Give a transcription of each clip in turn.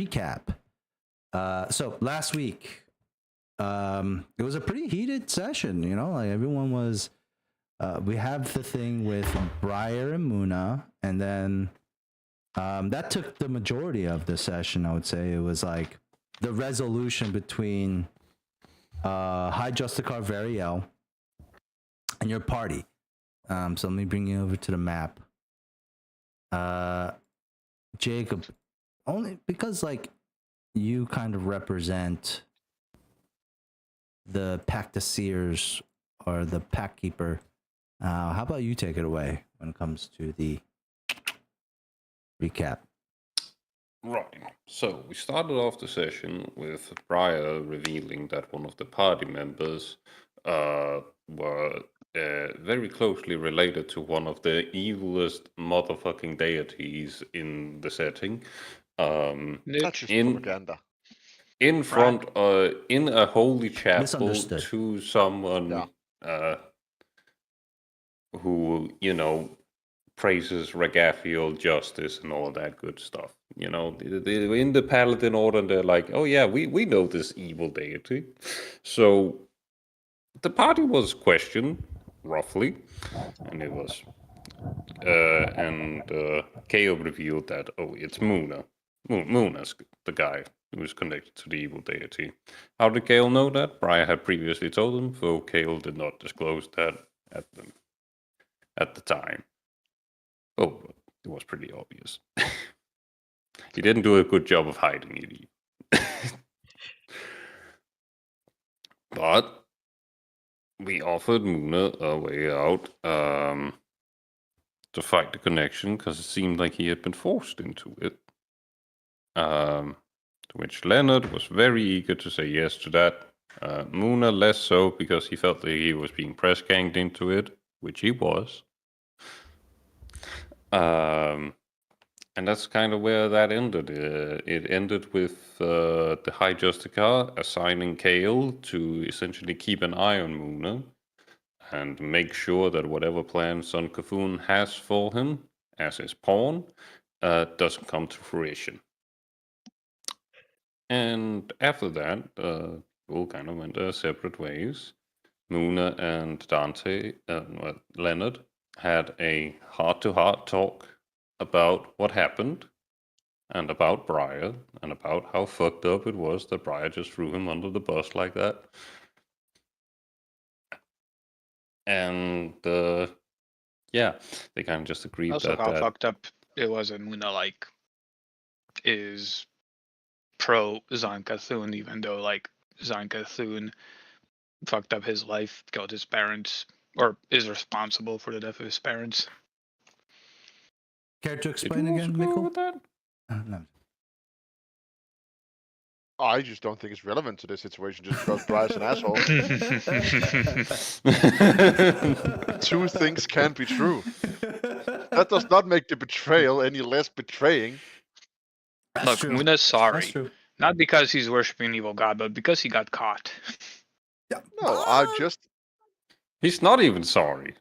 recap. So last week, it was a pretty heated session. You know, like everyone was. We have the thing with Briar and Muna, and then that took the majority of the session. I would say it was like the resolution between High Justicar Variel and your party. So let me bring you over to the map. Jacob, only because like you kind of represent the Pack the Seers or the Pack Keeper. How about you take it away when it comes to the recap? Right. So we started off the session with Briar revealing that one of the party members were very closely related to one of the evilest motherfucking deities in the setting. That's just in propaganda. in front, in a holy chapel Misunderstood. to someone who, you know, praises Ragafiel, justice, and all that good stuff. You know, they're in the Paladin Order, and they're like, oh yeah, we know this evil deity. So the party was questioned, roughly, and it was... Kale revealed that, oh, it's Muna. Muna's the guy who is connected to the evil deity. How did Kale know that? Briar had previously told him, though Kale did not disclose that at the time. Oh, it was pretty obvious. He didn't do a good job of hiding it. But we offered Muna a way out to fight the connection, because it seemed like he had been forced into it. To which Leonard was very eager to say yes to that. Muna less so, because he felt that he was being press ganged into it, which he was. And that's kind of where that ended. It ended with the High Justicar assigning Kale to essentially keep an eye on Muna and make sure that whatever plan Son Cthulhu has for him as his pawn doesn't come to fruition. And after that, we'll kind of went their separate ways. Muna and Leonard had a heart-to-heart talk about what happened, and about Briar, and about how fucked up it was that Briar just threw him under the bus like that. And yeah, they kind of just agreed also that how fucked up it was, and Muna like is pro Zon Cthulhu, even though like Zon Cthulhu fucked up his life, killed his parents, or is responsible for the death of his parents. Care to explain again, Mikkel? No. I just don't think it's relevant to this situation just because Briar's an asshole. Two things can't be true. That does not make the betrayal any less betraying. Look, true. Muna's sorry. That's true. Not because he's worshiping an evil god, but because he got caught. Yeah. No, I just... He's not even sorry.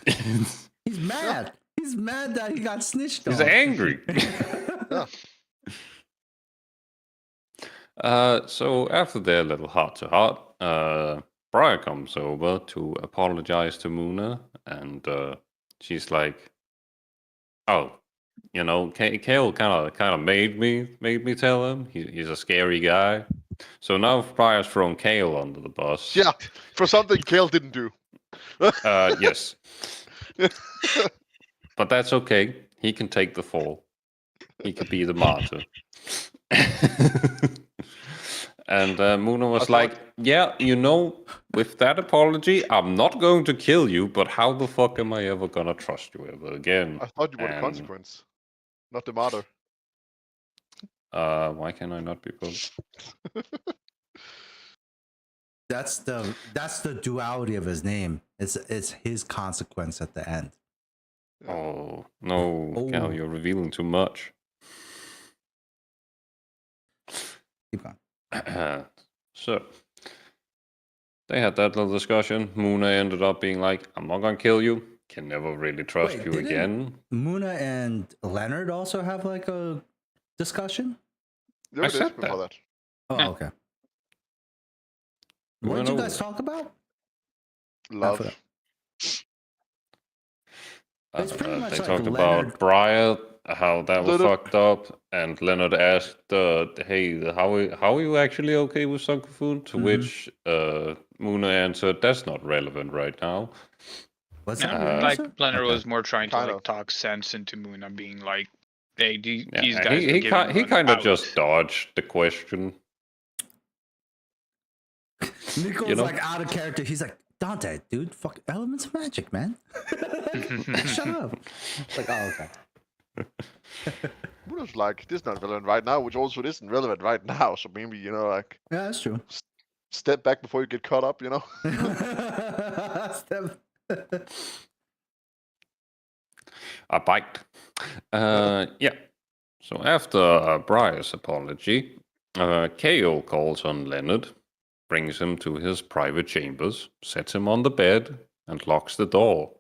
He's mad. He's mad that he got snitched on. He's angry. So after their little heart-to-heart, Briar comes over to apologize to Muna, and she's like, "Oh, you know, Kale kind of made me tell him he's a scary guy." So now Briar's thrown Kale under the bus. Yeah, for something Kale didn't do. Yes. But that's okay. He can take the fall. He could be the martyr. And Muna was like, yeah, you know, with that apology, I'm not going to kill you, but how the fuck am I ever going to trust you ever again? I thought you were the consequence, not the martyr. Why can I not be both? That's the duality of his name. It's his consequence at the end. Oh, no, Cal, you're revealing too much. Keep going. So, they had that little discussion. Muna ended up being like, I'm not gonna kill you. Can never really trust you again. Muna and Leonard also have like a discussion? Look at this said before that. that. Oh, Yeah. okay. We What went did you over guys it. talk about? Love. forgot. It's pretty much They like talked Leonard- about Briar, how that was Leonard- fucked up, and Leonard asked, "Hey, how are you actually okay with Sunkofoon?" To which Muna answered, "That's not relevant right now." What's Yeah, that? like answer? Leonard Okay. was more trying to Kind like of. talk sense into Muna, being like, "Hey, these Yeah, guys are he giving you an kind of out." just dodged the question. Nico's you know? like out of character. He's like, Dante, dude, fuck elements of magic, man. Shut up. It's like, oh, okay. Muna's like, this is not relevant right now, which also isn't relevant right now. So maybe, like, Yeah, that's true. step back before you get caught up, A bite. Yeah. So after Briar's apology, Kale calls on Leonard, brings him to his private chambers, sets him on the bed, and locks the door.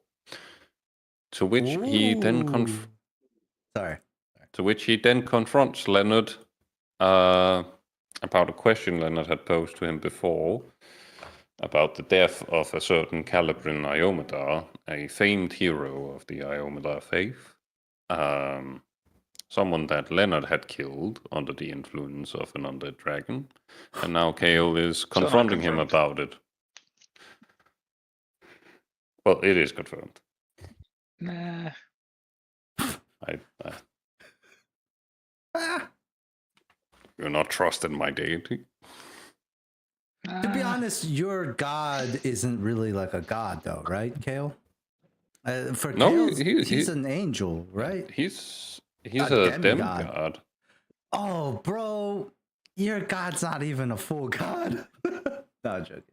To which he then Sorry. confronts Leonard about a question Leonard had posed to him before about the death of a certain Calibrin Iomedar, a famed hero of the Iomedar faith. Someone that Leonard had killed under the influence of an undead dragon, and now Kale is confronting him confirmed. about it. Well, it is confirmed. Nah. Ah, You're not trusting my deity. to be honest, your god isn't really like a god, though, right, Kale? For No, Kale, he's he- an angel, right? He's A a demigod. demigod. Oh, bro, your god's not even a full god. No, I'm joking.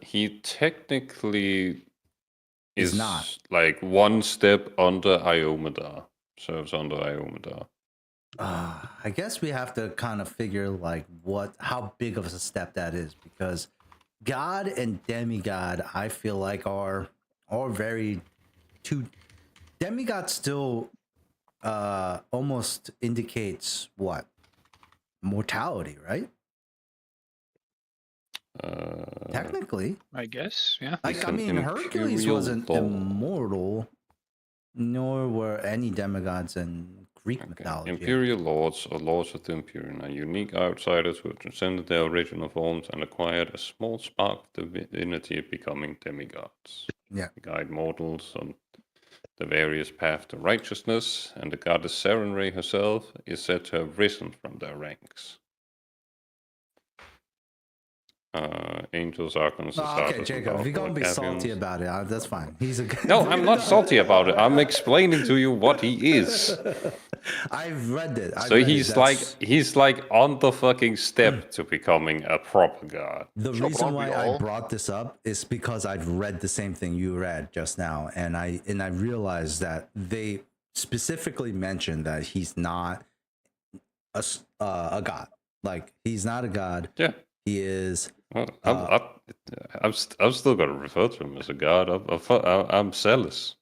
He technically Is is not. like one step under Iomedar. Serves under Iomedar. I guess we have to kind of figure like how big of a step that is, because God and demigod, I feel like are very two. Demigod still almost indicates what? Mortality, right? Technically. I guess, yeah. Like, He's I an mean, Hercules imperial wasn't lord. immortal, nor were any demigods in Greek mythology. Imperial lords or lords of the Imperium are unique outsiders who have transcended their original forms and acquired a small spark of divinity, becoming demigods. Yeah. They guide mortals on the various paths to righteousness, and the goddess Sarenrae herself is said to have risen from their ranks. Angels, archons, Okay, Jacob, if you're gonna be salty about it, that's fine. He's a No, I'm not salty about it. I'm explaining to you what he is. I've read it. So he's like on the fucking step to becoming a proper god. The Sure, reason but why aren't we I all? brought this up is because I've read the same thing you read just now, and I realized that they specifically mentioned that he's not a god. Like, he's not a god. Yeah. He is. Well, I'm still gonna refer to him as a god. I'm zealous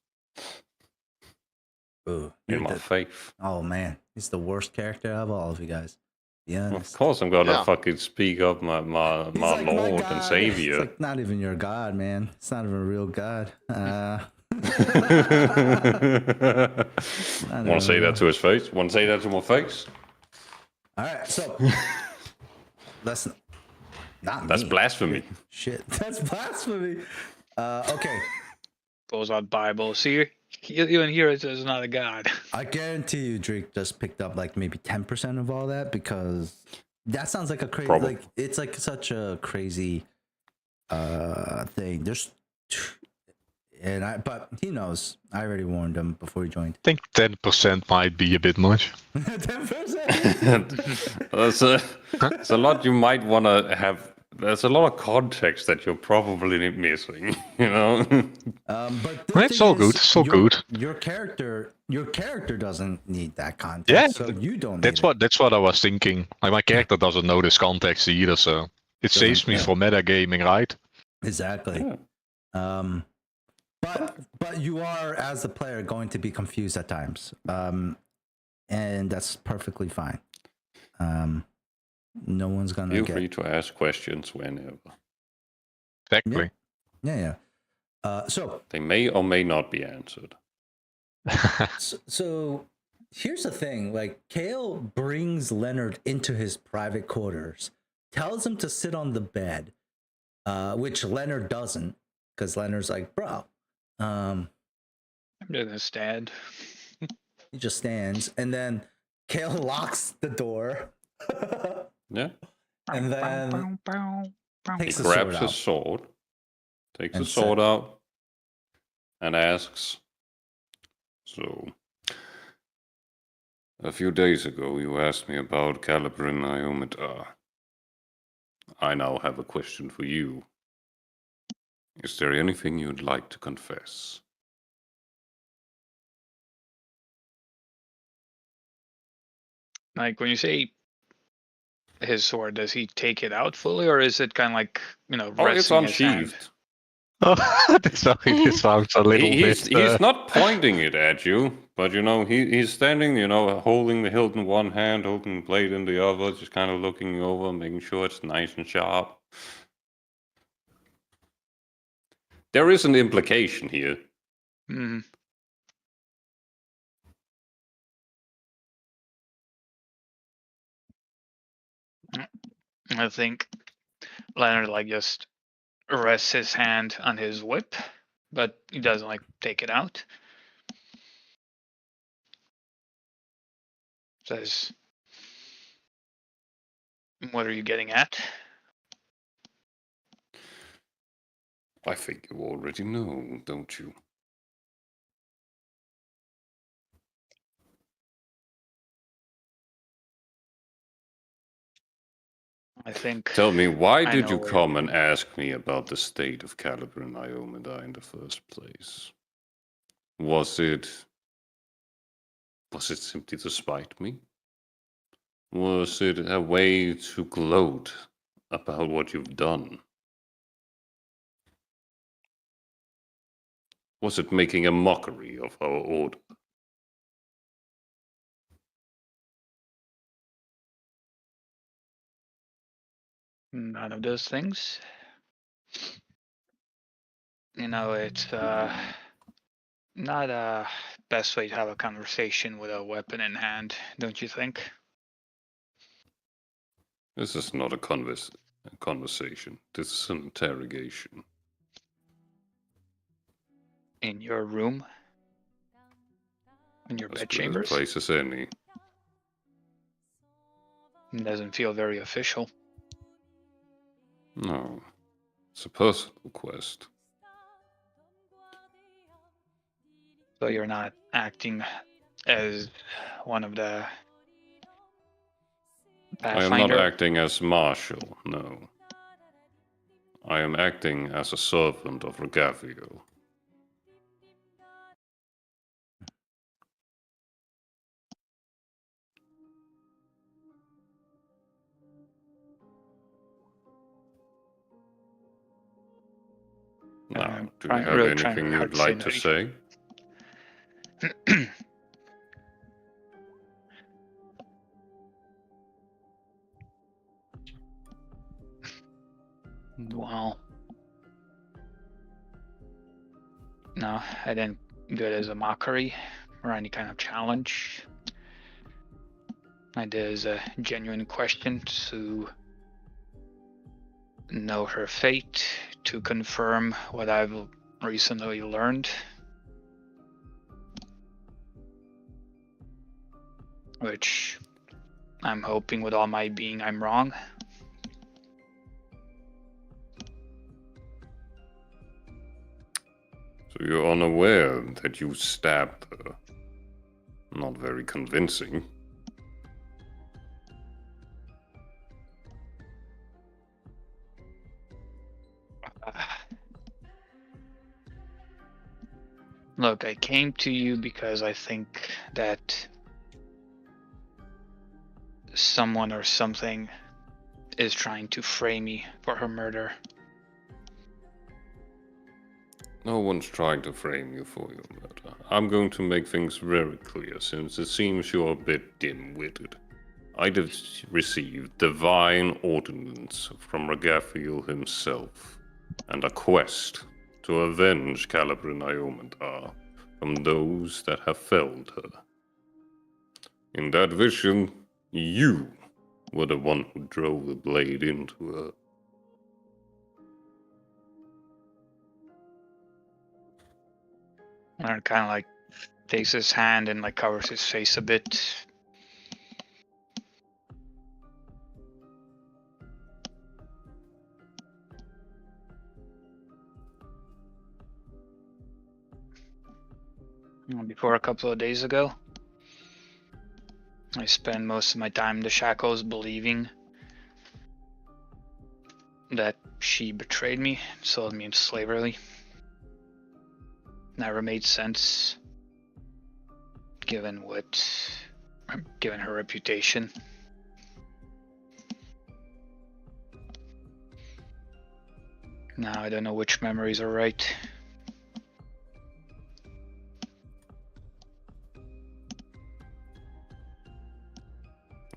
Ooh, in my faith. oh man, he's the worst character of all of you guys. Be honest. Of course, I'm gonna Yeah. fucking speak up my He's like, "My Lord God." and Savior. It's like, not even your god, man. It's not even a real god. Want to say that to his face? Want to say that to my face? All right, so that's not That's me. blasphemy. Shit, that's blasphemy. Okay, Goes on Bible. See, even here it says not a god. I guarantee you, Drake just picked up like maybe 10% of all that, because that sounds like a crazy. Probably. Like, it's like such a crazy thing. There's, but he knows. I already warned him before he joined. I think 10% might be a bit much. 10%. There's a lot you might want to have. There's a lot of context that you're probably missing, you know. But the It's thing all is, good. It's all good. Your character doesn't need that context. Yeah, so you don't. That's need what I was thinking. Like, my character doesn't know this context either, so it saves me yeah. for metagaming, right? it. Exactly. Yeah. But you are, as a player, going to be confused at times. And that's perfectly fine. No one's gonna Feel get. free to ask questions whenever. Exactly. Yeah. So They may or may not be answered. So here's the thing, like Kale brings Leonard into his private quarters, tells him to sit on the bed, which Leonard doesn't, because Leonard's like, bro, I'm gonna stand. he just stands, and then Kale locks the door. Yeah. And then He takes the grabs sword his out. sword, takes the And sword out, and asks, "So, a few days ago you asked me about Calibrin Iometer. I now have a question for you. Is there anything you'd like to confess?" Like when you say his sword, does he take it out fully, or is it kind of like Oh, it's resting his hand? unsheathed. This sounds a little He's bit. not pointing it at you, but he's standing, holding the hilt in one hand, holding the blade in the other, just kind of looking over, making sure it's nice and sharp. There is an implication here. Mhm. I think Leonard like just rests his hand on his whip, but he doesn't like take it out. Says, "What are you getting at?" I think you already know, don't you? I think Tell me, why I did know you where you're come and going. ask me about the state of Calibrin Iomeda in the first place? Was it simply to spite me? Was it a way to gloat about what you've done? Was it making a mockery of our order? None of those things. It's not a best way to have a conversation with a weapon in hand, don't you think? This is not a conversation. This is an interrogation. In your room? In your As good a bedchambers? place as any. It doesn't feel very official. No, it's a personal quest. So you're not acting as one of the I am not Pathfinder? acting as marshal, no. I am acting as a servant of Regavio. Now, do you have Trying anything really hard you'd to say like no to to say? you. Well, no, I didn't do it as a mockery or any kind of challenge. I did it as a genuine question to know her fate, to confirm what I've recently learned. Which I'm hoping with all my being I'm wrong. So you're unaware that you stabbed her. Not very convincing. Look, I came to you because I think that someone or something is trying to frame me for her murder. No one's trying to frame you for your murder. I'm going to make things very clear, since it seems you're a bit dim-witted. I did receive divine ordinance from Ragafiel himself, and a quest to avenge Calibrin Iomandar from those that have felled her. In that vision, you were the one who drove the blade into her. Aaron kind of like takes his hand and like covers his face a bit. Before a couple of days ago, I spent most of my time in the Shackles believing that she betrayed me, sold me into slavery. Never made sense, given her reputation. Now I don't know which memories are right.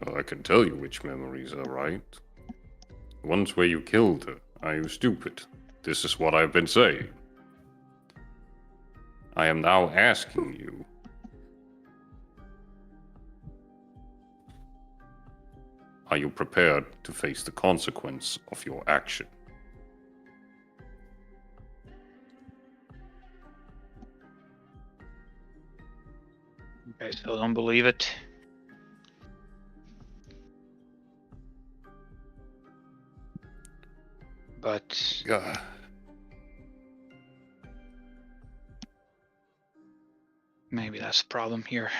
Well, I can tell you which memories are right. Ones where you killed her. Are you stupid? This is what I've been saying. I am now asking you. Are you prepared to face the consequence of your action? I still don't believe it. But God. maybe that's the problem here.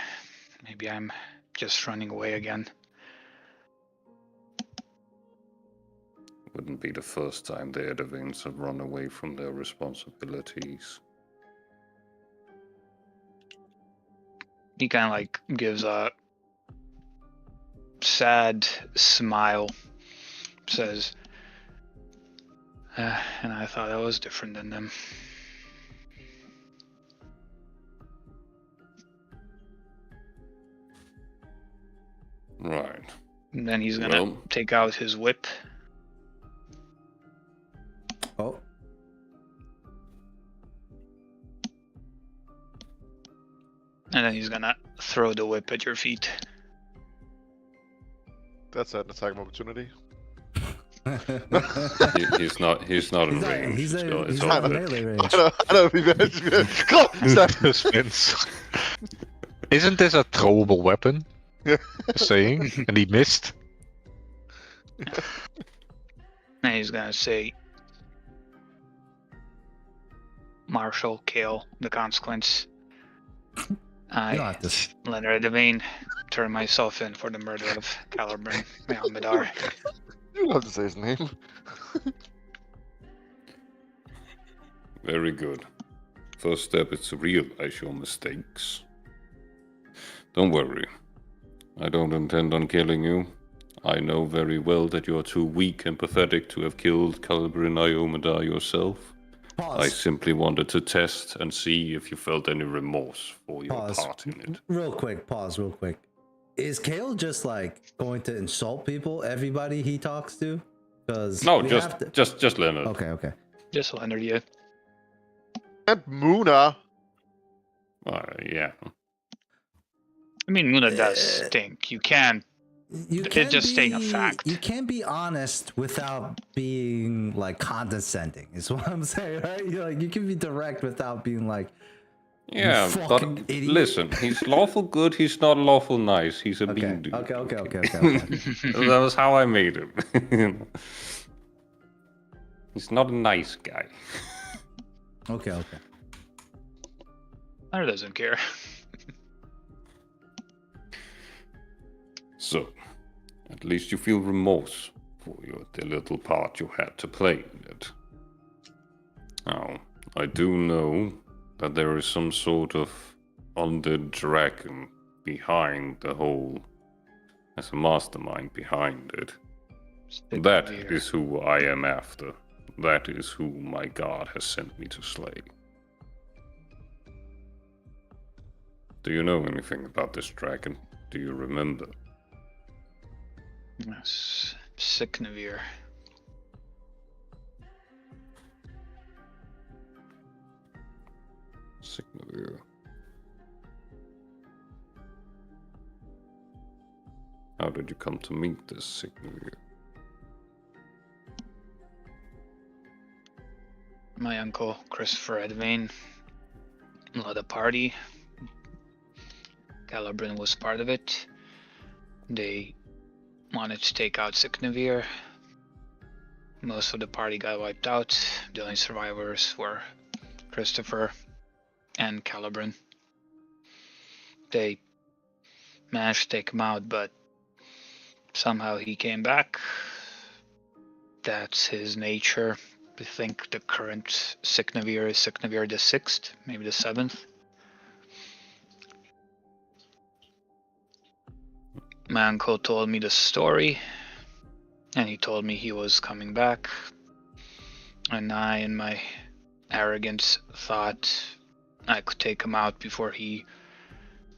Maybe I'm just running away again. Wouldn't be the first time the Edivines have run away from their responsibilities. He kind of like gives a sad smile, says, and I thought I was different than them. Right. And then he's gonna Well, take out his whip. Oh, And then he's gonna throw the whip at your feet. That's an attack of opportunity. he's not in range. He's It's out all of good. melee range. I don't think Come on, stop. Suspense. Isn't this a throwable weapon? Just saying. And he missed. And he's gonna say, Marshal, Kale, the consequence. You don't I, have to. Leonard Devane, turn myself in for the murder of Calibrin Iomandar. You don't have to say his name. Very good. First step is to realize your mistakes. Don't worry. I don't intend on killing you. I know very well that you are too weak and pathetic to have killed Calibrin Iomandar yourself. I Pause. simply wanted to test and see if you felt any remorse for your Pause. part in it. Real quick. Pause. Real quick. Is Kale just like going to insult people, everybody he talks to? Because No, just Leonard. Okay. Okay. Just Leonard, yeah. And Muna. Yeah. I mean, Muna does stink. You can't. You It's can't just stating a be- fact. You can't be honest without being like condescending. Is what I'm saying, right? You're like you can be direct without being like, Yeah, but fucking idiot. listen, he's lawful good, he's not lawful nice, he's a okay, mean dude. okay. That was how I made him. He's not a nice guy. Okay. Leonard doesn't care. So, at least you feel remorse for the little part you had to play in it. Now, I do know that there is some sort of undead dragon behind the whole, as a mastermind behind it. That is who I am after. That is who my god has sent me to slay. Do you know anything about this dragon? Do you remember? Yes. Sicknavir. Signavir. How did you come to meet this Signavir? My uncle, Christopher Edvain, led a party. Calibrin was part of it. They wanted to take out Sicknavir. Most of the party got wiped out. The only survivors were Christopher and Calibrin. They managed to take him out, but somehow he came back. That's his nature. I think the current Sicknavir is Sicknavir the 6th, maybe the 7th. My uncle told me the story, and he told me he was coming back. And I, in my arrogance, thought I could take him out before he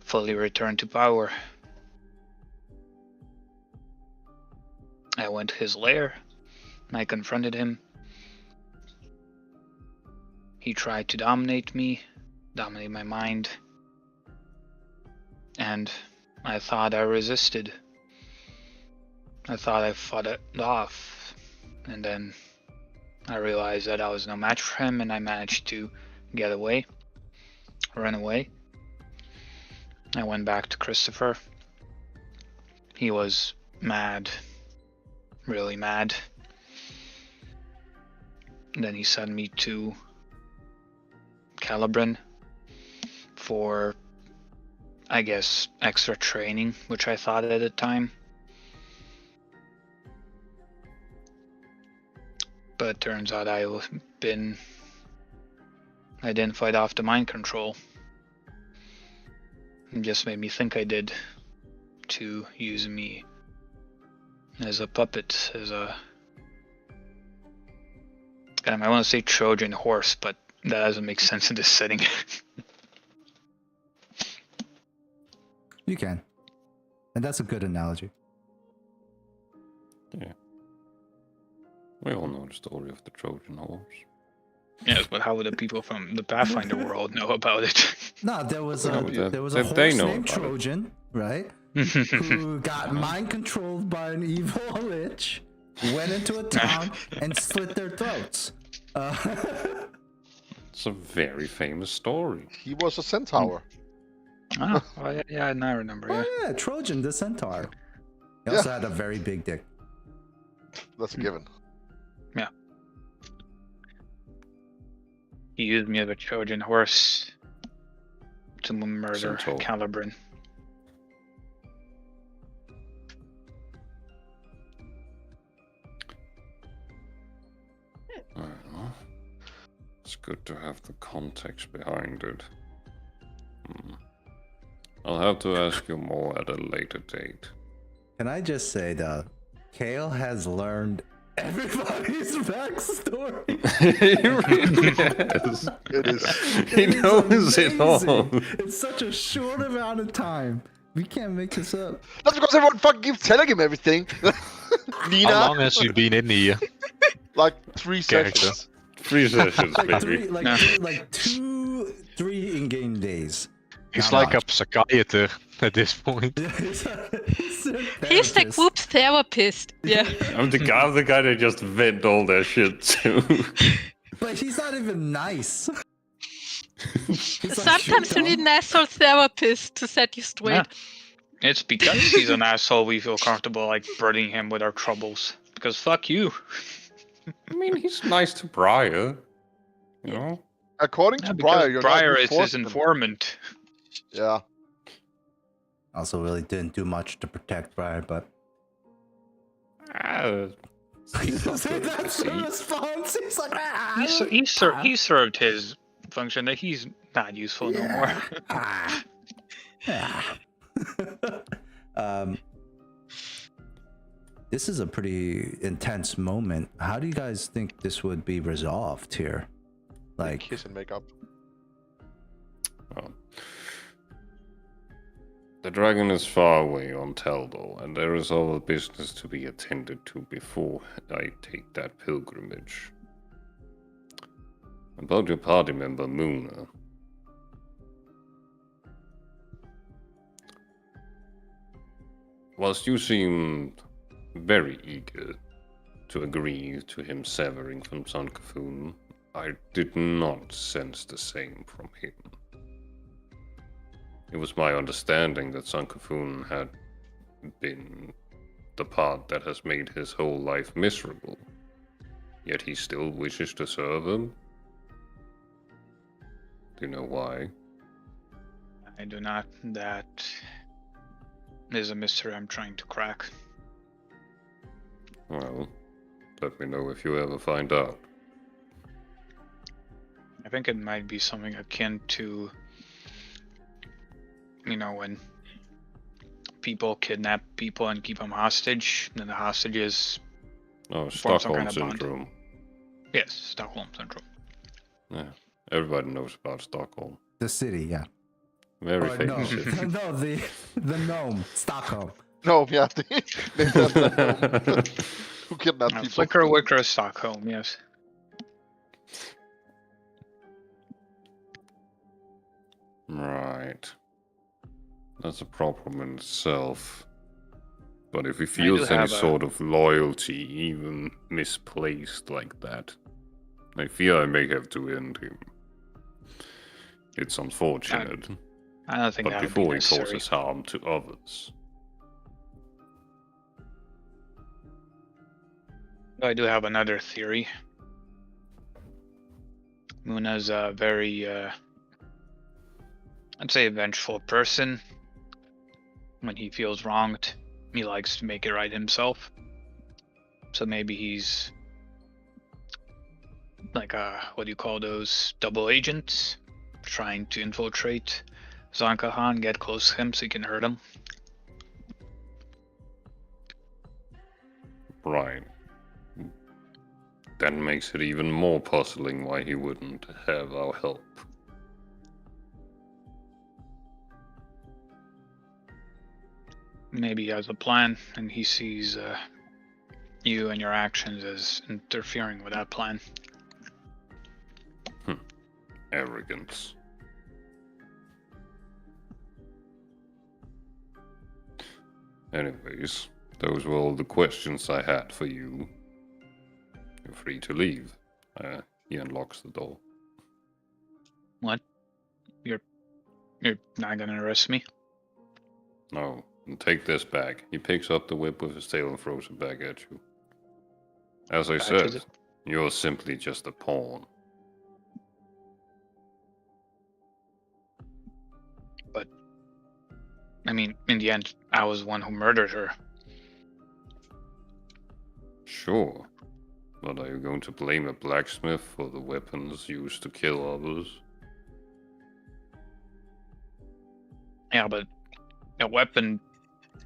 fully returned to power. I went to his lair. I confronted him. He tried to dominate me, dominate my mind, and I thought I resisted. I thought I fought it off, and then I realized that I was no match for him, and I managed to get away, run away. I went back to Christopher. He was mad, really mad. Then he sent me to Calibrin for, I guess, extra training, which I thought at the time. But turns out I didn't fight off the mind control. It just made me think I did, to use me as a puppet, as a... I want to say Trojan horse, but that doesn't make sense in this setting. You can. And that's a good analogy. Yeah. We all know the story of the Trojan horse. Yes, but how would the people from the Pathfinder world know about it? No, there was a They horse know named about it. Trojan, right? Who got mind controlled by an evil lich, went into a town and slit their throats. It's a very famous story. He was a centaur. Oh, yeah, now I remember. Yeah. Oh yeah, Trojan the centaur. He also had a very big dick. That's a given. He used me as a Trojan horse to murder Centaur. Calibrin. Well, it's good to have the context behind it. I'll have to ask you more at a later date. Can I just say though, Kale has learned everybody's backstory. He really has. It is. He It is knows it all. amazing. It's such a short amount of time. We can't make this up. That's because everyone fucking keeps telling him everything. How Nina, long has he been in here? like 3 Character. sessions. 3 sessions, Like maybe. two, 3 in-game days. He's Not like a psychiatrist at this point. He's a He's the therapist. group's therapist. Yeah. I'm the guy they just vent all their shit to. But he's not even nice. He's like, Sometimes you need an asshole therapist to set you straight. Yeah. It's because he's an asshole we feel comfortable like burdening him with our troubles. Because fuck you. I mean, he's nice to Briar. You know? According to Because Briar, you're Briar not is his enforcement. informant. Yeah. Also, really didn't do much to protect Briar, but He's not good. that's the response. He's like, He served his function. That he's not useful no more. This is a pretty intense moment. How do you guys think this would be resolved here? Like, Kiss and make up. Well, The dragon is far away on Taldor, and there is other business to be attended to before I take that pilgrimage. About your party member, Muna. Whilst you seemed very eager to agree to him severing from Sankafun, I did not sense the same from him. It was my understanding that Sankafun had been the part that has made his whole life miserable, yet he still wishes to serve him. Do you know why? I do not. That is a mystery I'm trying to crack. Well, let me know if you ever find out. I think it might be something akin to, when people kidnap people and keep them hostage, then the hostages Oh, form some Stockholm kind of bond. Syndrome. Yes, Stockholm Syndrome. Yeah, everybody knows about Stockholm. The city, yeah. Very Or no, famous city. no, the gnome, Stockholm. No, yeah, who kidnapped people? Flicker Wicker Stockholm, yes. Right. That's a problem in itself. But if he do feels any have sort of loyalty, even misplaced like that, I fear I may have to end him. It's unfortunate, I don't think but that would be before he necessary. causes harm to others. I do have another theory. Muna's a very, I'd say, a vengeful person. When he feels wronged, he likes to make it right himself. So maybe he's like what do you call those, double agents, trying to infiltrate Zankahan, get close to him so he can hurt him. Right. That makes it even more puzzling why he wouldn't have our help. Maybe he has a plan and he sees you and your actions as interfering with that plan. Arrogance. Anyways, those were all the questions I had for you. You're free to leave. He unlocks the door. What? You're not gonna arrest me? No, and take this back. He picks up the whip with his tail and throws it back at you. As I Catches said, it. you're simply just a pawn. But I mean, in the end, I was the one who murdered her. Sure. But are you going to blame a blacksmith for the weapons used to kill others? Yeah, but a weapon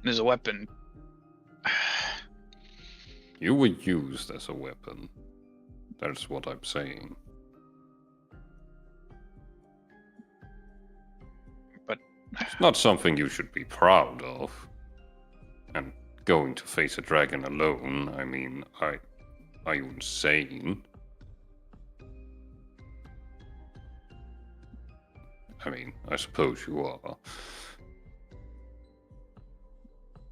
is a weapon. You were used as a weapon. That's what I'm saying. But it's not something you should be proud of. And going to face a dragon alone, I mean, are you insane? I mean, I suppose you are.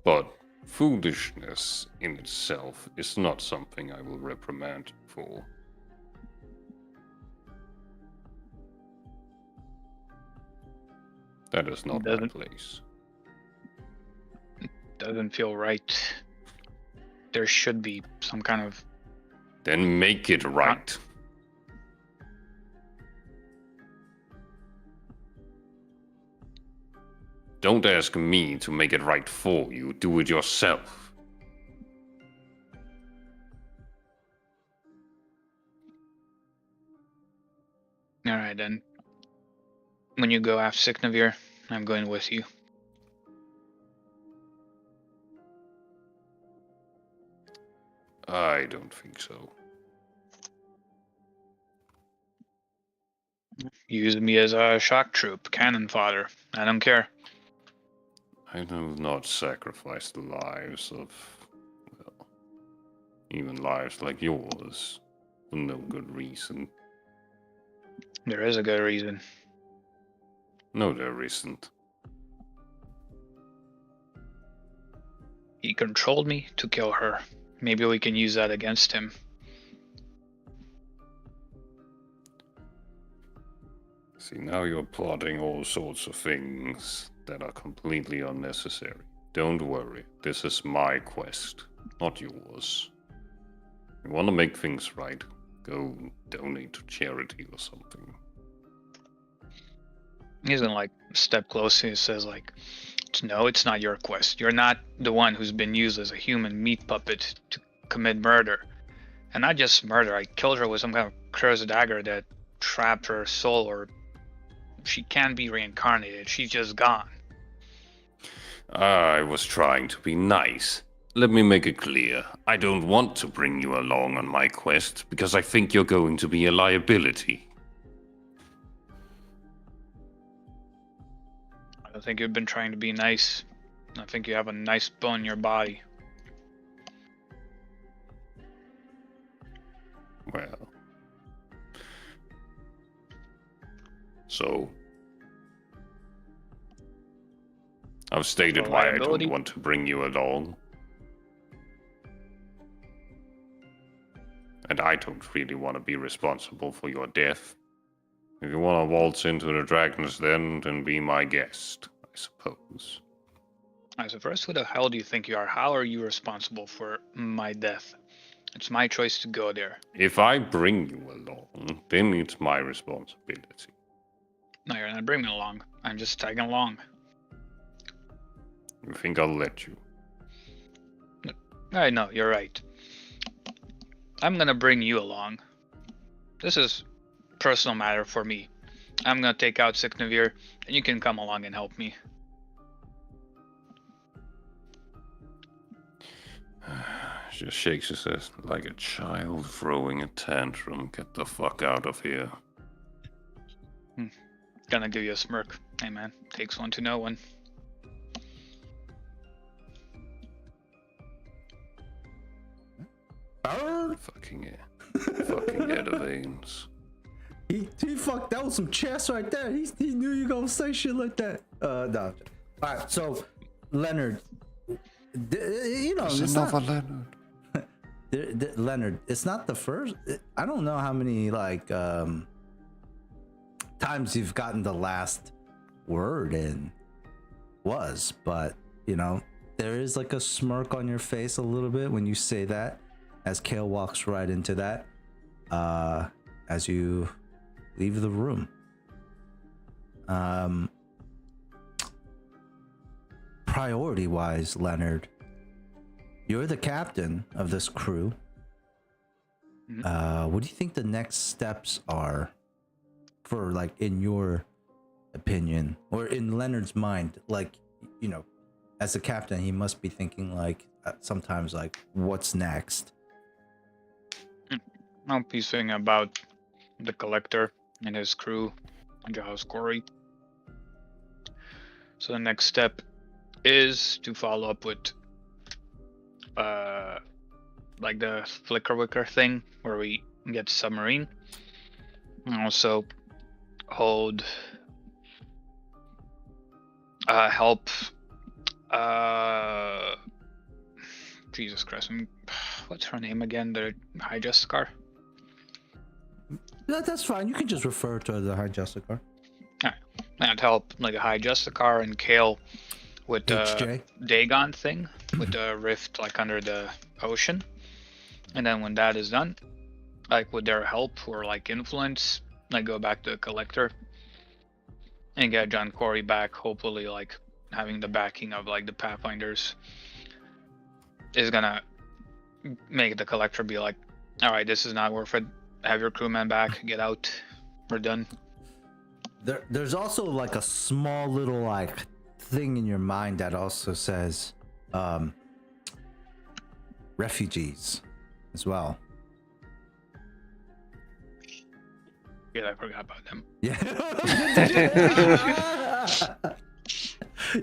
But foolishness in itself is not something I will reprimand you for. That is not my place. Doesn't feel right. There should be some kind of... Then make it right. Don't ask me to make it right for you. Do it yourself. Alright then. When you go after Siknavir, I'm going with you. I don't think so. Use me as a shock troop, cannon fodder. I don't care. I do not sacrifice the lives of, well, even lives like yours for no good reason. There is a good reason. No, there isn't. He controlled me to kill her. Maybe we can use that against him. See, now you're plotting all sorts of things that are completely unnecessary. Don't worry, this is my quest, not yours. You want to make things right, go donate to charity or something. He's gonna like step closer and says like, no, it's not your quest. You're not the one who's been used as a human meat puppet to commit murder. And not just murder, I killed her with some kind of cursed dagger that trapped her soul, or she can't be reincarnated, she's just gone. I was trying to be nice. Let me make it clear. I don't want to bring you along on my quest because I think you're going to be a liability. I don't think you've been trying to be nice. I think you have a nice bone in your body. Well. So. I've stated For why I liability? don't want to bring you along. And I don't really want to be responsible for your death. If you want to waltz into the Dragon's Den, then be my guest, I suppose. Alright, so first, who the hell do you think you are? How are you responsible for my death? It's my choice to go there. If I bring you along, then it's my responsibility. No, you're not bringing me along. I'm just tagging along. You think I'll let you? Alright, no, you're right. I'm gonna bring you along. This is a personal matter for me. I'm gonna take out Siknavir, and you can come along and help me. Just shakes his head like a child throwing a tantrum. Get the fuck out of here. Gonna give you a smirk. Hey man, takes one to know one. Fucking head of veins. He fucked. That was some chess right there. He knew you gonna say shit like that. No. All right, so Leonard, you know, There's it's another not, Leonard. Leonard. It's not the first. I don't know how many like times you've gotten the last word in was, but you know, there is like a smirk on your face a little bit when you say that. As Kale walks right into that, as you leave the room. Priority-wise, Leonard, you're the captain of this crew. What do you think the next steps are for, like, in your opinion, or in Leonard's mind? Like, you know, as a captain, he must be thinking, like, sometimes, like, what's next? I'm piecing about the collector and his crew and Jaha's quarry. So the next step is to follow up with like the flicker wicker thing where we get submarine. And also hold help Jesus Christ, what's her name again? The High Justicar? That's fine. You can just refer to the High Justicar. And help like a High Justicar and Kale with the HJ? Dagon thing with the rift like under the ocean. And then when that is done, like with their help or like influence, like go back to the collector and get John Corey back, hopefully like having the backing of like the Pathfinders is gonna make the collector be like, alright, this is not worth it. Have your crewman back, get out, we're done. There's also like a small little like thing in your mind that also says refugees as well. Yeah, I forgot about them. Yeah.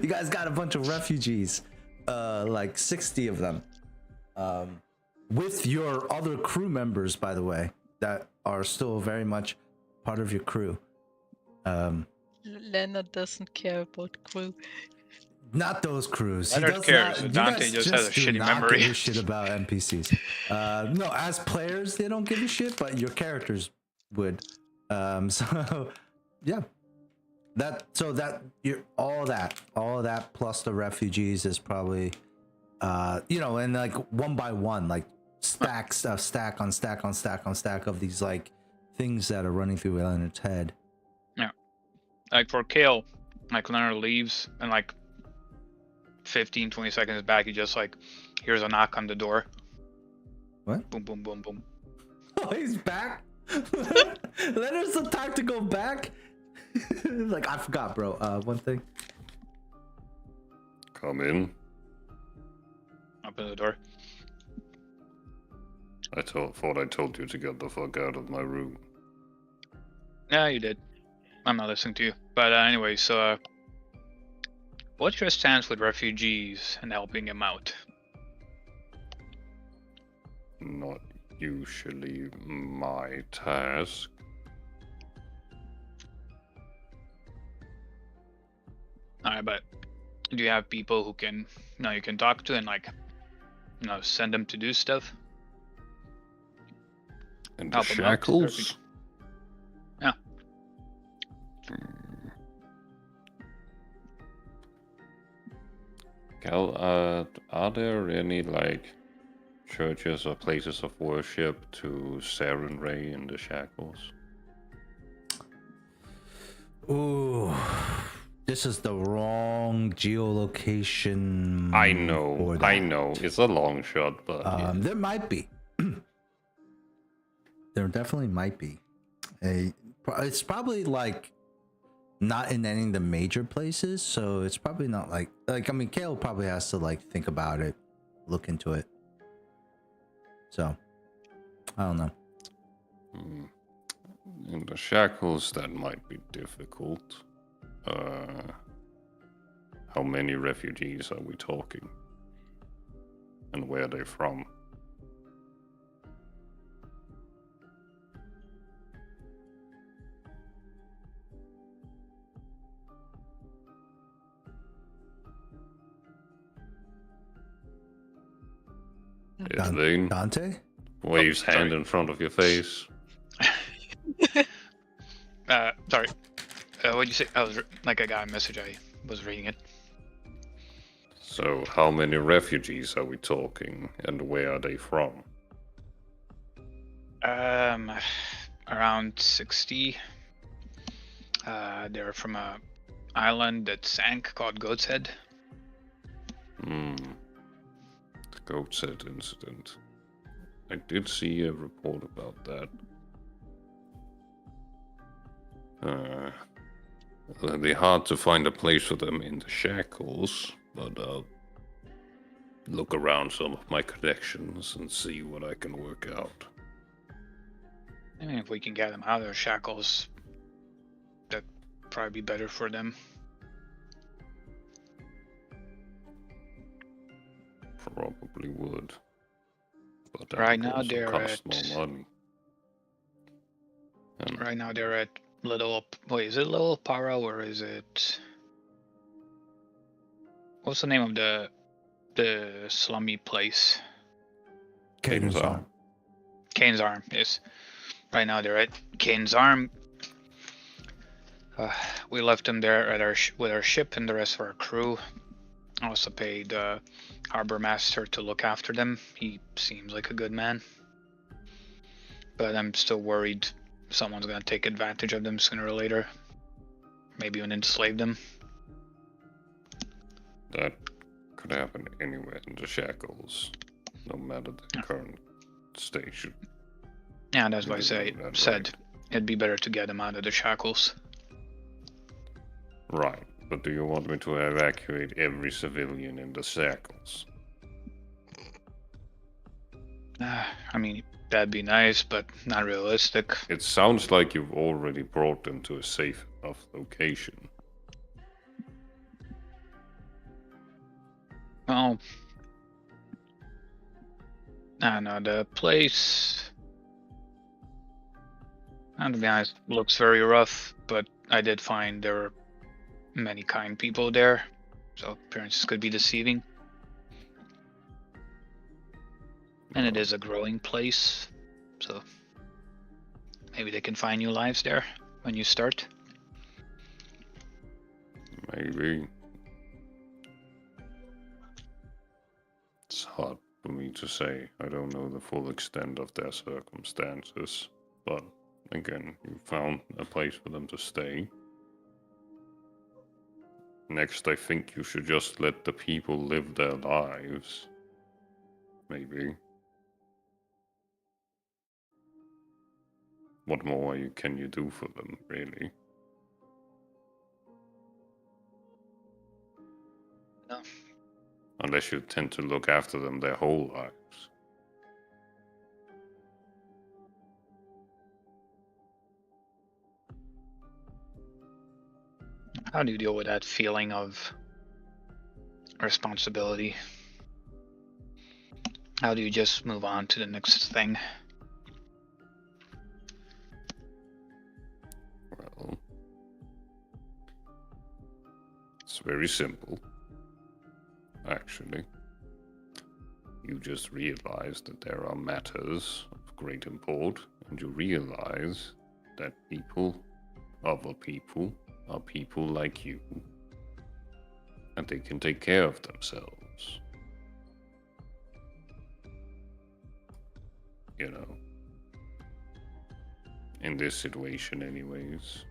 You guys got a bunch of refugees, like 60 of them, with your other crew members, by the way, that are still very much part of your crew. Leonard doesn't care about crew. Not those crews. Leonard he does cares. not. You Dante guys just has a do shitty not memory. give a shit about NPCs. No, as players, they don't give a shit, but your characters would. So yeah, all that plus the refugees is probably, and like one by one, like stack on stack on stack on stack of these like things that are running through Leonard's head. Yeah, like for Kale, like Leonard leaves and like 15-20 seconds back, he just like hears a knock on the door. What? Boom, boom, boom, boom. Oh, he's back. Leonard's the time to go back. Like I forgot, bro. One thing. Come in. Open the door. Thought I told you to get the fuck out of my room. Yeah, you did. I'm not listening to you. But anyway, so what's your stance with refugees and helping them out? Not usually my task. Alright, but do you have people who can, you can talk to and like, send them to do stuff? And the Help 'em out, shackles? Yeah. Cal, are there any like churches or places of worship to Saren Ray in the Shackles? Ooh, this is the wrong geolocation. I know, for that. I know. It's a long shot, but yeah. There might be. There definitely might be. It's probably like not in any of the major places, so it's probably not like I mean, Kale probably has to like think about it, look into it. So I don't know. In the Shackles, that might be difficult. How many refugees are we talking? And where are they from? Edwin Dante? waves sorry. hand in front of your face. Sorry. What'd you say? I got a message. I was reading it. So, how many refugees are we talking, and where are they from? Around 60. They're from a island that sank called Goat's Head. The Goat's Head incident. I did see a report about that. It'll be hard to find a place for them in the Shackles, but I'll look around some of my connections and see what I can work out. I mean, if we can get them out of the Shackles, that'd probably be better for them. Probably would. But that Right would now also they're cost at- more money. And Right now they're at wait, is it Little Paro or is it... What's the name of the slummy place? Caden's Arm. Kane's Arm, yes. Right now they're at Kane's Arm. We left them there at with our ship and the rest of our crew. I also paid the harbor master to look after them. He seems like a good man. But I'm still worried someone's gonna take advantage of them sooner or later. Maybe even enslave them. That could happen anywhere in the Shackles, no matter the current station. Yeah, that's why I That's said right. it'd be better to get them out of the Shackles. Right, but do you want me to evacuate every civilian in the Shackles? I mean, that'd be nice, but not realistic. It sounds like you've already brought them to a safe enough location. I don't know, the place, and to be honest, looks very rough, but I did find there were many kind people there, so appearances could be deceiving. And it is a growing place, so maybe they can find new lives there when you start. Maybe. It's hard for me to say. I don't know the full extent of their circumstances. But again, you found a place for them to stay. Next, I think you should just let the people live their lives. Maybe. What more can you do for them, really? No. Unless you tend to look after them their whole lives. How do you deal with that feeling of responsibility? How do you just move on to the next thing? Well, it's very simple. Actually, you just realize that there are matters of great import, and you realize that people, other people, are people like you, and they can take care of themselves. You know, in this situation anyways.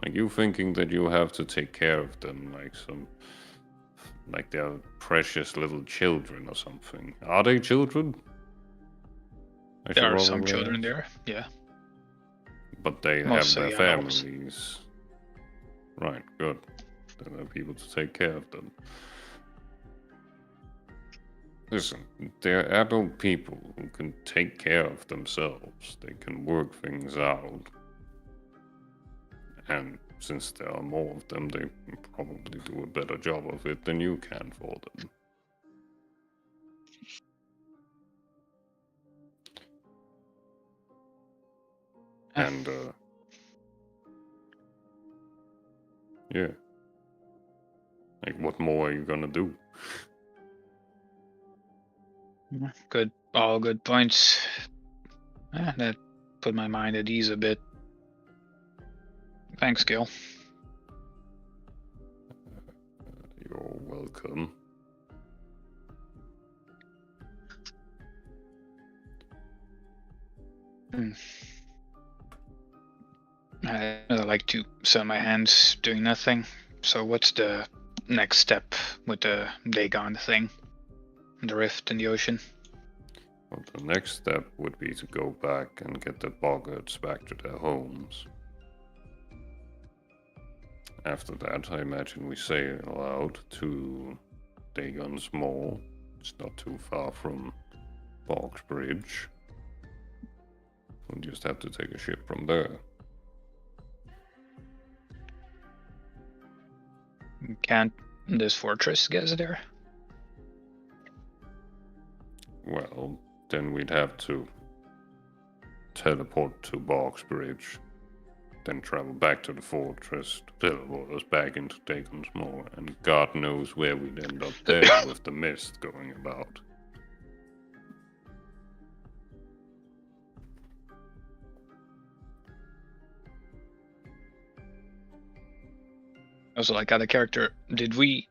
Like you thinking that you have to take care of them like they're precious little children or something. Are they children? There are some children there, yeah. But they Mostly have their adults. families. Right, good. There are people to take care of them. Listen, they're adult people who can take care of themselves. They can work things out. And since there are more of them, they probably do a better job of it than you can for them. And, yeah. Like, what more are you gonna do? Good, all good points. That put my mind at ease a bit. Thanks, Gil. You're welcome. I like to sit on my hands doing nothing. So what's the next step with the Dagon thing? The rift in the ocean? Well, the next step would be to go back and get the boggarts back to their homes. After that, I imagine we sail out to Dagon's Mall. It's not too far from Bog's Bridge. We'll just have to take a ship from there. Can't this fortress get us there? Well, then we'd have to teleport to Bog's Bridge, then travel back to the fortress to teleport us back into Dagon's Mall, and God knows where we'd end up there with the mist going about. Also, like, out of character, did we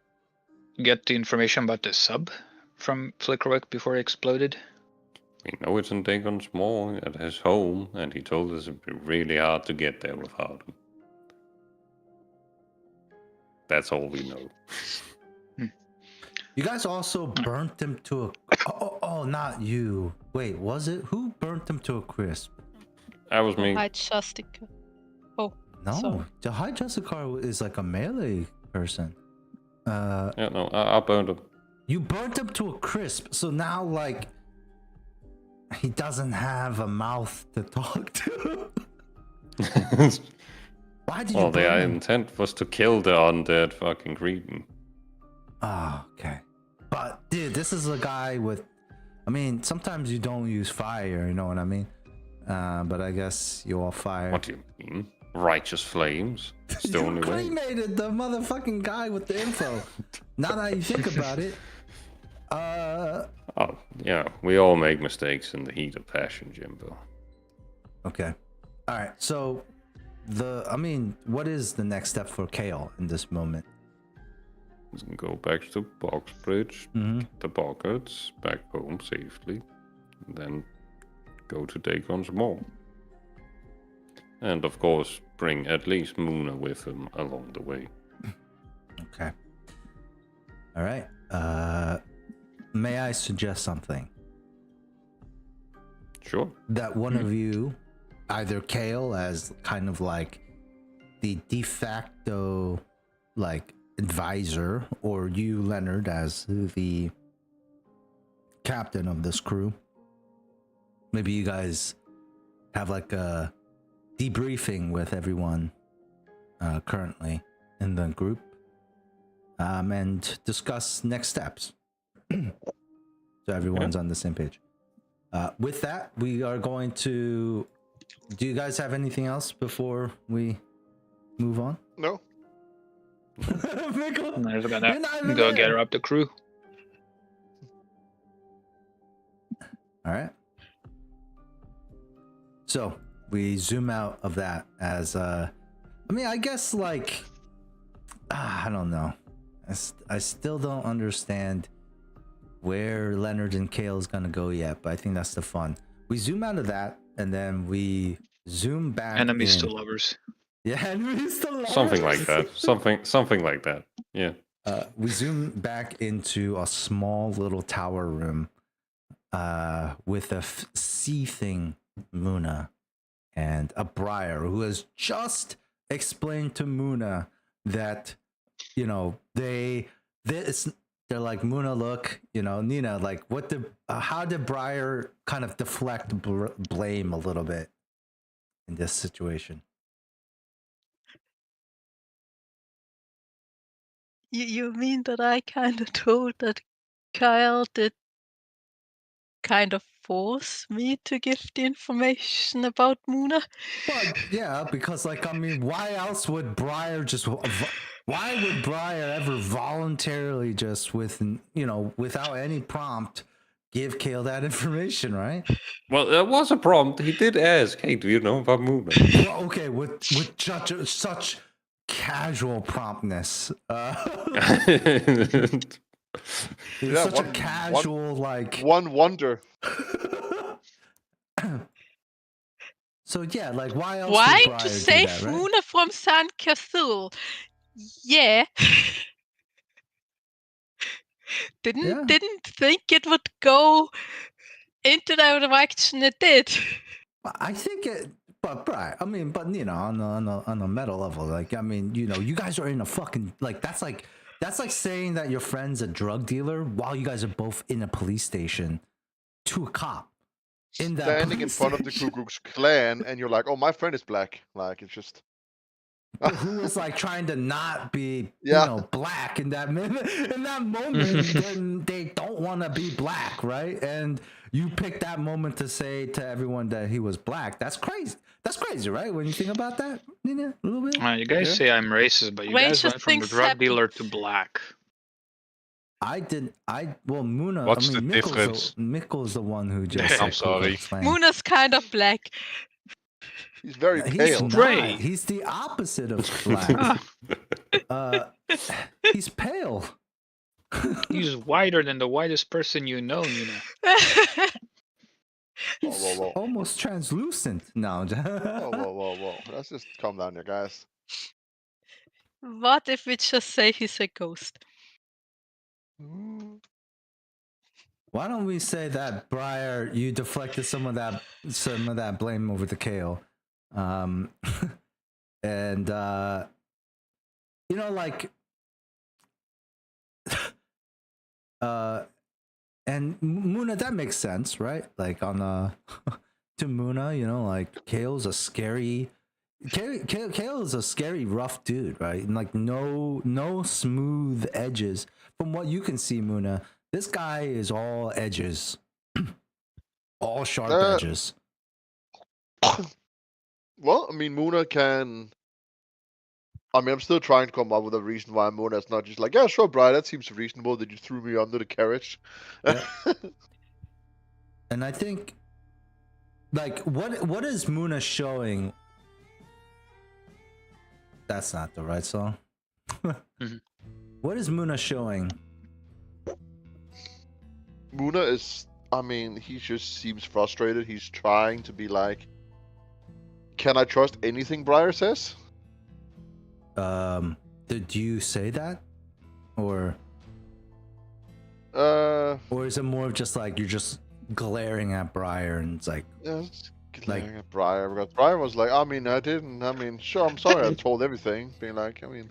get the information about the sub from Flickerwick before it exploded? We know it's in Dagon's Mall at his home, and he told us it'd be really hard to get there without him. That's all we know. You guys also burnt him to a... Oh, not you. Wait, was it? Who burnt him to a crisp? That was me. High Justica. Oh, No, sorry. the High Justicar is like a melee person. Yeah, no, I burned him. You burnt him to a crisp, so now, like, he doesn't have a mouth to talk to. Why did you Well, burn the him? intent was to kill the undead fucking Cretan. Oh, okay. But, dude, this this is a guy with. I mean, sometimes you don't use fire. You know what I mean? But I guess you all fire. What do you mean? Righteous flames. It's the You only way. cremated the motherfucking guy with the info. Now that you think about it. Oh, yeah. We all make mistakes in the heat of passion, Jimbo. Okay. All right. So, what is the next step for Kale in this moment? We can go back to Boxbridge, get the pockets back home safely, and then go to Dagon's Mall. And of course, bring at least Muna with him along the way. Okay. All right. May I suggest something? Sure. That one of you, either Kale as kind of like the de facto like advisor, or you, Leonard, as the captain of this crew. Maybe you guys have like a debriefing with everyone currently in the group and discuss next steps. So everyone's on the same page. With that, we are going to... Do you guys have anything else before we move on? No. Mikkel, I'm just you're gonna not even go there. gather up the crew. All right. So we zoom out of that as I mean, I guess like I don't know. I still don't understand where Leonard and Kale is gonna go yet, but I think that's the fun. We zoom out of that and then we zoom back. Enemies in. to lovers. Yeah, enemies to lovers. Something like that. Something like that. Yeah. We zoom back into a small little tower room with a seething Muna and a Briar who has just explained to Muna that, you know, they're like, Muna, look, you know, Nina, like, how did Briar kind of deflect blame a little bit in this situation? You mean that I kind of told that Kyle did kind of force me to give the information about Muna? Well, yeah, because like, I mean, why else would Briar why would Briar ever voluntarily just without any prompt give Kale that information, right? Well, there was a prompt. He did ask, "Hey, do you know about movement?" Well, okay, with such casual promptness. Yeah, Such a casual like. One wonder. So yeah, like why else? Why would Briar to do save that, right? Muna from San Cthulhu? Yeah. Didn't think it would go into the direction it did. I think it, but Brian, I mean, but you know, on a meta level, like, I mean, you know, you guys are in a fucking like that's like saying that your friend's a drug dealer while you guys are both in a police station to a cop in that Standing in front of the Ku Klux Klan, and you're like, "Oh, my friend is black." Like, it's just. Who was like trying to not be, Yeah. you know, black in that minute, in that moment, then they don't want to be black, right? And you picked that moment to say to everyone that he was black. That's crazy. That's crazy, right? When you think about that, Nina, a little bit. You guys say I'm racist, but you guys Racist went from a things drug happen. dealer to black. Well, Muna. What's I mean, the difference? Mikkel's the one who just. I'm sorry. Muna's kind of black. He's very He's pale. not. Gray. He's the opposite of black. He's pale. He's whiter than the whitest person you know, Nina. Whoa. Almost translucent. No. Whoa. Let's just calm down here, guys. What if we just say he's a ghost? Why don't we say that, Briar, you deflected some of that blame over to Kale, and you know, like, and Muna, that makes sense, right? Like on to Muna, you know, like Kale is a scary, rough dude, right? And like no smooth edges from what you can see, Muna. This guy is all edges, all sharp edges. Well, I mean, Muna can. I mean, I'm still trying to come up with a reason why Muna's not just like, yeah, sure, Brian, that seems reasonable that you threw me under the carriage. Yeah. And I think, like, what is Muna showing? That's not the right song. What is Muna showing? Muna is, I mean, he just seems frustrated. He's trying to be like, can I trust anything Briar says? Did you say that? Or is it more of just like you're just glaring at Briar and it's like, Yeah, it's glaring at Briar, because Briar was like, I mean, I didn't, I mean, sure, I'm sorry I told everything. Being like, I mean,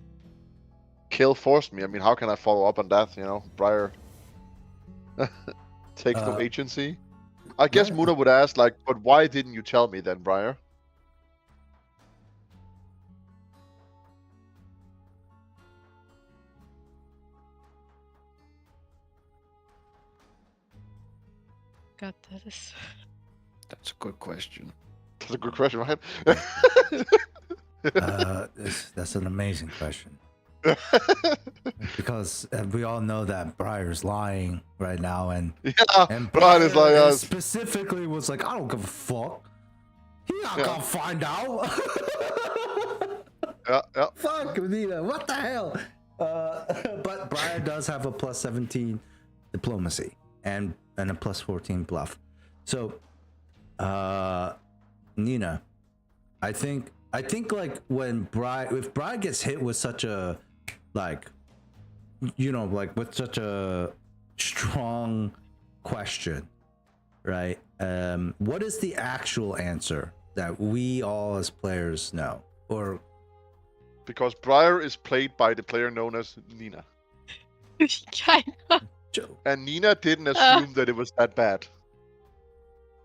Kill forced me. I mean, how can I follow up on that, you know? Briar takes no agency. I guess yeah. Muna would ask, like, but why didn't you tell me then, Briar? God, that is. That's a good question. That's a good question, right? that's an amazing question. Because we all know that Briar's lying right now, and Brian is like, specifically was like, I don't give a fuck. He's not gonna find out. yeah. Fuck, Nina, what the hell? But Briar does have a plus 17 diplomacy and a plus 14 bluff. So, Nina, I think like when if Briar gets hit with such a, like, you know, like with such a strong question, right? What is the actual answer that we all as players know? Or Because Briar is played by the player known as Nina. Kinda. And Nina didn't assume that it was that bad.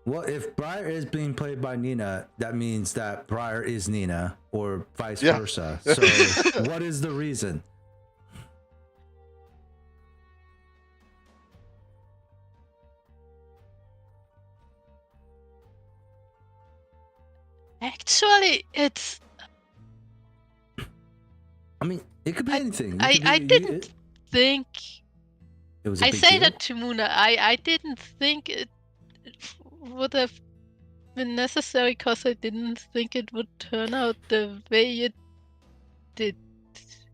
Well, if Briar is being played by Nina, that means that Briar is Nina, or vice Yeah. versa. So, what is the reason? Actually, it's. I mean, it could be anything. It I could be- didn't think. It was a I big say deal? that to Muna. I didn't think it would have been necessary because I didn't think it would turn out the way it did.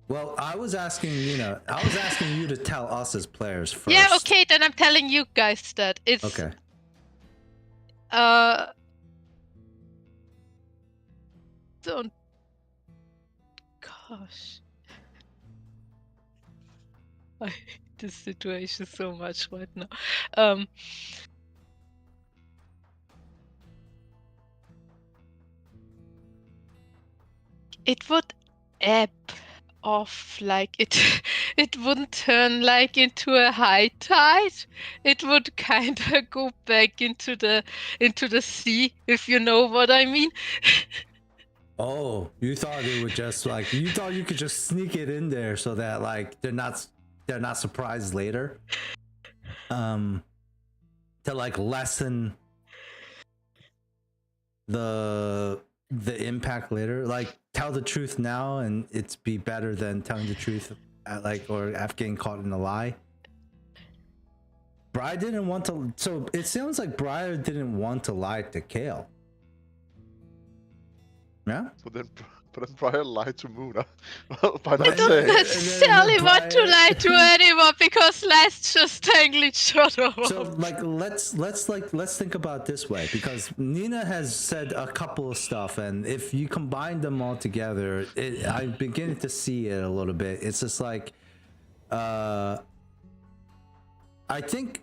Well, I was asking Nina. I was asking you to tell us as players first. Yeah, okay, then I'm telling you guys that it's. Okay. Don't. Gosh. I hate this situation so much right now. It would ebb off, like it it wouldn't turn like into a high tide. It would kind of go back into the sea, if you know what I mean. Oh, you thought it would just like, you thought you could just sneak it in there so that like they're not surprised later. To like lessen the impact later. Like, tell the truth now and it's be better than telling the truth at, like, or after getting caught in a lie. Briar didn't want to, so it sounds like Briar didn't want to lie to Kale. Yeah? But then Briar lied to Muna by I not don't saying. necessarily want to lie to anyone because let's just tangle each other off. So like let's think about it this way, because Nina has said a couple of stuff, and if you combine them all together, I'm beginning to see it a little bit. It's just like I think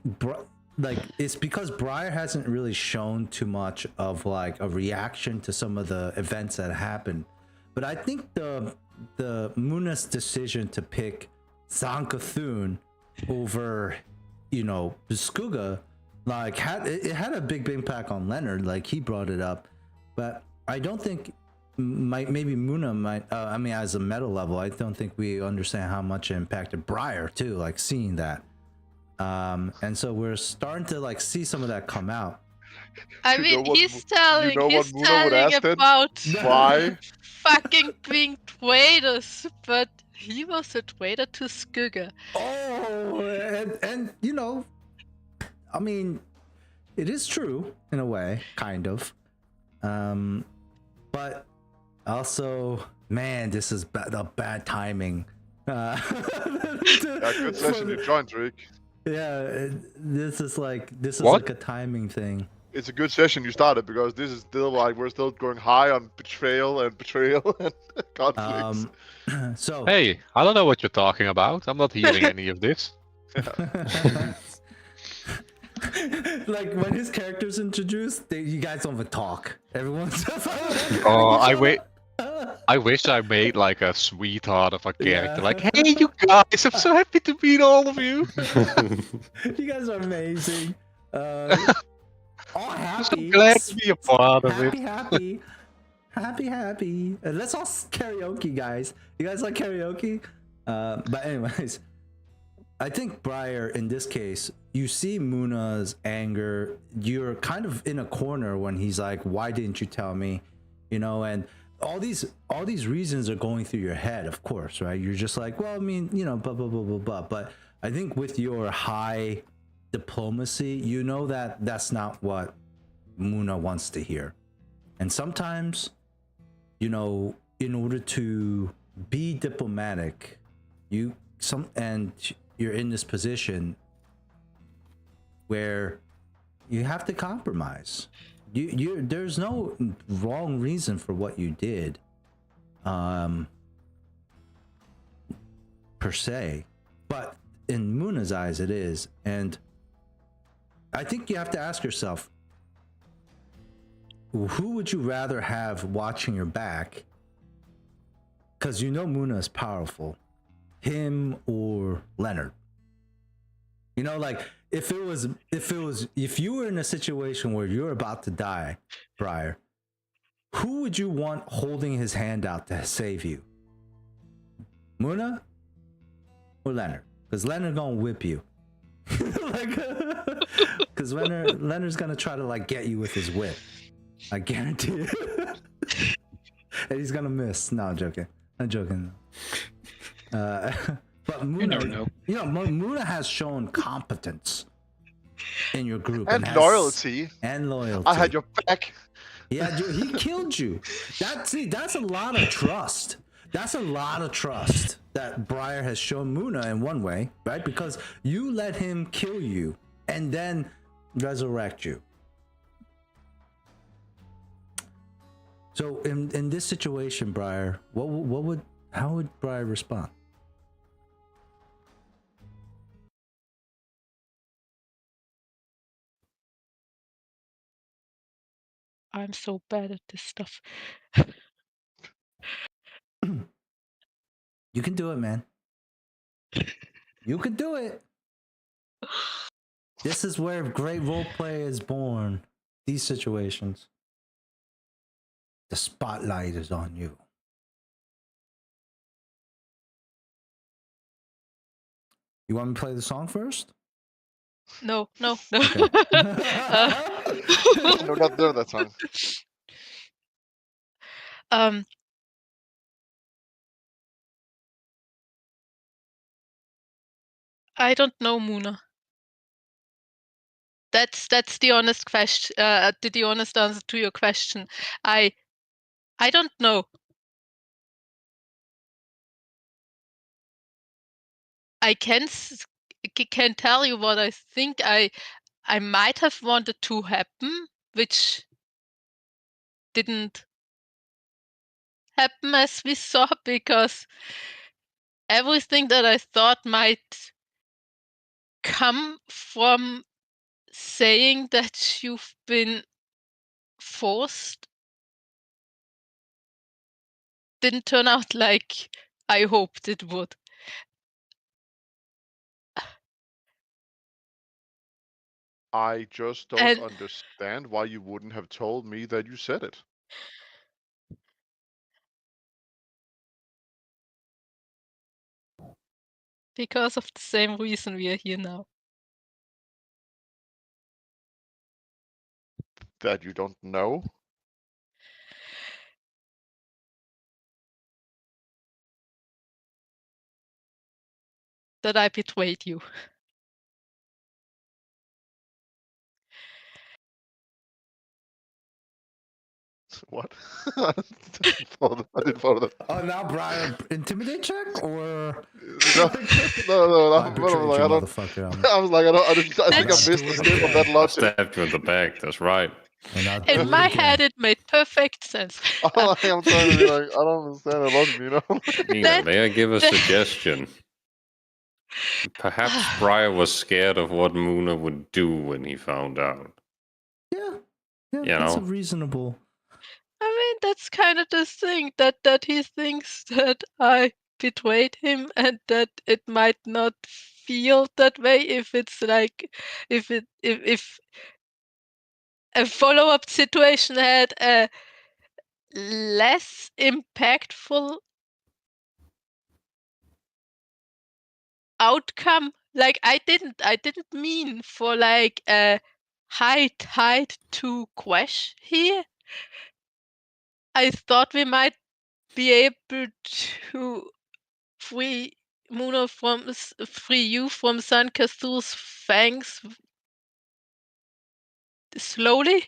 like it's because Briar hasn't really shown too much of like a reaction to some of the events that happened, but I think the Muna's decision to pick Zankathun over, you know, Skuga, like it had a big impact on Leonard. Like he brought it up, but I don't think maybe Muna might. I mean, as a meta level, I don't think we understand how much it impacted Briar too. Like seeing that. And so we're starting to like see some of that come out. I You mean, know what he's Mu- telling, you know what he's Muna would telling ask then? about Why? fucking being traitors, but he was a traitor to Skugga. Oh, and you know, I mean, it is true in a way, kind of. But also, man, this is the bad timing. Yeah, good session you joined, Rick. Yeah, this is like What? a timing thing. It's a good session you started because this is still like we're still going high on betrayal and conflicts. So Hey, I don't know what you're talking about. I'm not hearing any of this. like when his character's introduced, you guys don't even talk. Everyone's just like, Oh, I each wait. other. I wish I made like a sweetheart of a character. Yeah. Like, hey, you guys, I'm so happy to meet all of you. You guys are amazing. All I'm so happy. glad to be a part of happy, it. happy. Let's all karaoke, guys. You guys like karaoke? But anyways, I think Briar, in this case, you see Muna's anger. You're kind of in a corner when he's like, "Why didn't you tell me?" You know, and all these reasons are going through your head, of course, right? You're just like, "Well, I mean, you know, blah blah blah blah blah." But I think with your high diplomacy, you know that that's not what Muna wants to hear. And sometimes, you know, in order to be diplomatic, you're in this position where you have to compromise. There's no wrong reason for what you did, per se, but in Muna's eyes it is. And I think you have to ask yourself, who would you rather have watching your back? Because you know Muna is powerful, him or Leonard. You know, like if you were in a situation where you're about to die, Briar, who would you want holding his hand out to save you? Muna or Leonard? Because Leonard gonna whip you. Because Leonard's gonna try to like get you with his whip. I guarantee it. And he's gonna miss. No, I'm joking. But Muna, You never know. You know, Muna has shown competence in your group And has- loyalty. And loyalty. I had your back. Yeah, he killed you. That's a lot of trust. That's a lot of trust that Briar has shown Muna in one way, right? Because you let him kill you and then resurrect you. So in this situation, Briar, how would Briar respond? I'm so bad at this stuff. You can do it, man. You can do it. This is where great roleplay is born. These situations. The spotlight is on you. You want me to play the song first? No. Okay. No, not there, that song. I don't know, Muna. That's the honest question. The honest answer to your question. I don't know. I can tell you what I think I might have wanted to happen, which didn't happen as we saw, because everything that I thought might come from saying that you've been forced didn't turn out like I hoped it would. I just don't And understand why you wouldn't have told me that you said it. because of the same reason we are here now. That you don't know? That I betrayed you. What? I didn't follow that. Oh, now Briar intimidate check or No, no. I betrayed you, I don't. motherfucker. I was like, I think I Not missed do the it step of again. that I logic. stabbed you in the back. That's right. And I'll In do my it again. head, it made perfect sense. I'm trying to be like, I don't understand the logic, you know? Nina, That- may I give a that- suggestion? Perhaps Briar was scared of what Muna would do when he found out. Yeah, yeah, You that's a know? reasonable. I mean, that's kind of the thing that he thinks that I betrayed him, and that it might not feel that way if it's like if a follow-up situation had a less impactful outcome. Like I didn't mean for like a high tide to crash here. I thought we might be able to free Muna from free you from San Cthulhu's fangs slowly,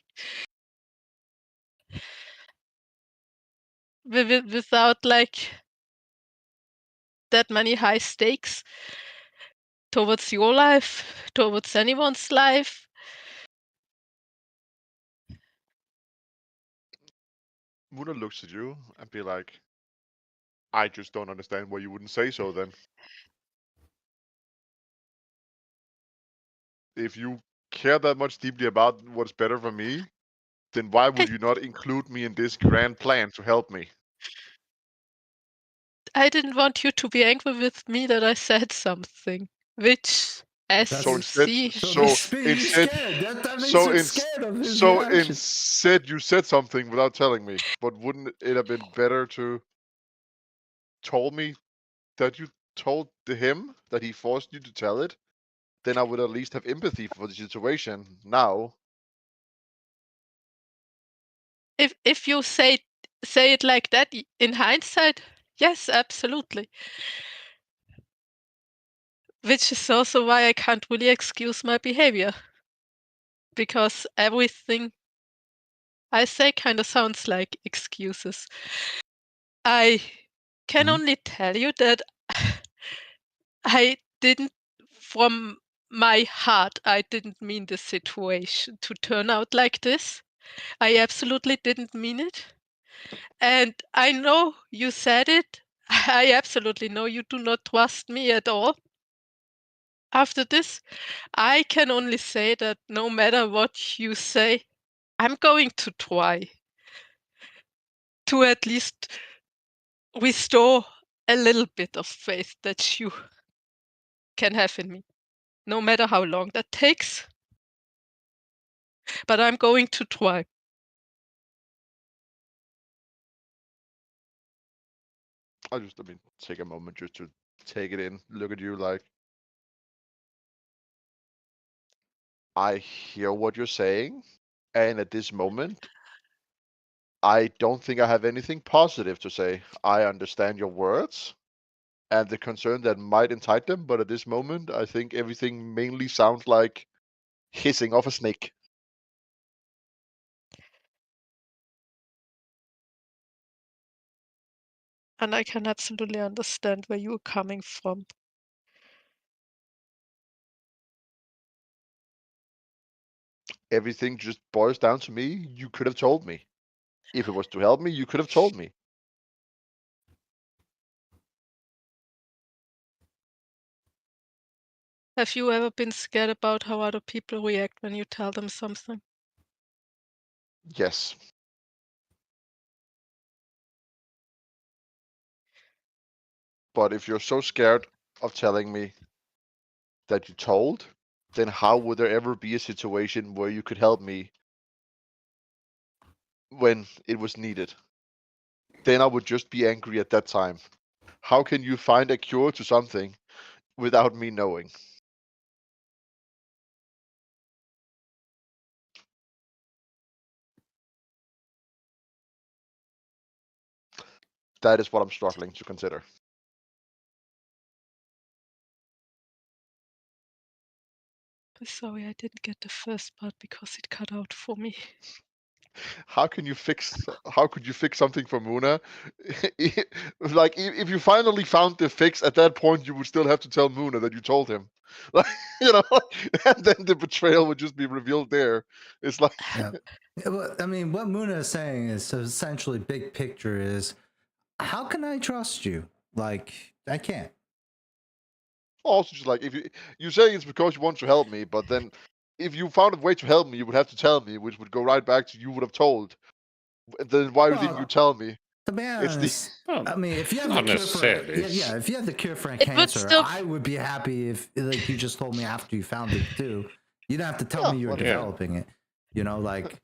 without like that many high stakes towards your life, towards anyone's life. Muna looks at you and be like, I just don't understand why you wouldn't say so then. If you care that much deeply about what's better for me, then why would you not include me in this grand plan to help me? I didn't want you to be angry with me that I said something, which, as That's- So you instead, see, He's instead, scared. That makes so him in, scared of his so reaction. instead you said something without telling me. But wouldn't it have been better to told me that you told him that he forced you to tell it? Then I would at least have empathy for the situation. Now, if you say it like that in hindsight, yes, absolutely. Which is also why I can't really excuse my behavior, because everything I say kind of sounds like excuses. I can only tell you that I didn't, from my heart, I didn't mean the situation to turn out like this. I absolutely didn't mean it. And I know you said it. I absolutely know you do not trust me at all. After this, I can only say that no matter what you say, I'm going to try to at least restore a little bit of faith that you can have in me, no matter how long that takes. But I'm going to try. I mean, take a moment just to take it in, look at you like, I hear what you're saying, and at this moment, I don't think I have anything positive to say. I understand your words and the concern that might incite them, but at this moment, I think everything mainly sounds like hissing of a snake. And I can absolutely understand where you're coming from. Everything just boils down to me. You could have told me. If it was to help me, you could have told me. Have you ever been scared about how other people react when you tell them something? Yes. But if you're so scared of telling me that you told, then how would there ever be a situation where you could help me when it was needed? Then I would just be angry at that time. How can you find a cure to something without me knowing? That is what I'm struggling to consider. Sorry, I didn't get the first part because it cut out for me. How could you fix something for Muna? Like, if you finally found the fix, at that point you would still have to tell Muna that you told him. Like, you know, and then the betrayal would just be revealed there. It's like, Yeah. Well, I mean, what Muna is saying is essentially big picture is, how can I trust you? Like, I can't. also just like, if you say it's because you want to help me, but then if you found a way to help me, you would have to tell me, which would go right back to you would have told. Then why didn't you tell me? To be It's the honest, I mean, if you have the Not cure for necessarily. yeah, if you have the cure for would cancer, still- I would be happy if like you just told me after you found it too. You don't have to tell Yeah, me you're well, yeah. developing it. You know, like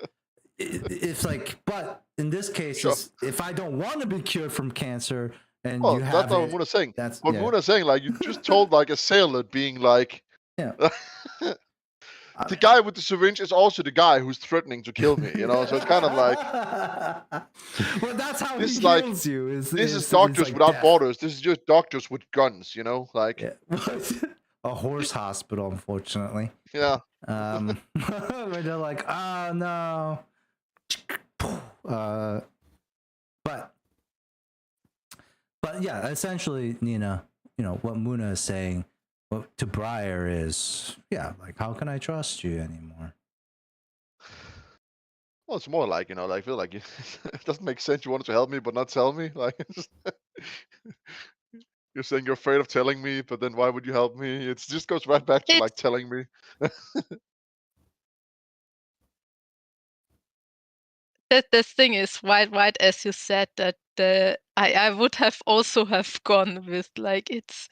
it's like, but in this case, Sure. if I don't want to be cured from cancer and well, you that's have not what it, Muna's saying. that's What yeah, Muna's saying, like, you just told like a sailor being like, yeah. the guy with the syringe is also the guy who's threatening to kill me. You know, so it's kind of like, well, that's how this he is like, heals you. this is Doctors like Without death. Borders. This is just doctors with guns. You know, like, Yeah. A horse hospital, unfortunately. yeah. Where they're like, oh no. But yeah, essentially, Nina, you know what Muna is saying to Briar is, yeah, like, how can I trust you anymore? Well, it's more like, you know, like, I feel like it doesn't make sense. You wanted to help me, but not tell me. Like, you're saying you're afraid of telling me, but then why would you help me? It just goes right back to like It's- telling me. the thing is, right as you said, that I would have also have gone with like it's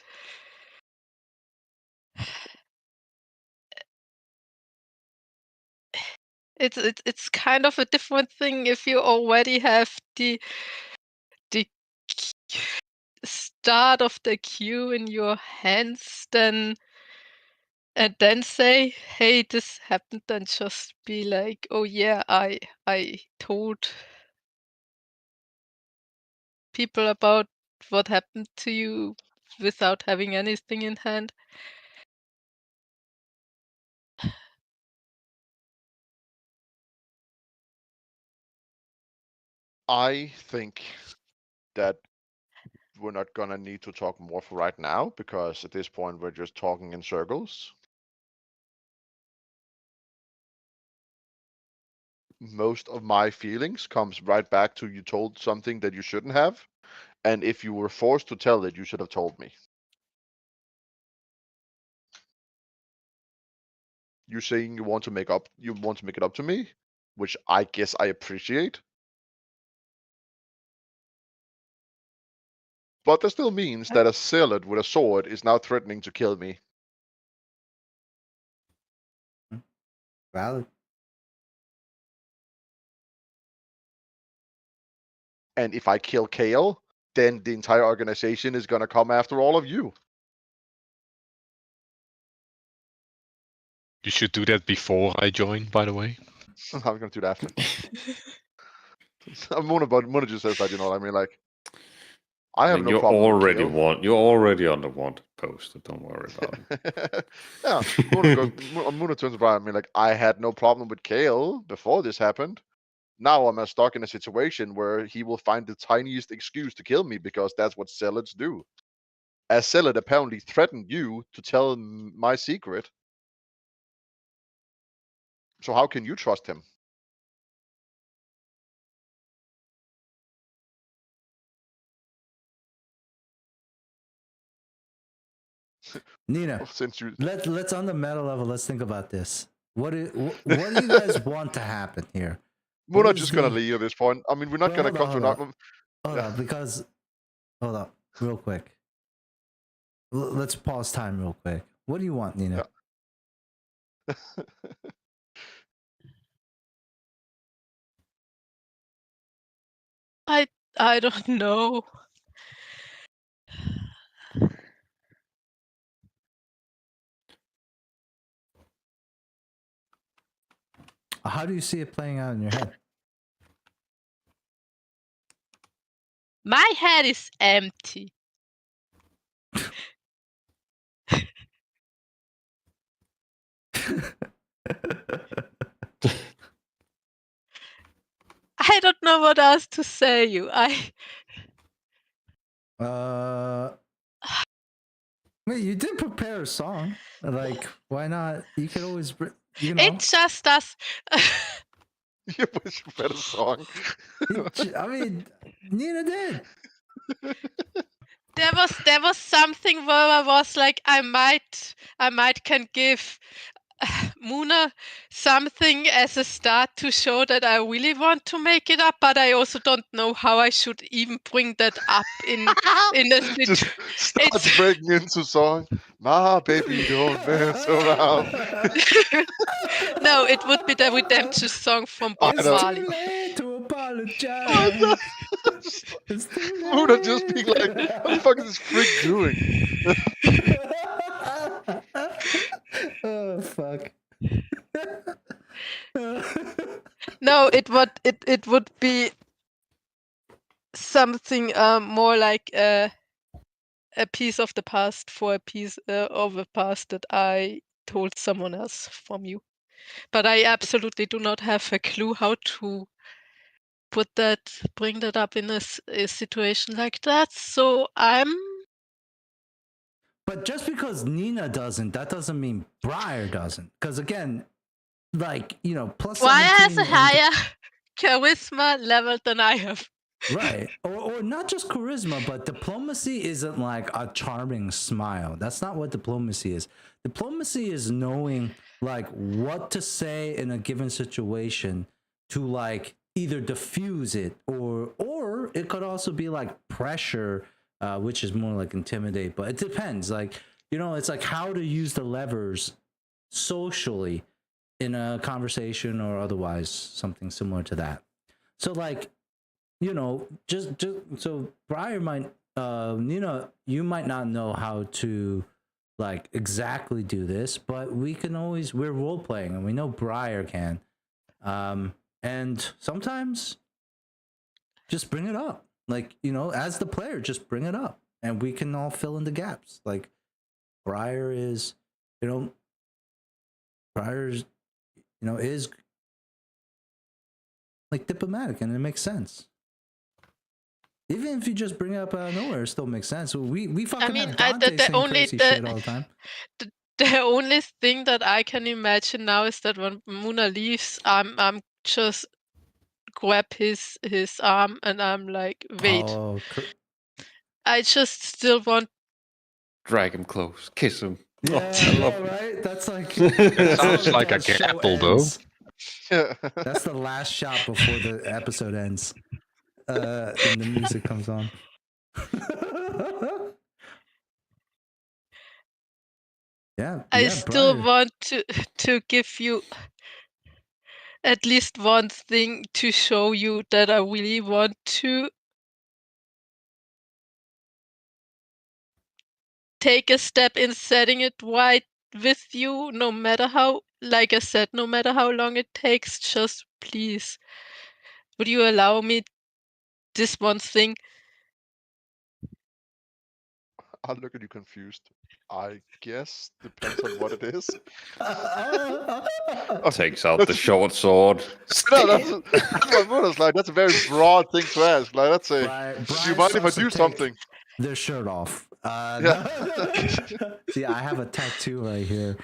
kind of a different thing if you already have the start of the queue in your hands, then and then say, hey, this happened, and just be like, oh yeah, I told people about what happened to you without having anything in hand. I think that we're not gonna need to talk more for right now, because at this point we're just talking in circles. Most of my feelings comes right back to you told something that you shouldn't have, and if you were forced to tell it, you should have told me. You saying you want to make it up to me, which I guess I appreciate. But that still means that a sailor with a sword is now threatening to kill me. Valid. And if I kill Kale, then the entire organization is gonna come after all of you. You should do that before I join, by the way. I'm gonna do that after. Mona just says that, you know what I mean? Like, I have no you're problem with already Kale. you're already on the wanted poster. Don't worry about it. Yeah, Muna turns around. I mean, like, I had no problem with Kale before this happened. Now I'm stuck in a situation where he will find the tiniest excuse to kill me, because that's what zealots do. As zealot apparently threatened you to tell my secret. So how can you trust him? Nina, Since you, let's on the meta level. Let's think about this. What do you guys want to happen here? we're What not is just gonna the- leave at this point. I mean, we're not Well, gonna come to an. hold on, because hold on, real quick. Let's pause time real quick. What do you want, Nina? Yeah. I don't know. How do you see it playing out in your head? My head is empty. I don't know what else to say you. Wait, you did prepare a song. Like, why not? You could always, you know. It just does. You wish you had a song. I mean, Nina did. There was something where I was like, I might can give Muna something as a start to show that I really want to make it up, but I also don't know how I should even bring that up in a Just starts breaking into song. My baby, don't mess around. No, it would be the redemption song from Bob It's Marley. too late to apologize. Oh, It's too late. Muna just being like, what the fuck is this freak doing? Oh fuck. No, it would be something more like a piece of the past for a piece of the past that I told someone else from you. But I absolutely do not have a clue how to bring that up in a situation like that. So I'm. But just because Nina doesn't, that doesn't mean Briar doesn't. Because again, like, you know, plus Why has a 17 higher charisma level than I have? Right. Or not just charisma, but diplomacy isn't like a charming smile. That's not what diplomacy is. Diplomacy is knowing like what to say in a given situation to like either diffuse it or it could also be like pressure, which is more like intimidate, but it depends. Like, you know, it's like how to use the levers socially in a conversation or otherwise, something similar to that. So like, you know, just so Briar might, Nina, you might not know how to like exactly do this, but we can always, we're role playing and we know Briar can. And sometimes just bring it up. Like, you know, as the player, just bring it up and we can all fill in the gaps. Like Briar is, you know, Briar's, you know, is like diplomatic and it makes sense. Even if you just bring it up out of nowhere, it still makes sense. We fucking have Dante saying crazy shit all the time. The only thing that I can imagine now is that when Muna leaves, I'm just grab his arm and I'm like, wait. Oh, I just still want. Drag him close, kiss him. yeah, I love yeah, it. right? That's like Sounds like a grapple, though. Yeah. That's the last shot before the episode ends. And the music comes on. Yeah. I still want to give you at least one thing to show you that I really want to take a step in setting it right with you, no matter how, like I said, no matter how long it takes, just please, would you allow me this one thing? I look at you confused. I guess depends on what it is. Takes out the short sword. No, that's what Muna's like. That's a very broad thing to ask. Like, let's say, do you mind if I do something? Their shirt off. Yeah. See, I have a tattoo right here.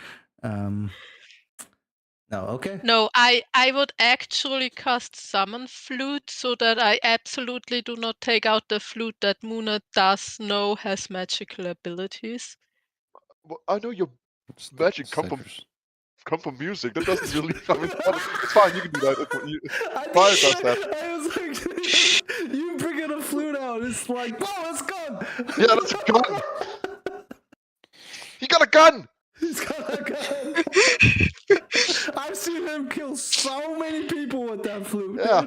No, okay. No, I would actually cast Summon Flute so that I absolutely do not take out the flute that Muna does know has magical abilities. Well, I know your magic come from music. That doesn't really. I mean, it's fine. You can do that. Briar does that. I was like, you bringing a flute out. It's like, oh, it's gun. Yeah, that's a gun. He got a gun. He's got a gun. I've seen him kill so many people with that flute. Yeah.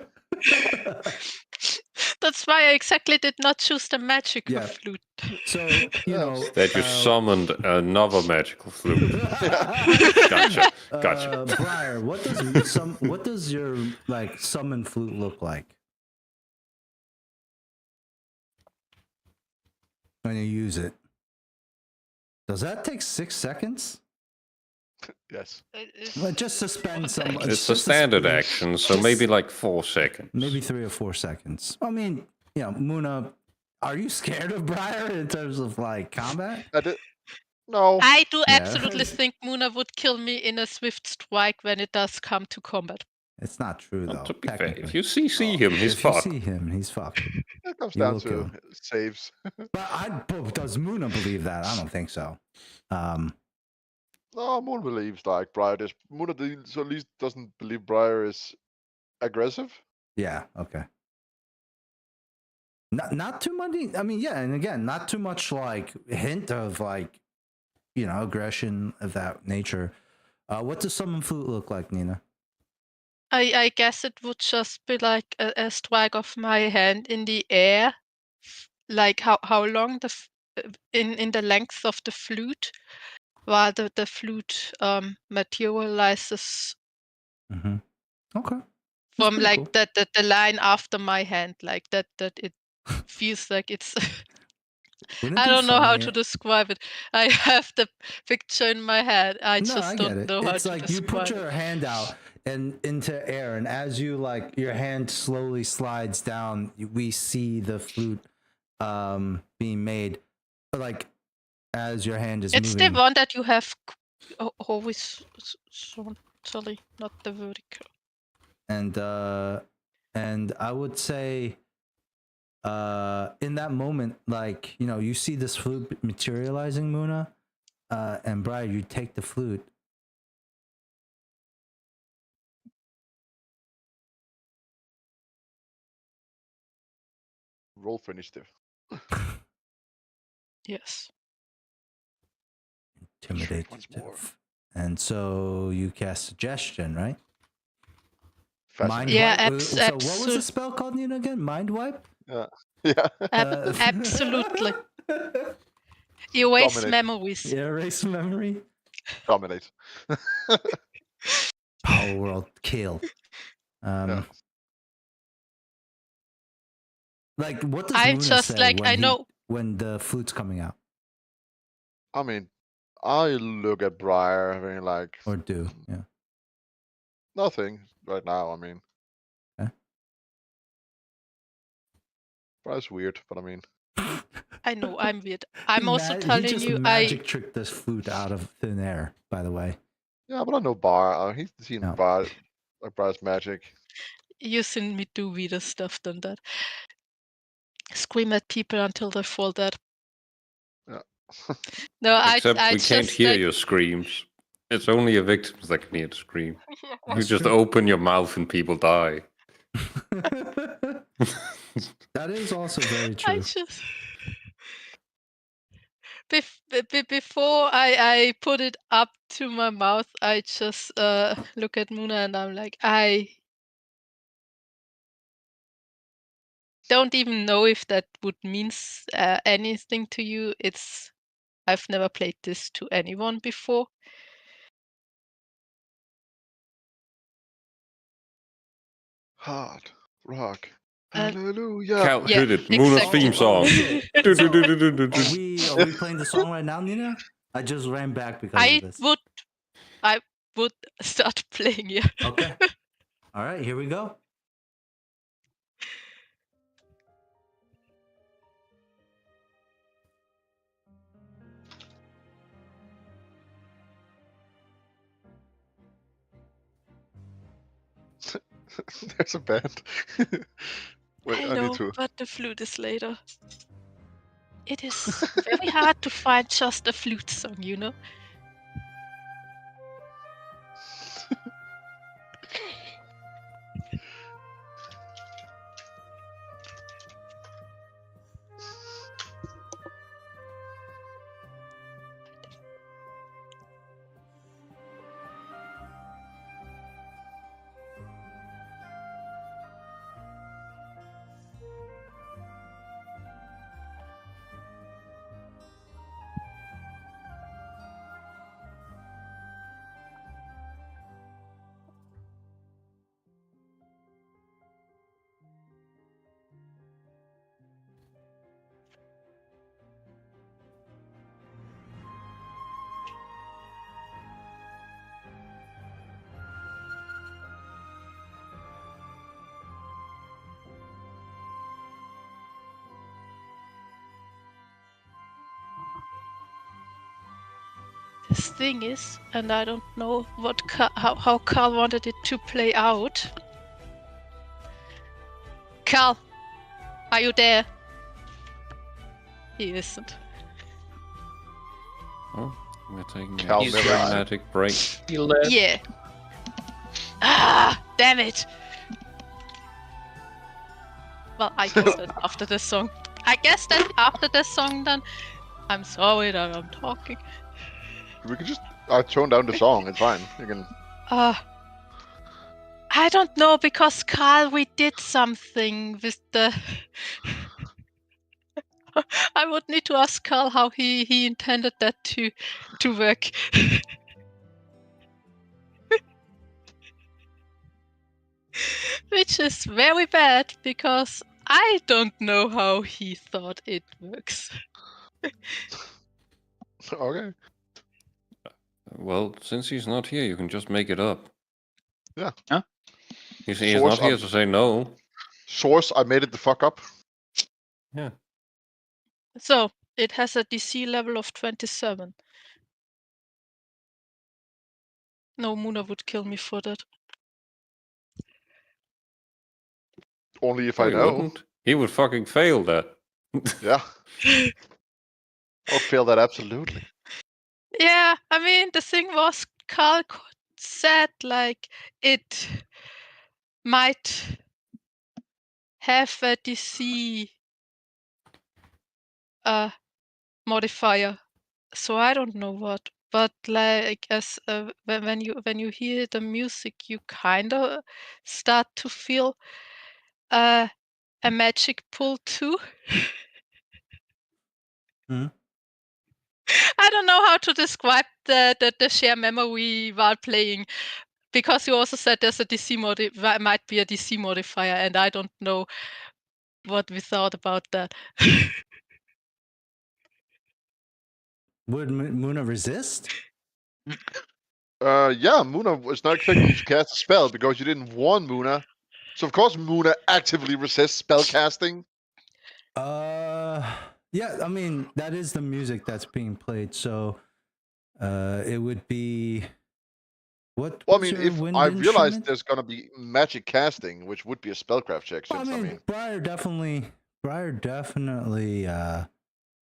That's why I exactly did not choose the magical flute. So, you know. That you summoned another magical flute. Gotcha. Briar, what does your like summon flute look like? when you use it. Does that take 6 seconds? Yes. Well, just suspend some. It's a standard action, so maybe like 4 seconds. Maybe 3 or 4 seconds. I mean, Muna, are you scared of Briar in terms of like combat? No. I do Yeah. absolutely think Muna would kill me in a swift strike when it does come to combat. It's not true Well, though. to be fair, Technically. if you see him, he's If you fucked. see him, he's fucked. It comes You down will to kill. saves. But does Muna believe that? I don't think so. No, Moon believes like Briar is. Moon at least doesn't believe Briar is aggressive. Yeah. Okay. Not too much. I mean, yeah, and again, not too much like hint of like, aggression of that nature. What does summon flute look like, Nina? I guess it would just be like a strike of my hand in the air, like how long in the length of the flute, while the flute materializes Mm-hmm. Okay. from pretty like cool. the line after my hand, like that it feels like it's. Wouldn't it I be don't know how funny- to describe it. I have the picture in my head. I No, just I don't get it. know how It's to like you describe put your it. hand out and into air, and as you like your hand slowly slides down, we see the flute being made. Like as your hand is It's moving. the one that you have horizontally, not the vertical. And I would say in that moment, like, you see this flute materializing, Muna, and Briar, you take the flute. Roll for initiative. Yes. Intimidate. Once more. And so you cast suggestion, right? Mind Fascinating. Yeah, wipe. So what was the spell called, Nina, again? Mind wipe? Yeah. absolutely. Erase Dominate. memories. Erase memory. Dominate. Power world kill. Yeah. Like, what does I'm Muna just say like, when I know. when the flute's coming out, I mean, I look at Briar having like or do? Yeah. nothing right now. I mean, Okay. Briar's weird, but I mean, I know I'm weird. I'm also he telling just you, magic tricked this flute out of thin air, by the way. yeah, but I know Briar. He's seen No. Briar's magic. you seen me do weirder stuff than that. Scream at people until they fall dead. Yeah. No, Except I we can't just hear like, your screams. It's only a victim that can hear the scream. You That's just true. open your mouth and people die. That is also very I true. just before I put it up to my mouth, I just look at Muna and I'm like, I don't even know if that would mean anything to you. I've never played this to anyone before. Hard rock. Uh, Hallelujah. Cal, Yeah, hit it. Muna's exactly. theme song. Are we playing the song right now, Nina? I just ran back because of this. I would start playing, yeah. Okay. All right, here we go. There's a band. Wait, I I know, need to. but the flute is later. It is very hard to find just a flute song, you know? This thing is, and I don't know what how Carl wanted it to play out. Carl, are you there? He isn't. Oh, we're taking Cal a never dramatic break. He left. Yeah. Ah, damn it. Well, I guess that after the song. Then. I'm sorry that I'm talking. We can just tone down the song. It's fine. You can. I don't know, because Carl, we did something with the. I would need to ask Carl how he intended that to work. Which is very bad, because I don't know how he thought it works. Okay. Well, since he's not here, you can just make it up. Yeah. Huh? He's not Source, here to say no. Source, I made it the fuck up. Yeah. So, it has a DC level of 27. No, Muna would kill me for that. Only if Oh, I he know. wouldn't. He would fucking fail that. Yeah. I'll fail that absolutely. Yeah, I mean, the thing was, Carl said, like, it might have a DC modifier. So I don't know what. But like, as when you hear the music, you kind of start to feel a magic pull too. Hmm? I don't know how to describe the share memory while playing, because you also said there's a DC might be a DC modifier, and I don't know what we thought about that. Would Muna resist? Yeah, Muna was not expecting you to cast a spell because you didn't warn Muna. So of course Muna actively resists spell casting. Yeah, I mean, that is the music that's being played, so it would be what Well, I was mean, your if wind I realize instrument? there's gonna be magic casting, which would be a spellcraft check, Well, since I mean, Briar definitely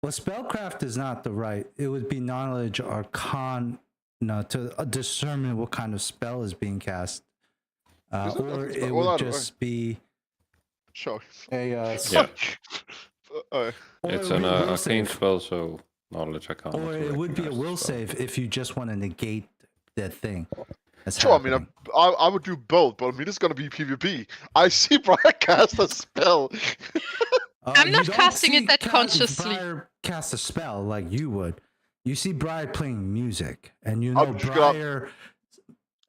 well, spellcraft is not the right. It would be knowledge arcana to determine what kind of spell is being cast. Is it? I Or think it well, would I- just be sure. a Yeah. Uh, or It's a an will arcane save. spell, so knowledge I can't. Or it would be a will save if you just want to negate that thing. That's sure, happening. I mean, I would do both, but I mean, it's gonna be PvP. I see Brian cast a spell. I'm You not don't casting it see that consciously. Briar cast a spell like you would. You see Briar playing music, and you I'm know just gonna-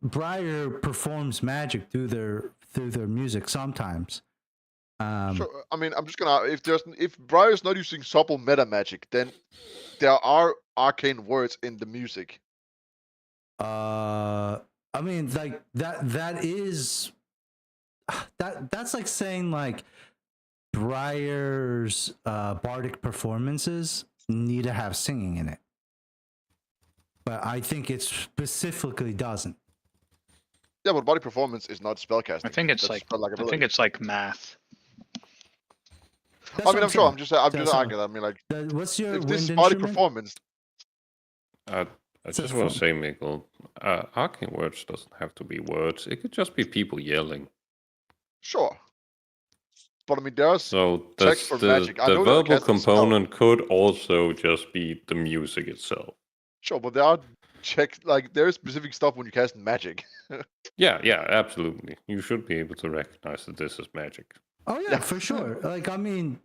Briar performs magic through their music sometimes. Sure, I mean, I'm just gonna if Briar's not using supple meta magic, then there are arcane words in the music. I mean, like that is that's like saying like Briar's bardic performances need to have singing in it, but I think it specifically doesn't. Yeah, but body performance is not spellcasting. I think it's That's like spell-like I ability. think it's like math. That's I what mean, I'm sure. saying. I'm just That's all. arguing. I mean, like, What's your if this wind is body instrument? performance, I just want to say, Mikkel, arcane words doesn't have to be words. It could just be people yelling. sure. But I mean, there's So text for the magic. I know they're verbal casting a spell. component could also just be the music itself. Sure, but there are there's specific stuff when you cast magic. Yeah, absolutely. You should be able to recognize that this is magic. Oh yeah, for sure. Like I mean,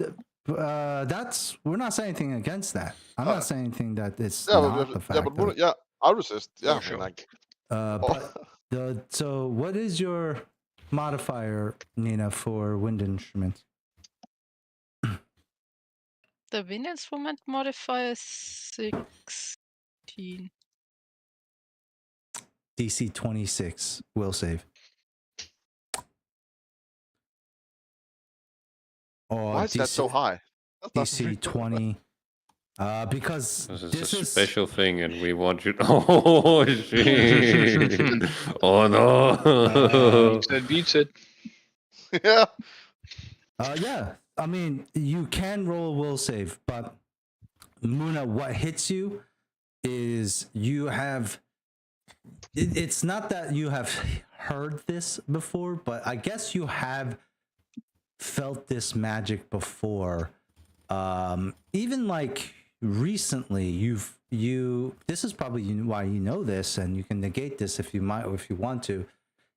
that's we're not saying anything against that. I'm not saying anything that it's not the fact. Yeah, I'll resist. Yeah, I sure. mean, like, But so what is your modifier, Nina, for wind instruments? The wind instrument modifier is 16. DC 26 will save. Or why is that so high? That's not DC 20. Because This is this a is special thing, and we want you. Oh shit! Oh no! Beats it. Yeah. yeah. I mean, you can roll a will save, but Muna, what hits you is you have. It's not that you have heard this before, but I guess you have felt this magic before. Even like recently, this is probably why you know this, and you can negate this if you want to.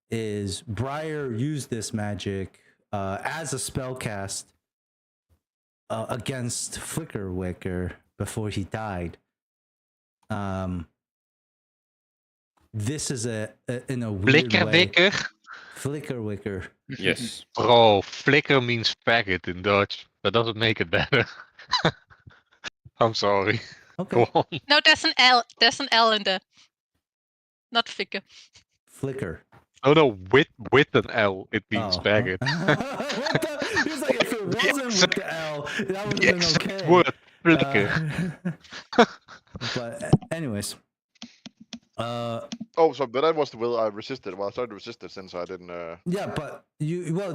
Is Briar used this magic as a spell cast against Flickerwicker before he died. This is in a weird way. Flikkerwikker? Flickerwicker. Yes. Bro, flicker means faggot in Dutch. That doesn't make it better. I'm sorry. Okay. Go on. No, there's an L. There's an L in there. Not flicker. Flicker. Oh no, with an L, it means Oh. faggot. What the? He was like, if it wasn't with the L, that would have The been exact okay. word, flicker. But anyways. Oh, so but that was the will I resisted. Well, I started to resist it since I didn't. Yeah, but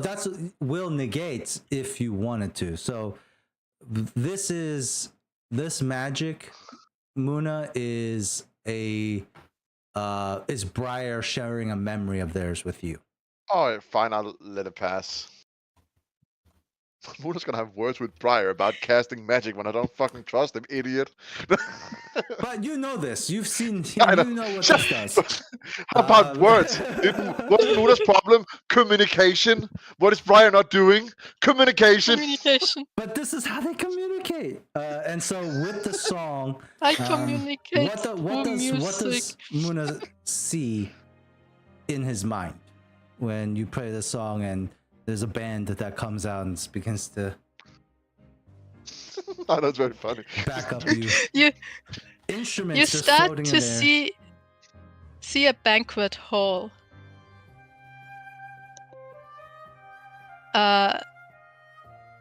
that's will negate if you wanted to. So this magic, Muna, is Briar sharing a memory of theirs with you. Oh, fine. I'll let it pass. Muna's gonna have words with Briar about casting magic when I don't fucking trust him, idiot. But you know this. You've seen. I know. You know what this does. How about words? Wasn't Muna's problem communication? What is Briar not doing? Communication. Communication. But this is how they communicate. And so with the song, I communicate what through does music. Muna see in his mind when you play the song and there's a band that comes out and begins to Oh, that's very funny. back up you? You Instruments you just start floating to in there. see a banquet hall.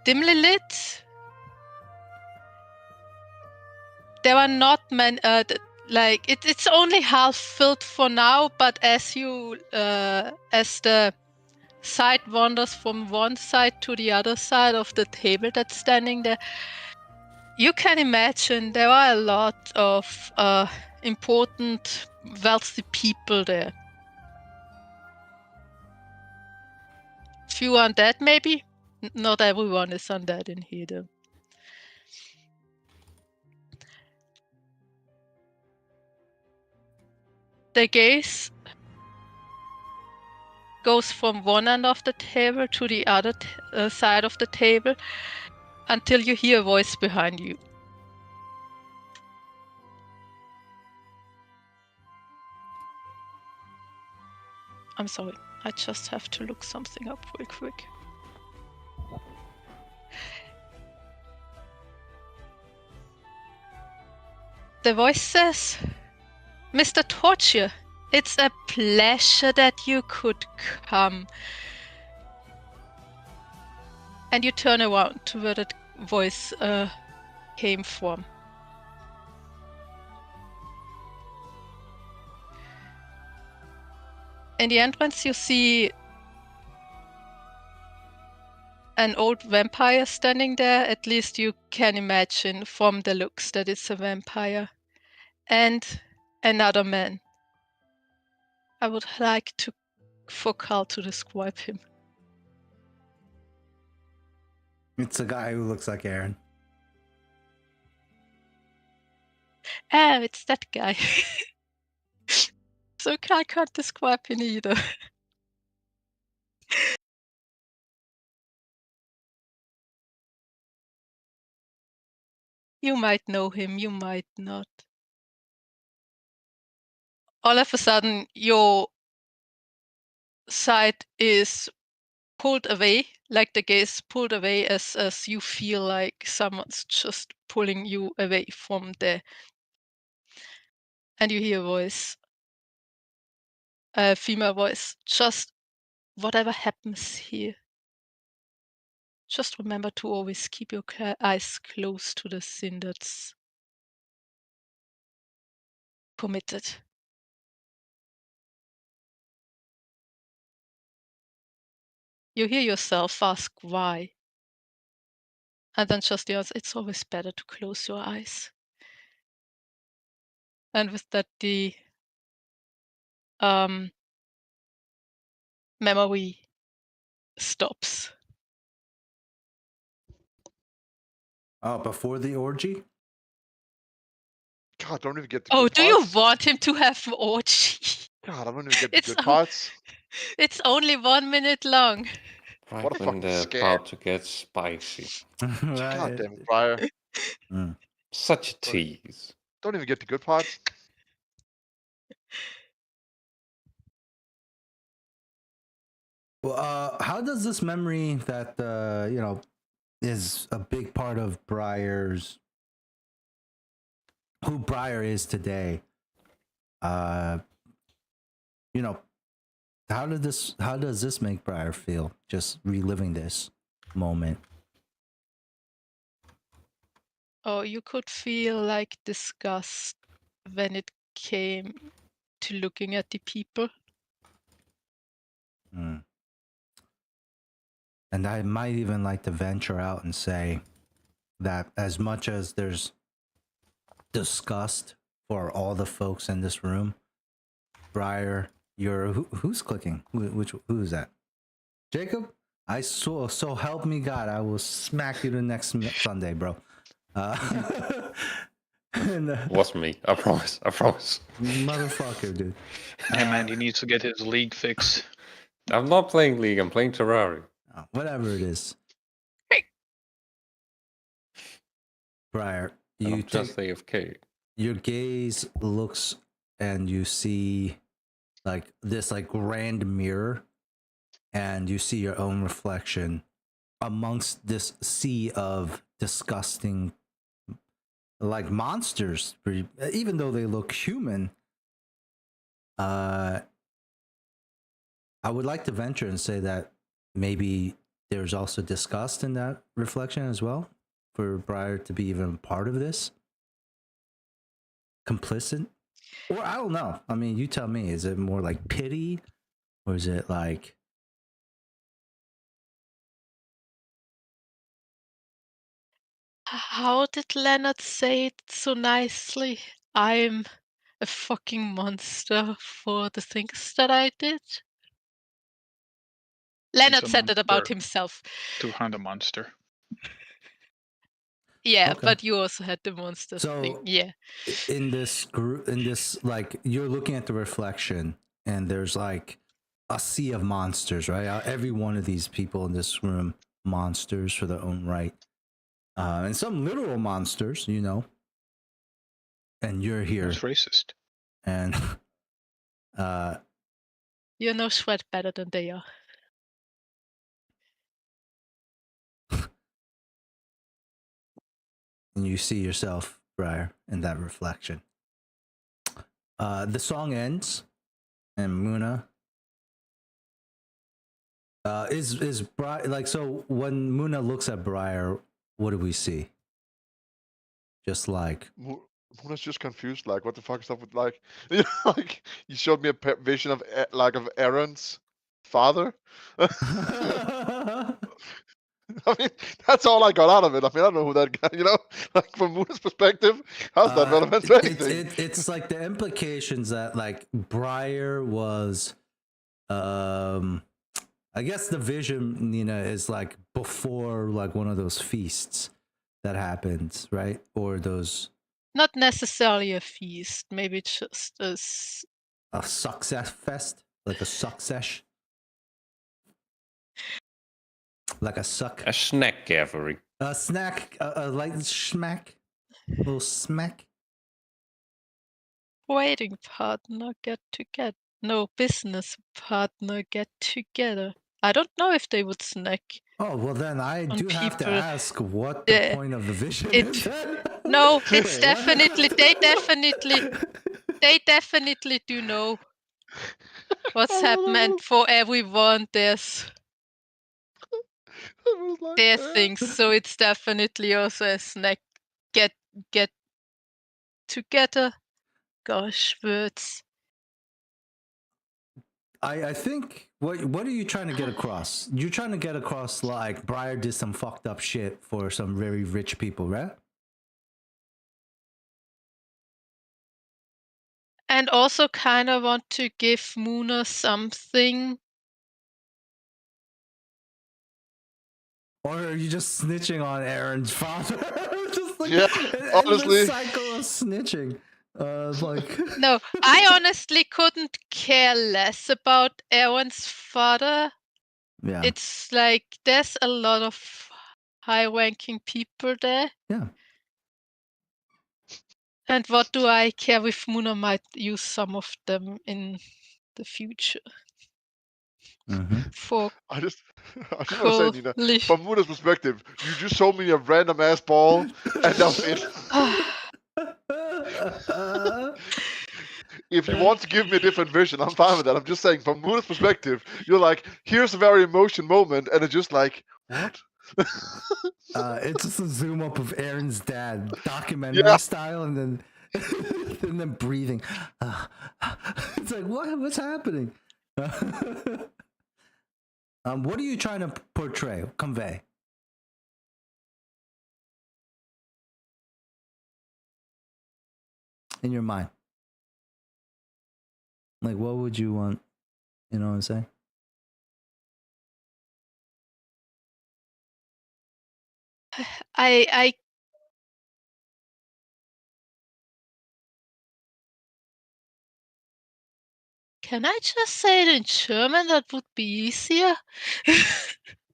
Dimly lit. There are not many. It's only half filled for now, but as the sight wanders from one side to the other side of the table that's standing there, you can imagine there are a lot of important, wealthy people there. Few undead, maybe. Not everyone is undead in here, though. The gaze goes from one end of the table to the other side of the table until you hear a voice behind you. I'm sorry, I just have to look something up real quick. The voice says, Mr. Torture, it's a pleasure that you could come. And you turn around to where that voice came from. In the entrance, you see an old vampire standing there. At least you can imagine from the looks that it's a vampire. And another man. I would like for Carl to describe him. It's a guy who looks like Aaron. It's that guy. So I can't describe him either. You might know him, you might not. All of a sudden, your sight is pulled away, like the gaze pulled away as you feel like someone's just pulling you away from there. And you hear a voice, a female voice, just whatever happens here, just remember to always keep your eyes close to the sin that's committed. You hear yourself ask why. And then just the answer, it's always better to close your eyes. And with that, the memory stops. Oh, before the orgy? God, don't even get the Oh, good do you parts. want him to have orgy? God, I don't even get the It's good o- parts. It's only 1 minute long. Right What a when fucking they're scam. about to get spicy. God Right. damn it, Briar. Such a tease. Don't even get the good parts. Well, how does this memory that is a big part of Briar's, who Briar is today? How does this make Briar feel? Just reliving this moment. Oh, you could feel like disgust when it came to looking at the people. Mm. And I might even like to venture out and say that as much as there's disgust for all the folks in this room, Briar, who's clicking? Who is that? Jacob? I so help me God, I will smack you the next Sunday, bro. Was me. I promise. I promise. Motherfucker, dude. Hey man, he needs to get his league fix. I'm not playing League. I'm playing Terraria. Whatever it is. Briar, And you I'm just take AFK. your gaze looks and you see like this like grand mirror, and you see your own reflection amongst this sea of disgusting like monsters, even though they look human. I would like to venture and say that maybe there's also disgust in that reflection as well, for Briar to be even part of this, complicit. Or I don't know. I mean, you tell me. Is it more like pity, or is it like? How did Leonard say it so nicely? I'm a fucking monster for the things that I did. Leonard a said that about monster. himself. 200 monster. Yeah, Okay. but you also had the monster thing. So Yeah. in this group, in this like you're looking at the reflection, and there's like a sea of monsters, right? Every one of these people in this room, monsters for their own right, and some literal monsters, and you're here, That's racist. and You're no sweat better than they are. and you see yourself, Briar, in that reflection. The song ends, and Muna is Briar like, so when Muna looks at Briar, what do we see? Just like Muna's just confused, like, what the fuck is up with, like, like, you showed me a vision of, of Aaron's father. I mean, that's all I got out of it. I mean, I don't know who that guy, like from Muna's perspective, how's that relevant to anything? It's like the implications that like Briar was, I guess the vision, Nina, is like before like one of those feasts that happens, right? Or those Not necessarily a feast. Maybe just a success fest, like a success, like a suck, A snack gathering. a snack, a light smack, little smack. waiting partner get together. No, business partner get together. I don't know if they would snack. Oh well, then I On do have to people. ask what the Yeah. point of the vision It- is. No, it's Wait, what? definitely they definitely do know what's happened for everyone. There's things, so it's definitely also a snack get together. gosh, words. I think what are you trying to get across? You're trying to get across like Briar did some fucked up shit for some very rich people, right? And also kind of want to give Muna something. Or are you just snitching on Aaron's father? Just like Yeah, it's honestly. a cycle of snitching. Like No, I honestly couldn't care less about Aaron's father. yeah, It's like there's a lot of high-ranking people there. yeah. And what do I care if Muna might use some of them in the future Mm-hmm. for I just want to say, Nina, cool from Muna's perspective, you just showed me a random ass ball, and that was it. If you want to give me a different vision, I'm fine with that. I'm just saying, from Muna's perspective, you're like, here's a very emotional moment, and it's just like, what? It's just a zoom up of Aaron's dad, documentary style, and then and then breathing. It's like what's happening? What are you trying to portray, convey? In your mind? Like, what would you want? You know what I'm saying? I can I just say it in German? That would be easier.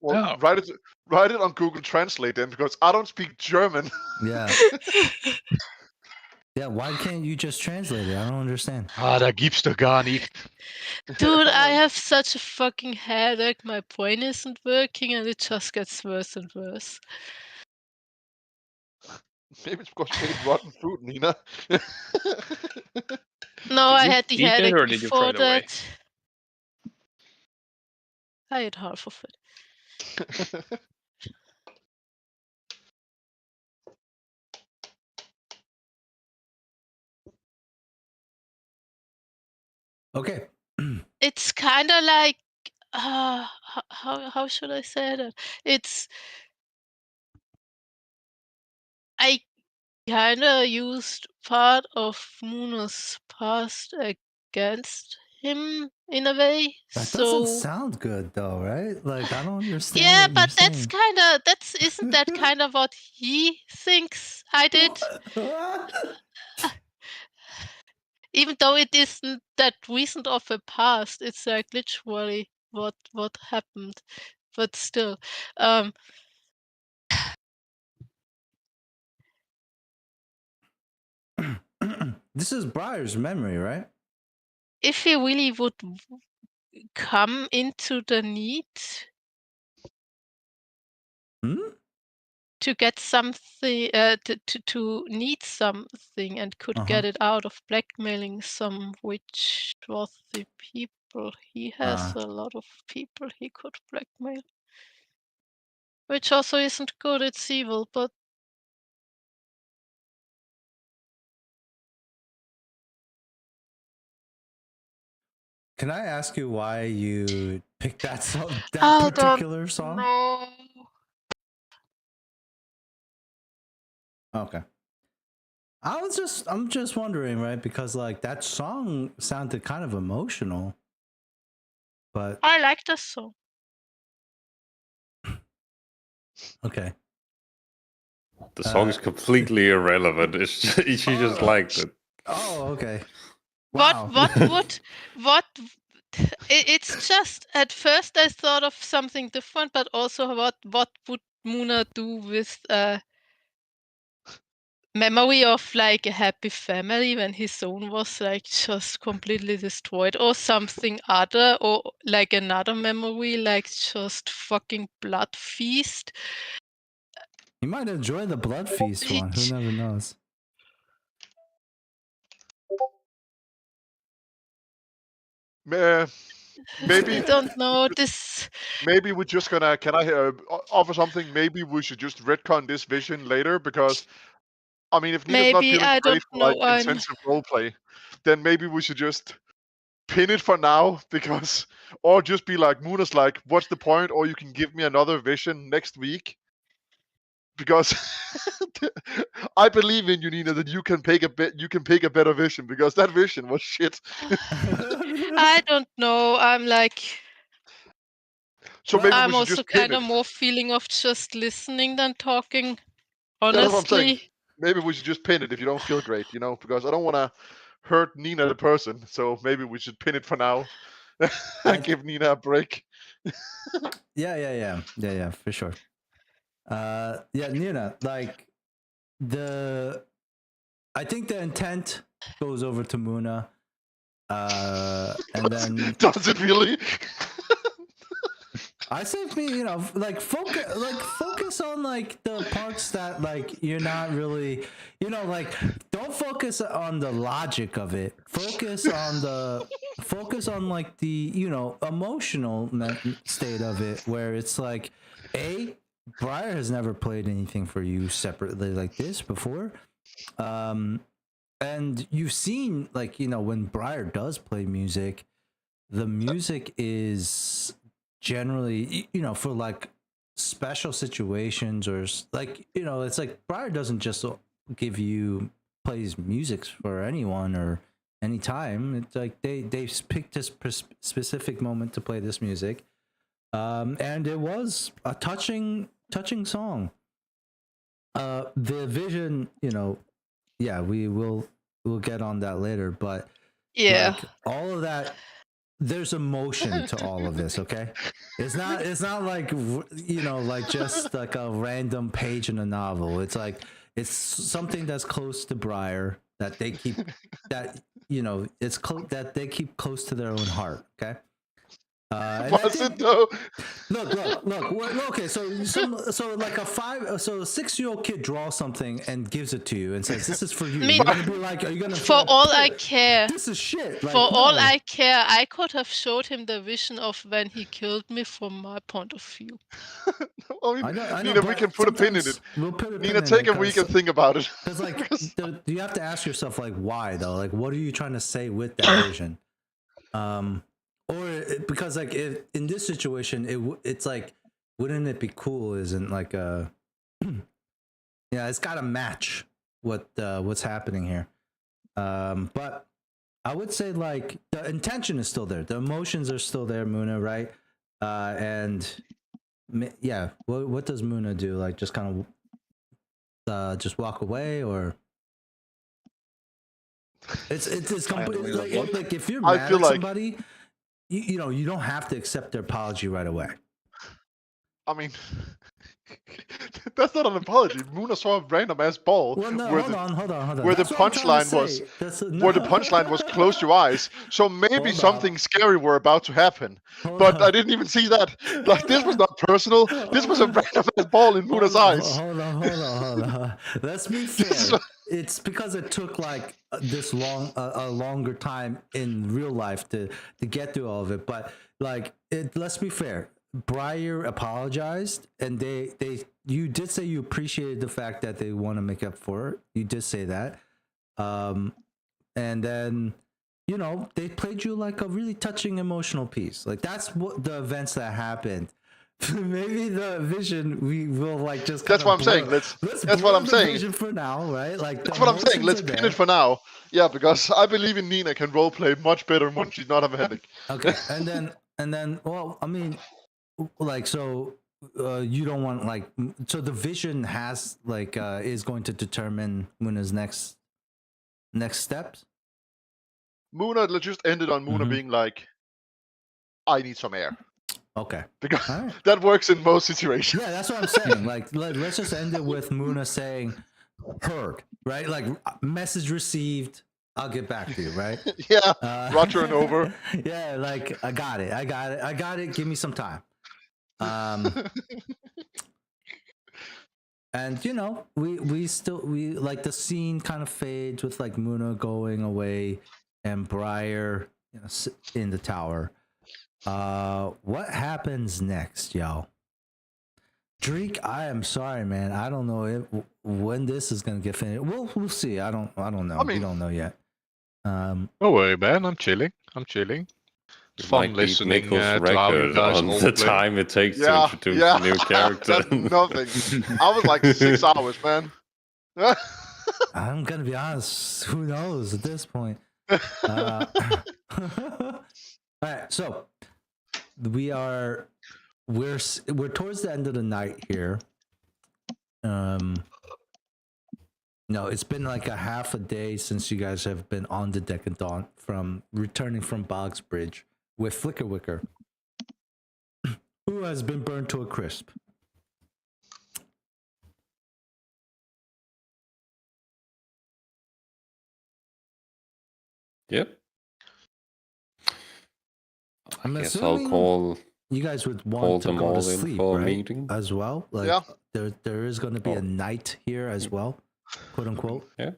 Well, Oh. write it on Google Translate then, because I don't speak German. Yeah. Yeah, why can't you just translate it? I don't understand. Da gibt's doch gar nicht. Dude, I have such a fucking headache. My brain isn't working and it just gets worse and worse. Maybe it's because you ate rotten food, Nina. No, I you had the eat it headache or did you throw before it away? that. I ate half of it. Okay. It's kind of like how should I say that? It's I kind of used part of Muno's past against him in a way. That doesn't So sound good though, right? Like I don't understand yeah, what but you're that's saying. kind of isn't that kind of what he thinks I did? Even though it isn't that recent of a past, it's like literally what happened. But still, This is Briar's memory, right? if he really would come into the need to get something, to need something and could get it out of blackmailing some witch worthy people, he has a lot of people he could blackmail. Which also isn't good, it's evil, but Can I ask you why you picked that song, that I particular don't song? know. Okay. I'm just wondering, right? Because like that song sounded kind of emotional. But I like the song. okay. The song is completely irrelevant. It's just, she just liked it. Oh, okay. Wow. What? It's just at first I thought of something different, but also what would Muna do with memory of like a happy family when his own was like just completely destroyed, or something other, or like another memory like just fucking blood feast. You might enjoy the blood feast one. Who never knows? Maybe I don't know this. maybe we're just gonna. Can I offer something? Maybe we should just retcon this vision later, because I mean, if Nina's not Maybe feeling I great don't for like know. I'm intensive roleplay, then maybe we should just pin it for now because, or just be like Muna's like, what's the point? Or you can give me another vision next week because I believe in you, Nina, that you can pick a better vision because that vision was shit. I don't know. I'm like So maybe we I'm should also just pin kind it. of more feeling of just listening than talking. That's what I'm saying. Honestly. Maybe we should just pin it if you don't feel great, because I don't want to hurt Nina the person. So maybe we should pin it for now. Give Nina a break. Yeah, for sure. Yeah, Nina, like I think the intent goes over to Muna, and then Does it really? I think focus on like the parts that like you're not really, like don't focus on the logic of it. Focus on like the emotional state of it, where it's like, Briar has never played anything for you separately like this before, and you've seen like when Briar does play music, the music is generally for like special situations, or like it's like Briar doesn't just plays music for anyone or anytime. It's like they picked this specific moment to play this music, and it was a touching song. The vision, yeah, we'll get on that later, but Yeah. like all of that, there's emotion to all of this. Okay, it's not like like just like a random page in a novel. It's like it's something that's close to Briar, that they keep it's that they keep close to their own heart. Okay. Was it though? Look. Okay, so like a 6-year-old kid draws something and gives it to you and says, "This is for you." Me- You're gonna be like, "Are you gonna?" For all I care. This is shit. Like, For all no. I care, I could have showed him the vision of when he killed me from my point of view. I know, Nina, we but can put a pin in it. We'll put a pin Nina, in take it, a week and think about it. Because like, you have to ask yourself like, why though? Like, what are you trying to say with that vision? Because like in this situation, it's like, wouldn't it be cool? Isn't like a yeah, it's got to match what's happening here. But I would say like the intention is still there, the emotions are still there, Muna, right? And yeah, what does Muna do? Like just kind of just walk away, or it's like if you're mad at somebody, you don't have to accept their apology right away. I mean, that's not an apology. Muna saw a random ass ball. Well, no, where hold on. Where That's the what I'm trying to punchline was. say. Where the punchline was, close your eyes. So maybe Hold something on. scary were about to happen. But I didn't even see that. Like this was not personal. This was a random ass ball in Muna's eyes. Hold on. Let's be fair. It's because it took like this a longer time in real life to get through all of it. But like, let's be fair. Briar apologized, and you did say you appreciated the fact that they want to make up for it. You did say that, and then they played you like a really touching emotional piece. Like that's what the events that happened. Maybe the vision we will like just. That's what I'm saying. That's what I'm saying. Vision for now, right? Like that's what I'm saying. Let's pin it for now. Yeah, because I believe in Nina can roleplay much better when she's not a headache. Okay, and then, well, I mean, like so. You don't want like so the vision has like is going to determine Muna's next steps. Muna, let's just end it on Muna being like, I need some air. Okay. Because right. that works in most situations. Yeah, that's what I'm saying. Like, let's just end it with Muna saying, heard, right? Like, message received, I'll get back to you, right? Yeah, Roger and over. Yeah, like, I got it. Give me some time. And we like the scene kind of fades with like Muna going away and Briar in the tower. What happens next, y'all? Dreek, I am sorry, man. I don't know when this is gonna get finished. We'll see. I don't know. I mean- we don't know yet. Don't worry, man. I'm chilling. It's You fun might beat listening Nichols' to how you record guys on all the play. time it takes to Yeah, introduce yeah. a new character. That's nothing. I was like 6 hours, man. I'm gonna be honest. Who knows at this point? All right, so we're towards the end of the night here. No, it's been like a half a day since you guys have been on the deck of dawn from returning from Boggs Bridge with Flickerwicker, who has been burned to a crisp. Yep. I'm I guess I'll assuming call you guys would call want to them go all to in sleep, for a right? meeting. As well, like Yeah. there is going to be Oh. a night here as well, quote unquote. Yeah.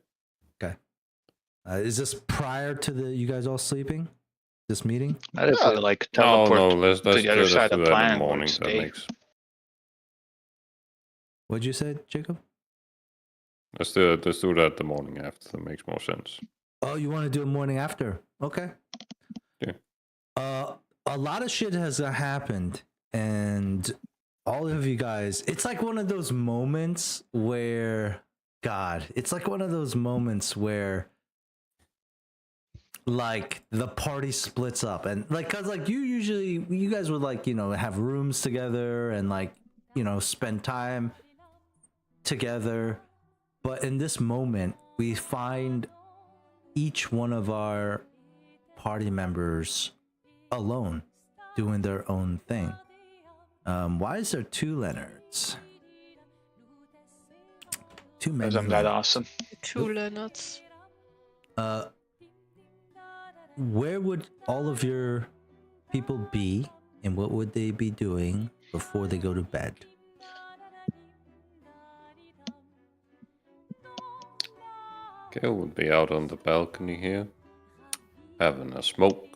Okay. Is this prior to you guys all sleeping? This meeting? I just Yeah. feel like No, teleport no, let's to the other let's side do of that in planet the morning. works That day. makes What'd you say, Jacob? let's do that the morning after. That makes more sense. Oh, you want to do a morning after? Okay. Yeah. A lot of shit has happened, and all of you guys, it's like one of those moments where, God, it's like one of those moments where, like, the party splits up, and like, cause like you guys would like, have rooms together and like, spend time together, but in this moment, we find each one of our party members alone doing their own thing. Why is there 2 Leonards? Too many. Because I'm that Leonards. awesome. 2 Leonards. Where would all of your people be, and what would they be doing before they go to bed? Gale would be out on the balcony here, having a smoke.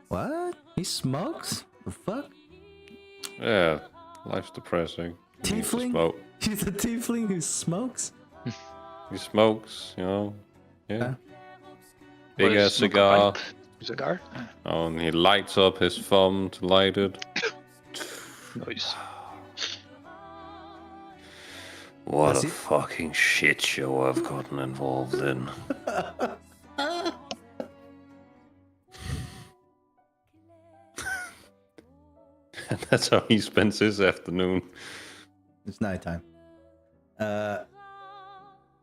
What? He smokes? The fuck? Yeah, life's depressing. He needs to Tiefling? smoke. He's a tiefling who smokes? He smokes, Yeah. Huh? Big What ass is smoke a cigar. pipe? Cigar? Oh, and he lights up his thumb to light it. Nice. What Does a he- fucking shit show I've gotten involved in. And that's how he spends his afternoon. It's nighttime. Leonard,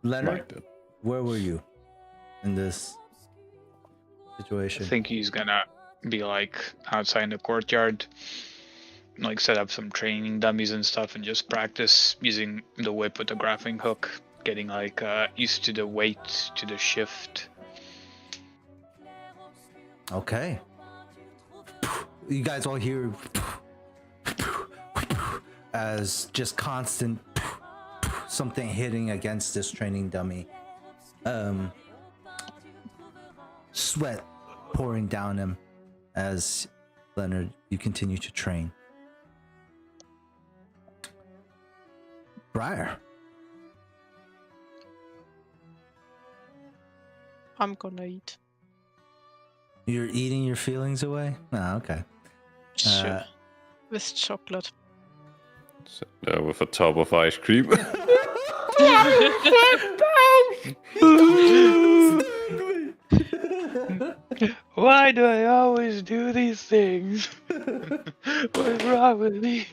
Like that. where were you in this I situation? think he's gonna be like outside in the courtyard, like set up some training dummies and stuff, and just practice using the whip with the grappling hook, getting like used to the weight, to the shift. Okay. You guys all hear as just constant something hitting against this training dummy. Sweat pouring down him as Leonard, you continue to train. Briar. I'm gonna eat. You're eating your feelings away? Oh, okay. Sure. With chocolate. Sit there with a tub of ice cream. Why do I always do these things? What's wrong with me?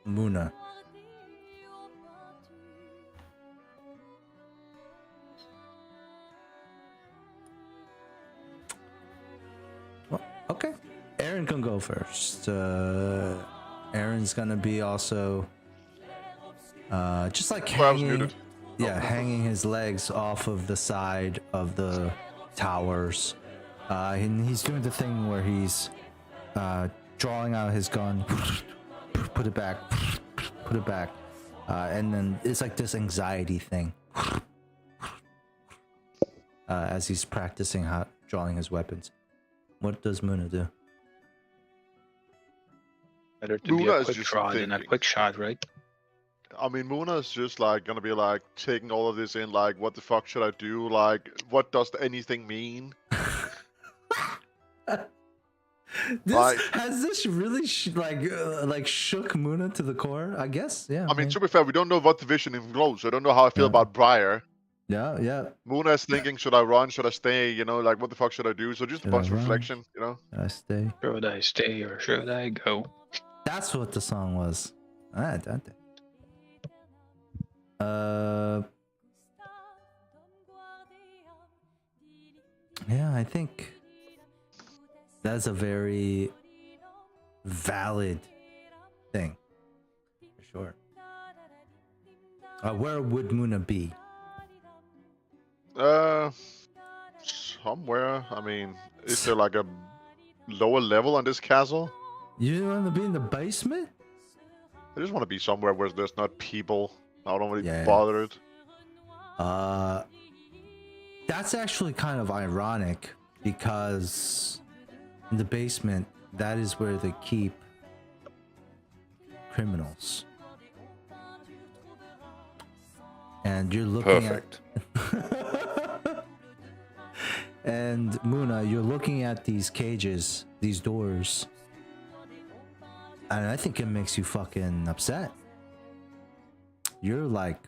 Muna. Well, okay. Aaron can go first. Aaron's gonna be also just like Well, I was hanging, muted. hanging his legs off of the side of the towers. And he's doing the thing where he's drawing out his gun, put it back, and then it's like this anxiety thing as he's practicing how drawing his weapons. What does Muna do? Better to be Luna a is quick just draw than a thinking. quick shot, right? I mean, Muna's just like gonna be like taking all of this in, like, what the fuck should I do? Like, what does anything mean? Like- Has this really like shook Muna to the core? I guess. Yeah. I mean, to be fair, we don't know what division includes. I don't know how I feel Yeah. about Briar. yeah, yeah. Muna is thinking, should I run? Should I stay? You know, like, what the fuck should I do? So just Should a bunch I of run? reflection, you know? I stay. Should I stay or should I go? That's what the song was. Dante. Yeah, I think that's a very valid thing, for sure. Where would Muna be? Somewhere. I mean, is there like a lower level on this castle? You want to be in the basement? I just want to be somewhere where there's not people. I don't want to Yeah. be bothered. That's actually kind of ironic because in the basement, that is where they keep criminals. And you're looking Perfect. and Muna, you're looking at these cages, these doors, and I think it makes you fucking upset. You're like,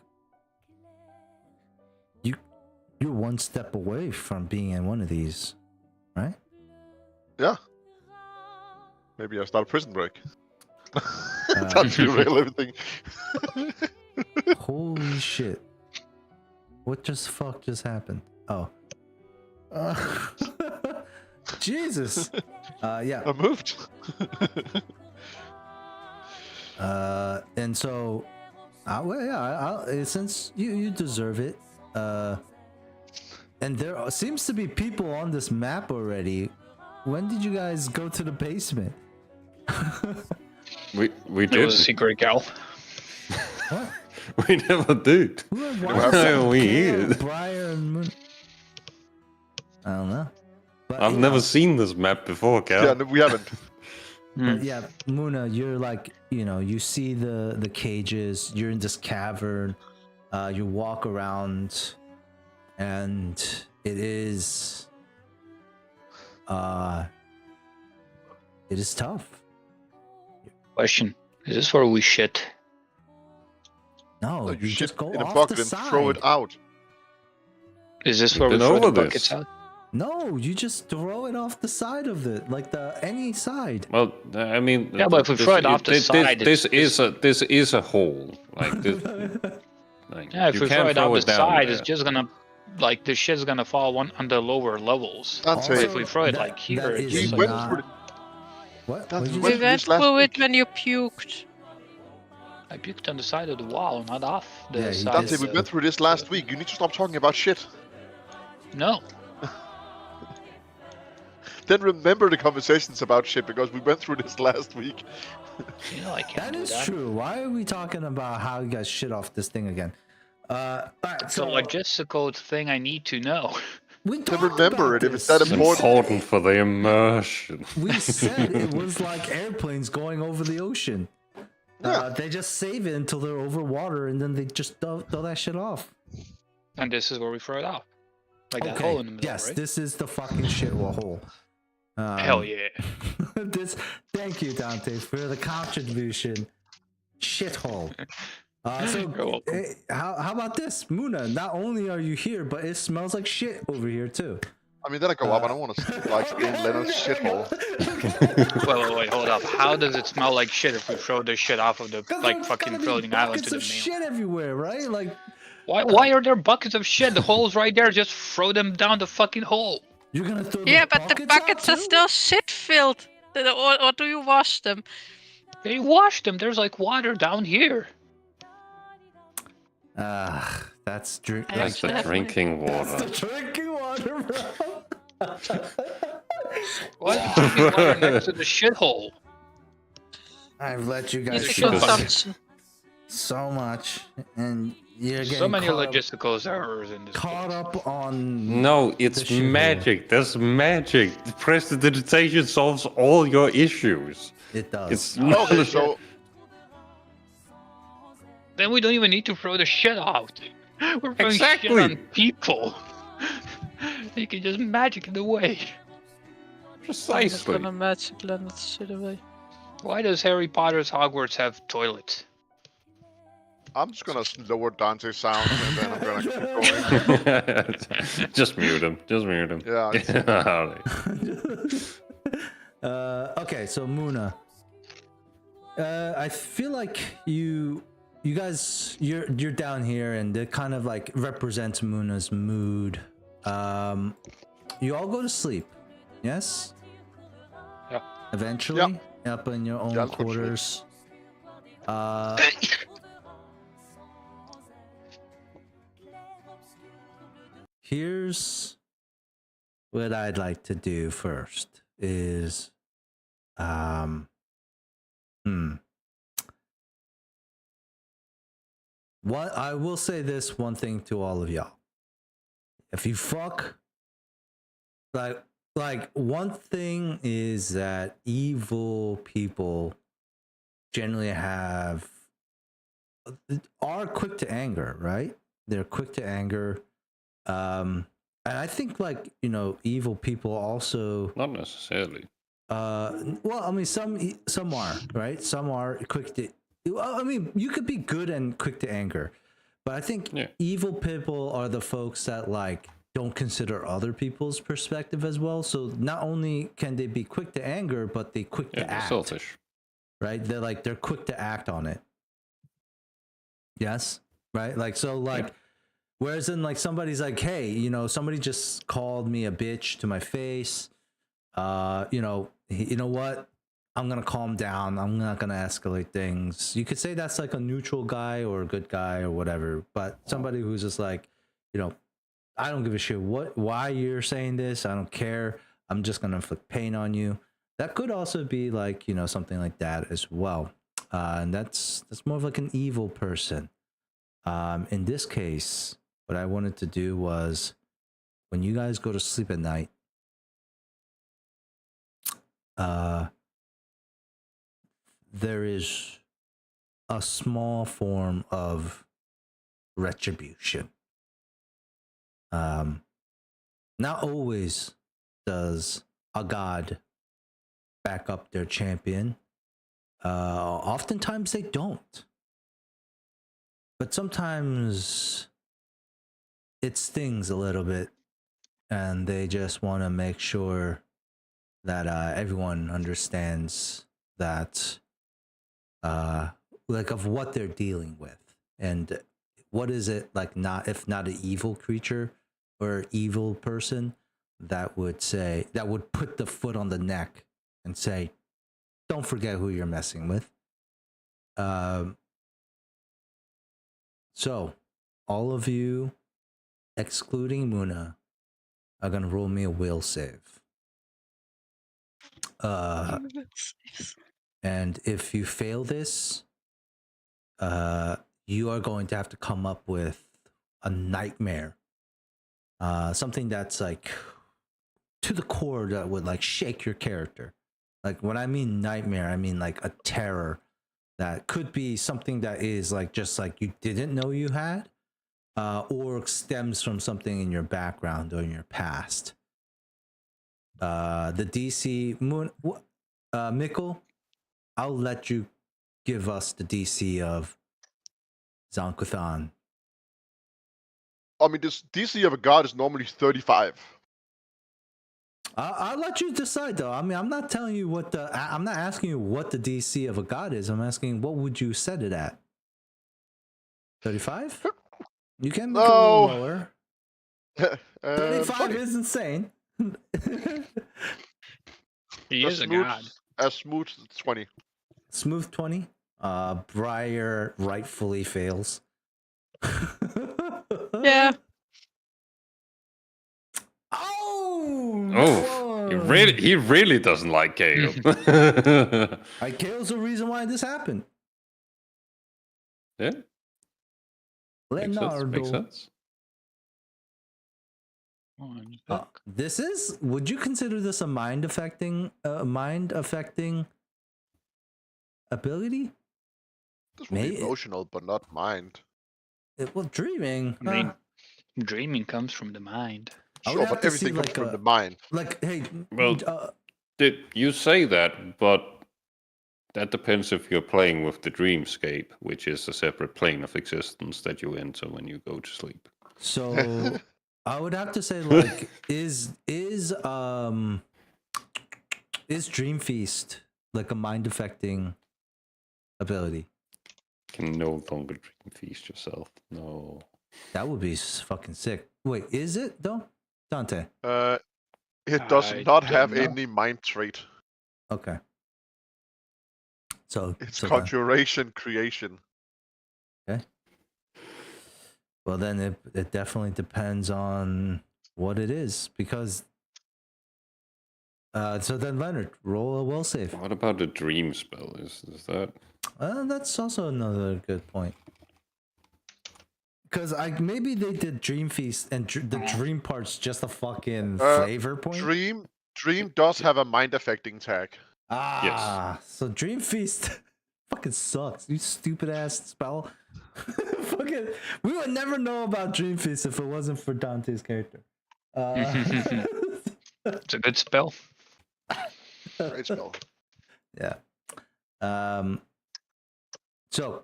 you're one step away from being in one of these, right? Yeah. Maybe I start a prison break. That derail everything. Holy shit! What just happened? Oh. Jesus. Yeah. I moved. And so, well, yeah, since you deserve it, and there seems to be people on this map already. When did you guys go to the basement? We It was a did. secret gal. What? We never did. Why are we here? Briar and Moon. I don't know. But, I've you never know, seen this map before, Cal. Yeah, no, we haven't. But yeah, Muna, you're like, you see the cages. You're in this cavern. You walk around, and it is tough. Question: is this where we shit? No, No, you shit just go in a off bucket the and side. throw it out. Is this We've where we been throw the over buckets this. out? No, you just throw it off the side of it, like any side. Well, I mean, Yeah, but if we throw it off the side, this it's is a hole. Like this. Like, Yeah, if you we throw can't it off the down side, there. it's just gonna, like, the shit's gonna fall on the lower levels. Dante, But if we throw it that- like here, that it's is just we like, went through What? That's What'd you what- We say? Went went through this last through it week. when you puked. I puked on the side of the wall, not off the Yeah, he side. Dante, Yes, we of went through this last week. You need to stop talking about shit. No, Then remember the conversations about shit because we went through this last week. you know I can't That do is that. true. Why are we talking about how you guys shit off this thing again? Alright, It's so a logistical thing I need to know. we Then talked remember about it if this. it's that It's important. important for the immersion. We said it was like airplanes going over the ocean. Yeah. They just save it until they're over water, and then they just throw that shit off. And this is where we throw it off. Like that Okay. hole in the middle, Yes, right? this is the fucking shit hole. Hell yeah. Thank you, Dante, for the contribution. Shithole. So, You're welcome. how about this, Muna? Not only are you here, but it smells like shit over here too. I mean, then I go up. I don't want to like stay in Leonard's shithole. Wait, hold up. How does it smell like shit if we throw this shit off of the like fucking floating island to the main? Shit everywhere, right? Like Why are there buckets of shit? The hole's right there. Just throw them down the fucking hole. you're gonna throw. Yeah, the but the out buckets are too? still shit filled. Or do you wash them? They wash them. There's like water down here. That's I That's actually the have drinking That's water. the drinking water, bro. Why is there drinking water next to the shithole? I've let you guys It's a shit Because- consumption. so much, and You're So getting many caught up, logistical errors in this caught case. up on. No, the it's shithole. magic. That's magic. Prestidigitation solves all your issues. It does. It's Okay, so Then we don't even need to throw the shit out. We're throwing shit Exactly. on people. You can just magic it away. I'm not precisely. gonna magic land that shit away. Why does Harry Potter's Hogwarts have toilets? I'm just gonna lower Dante's sound and then I'm gonna keep going. Just mute him. Just mute him. Yeah, Okay, so Muna. I feel like you guys you're down here and it kind of like represents Muna's mood. You all go to sleep. Yes? Yeah. Eventually? Up in your own Yeah, unfortunately. quarters. Here's what I'd like to do first is what I will say this one thing to all of y'all. If you fuck like one thing is that evil people generally are quick to anger, right? They're quick to anger. And I think like, you know, evil people also Not necessarily. well, I mean some are, right? Some are quick to I mean, you could be good and quick to anger. But I think evil people are the folks that like don't consider other people's perspective as well. So not only can they be quick to anger, but they quick to act. Selfish. Right? They're quick to act on it. Yes? Right? Like so like whereas in like somebody's like, hey, you know, somebody just called me a bitch to my face. You know what? I'm gonna calm down. I'm not gonna escalate things. You could say that's like a neutral guy or a good guy or whatever. But somebody who's just like, you know, I don't give a shit why you're saying this. I don't care. I'm just gonna inflict pain on you. That could also be like, you know, something like that as well. And that's more of like an evil person. In this case, what I wanted to do was when you guys go to sleep at night, there is a small form of retribution. Not always does a god back up their champion. Oftentimes they don't. But sometimes it stings a little bit and they just want to make sure that everyone understands that like of what they're dealing with and what is it like, not if not an evil creature or evil person that would put the foot on the neck and say, don't forget who you're messing with. So all of you excluding Muna are gonna roll me a will save. And if you fail this, you are going to have to come up with a nightmare. Something that's like to the core that would like shake your character. Like when I mean nightmare, I mean like a terror that could be something that is like just like you didn't know you had, or stems from something in your background or in your past. The DC Mikkel, I'll let you give us the DC of Zankuthan. I mean, this DC of a god is normally 35. I'll let you decide, though. I mean, I'm not telling you I'm not asking you what the DC of a god is. I'm asking what would you set it at? 35? You can make it a little lower. 35 20. is insane. He is a god. A smooth 20. Smooth 20. Briar rightfully fails. Yeah. Oh, he really doesn't like Gale. Like Gale's the reason why this happened. Yeah. Makes Leonardo. sense. This is. Would you consider this a mind affecting ability? This would be emotional, but not mind. Well, dreaming. I mean, dreaming comes from the mind. I would Sure, have but to see everything comes like from the mind. Like, hey, Well, did you say that? But that depends if you're playing with the dreamscape, which is a separate plane of existence that you enter when you go to sleep. So I would have to say, like, is Dream Feast like a mind affecting ability? Can no longer dream feast yourself. No. That would be fucking sick. Wait, is it though, Dante? It does I not don't have know. any mind trait. Okay. So It's then- conjuration creation. Okay. Well, then it definitely depends on what it is, because. So then, Leonard, roll a will save. What about the dream spell? Is that? That's also another good point. Because maybe they did Dream Feast and the dream part's just a fucking flavor point. Dream does have a mind affecting tag. So Dream Feast fucking sucks. You stupid ass spell. Fucking, we would never know about Dream Feast if it wasn't for Dante's character. It's a good spell. Great spell. Yeah. So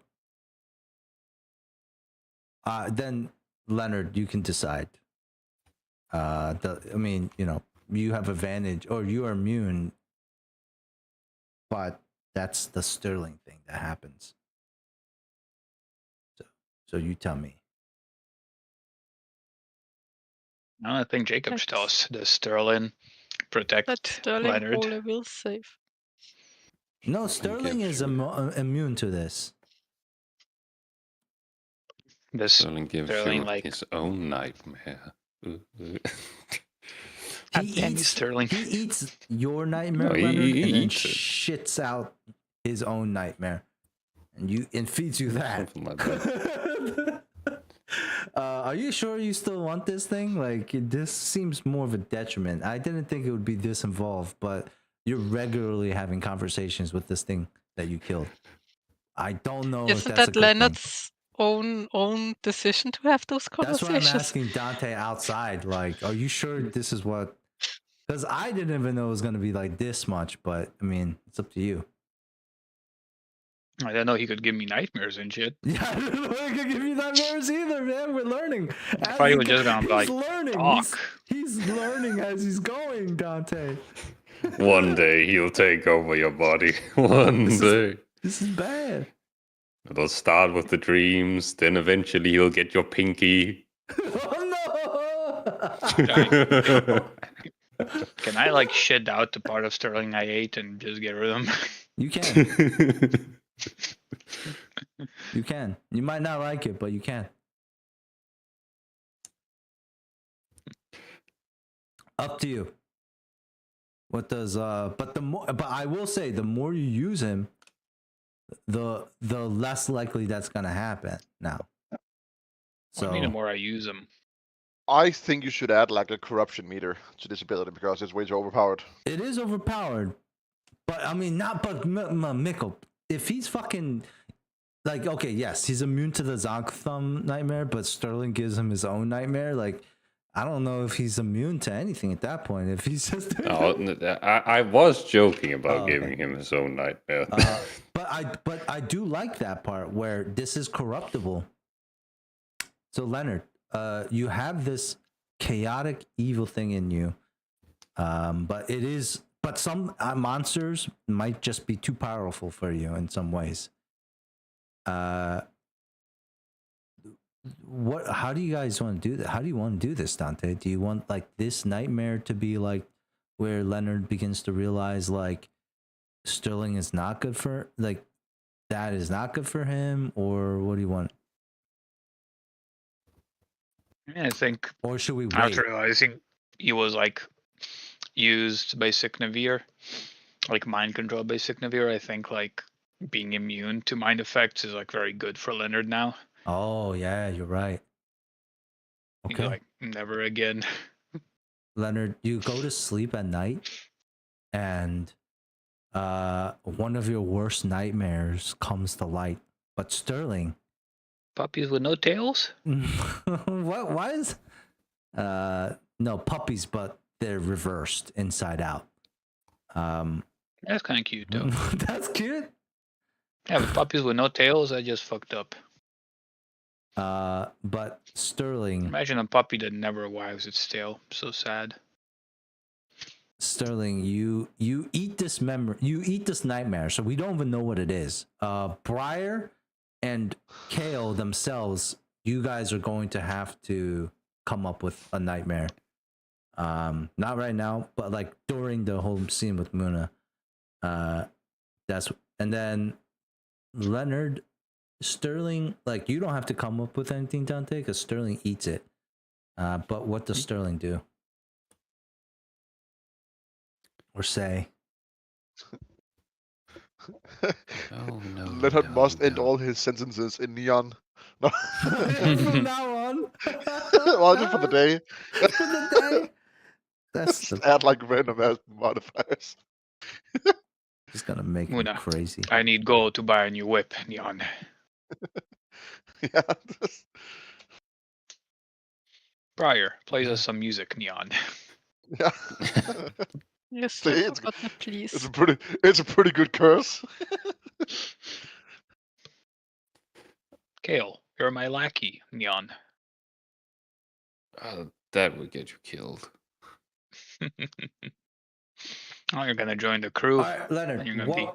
then Leonard, you can decide. I mean, you have advantage or you are immune, but that's the Sterling thing that happens. So you tell me. No, I think Jacob's toss. Does Sterling protect Let Sterling Leonard? roll a will save. No, Sterling is immune to this. Does Sterling gives Sterling, you like- his own nightmare. Sterling. He eats your nightmare, No, he Leonard, and then eats it. shits out his own nightmare, and feeds you that. Something like that. Are you sure you still want this thing? Like, this seems more of a detriment. I didn't think it would be this involved, but you're regularly having conversations with this thing that you killed. I don't know if Isn't that's a that good thing. Leonard's own decision to have those That's why I'm conversations? asking Dante outside. Like, are you sure this is what? Because I didn't even know it was going to be like this much. But I mean, it's up to you. I don't know. He could give me nightmares and shit. Yeah, I don't know. I can give you nightmares either, man. We're learning. I thought he was just gonna be like, learning. talk. He's learning as he's going, Dante. One day he'll take over your body. One day. This is bad. It'll start with the dreams, then eventually he'll get your pinky. Oh No! Can I like shit out the part of Sterling I ate and just get rid of him? You can. You can. You might not like it, but you can. Up to you. What does but I will say the more you use him, the less likely that's gonna happen now. So, the more I use him. I think you should add like a corruption meter to this ability because it's way too overpowered. It is overpowered, but I mean, Mikkel, if he's fucking like, okay, yes, he's immune to the Zonk nightmare, but Sterling gives him his own nightmare. Like, I don't know if he's immune to anything at that point. If he's just I was joking about giving him his own nightmare. but I do like that part where this is corruptible. So Leonard, you have this chaotic evil thing in you, but some monsters might just be too powerful for you in some ways. How do you guys want to do that? How do you want to do this, Dante? Do you want like this nightmare to be like where Leonard begins to realize like Sterling is not good for, like, that is not good for him, or what do you want? I think. Or should we wait? After realizing he was like used by Signivier, like mind control by Signivier, I think like being immune to mind effects is like very good for Leonard now. Oh yeah, you're right. He's Okay, like, never again. Leonard, you go to sleep at night, and one of your worst nightmares comes to light. But Sterling, Puppies with no tails? what? Why is no puppies, but they're reversed inside out. That's kind of cute, though. That's cute. Yeah, but puppies with no tails, I just fucked up. But Sterling, Imagine a puppy that never wags its tail. So sad. you eat this nightmare, so we don't even know what it is. Briar and Kale themselves, you guys are going to have to come up with a nightmare. Not right now, but like during the whole scene with Muna. And then Leonard, Sterling, like you don't have to come up with anything, Dante, because Sterling eats it. But what does Sterling do? Or say? Oh no. Leonard must end no. all his sentences in neon. No. From now on. Well, just for the day. For the day. That's Just add like random ass modifiers. just gonna make me Muna. crazy. I need gold to buy a new whip, Neon. Yeah. Briar, plays us some music, Neon. Yeah. Yes, See, I it's- forgot the please. It's a pretty good curse. Kale, you're my lackey, Neon. That would get you killed. Oh, you're gonna join the crew. All right, Then you're Leonard. gonna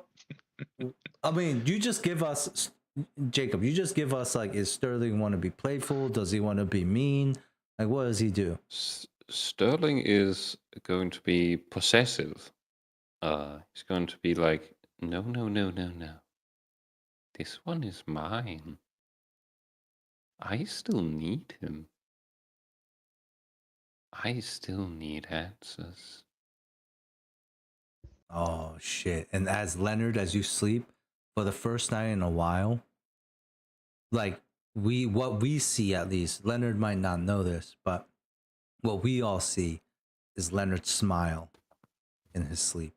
What? I mean, you just give us, Jacob. You just give us like, is Sterling want to be playful? Does he want to be mean? Like, what does he do? Sterling is going to be possessive. He's going to be like, no. This one is mine. I still need him. I still need answers. Oh shit! And as Leonard, as you sleep for the first night in a while, like what we see, at least Leonard might not know this, but what we all see is Leonard smile in his sleep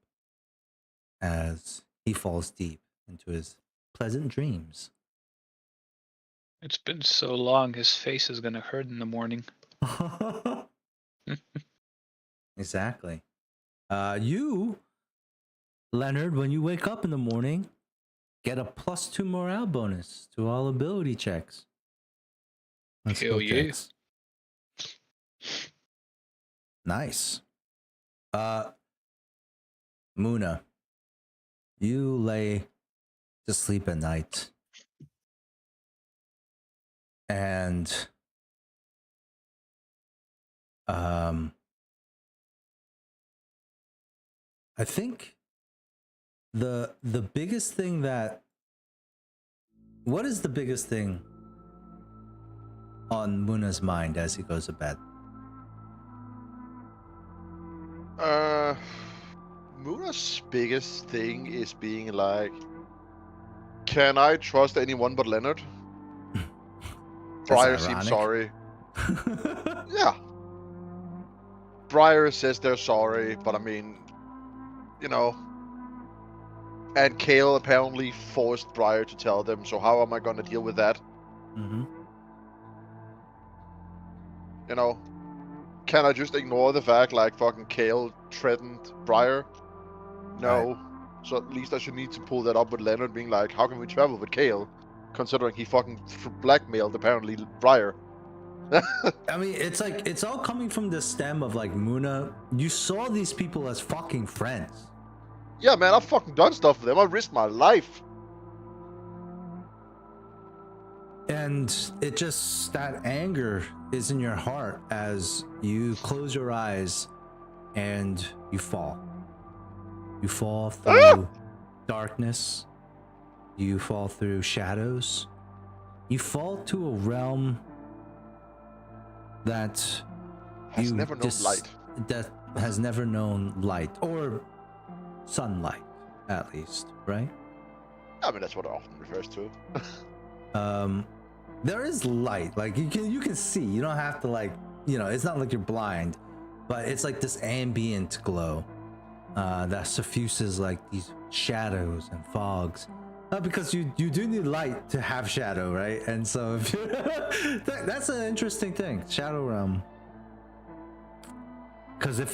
as he falls deep into his pleasant dreams. It's been so long, his face is gonna hurt in the morning. Exactly. You, Leonard, when you wake up in the morning, get a +2 morale bonus to all ability checks. Let's Hell go, yeah. checks. Nice. Muna, you lay to sleep at night, and I think the biggest thing what is the biggest thing on Muna's mind as he goes to bed? Muna's biggest thing is being like, can I trust anyone but Leonard? Briar seems sorry. Yeah. Briar says they're sorry, but I mean, you know. And Kale apparently forced Briar to tell them, so how am I gonna deal with that? Mm-hmm. You know? Can I just ignore the fact like fucking Kale threatened Briar? No. So at least I should need to pull that up with Leonard, being like, how can we travel with Kale? Considering he fucking blackmailed apparently Briar. I mean, it's like it's all coming from the stem of like Muna. You saw these people as fucking friends. Yeah, man, I've fucking done stuff for them. I risked my life. And it just, that anger is in your heart as you close your eyes and you fall. You fall through darkness. You fall through shadows. You fall to a realm that Has never known light. That has never known light or sunlight, at least, right? I mean, that's what it often refers to. there is light. Like you can see. You don't have to like, you know, it's not like you're blind, but it's like this ambient glow that suffuses like these shadows and fogs. Because you do need light to have shadow, right? And so if that's an interesting thing, shadow realm. Because if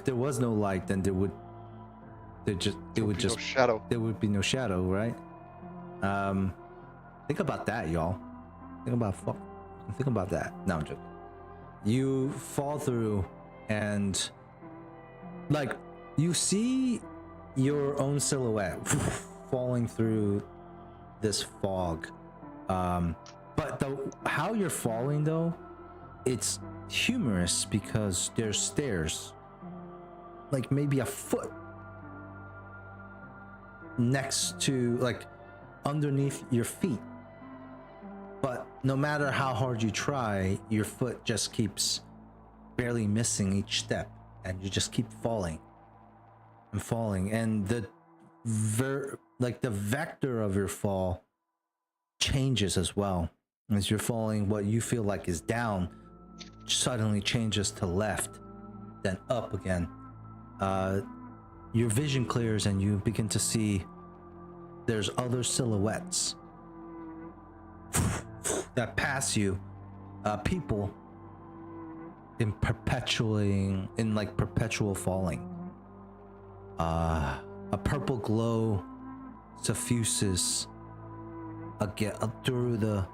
there was no light, then there would No shadow. there would be no shadow, right? Think about that, y'all. Think about that. No, I'm joking. You fall through, and like you see your own silhouette falling through this fog. But how you're falling though, it's humorous because there's stairs, like maybe a foot next to, like, underneath your feet. But no matter how hard you try, your foot just keeps barely missing each step, and you just keep falling and falling. And the vector of your fall changes as well. As you're falling, what you feel like is down suddenly changes to left, then up again. Your vision clears and you begin to see there's other silhouettes that pass you, people in perpetual falling. A purple glow suffuses again through the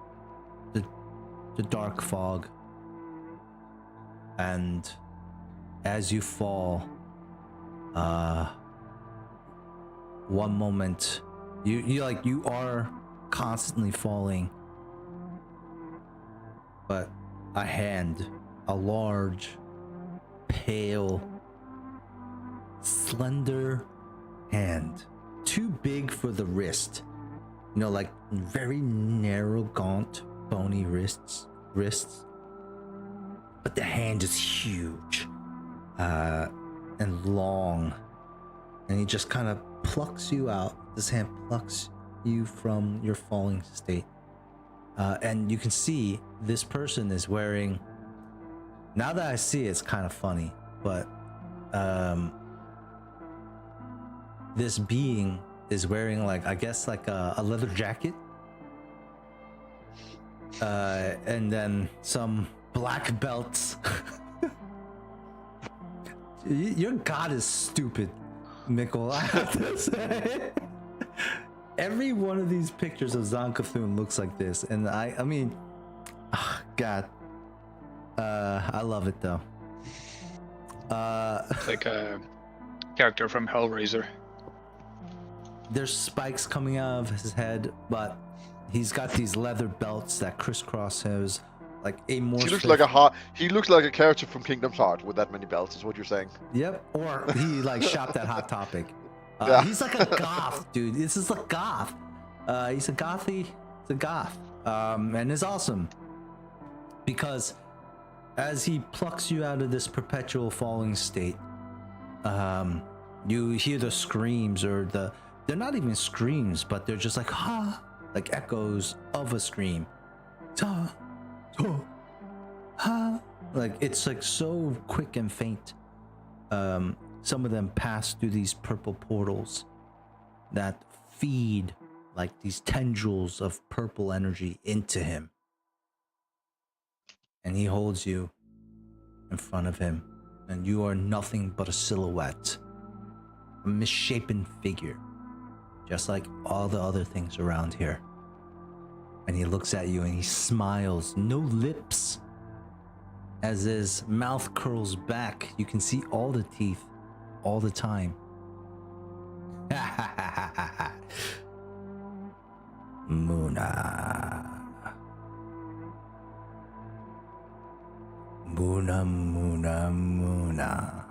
dark fog, and as you fall, one moment you are constantly falling, but a large, pale, slender hand, too big for the wrist, you know, like very narrow, gaunt, bony wrists, but the hand is huge and long, and he just kind of plucks you out. This hand plucks you from your falling state, and you can see this person is wearing, now that I see it, it's kind of funny, but this being is wearing, like, I guess like a leather jacket, and then some black belts. Your god is stupid, Mikkel, I have to say. Every one of these pictures of Zon Cthulhu looks like this, and I mean, oh, god, I love it though. Like a character from Hellraiser. There's spikes coming out of his head, but he's got these leather belts that crisscross his, like, amorphous. He looks like a character from Kingdom's Heart with that many belts, is what you're saying. Yep, or he like shopped at Hot Topic. Yeah. He's like a goth, dude. This is a goth. He's a goth. And it's awesome because as he plucks you out of this perpetual falling state, you hear the screams, or they're not even screams, but they're just like, ha, like echoes of a scream. Ta, ta, ha. Like, it's like so quick and faint. Some of them pass through these purple portals that feed like these tendrils of purple energy into him. And he holds you in front of him, and you are nothing but a silhouette, a misshapen figure, just like all the other things around here. And he looks at you and he smiles, no lips. As his mouth curls back, you can see all the teeth all the time. Muna. Muna, Muna, Muna.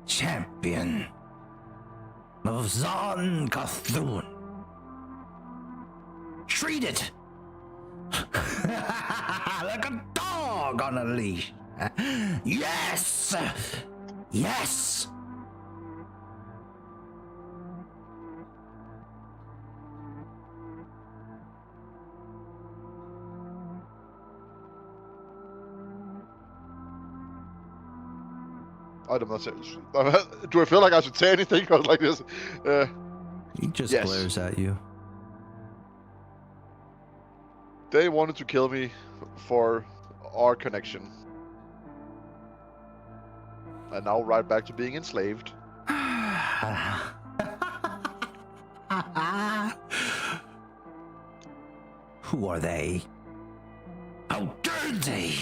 Champion of Zon Cthulhu. Treat it like a dog on a leash. Yes! Yes! I'm not saying. Do I feel like I should say anything? Because like this, He just Yes. glares at you. they wanted to kill me for our connection, and now right back to being enslaved. Who are they? How dare they?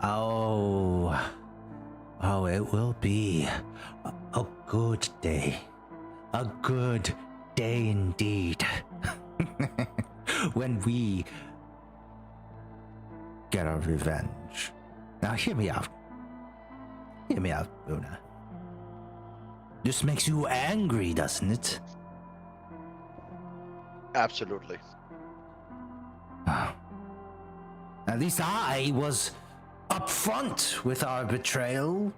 Oh, it will be a good day. A good day indeed. When we get our revenge. Now hear me out. Hear me out, Luna. This makes you angry, doesn't it? Absolutely. At least I was upfront with our betrayal.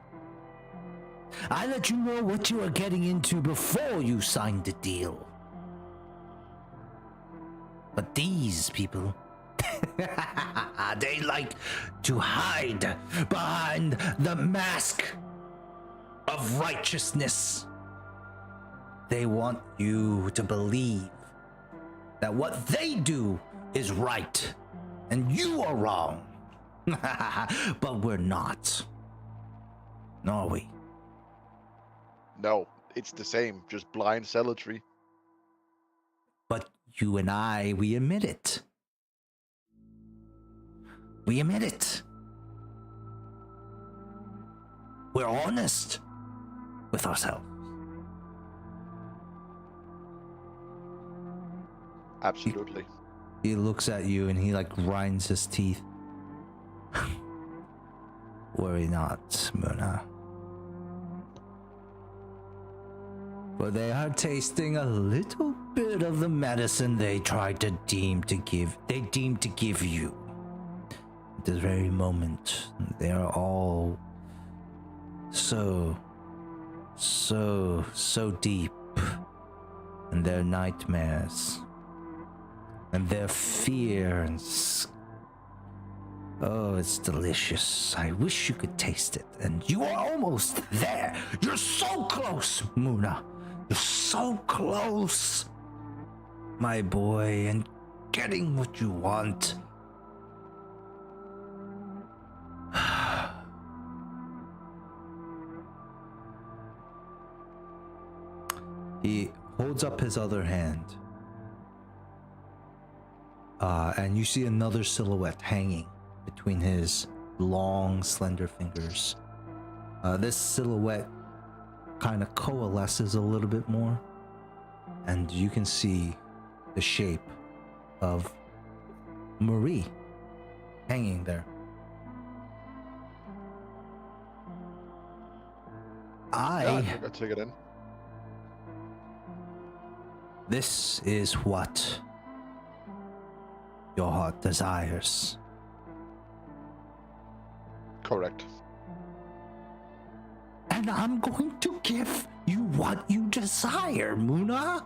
I let you know what you were getting into before you signed the deal. But these people, they like to hide behind the mask of righteousness. They want you to believe that what they do is right and you are wrong. But we're not. Are we? No, it's the same, just blind zealotry. But you and I, we admit it. We admit it. We're honest with ourselves. Absolutely. He looks at you and he like grinds his teeth. Worry not, Muna. For they are tasting a little bit of the medicine they tried to deem to give you. At this very moment, they are all so deep in their nightmares and their fear and oh, it's delicious. I wish you could taste it. And you are almost there. You're so close, Muna. You're so close, my boy, and getting what you want. He holds up his other hand. And you see another silhouette hanging between his long, slender fingers. This silhouette kind of coalesces a little bit more, and you can see the shape of Marie hanging there. I take it in. This is what your heart desires. Correct. And I'm going to give you what you desire, Muna.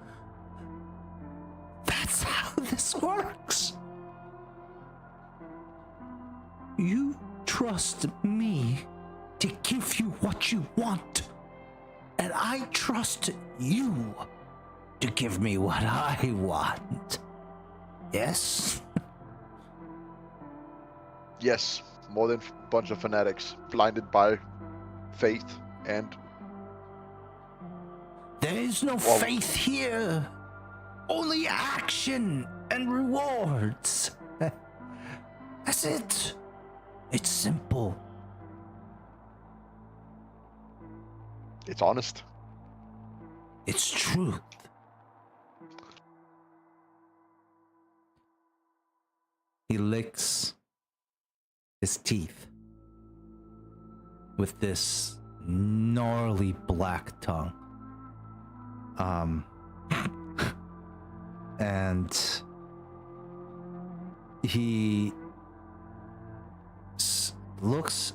That's how this works. You trust me to give you what you want, and I trust you to give me what I want. Yes? Yes, more than a bunch of fanatics, blinded by faith and... There is no faith here. Only action and rewards. That's it. It's simple. It's honest. It's truth. He licks his teeth with this gnarly black tongue. And he looks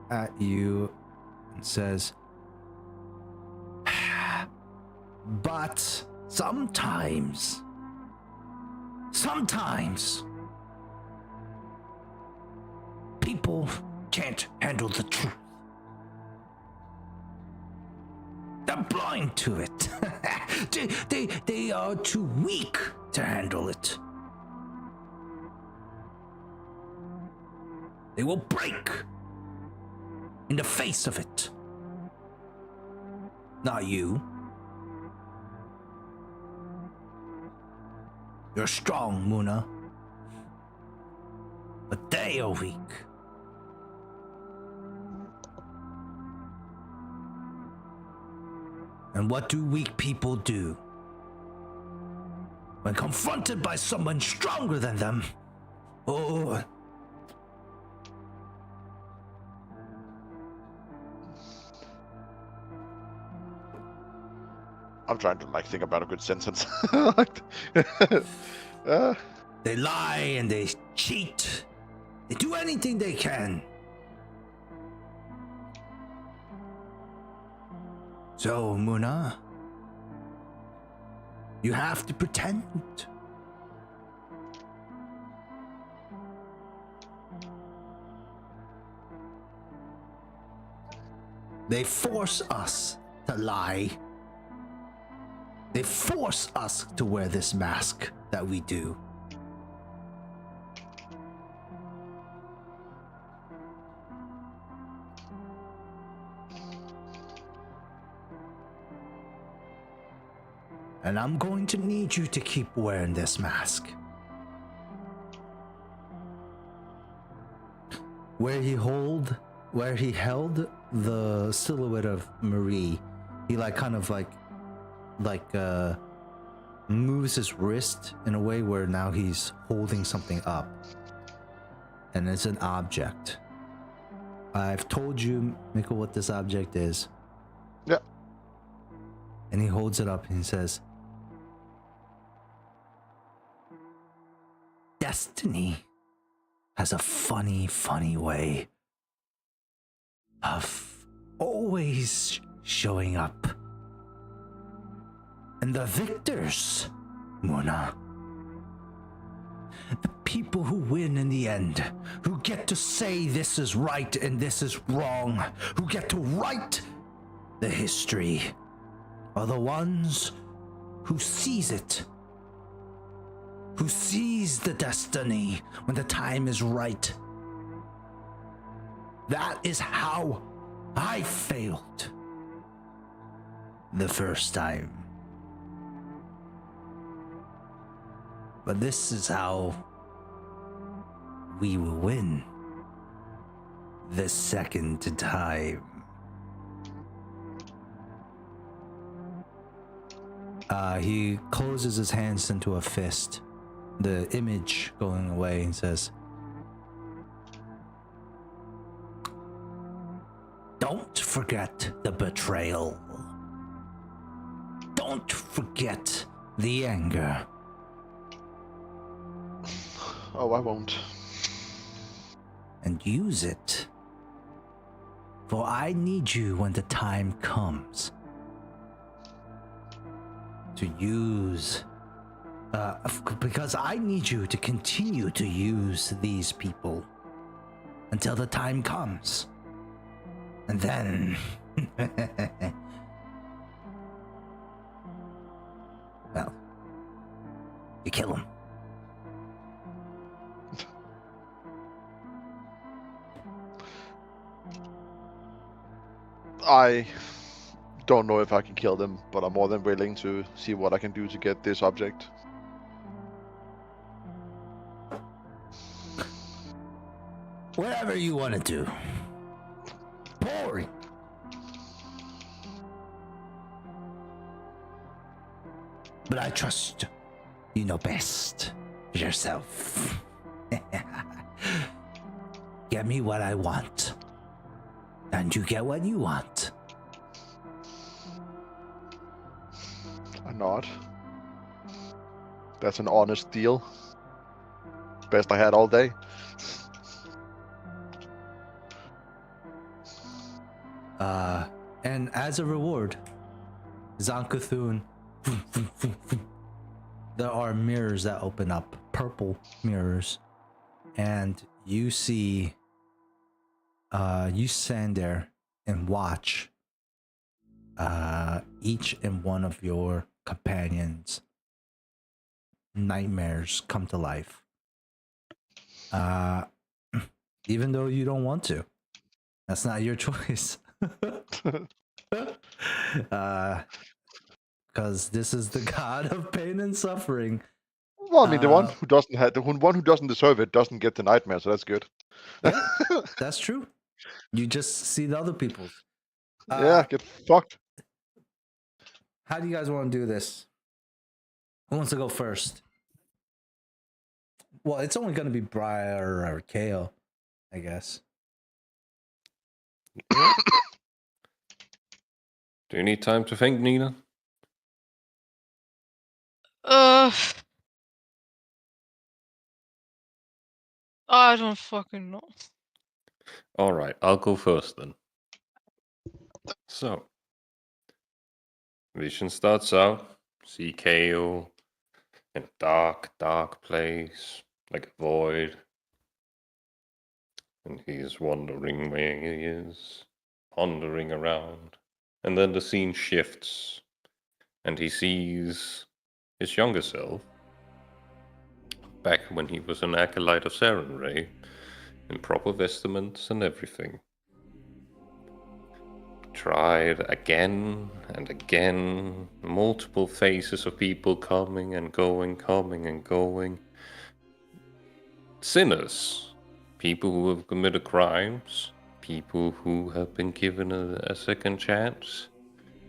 at you and says, but sometimes people can't handle the truth. They're blind to it. they are too weak to handle it. They will break in the face of it. Not you. You're strong, Muna. But they are weak. And what do weak people do? When confronted by someone stronger than them, oh, I'm trying to like think about a good sentence. they lie and they cheat. They do anything they can. So, Muna, you have to pretend. They force us to lie. They force us to wear this mask that we do. And I'm going to need you to keep wearing this mask. Where he held the silhouette of Marie, he moves his wrist in a way where now he's holding something up. And it's an object. I've told you, Mikkel, what this object is. Yeah. And he holds it up and he says, Destiny has a funny, funny way of always showing up. And the victors, Muna, the people who win in the end, who get to say this is right and this is wrong, who get to write the history, are the ones who seize it, who seize the destiny when the time is right. That is how I failed the first time. But this is how we will win the second time. He closes his hands into a fist, the image going away, and says, Don't forget the betrayal. Don't forget the anger. Oh, I won't. And use it. For I need you when the time comes to use, because I need you to continue to use these people until the time comes. And then, well, you kill him. I don't know if I can kill them, but I'm more than willing to see what I can do to get this object. Whatever you want to do. Boring. But I trust you know best yourself. Get me what I want. And you get what you want. I'm not. That's an honest deal. Best I had all day. And as a reward, Zankathun, there are mirrors that open up, purple mirrors, and you see you stand there and watch each and one of your companions' nightmares come to life. Even though you don't want to. That's not your choice. Because this is the god of pain and suffering. Well, I mean, the one who doesn't deserve it doesn't get the nightmare, so that's good. Yeah, that's true. You just see the other people's. Yeah, get fucked. How do you guys want to do this? Who wants to go first? Well, it's only going to be Briar or Kale, I guess. Do you need time to think, Nina? I don't fucking know. Alright, I'll go first then. So, Vision starts out, see Kale in a dark, dark place, like a void. And he's wondering where he is, pondering around. And then the scene shifts, and he sees his younger self, back when he was an acolyte of Sarenrae, in proper vestments and everything. Tried again and again, multiple faces of people coming and going, coming and going. Sinners, people who have committed crimes, people who have been given a second chance.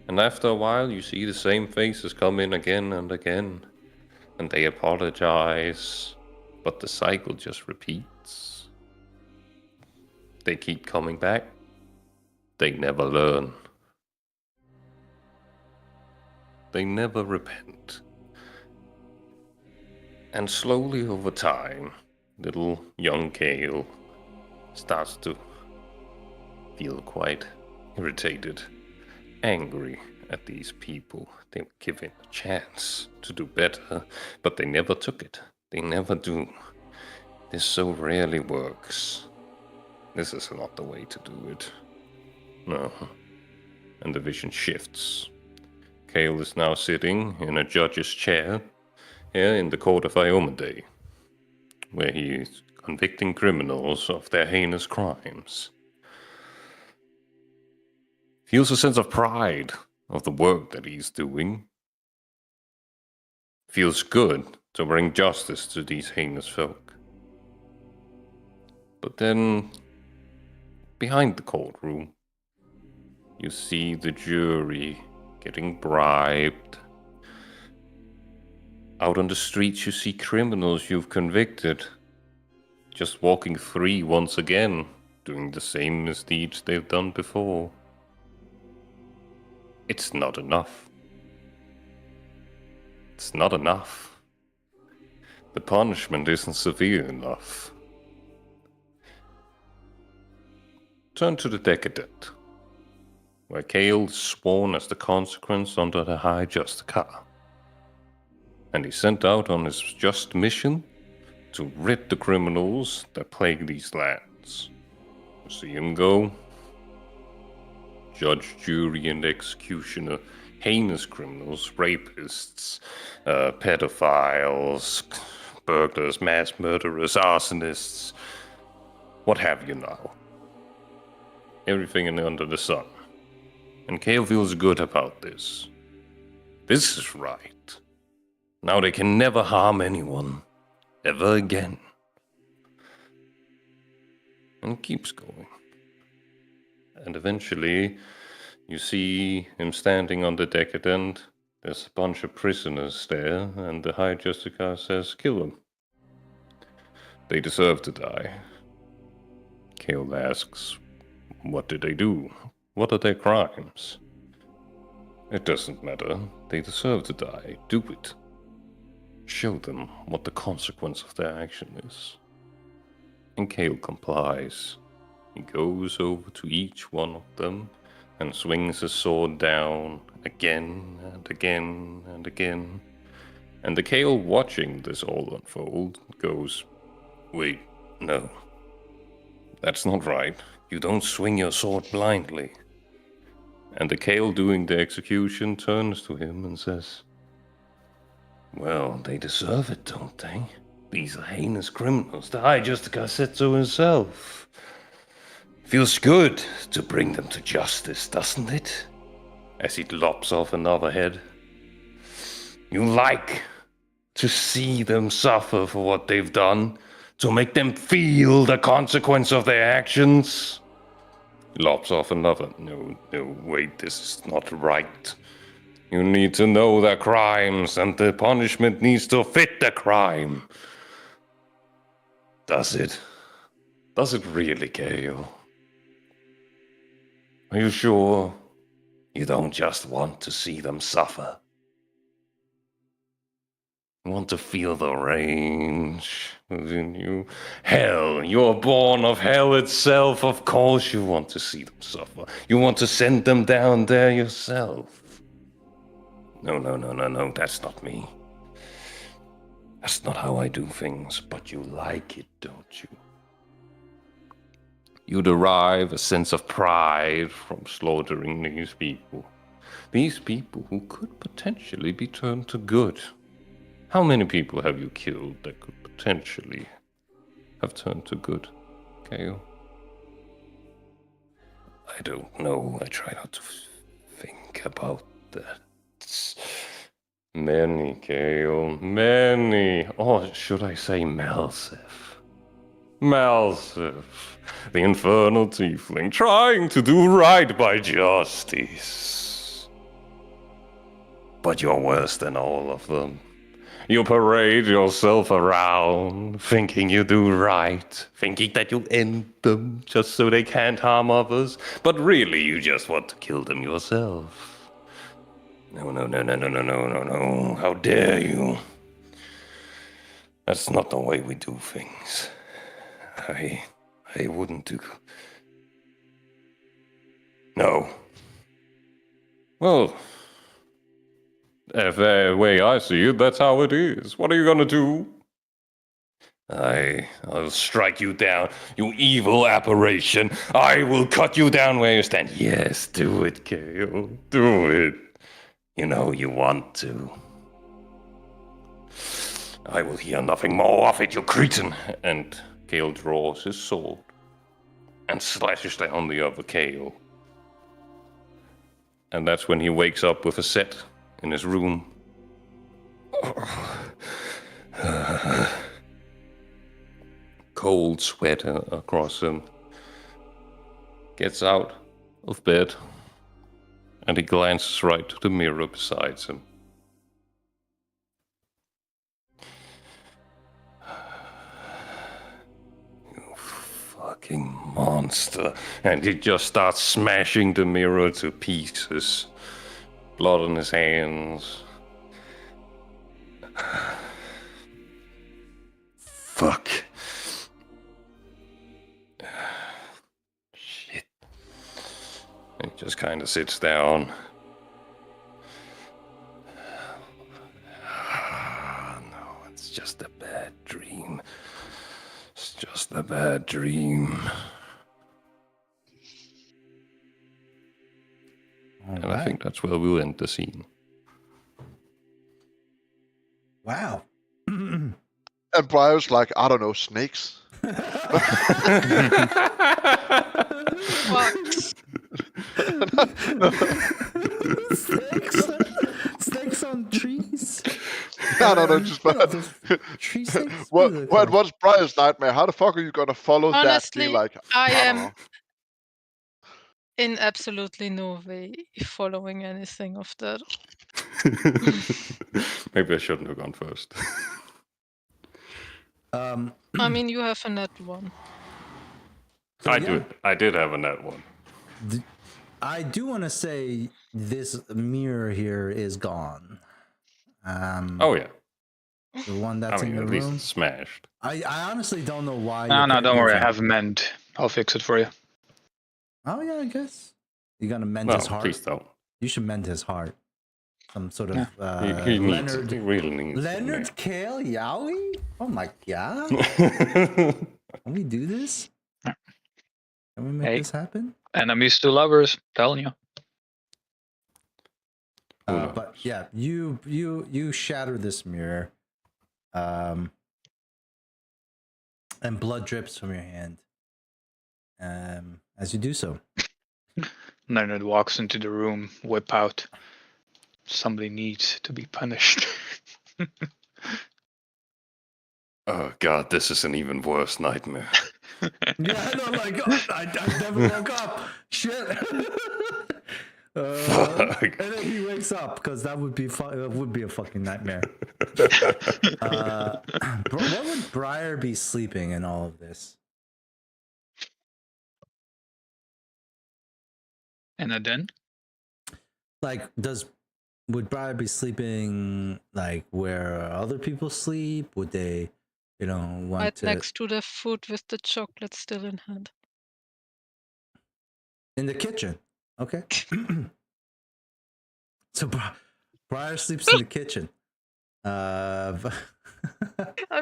And after a while, you see the same faces come in again and again, and they apologize, but the cycle just repeats. They keep coming back. They never learn. They never repent. And slowly over time, little young Kale starts to feel quite irritated, angry at these people. They were given a chance to do better, but they never took it. They never do. This so rarely works. This is not the way to do it. No. And the vision shifts. Kale is now sitting in a judge's chair here in the court of Iomade, where he is convicting criminals of their heinous crimes. Feels a sense of pride of the work that he's doing. Feels good to bring justice to these heinous folk. But then, behind the courtroom, you see the jury getting bribed. Out on the streets, you see criminals you've convicted just walking free once again, doing the same misdeeds they've done before. It's not enough. It's not enough. The punishment isn't severe enough. Turn to the Decadent, where Kale is sworn as the consequence under the High Justicar. And he's sent out on his just mission to rid the criminals that plague these lands. You see him go. Judge, jury, and executioner, heinous criminals, rapists, pedophiles, burglars, mass murderers, arsonists, what have you now. Everything under the sun. And Kale feels good about this. This is right. Now they can never harm anyone. Ever again. And keeps going. And eventually, you see him standing on the Decadent. There's a bunch of prisoners there, and the High Justicar says, kill them. They deserve to die. Kale asks, what did they do? What are their crimes? It doesn't matter. They deserve to die. Do it. Show them what the consequence of their action is. And Kale complies. He goes over to each one of them and swings his sword down again and again and again. And the Kale watching this all unfold goes, wait, no. That's not right. You don't swing your sword blindly. And the Kale doing the execution turns to him and says, well, they deserve it, don't they? These are heinous criminals. The High Justicar said so himself. Feels good to bring them to justice, doesn't it? As he lops off another head. You like to see them suffer for what they've done, to make them feel the consequence of their actions. Lops off another. No, wait, this is not right. You need to know their crimes, and the punishment needs to fit the crime. Does it? Does it really, Gale? Are you sure you don't just want to see them suffer? You want to feel the rage within you? Hell, you're born of hell itself. Of course you want to see them suffer. You want to send them down there yourself. No, that's not me. That's not how I do things, but you like it, don't you? You derive a sense of pride from slaughtering these people. These people who could potentially be turned to good. How many people have you killed that could potentially have turned to good, Kale? I don't know. I try not to think about that. Many, Kale. Many. Or should I say Malsif? Malsif, the infernal tiefling, trying to do right by justice. But you're worse than all of them. You parade yourself around, thinking you do right, thinking that you'll end them just so they can't harm others, but really you just want to kill them yourself. No. How dare you? That's not the way we do things. I wouldn't do... No. Well... If the way I see it, that's how it is. What are you gonna do? I'll strike you down, you evil apparition. I will cut you down where you stand. Yes, do it, Kale. Do it. You know you want to. I will hear nothing more of it, you cretin. And Kale draws his sword and slashes down the other Kale. And that's when he wakes up with a set in his room. Cold sweat across him. Gets out of bed and he glances right to the mirror beside him. You fucking monster. And he just starts smashing the mirror to pieces. Blood on his hands. Fuck. Shit. He just kind of sits down. No, it's just a bad dream. It's just a bad dream. And I think that's where we'll end the scene. Wow. And Briar's like, I don't know, snakes. Fox. Snakes on trees? No, just Tree snakes? what's Briar's nightmare? How the fuck are you gonna follow Honestly, that? Like, I don't am know. in absolutely no way following anything of that. Maybe I shouldn't have gone first. I mean, you have a net one. I did have a net one. I do want to say this mirror here is gone. Oh yeah. The one that's in the at least room. it's smashed. I honestly don't know why. No, don't worry. I have mend. I'll fix it for you. Oh yeah, I guess you're gonna mend No, his heart. please don't. You should mend his heart. Some sort of He needs Leonard. it. He really needs it. Leonard Kale Yowie? Oh my god! Can we do this? Can Can we make Hey. this happen? Enemies to lovers, telling you. Who But knows? yeah, you shatter this mirror, and blood drips from your hand. As you do so. Leonard walks into the room, whip out. Somebody needs to be punished. Oh god, this is an even worse nightmare. Yeah, I know. Like, oh, I never woke up. Shit. Fuck. And then he wakes up because that would be a fucking nightmare. What would Briar be sleeping in all of this? And then? Like, would Briar be sleeping like where other people sleep? Would they, want Right to next to the food with the chocolate still in hand. in the kitchen? Okay. So Briar sleeps in the kitchen. I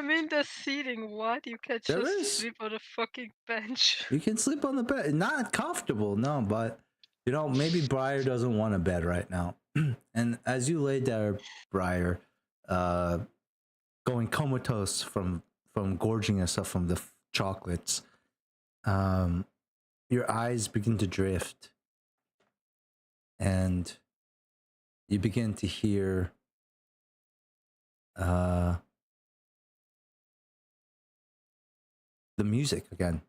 mean, there's seating. Why do you can't There just is. sleep on a fucking bench? You can sleep on the bed. Not comfortable, no, but maybe Briar doesn't want a bed right now. And as you lay there, Briar, going comatose from gorging yourself from the chocolates, your eyes begin to drift, and you begin to hear the music again.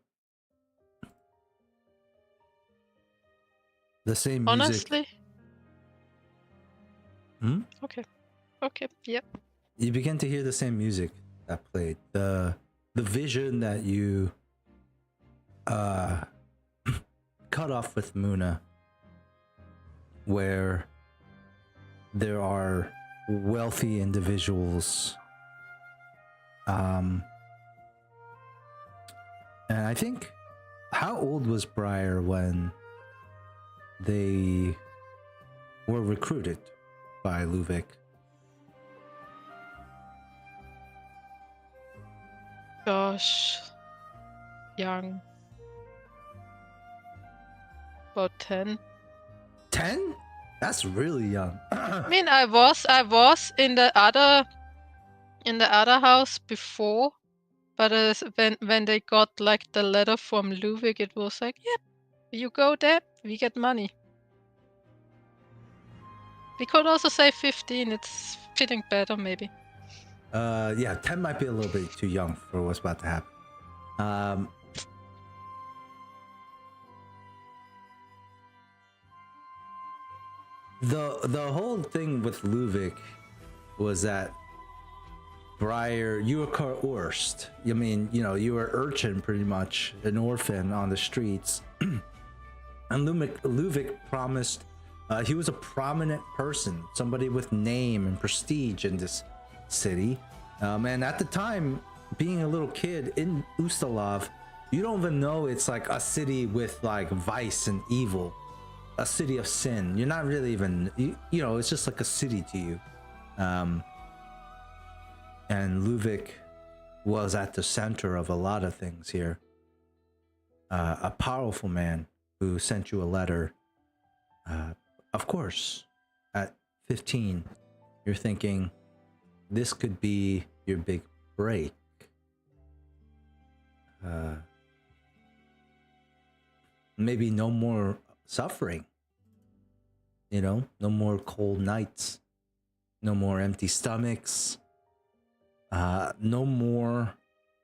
The same music. Honestly? Hmm? Okay, yep. You begin to hear the same music that played. The vision that you cut off with Muna, where there are wealthy individuals, and I think, how old was Briar when they were recruited by Luvic? Gosh. Young. About 10. 10? That's really young. I mean, I was in the other house before, but when they got like the letter from Luvic, it was like, yep, you go there, we get money. We could also say 15. It's fitting better, maybe. Yeah, 10 might be a little bit too young for what's about to happen. The whole thing with Luvic was that Briar, you were coerced. I mean, you were urchin pretty much, an orphan on the streets. And Luvic promised, he was a prominent person, somebody with name and prestige in this city. And at the time, being a little kid in Ustalav, you don't even know it's like a city with like vice and evil, a city of sin. You're not really even, it's just like a city to you. And Luvic was at the center of a lot of things here. A powerful man who sent you a letter. Of course, at 15, you're thinking, this could be your big break. Maybe no more suffering. No more cold nights. No more empty stomachs. No more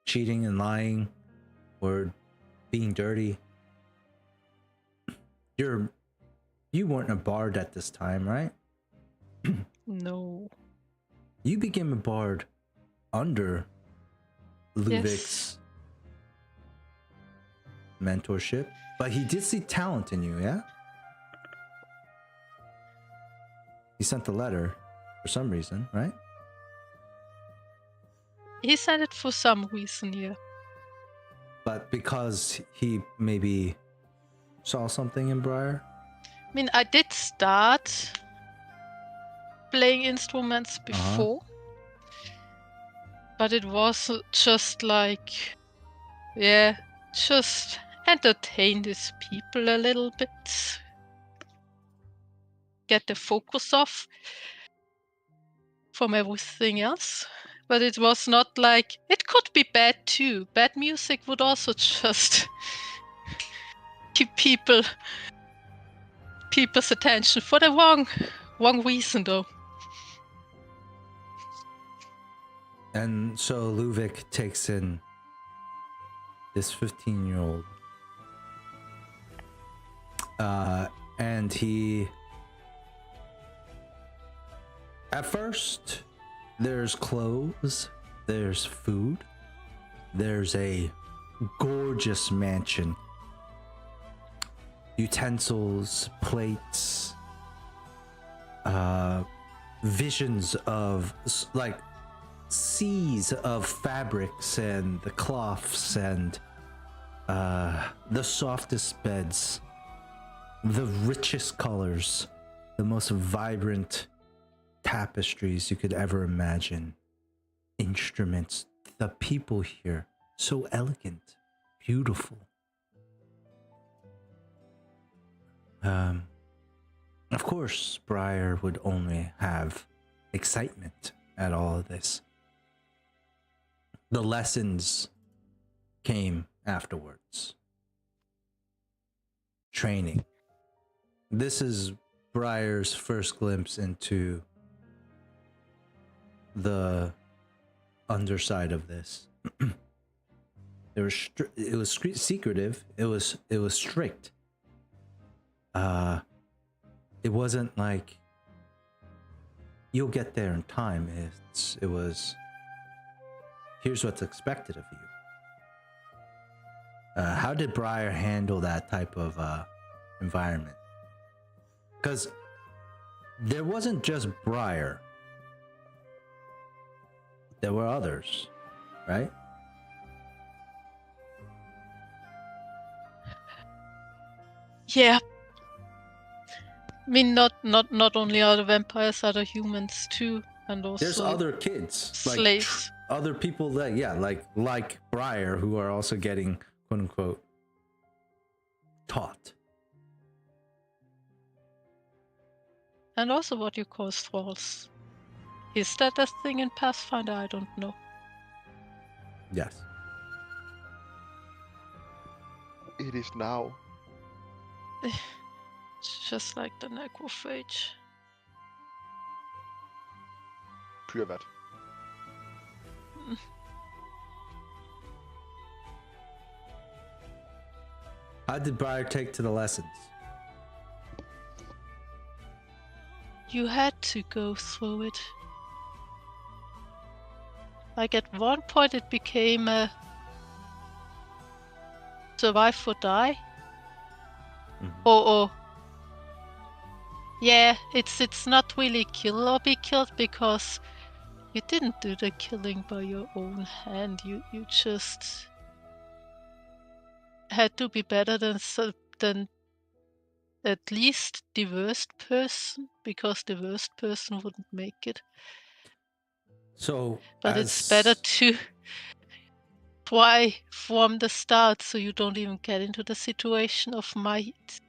cheating and lying or being dirty. You weren't a bard at this time, right? No. You became a bard under Luvic's mentorship, but he did see talent in you, yeah? He sent the letter for some reason, right? He sent it for some reason, yeah. But because he maybe saw something in Briar? I mean, I did start playing instruments before, but it was just like, just entertain these people a little bit, get the focus off from everything else. But it was not like, it could be bad too. Bad music would also just keep people's attention for the wrong reason though. And so Luvic takes in this 15-year-old. And he... At first, there's clothes, there's food, there's a gorgeous mansion. Utensils, plates, visions of like seas of fabrics and the cloths and the softest beds, the richest colors, the most vibrant tapestries you could ever imagine, instruments, the people here, so elegant, beautiful. Of course, Briar would only have excitement at all of this. The lessons came afterwards. Training. This is Briar's first glimpse into the underside of this. It was secretive. It was strict. It wasn't like you'll get there in time. It was here's what's expected of you. How did Briar handle that type of environment? Because there wasn't just Briar. There were others, right? Yeah. I mean, not only other vampires, other humans too, and also There's other kids, slaves, like other people that like Briar, who are also getting quote unquote taught. and also what you call thralls. Is that a thing in Pathfinder? I don't know. Yes. It is now. It's just like the necrophage. Pure vet. How did Briar take to the lessons? You had to go through it. Like at one point it became a survive or die. Or yeah, it's not really kill or be killed, because you didn't do the killing by your own hand. You just had to be better than at least the worst person, because the worst person wouldn't make it. So, But it's better to try from the start, so you don't even get into the situation of might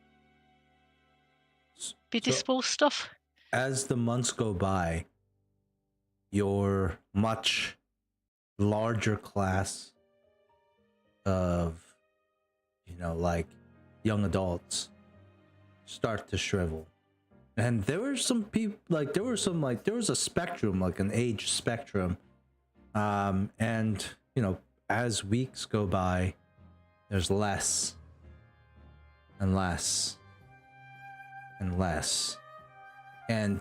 be disposed of. As the months go by, your much larger class of, like young adults start to shrivel. And there were some people, there was a spectrum, like an age spectrum. And, as weeks go by, there's less and less and less. And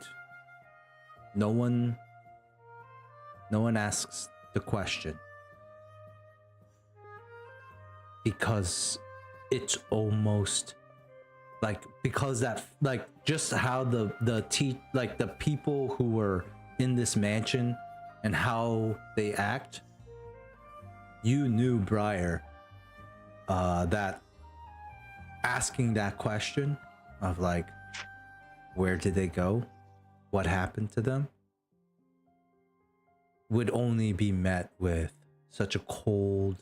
no one asks the question, because it's almost because that, just how the people who were in this mansion and how they act, you knew Briar, that asking that question of where did they go? What happened to them? Would only be met with such a cold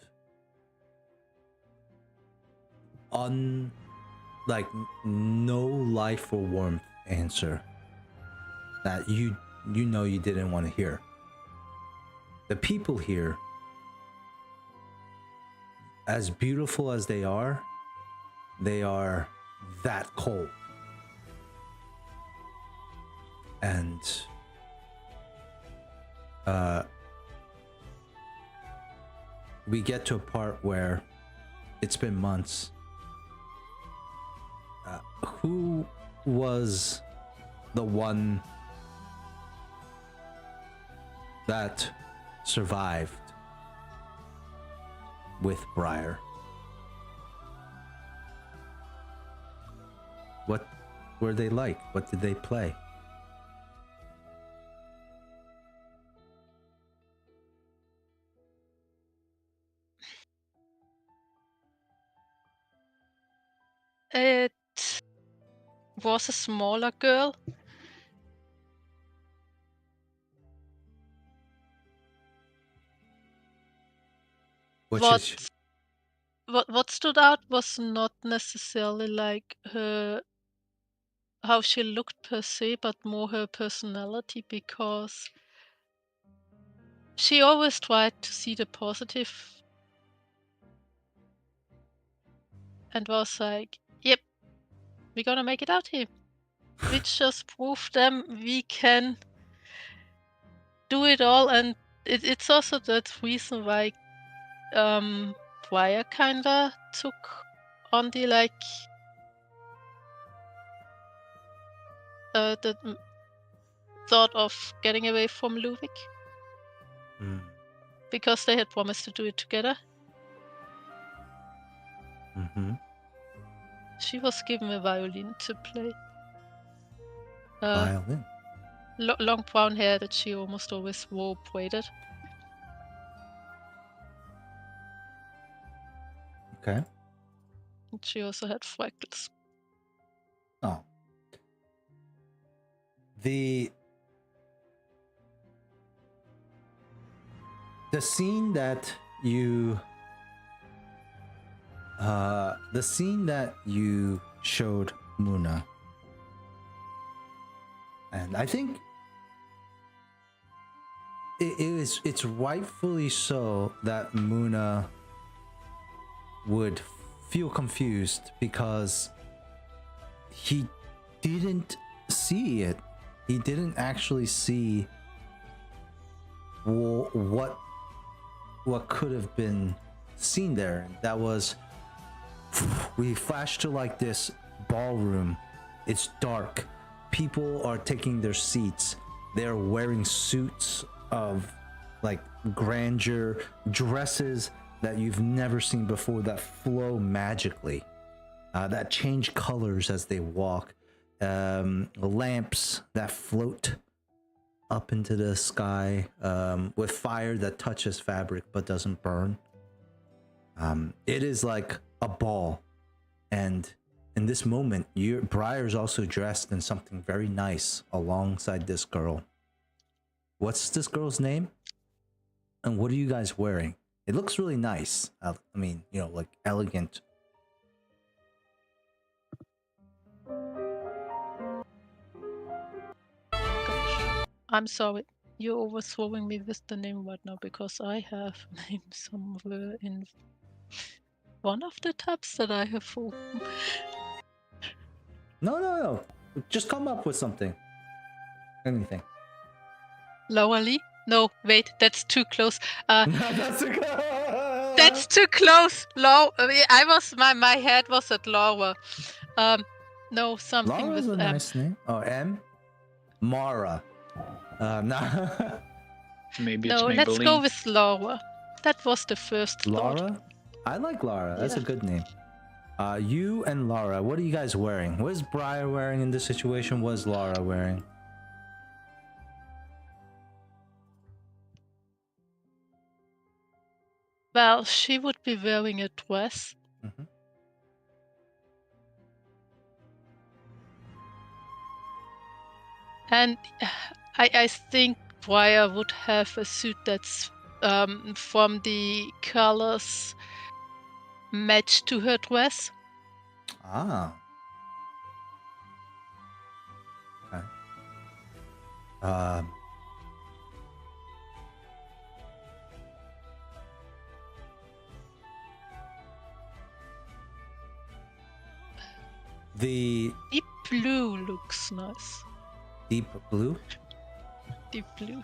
no life or warmth answer that you know you didn't want to hear. The people here, as beautiful as they are that cold. And we get to a part where it's been months. Who was the one that survived with Briar? What were they like? What did they play? It was a smaller girl. What stood out was not necessarily like her how she looked per se, but more her personality, because she always tried to see the positive and was like, yep, we're gonna make it out here. We just proved them we can do it all, and it's also that reason why Briar kinda took on the the thought of getting away from Ludwig. Because they had promised to do it together. Mm-hmm. She was given a violin to play. Violin? Long brown hair that she almost always wore braided. Okay. And she also had freckles. Oh. The scene that you showed Muna, and I think it's rightfully so that Muna would feel confused because he didn't see it. He didn't actually see what could have been seen there. That was, we flashed to like this ballroom. It's dark. People are taking their seats. They're wearing suits of like grandeur, dresses that you've never seen before that flow magically, that change colors as they walk, lamps that float up into the sky, with fire that touches fabric but doesn't burn. It is like a ball, and in this moment, Briar's also dressed in something very nice alongside this girl. What's this girl's name? And what are you guys wearing? It looks really nice. I mean, like elegant. I'm sorry, you're overthrowing me with the name right now because I have named somewhere in one of the tabs that I have opened. No. Just come up with something. Anything. Laura Lee? No, wait, that's too close. That's a That's too close. My head was at Laura. No, something Laura's with a nice name. Oh, M? Mara. Nah. Maybe it's No, Maybelline. let's go with Laura. That was the first thought. Laura? I like Laura. That's a Yeah. good name. You and Laura, what are you guys wearing? What is Briar wearing in this situation? What is Laura wearing? Well, she would be wearing a dress. Mm-hmm. And I think Briar would have a suit that's from the colors matched to her dress. Ah. Okay. Um. The Deep blue looks nice. deep blue. Deep blue.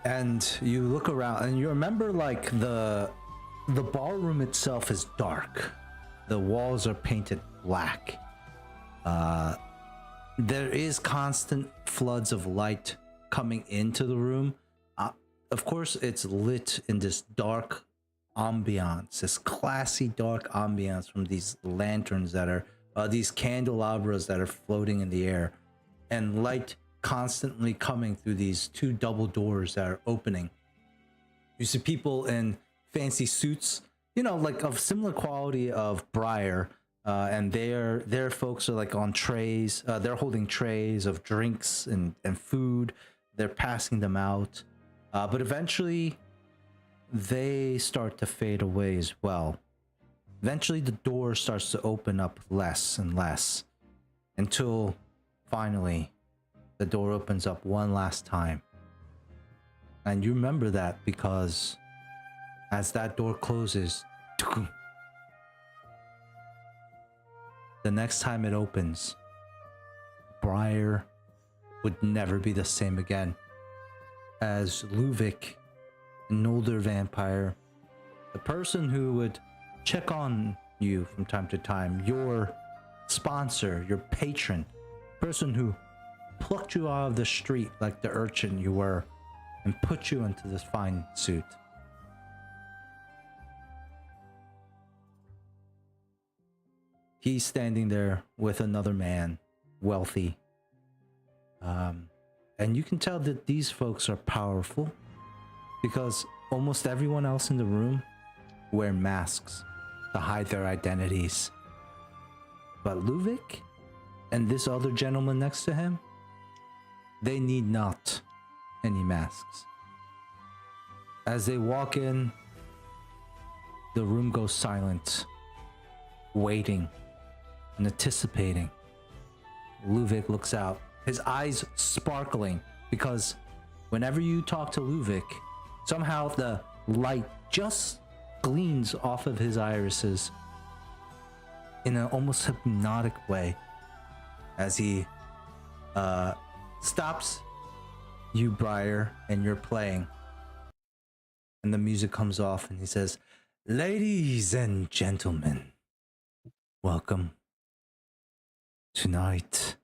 And you look around and you remember like the ballroom itself is dark. The walls are painted black. There is constant floods of light coming into the room. Of course, it's lit in this dark ambiance, this classy dark ambiance from these lanterns that are these candelabras that are floating in the air, and light constantly coming through these two double doors that are opening. You see people in fancy suits, like of similar quality of Briar, and their folks are like on trays. They're holding trays of drinks and food. They're passing them out, but eventually they start to fade away as well. Eventually the door starts to open up less and less until finally the door opens up one last time. And you remember that because as that door closes, the next time it opens, Briar would never be the same again. As Luvic, an older vampire, the person who would check on you from time to time, your sponsor, your patron, person who plucked you out of the street like the urchin you were and put you into this fine suit. He's standing there with another man, wealthy. And you can tell that these folks are powerful because almost everyone else in the room wear masks to hide their identities. But Luvic and this other gentleman next to him, they need not any masks. As they walk in, the room goes silent, waiting and anticipating. Luvic looks out, his eyes sparkling, because whenever you talk to Luvic, somehow the light just gleams off of his irises in an almost hypnotic way as he stops you, Briar, and you're playing. And the music comes off and he says, "Ladies and gentlemen, welcome. Tonight,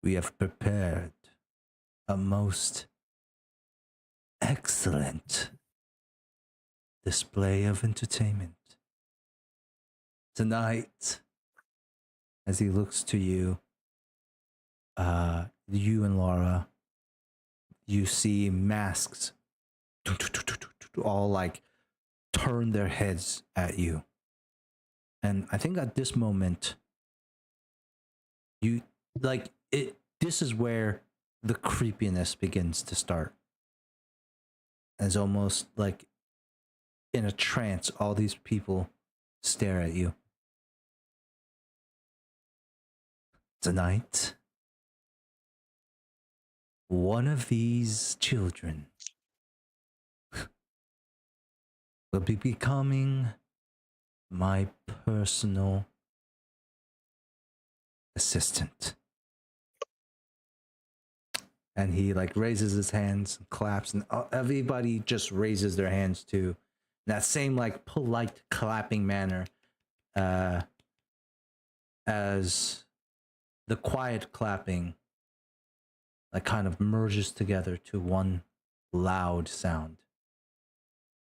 we have prepared a most excellent display of entertainment. Tonight," as he looks to you, you and Laura, you see masks all like turn their heads at you. And I think at this moment, you like it. This is where the creepiness begins to start. It's almost like in a trance, all these people stare at you. Tonight, one of these children will be becoming my personal assistant. And he like raises his hands and claps, and everybody just raises their hands too. In that same like polite clapping manner, as the quiet clapping like kind of merges together to one loud sound.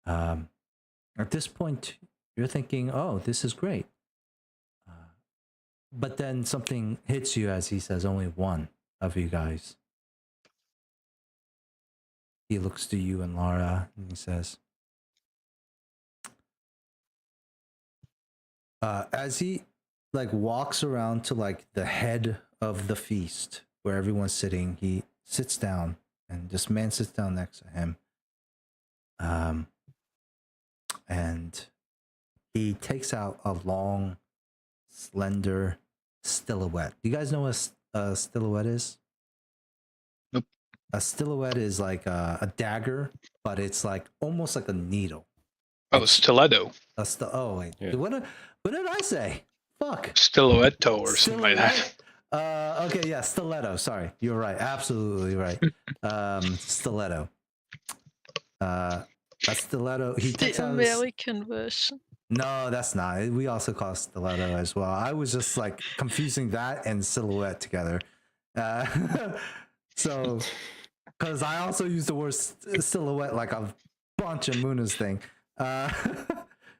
At this point, you're thinking, "Oh, this is great." But then something hits you as he says, "Only one of you guys." He looks to you and Laura and he says, as he like walks around to like the head of the feast where everyone's sitting, he sits down and this man sits down next to him. And and he takes out a long, slender silhouette. Do you guys know what a silhouette is? Nope. A silhouette is like a dagger, but it's like almost like a needle. Oh, stiletto. Oh wait, Yeah. what did I say? Fuck. Stiletto or something like that. Silhouette? Okay, yeah, stiletto. Sorry, you're right. Absolutely right. Stiletto. A stiletto. He takes The out his... American version. No, that's not. We also call it stiletto as well. I was just like confusing that and silhouette together. So, because I also use the word silhouette like a bunch of Muna's thing.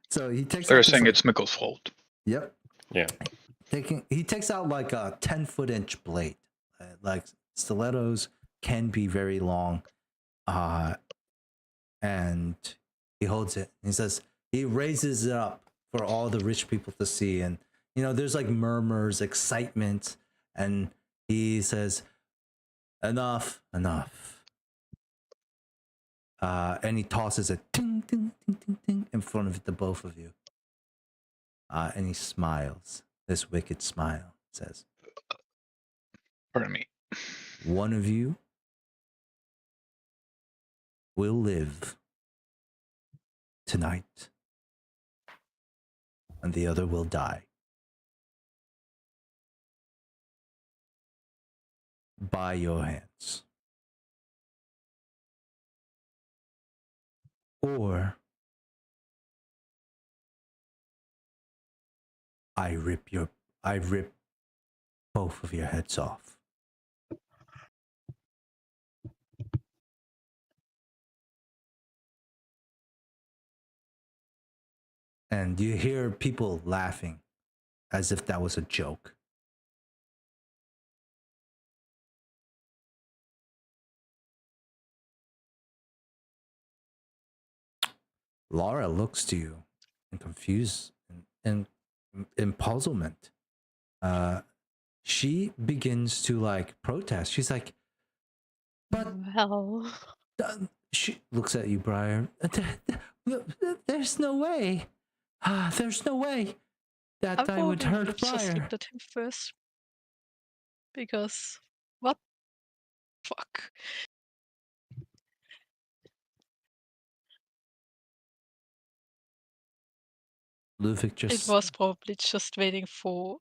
So he takes. They're out saying this, it's Mikkel's fault. Yep. Yeah. He takes out like a 10-foot-inch blade. Like stilettos can be very long. And he holds it. He says, he raises it up for all the rich people to see. And, you know, there's like murmurs, excitement. And he says, enough. And he tosses it ting, ting, ting, ting, ting, in front of the both of you. And he smiles. This wicked smile says, Pardon me. one of you will live tonight, and the other will die. By your hands. Or I rip both of your heads off. And you hear people laughing as if that was a joke. Laura looks to you in confused and in puzzlement. She begins to like protest. She's like, but Well, she looks at you, Briar. There's no way. There's no way that I would probably hurt just Briar. looked at him first. Because, what? Fuck. Ludwig It just... was probably just waiting for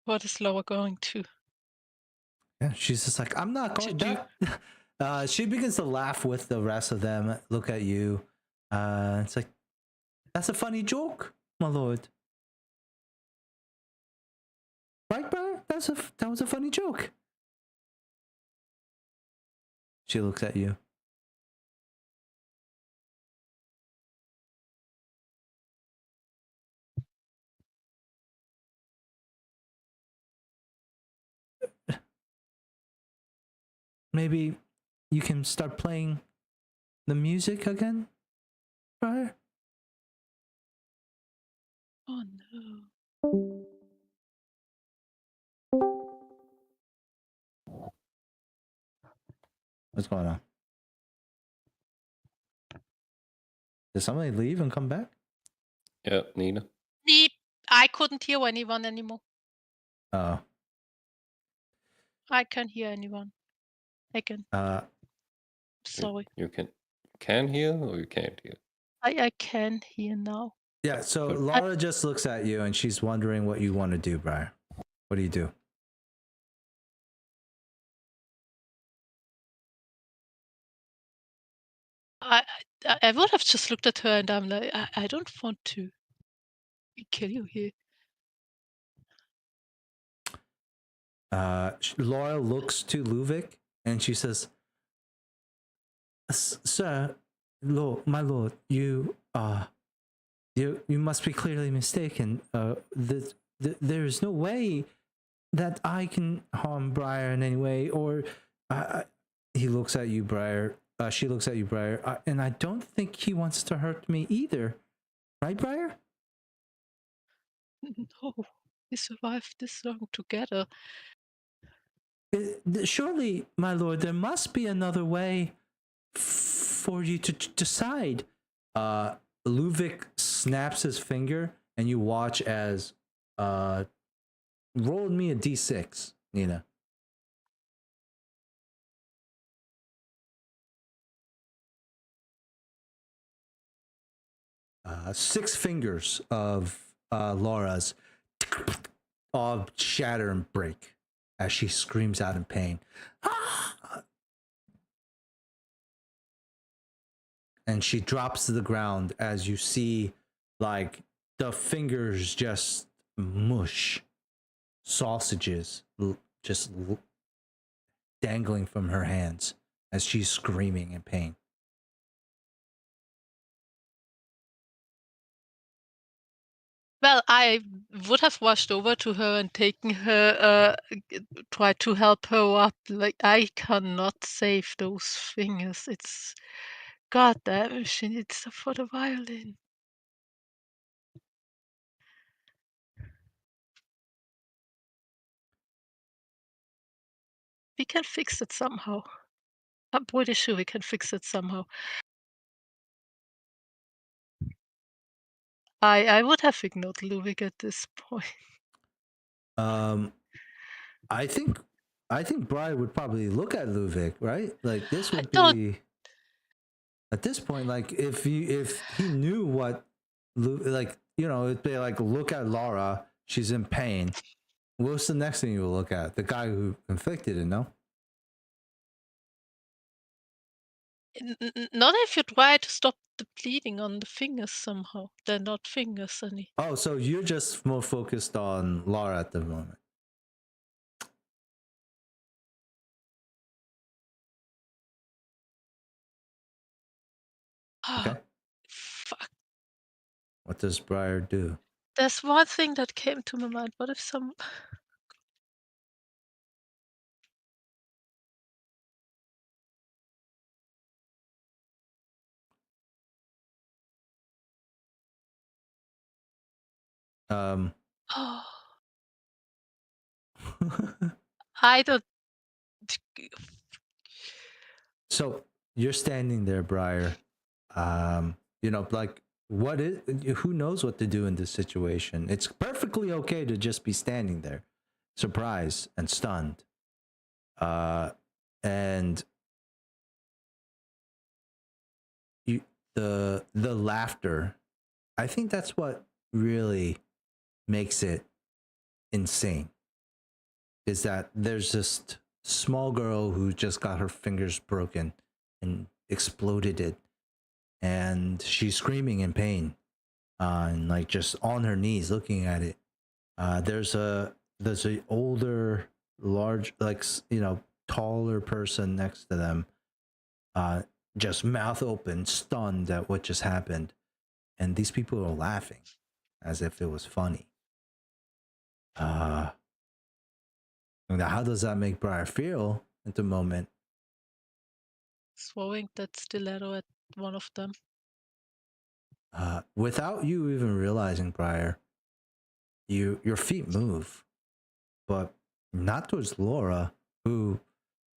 what is Laura going to. Yeah, she's just like, I'm not going To to... She begins to laugh with the rest of them. Look at you. It's like, that's a funny joke, my lord. Right, Briar? That was a funny joke. She looks at you. Maybe you can start playing the music again, Briar? Oh no. What's going on? Did somebody leave and come back? Yeah, Nina. I couldn't hear anyone anymore. Oh. I can't hear anyone. I can. Sorry. You can hear or you can't hear? I can hear now. Yeah, so But- Laura just looks at you and she's wondering what you want to do, Briar. What do you do? I would have just looked at her and I'm like, I don't want to kill you here. Laura looks to Ludwig and she says, Sir, my lord, you must be clearly mistaken. There is no way that I can harm Briar in any way, or he looks at you, Briar. She looks at you, Briar, and I don't think he wants to hurt me either. Right, Briar? No, we survived this long together. Surely, my lord, there must be another way for you to decide. Luvic snaps his finger, and you watch as roll me a d6, Nina. Six fingers of Laura's all shatter and break as she screams out in pain. And she drops to the ground as you see like the fingers just mush, sausages just dangling from her hands as she's screaming in pain. Well, I would have rushed over to her and taken her, tried to help her up. Like, I cannot save those fingers. It's goddamn, she needs them for the violin. We can fix it somehow. I'm pretty sure we can fix it somehow. I would have ignored Ludwig at this point. I think Brian would probably look at Ludwig, right? Like this would don't- be at this point, like if he knew what, like it'd be like look at Laura, she's in pain. What's the next thing you will look at? The guy who inflicted it, no? Not if you try to stop the bleeding on the fingers somehow. They're not fingers any. Oh, so you're just more focused on Laura at the moment. Okay. Fuck. What does Briar do? There's one thing that came to my mind. What if some... I don't... So you're standing there, Briar. Like who knows what to do in this situation? It's perfectly okay to just be standing there, surprised and stunned. And the laughter, I think that's what really makes it insane. Is that there's this small girl who just got her fingers broken and exploded it, and she's screaming in pain, and like just on her knees looking at it. There's a older, large, like taller person next to them, just mouth open, stunned at what just happened, and these people are laughing as if it was funny. Now, how does that make Briar feel at the moment? Throwing that stiletto at one of them. Without you even realizing, Briar, your feet move, but not towards Laura, who,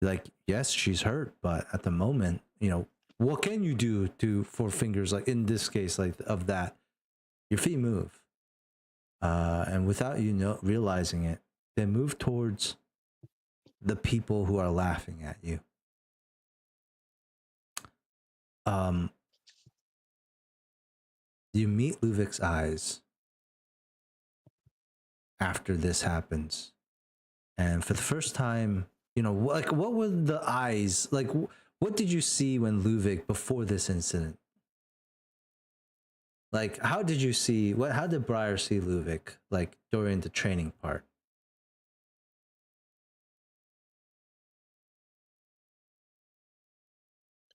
like, yes, she's hurt, but at the moment, what can you do for fingers, like in this case, like of that? Your feet move, and without you realizing it, they move towards the people who are laughing at you. You meet Ludwig's eyes after this happens, and for the first time, like what were the eyes like? What did you see when Ludwig before this incident? Like, how did you see how did Briar see Ludwig like during the training part?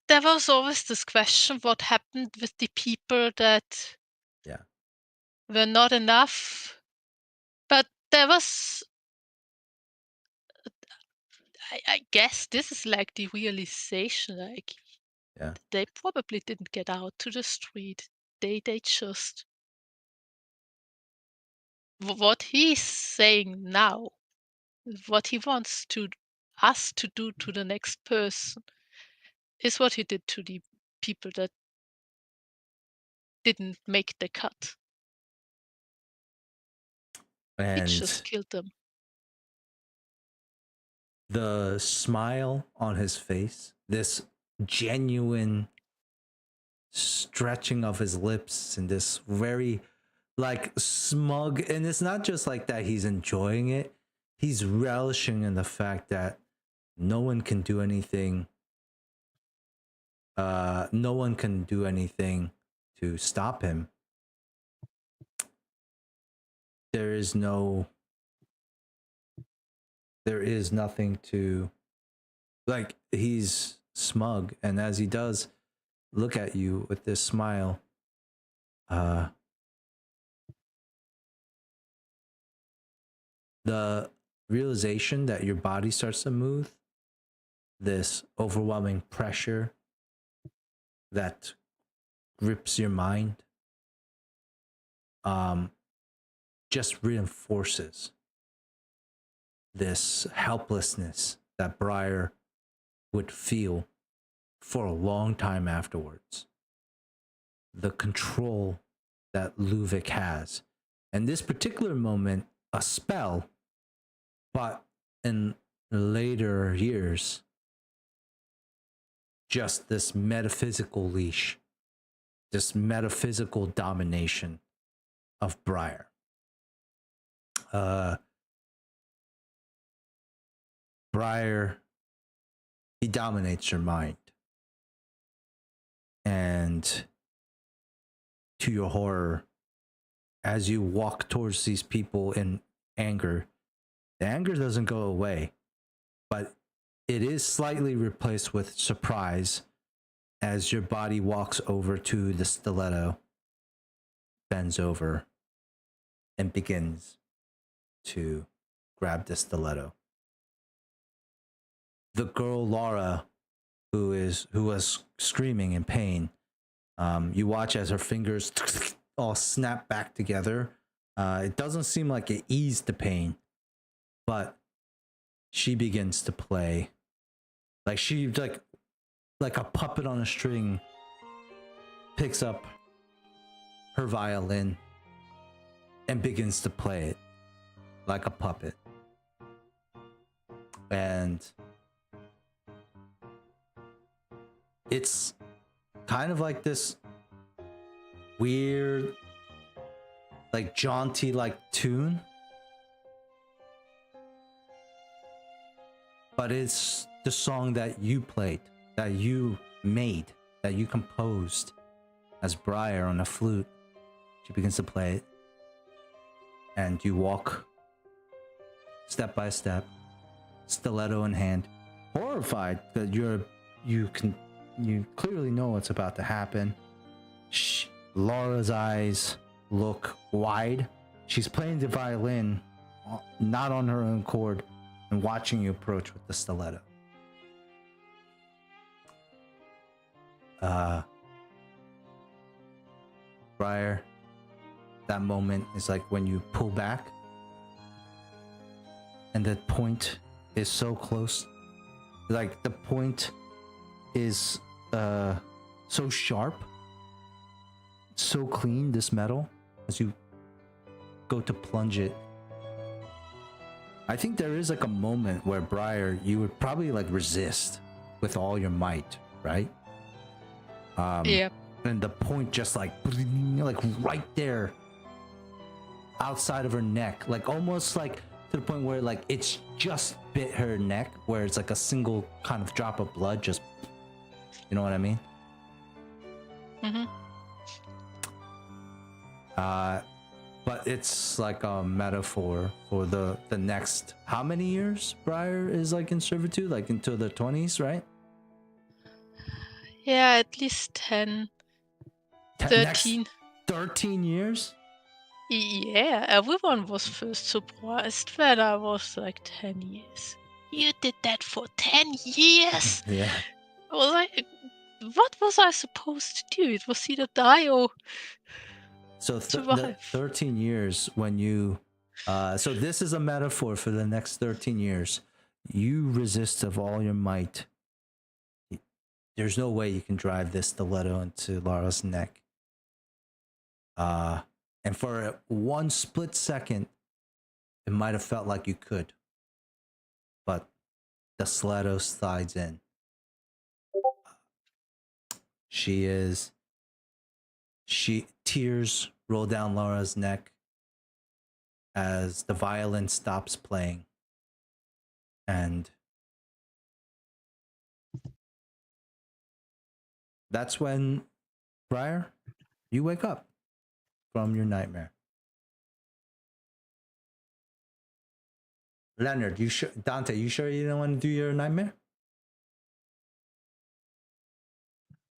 There was always this question, what happened with the people that were not enough? But there was... I guess this is like the realization, like they probably didn't get out to the street. They just... What he's saying now, what he wants us to do to the next person, is what he did to the people that didn't make the cut. He just And killed them. the smile on his face, this genuine stretching of his lips, and this very like smug, and it's not just like that he's enjoying it, he's relishing in the fact that no one can do anything to stop him. There is nothing to, like, he's smug, and as he does look at you with this smile, the realization that your body starts to move, this overwhelming pressure that grips your mind, just reinforces this helplessness that Briar would feel for a long time afterwards. The control that Luvic has. And this particular moment, a spell, but in later years, just this metaphysical leash, this metaphysical domination of Briar. Briar, he dominates your mind. And to your horror, as you walk towards these people in anger, the anger doesn't go away, but it is slightly replaced with surprise as your body walks over to the stiletto, bends over, and begins to grab the stiletto. The girl Laura, who was screaming in pain, you watch as her fingers all snap back together. It doesn't seem like it eased the pain, but she begins to play like she like a puppet on a string picks up her violin and begins to play it like a puppet. And it's kind of like this weird, like jaunty like tune, but it's the song that you played, that you made, that you composed as Briar on a flute. She begins to play it, and you walk step by step, stiletto in hand, horrified that you clearly know what's about to happen. Laura's eyes look wide. She's playing the violin, not on her own chord, and watching you approach with the stiletto. Briar, that moment is like when you pull back and the point is so close. Like the point is so sharp, so clean, this metal, as you go to plunge it. I think there is like a moment where Briar, you would probably like resist with all your might, right? Yeah. And the point just like right there outside of her neck, like almost like to the point where like it's just bit her neck, where it's like a single kind of drop of blood, just, you know what I mean? Mm-hmm. But it's like a metaphor for the next, how many years Briar is like in servitude, like into the 20s, right? Yeah, at least 10, 13. 13 years? Yeah, everyone was first surprised when I was like 10 years. You did that for 10 years? Yeah. Was what was I supposed to do? It was either die or So survive. 13 years when you, so this is a metaphor for the next 13 years. You resist of all your might there's no way you can drive this stiletto into Lara's neck. And for one split second, it might have felt like you could, but the stiletto slides in. Tears roll down Lara's neck as the violin stops playing. And that's when, Briar, you wake up from your nightmare. Leonard, Dante, you sure you don't want to do your nightmare?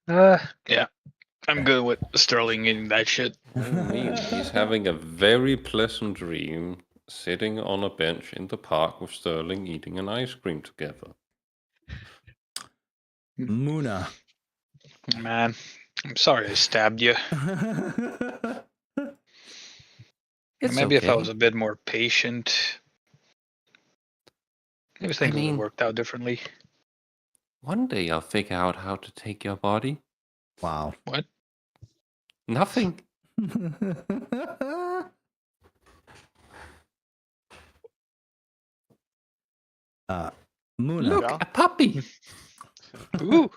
Yeah. I'm good with Sterling eating that shit. I mean, he's having a very pleasant dream, sitting on a bench in the park with Sterling eating an ice cream together. Muna. Man, I'm sorry I stabbed you. Maybe if I was a bit more patient, maybe things would have worked out differently. One day I'll figure out how to take your body. Wow. What? Nothing. Muna. Look, a puppy. Ooh.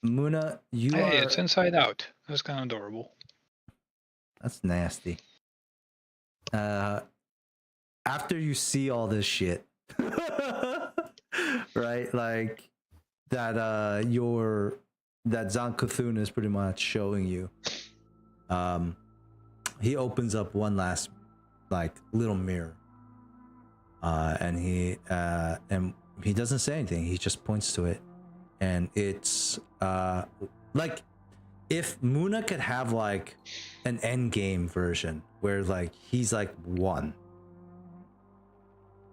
Muna, Hey, it's inside out. That's kind of adorable. That's nasty. After you see all this shit, right? Like that that Zankuthun is pretty much showing you. He opens up one last like little mirror. And he doesn't say anything. He just points to it. And it's like if Muna could have like an end game version where like he's like won.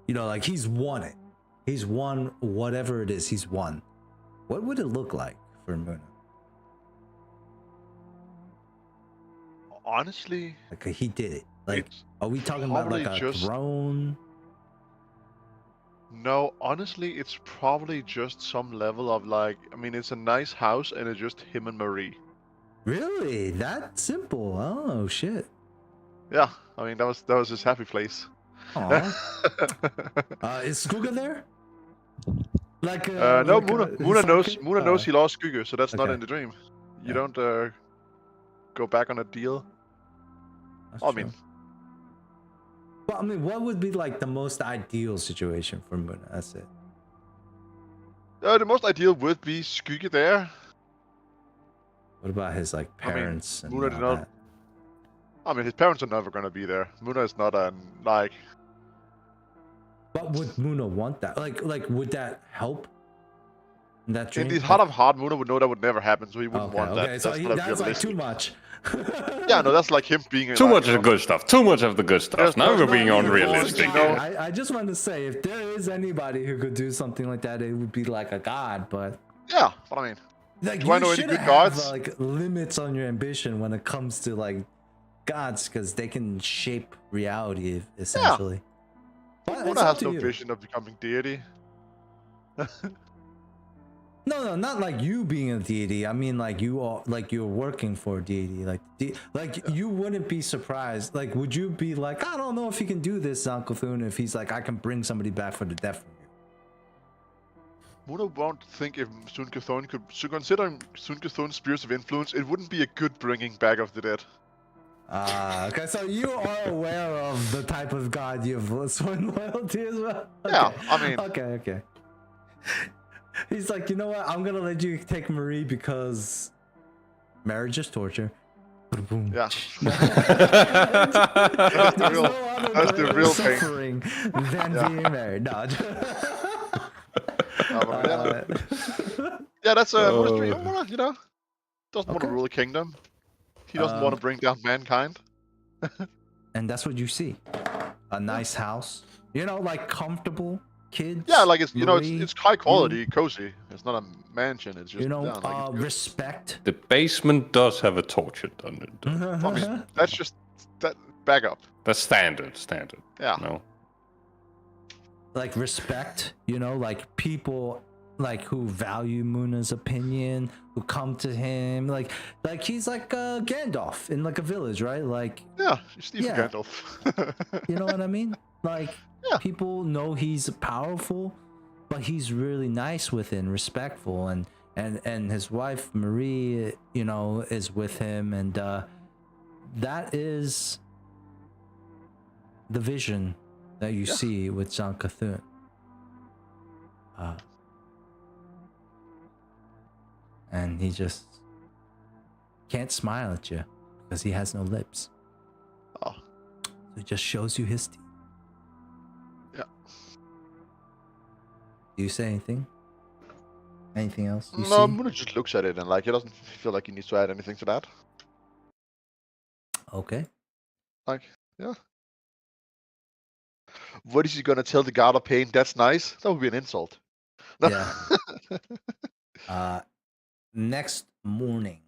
You know, like he's won it. He's won whatever it is he's won. What would it look like for Muna? Honestly, Like he did it. Like it's are we talking about like a probably throne? no, honestly, it's probably just some level of like, I mean, it's a nice house and it's just him and Marie. Really? That simple? Oh shit. Yeah, I mean, that was his happy place. Aw. Is Skuga there? Like No, like, Muna knows. sidekick? Muna knows he lost Skuga, so that's not okay. in the dream. You Yeah. don't go back on a deal. That's I true. mean, Well, I mean, what would be like the most ideal situation for Muna? That's it. the most ideal would be Skuga there. What about his like I mean, parents and Muna all did not- that? I mean, his parents are never gonna be there. Muna is not a like. But would Muna want that? Like would that help? In that dream? In his heart of heart, Muna would know that would never happen, so he wouldn't Okay, want that. okay. So That's not that's like too realistic. much. Yeah, no, that's like him being Too like, much of the good stuff. Too much of the good stuff. There's Now no- we're being no, unrealistic. you know- I just want to say, if there is anybody who could do something like that, it would be like a god. But Yeah, but I mean, like, Do I you know any should good have gods? like limits on your ambition when it comes to like gods, because they can shape reality essentially. But it's Muna up has to no you. vision of becoming deity. No, not like you being a deity. I mean, like you are, like you're working for a deity. Like you wouldn't be surprised. Like, would you be like, I don't know if he can do this, Zankuthun, if he's like, I can bring somebody back for the death from you. Muna won't think if Sun Kuthon could. So considering Sun Kuthon's spheres of influence, it wouldn't be a good bringing back of the dead. Okay, so you are aware of the type of god you've sworn loyalty as well. Yeah, I mean- Okay. He's like, you know what? I'm gonna let you take Marie because marriage is torture. Boom. Yeah. There's real- no other that's the greater real thing. suffering than Yeah. being married. No. Yeah, that's Muna's Oh. dream. Muna, you know, doesn't want to Okay. rule a kingdom. He doesn't want to bring down mankind. And that's what you see. A nice house. You know, like comfortable kids. Yeah, like it's Marie, it's high quality, cozy. It's not a mansion. It's just you know, yeah, like it's good. respect. The basement does have a torture dungeon. I mean, that's just that back up. That's standard. Yeah. No. Like respect, you know, like people like who value Muna's opinion, who come to him, like he's like Gandalf in like a village, right? Like, Yeah, Steve Yeah. Gandalf. you know what I mean? Like, Yeah. people know he's powerful, but he's really nice with it and respectful, and his wife Marie, you know, is with him, and that is the vision that you Yeah. see with Jean Cthulhu. And he just can't smile at you because he has no lips. Oh, So he just shows you his teeth. yeah. Do you say anything? Anything else you No, see? Muna just looks at it and like he doesn't feel like he needs to add anything to that. Okay. Like, yeah. What is he gonna tell the God of Pain? That's nice. That would be an insult. No. Yeah. Next morning,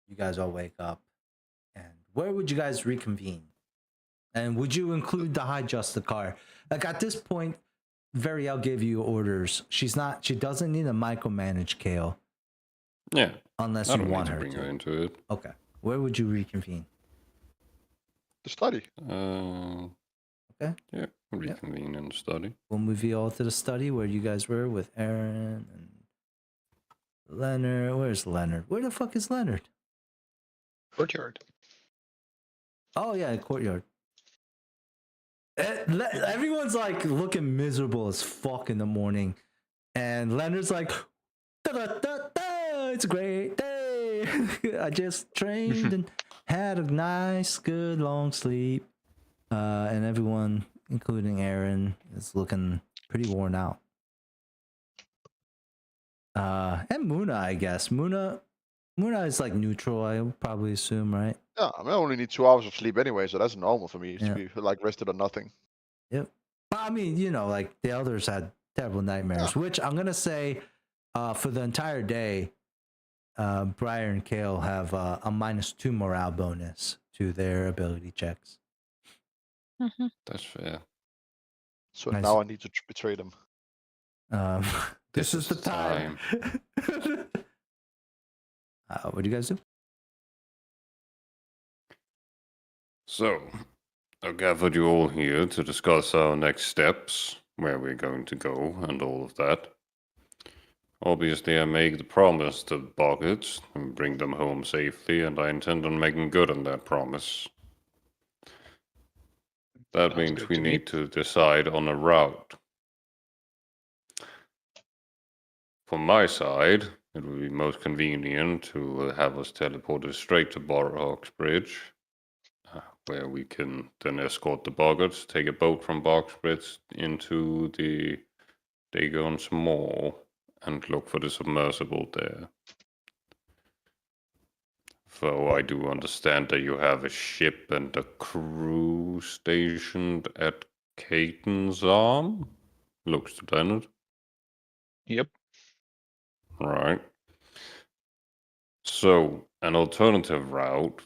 you guys all wake up, and where would you guys reconvene? And would you include the High Justicar? Like at this point, Veriel gave you orders. She doesn't need to micromanage Kale Yeah. unless I you don't want need to her bring her to. into it. Okay. Where would you reconvene? The study. Okay. Yeah, reconvene in the study. We'll move you all to the study where you guys were with Aaron and Leonard. Where's Leonard? Where the fuck is Leonard? Courtyard. Oh yeah, courtyard. Everyone's like looking miserable as fuck in the morning, and Leonard's like, da, da, da, da, "It's a great day. I just trained and had a nice, good long sleep." And everyone, including Aaron, is looking pretty worn out. And Muna, I guess. Muna is like neutral, I would probably assume, right? Yeah, I mean, I only need 2 hours of sleep anyway, so that's normal for me to be like rested or nothing. Yep. But I mean, you know, like the elders had terrible nightmares, which I'm gonna say, for the entire day, Briar and Kale have a -2 morale bonus to their ability checks. That's fair. So Nice. now I need to betray them. This is the time. What do you guys do? So, I've gathered you all here to discuss our next steps, where we're going to go, and all of that. Obviously, I make the promise to the Boggets and bring them home safely, and I intend on making good on that promise. That Sounds means good we to me. need to decide on a route. From my side, it would be most convenient to have us teleported straight to Borrowhawk's Bridge, where we can then escort the Boggarts, take a boat from Bogsbridge into the Dagon's Mall, and look for the submersible there. Though I do understand that you have a ship and a crew stationed at Caton's Arm? Looks to Leonard. Yep. Right. So, an alternative route,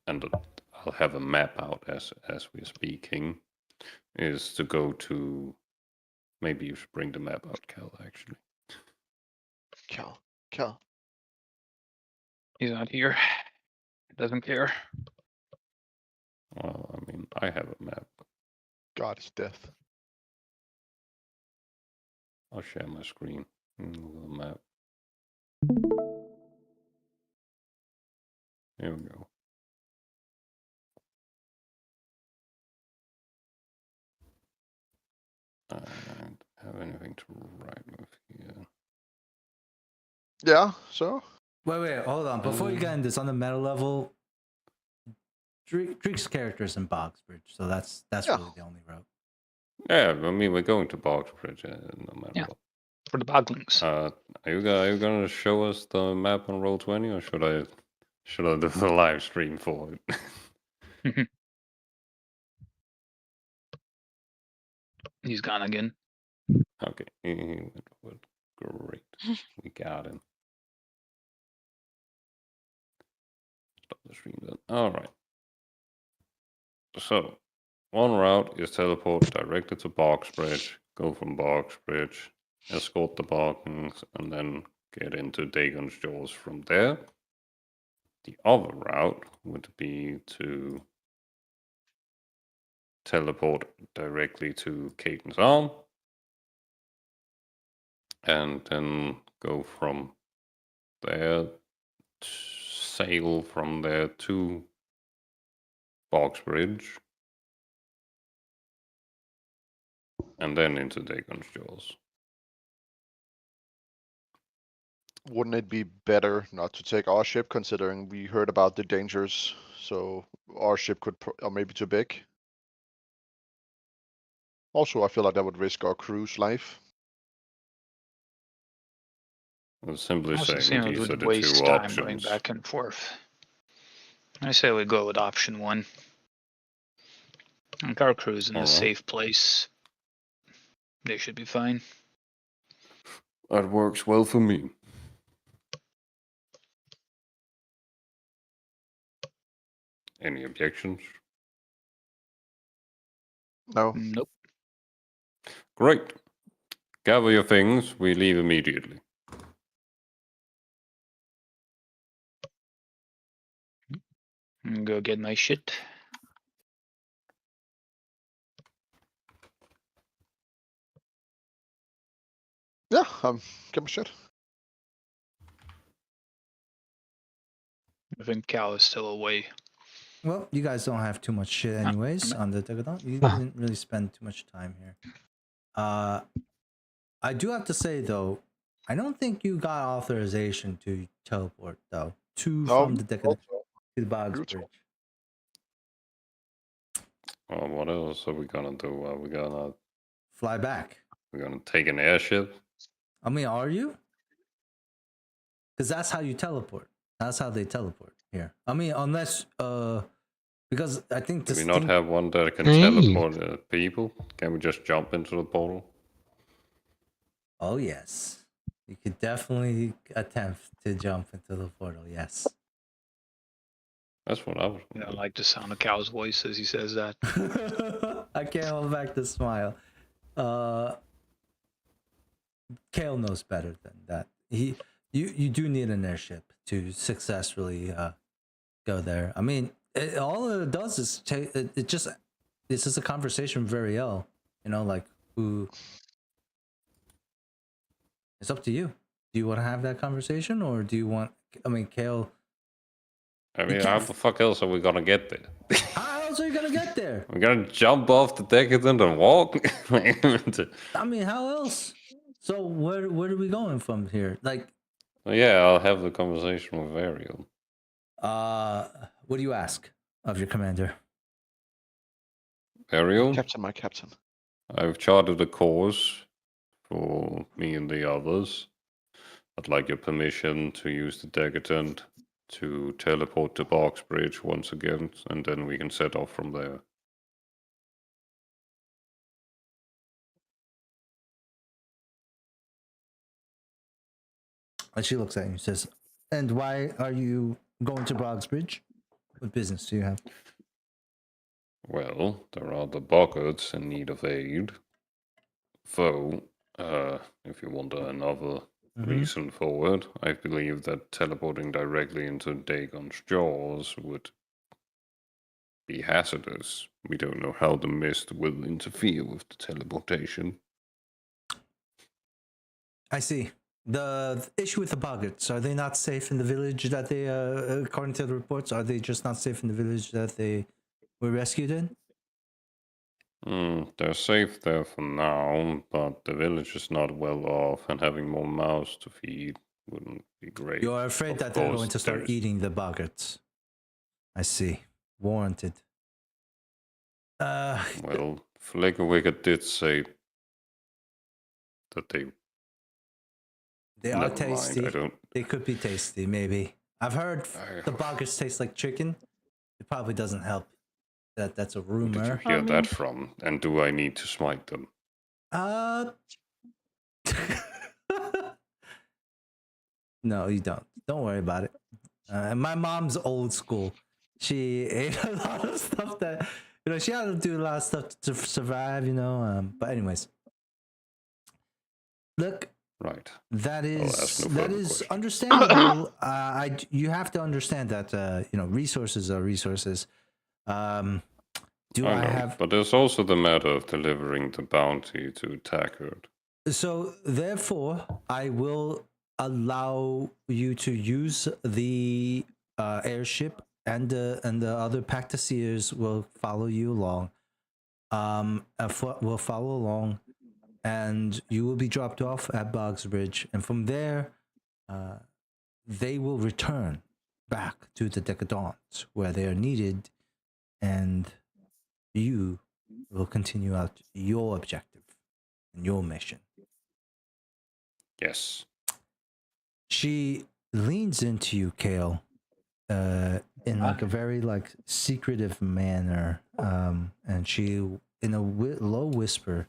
and I'll have a map out as we're speaking, is to go to... Maybe you should bring the map out, Cal, actually. Cal. He's not here. Doesn't care. Well, I mean, I have a map. God is death. I'll share my screen. Google map. Here we go. I don't have anything to write with here. Yeah, so? Wait, hold on. Before you get into this, on the meta level, Dreek's character is in Bogsbridge, so that's really the only route. Yeah, I mean, we're going to Bogsbridge no matter Yeah. what. For the Boglings. Are you gonna show us the map on Roll20, or should I do the live stream for it? He's gone again. Okay, he went forward. Great, we got him. Stop the stream then. All right. So, one route is teleport directly to Bogsbridge. Go from Bogsbridge escort the bargains, and then get into Dagon's Jaws from there. The other route would be to teleport directly to Caden's Arm, and then go from there, sail from there to Boxbridge, and then into Dagon's Jaws. Wouldn't it be better not to take our ship, considering we heard about the dangers? So our ship could, or maybe too big. Also, I feel like that would risk our crew's life. I'm simply Also, saying seems it these are would the waste two time going options. back and forth. I say we go with option 1. Like our crew's in a Alright. safe place. They should be fine. That works well for me. Any objections? No. Nope. Great. Gather your things, we leave immediately. Go get my shit. Yeah, get my shit. I think Cal is still away. Well, you guys don't have too much shit anyways on the Tegadon. You Ah. didn't really spend too much time here. I do have to say though, I don't think you got authorization to teleport though from the Decadon Also, to the Bogs Brutal. Bridge. What else are we gonna do? Are we gonna Fly back. take an airship? I mean, are you? Because that's how you teleport. That's how they teleport here. I mean, unless because I think Do the we not have one that can Hey. teleport people? Can we just jump into the portal? Oh yes, you could definitely attempt to jump into the portal. Yes. That's what I was I gonna do. like the sound of Cal's voice as he says that. I can't hold back the smile. Kale knows better than that. You do need an airship to successfully go there. I mean, all it does is this is a conversation with Variel. You know, like who. It's up to you. Do you want to have that conversation, or do you want? I mean, Kale. I mean, can't how the fuck else are we gonna get there? How else are you gonna get there? We're gonna jump off the Decadent and walk? I mean, how else? So where are we going from here? Like, Yeah, I'll have the conversation with Ariel. what do you ask of your commander? Ariel, Captain, my captain. I've charted a course for me and the others. I'd like your permission to use the Decadent to teleport to Boxbridge once again, and then we can set off from there. And she looks at you and says, "And why are you going to Brogsbridge? What business do you have?" Well, there are the Boggarts in need of aid. Though, if you want another reason for it, I believe that teleporting directly into Dagon's Jaws would be hazardous. We don't know how the mist will interfere with the teleportation. I see. The issue with the Boggarts, are they not safe in the village that they, according to the reports, are they just not safe in the village that they were rescued in? They're safe there for now, but the village is not well off, and having more mouths to feed wouldn't be great. You're afraid Of that they're course, going to start there's- eating the Boggarts. I see. Warranted. Well, Flickerwicker did say that they They are never tasty. mind. I don't. They could be tasty, maybe. I've heard I- the Boggarts taste like chicken. It probably doesn't help. That's a Where did you rumor. hear I mean- that from? And do I need to smite them? No, you don't. Don't worry about it. My mom's old school. She ate a lot of stuff that, she had to do a lot of stuff to survive, But anyways, Look, Right. that ask is no further questions. understandable. You have to understand that resources are resources. Do I know, have but there's also the matter of delivering the bounty to Taggart. so therefore I will allow you to use the airship and the other Pactaseers will follow you along. Will follow along, and you will be dropped off at Bogsbridge, and from there, they will return back to the Decadons where they are needed, and you will continue out your objective and your mission. Yes. She leans into you, Kale, in like a very like secretive manner, and she, in a low whisper,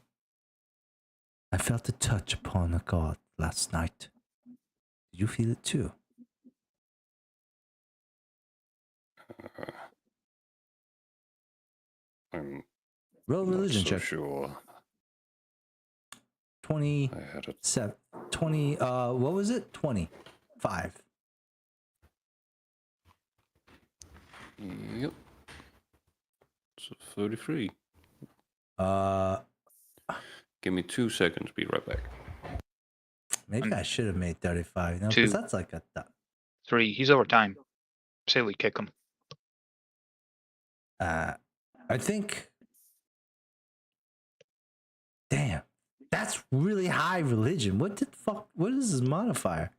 I felt a touch upon a god last night. Did you feel it too? I'm Roll not religion so check. sure. 27, 20, what was it? 25. Yep. So 33. Give me 2 seconds. Be right back. Maybe I should have made 35, because 2, that's like a 3. He's over time. Say we kick him. I think. Damn, that's really high religion. What the fuck? What is his modifier?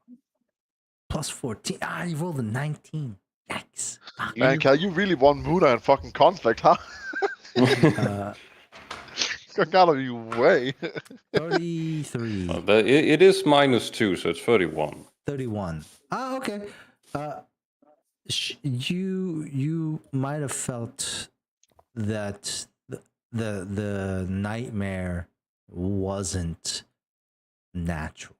Plus 14. You rolled a 19. Yikes. Fuck. Man, Cal, you really want Muna and fucking conflict, huh? Got out of your way. 33. It is -2, so it's 31. 31. Okay. You might have felt that the nightmare wasn't natural.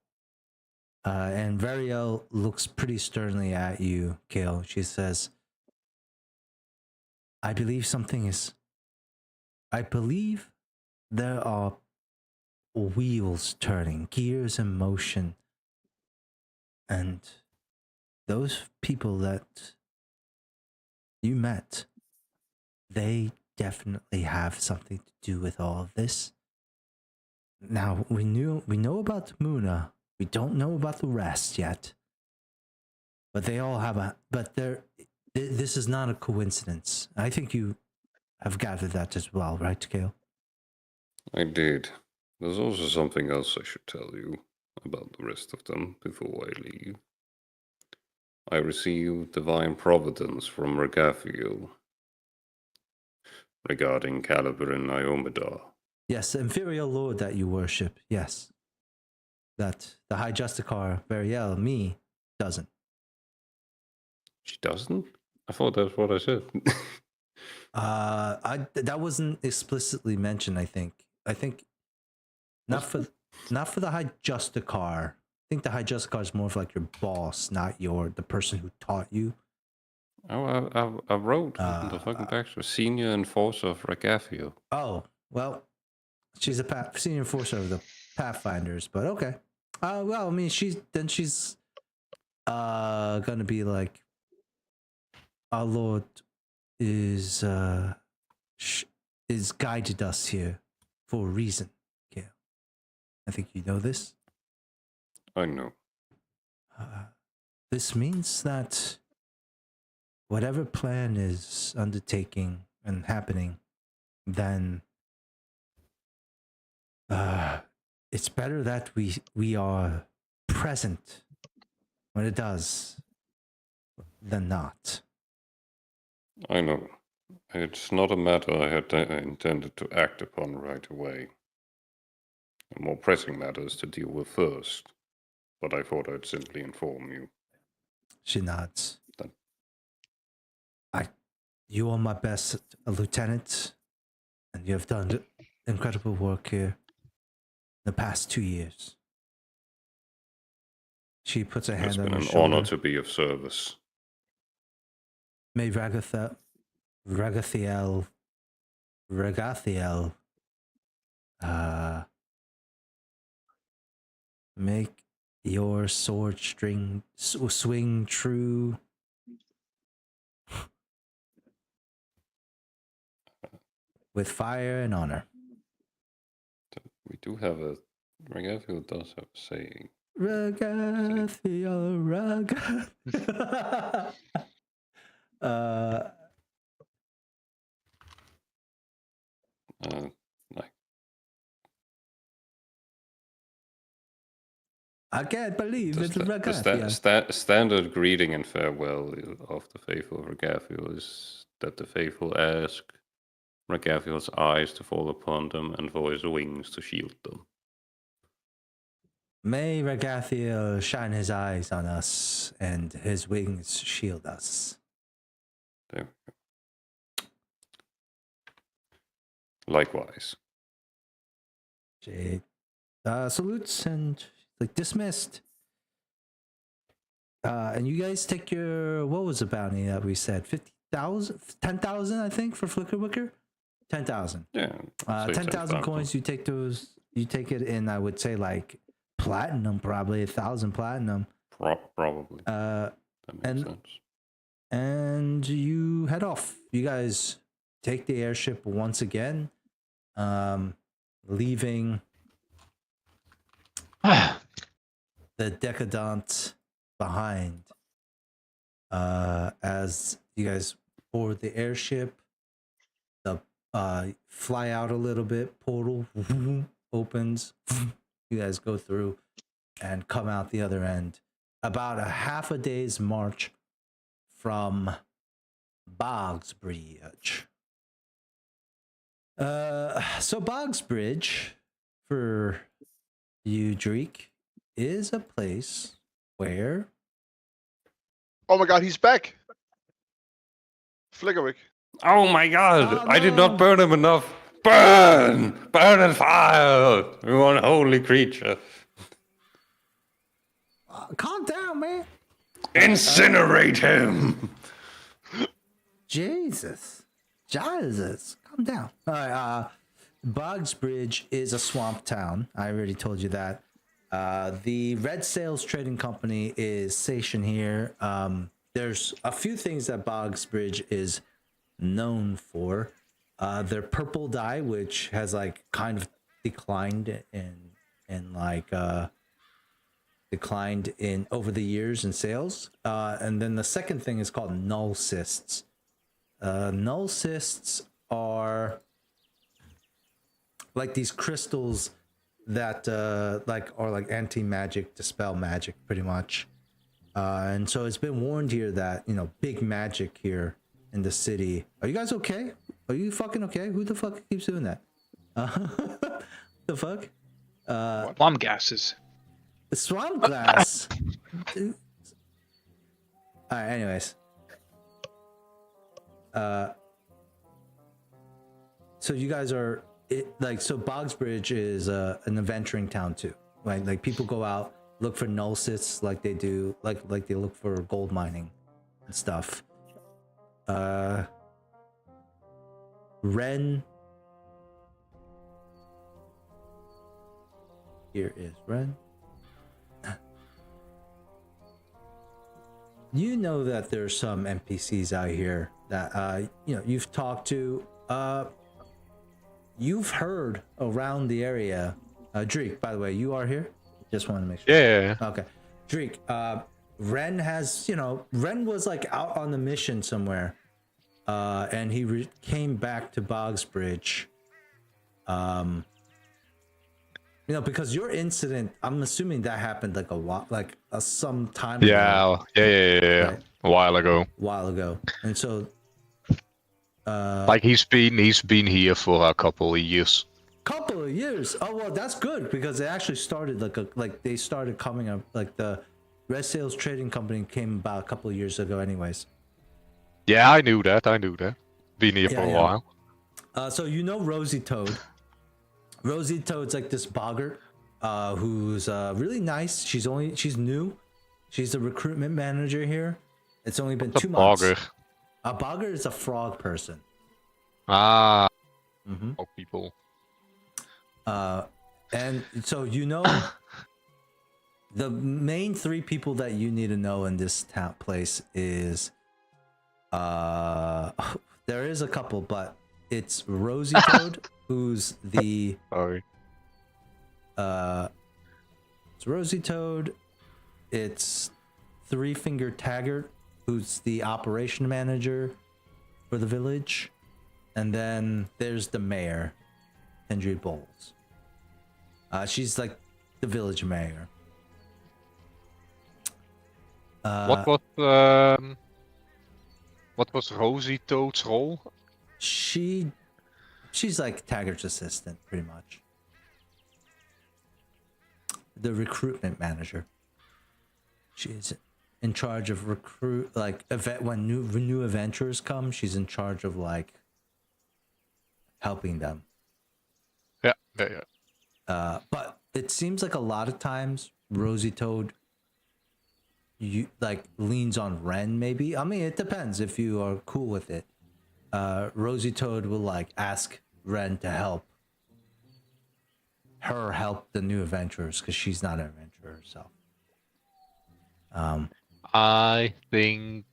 And Variel looks pretty sternly at you, Kale. She says, I believe there are wheels turning, gears in motion. And those people that you met, they definitely have something to do with all of this. Now, we know about Muna. We don't know about the rest yet. But they all have this is not a coincidence. I think you have gathered that as well, right, Kale? I did. There's also something else I should tell you about the rest of them before I leave. I received divine providence from Regathiel regarding Caliber and Iomedar. Yes, the inferior lord that you worship, yes. That the High Justicar, Variel, me, doesn't. She doesn't? I thought that's what I said. That wasn't explicitly mentioned, I think. Not for the High Justicar. I think the High Justicar is more of like your boss, not the person who taught you. Oh, I wrote the fucking backstory. Senior enforcer of Regathiel. Oh, well, she's a senior enforcer of the Pathfinders, but okay. Well, I mean, she's gonna be like, our Lord is guided us here for a reason. Yeah, I think you know this. I know. This means that whatever plan is undertaking and happening, then it's better that we are present when it does than not. I know. It's not a matter I had intended to act upon right away. A more pressing matters to deal with first, but I thought I'd simply inform you. She nods. Then. You are my best lieutenant, and you have done incredible work here the past 2 years. She puts her hand on your shoulder. It's been an honor to be of service. May Regathiel, Make your sword swing true. With fire and honor. We do have a... Regathiel does have a saying. Regathiel, Like, I can't believe the it's standard greeting and farewell of the faithful Regathiel is that the faithful ask Regathiel's eyes to fall upon them and for his wings to shield them. May Regathiel shine his eyes on us and his wings shield us. There we go. Likewise. Jade salutes and like dismissed. And you guys take your, what was the bounty that we said? 50,000? 10,000, I think, for Flicker Wicker? 10,000. Yeah. 10,000 coins, you take those, you take it in, I would say, like, platinum, probably 1,000 platinum. Probably. That makes sense. And you head off. You guys take the airship once again, leaving the Decadent behind. As you guys board the airship, the fly out a little bit, portal opens, you guys go through and come out the other end. About a half a day's march from Bogsbridge. So Bogsbridge, for you, Dreek, is a place where... Oh my god, he's back! Flickerwick. Oh my god! Oh, I did no. not burn him enough! Burn! Burn and fire! We want a holy creature. Calm down, man. Incinerate him! Jesus. Calm down. All right, Bogsbridge is a swamp town. I already told you that. The Red Sails Trading Company is stationed here. There's a few things that Bogsbridge is known for. Their purple dye, which has like kind of declined in over the years in sales. And then the second thing is called null cysts. Null cysts are like these crystals that are like anti-magic, dispel magic, pretty much. And so it's been warned here that, you know, big magic here in the city. Are you guys okay? Are you fucking okay? Who the fuck keeps doing that? The fuck? Swamp gases. Swamp glass. All right. Anyways. So you guys are so Bogsbridge is an adventuring town too, right? Like people go out, look for null cysts like they do, like they look for gold mining and stuff. Ren. Here is Ren. You know that there's some NPCs out here that you've talked to. You've heard around the area. Dreek, by the way, you are here? Just want to make sure. Yeah. Okay. Dreek, Ren has, Ren was like out on the mission somewhere. And he came back to Bogsbridge. Because your incident, I'm assuming that happened like some time ago. Yeah. Right. A while ago. And so like he's been here for a couple of years. Couple of years. Oh well, that's good because it actually started they started coming up, like the Red Sails Trading Company came about a couple of years ago anyways. Yeah, I knew that. Been here for a while. So Rosie Toad. Rosie Toad's like this boggart who's really nice. She's new. She's the recruitment manager here. It's only been 2 months. Boggart. A boggart is a frog person. Ah. Mm-hmm. Oh, people. And so the main three people that you need to know in this town place is there is a couple, but it's Rosie Toad, who's the Sorry. it's Rosie Toad, it's Three Finger Taggart, who's the operation manager for the village, and then there's the mayor, Hendry Bowles. She's like the village mayor. What was Rosie Toad's role? She's like Taggart's assistant, pretty much. The recruitment manager. She's in charge of when new adventurers come. She's in charge of like helping them. Yeah. But it seems like a lot of times Rosie Toad leans on Ren. Maybe, I mean, it depends if you are cool with it. Rosie Toad will like ask Ren to help the new adventurers because she's not an adventurer herself. I think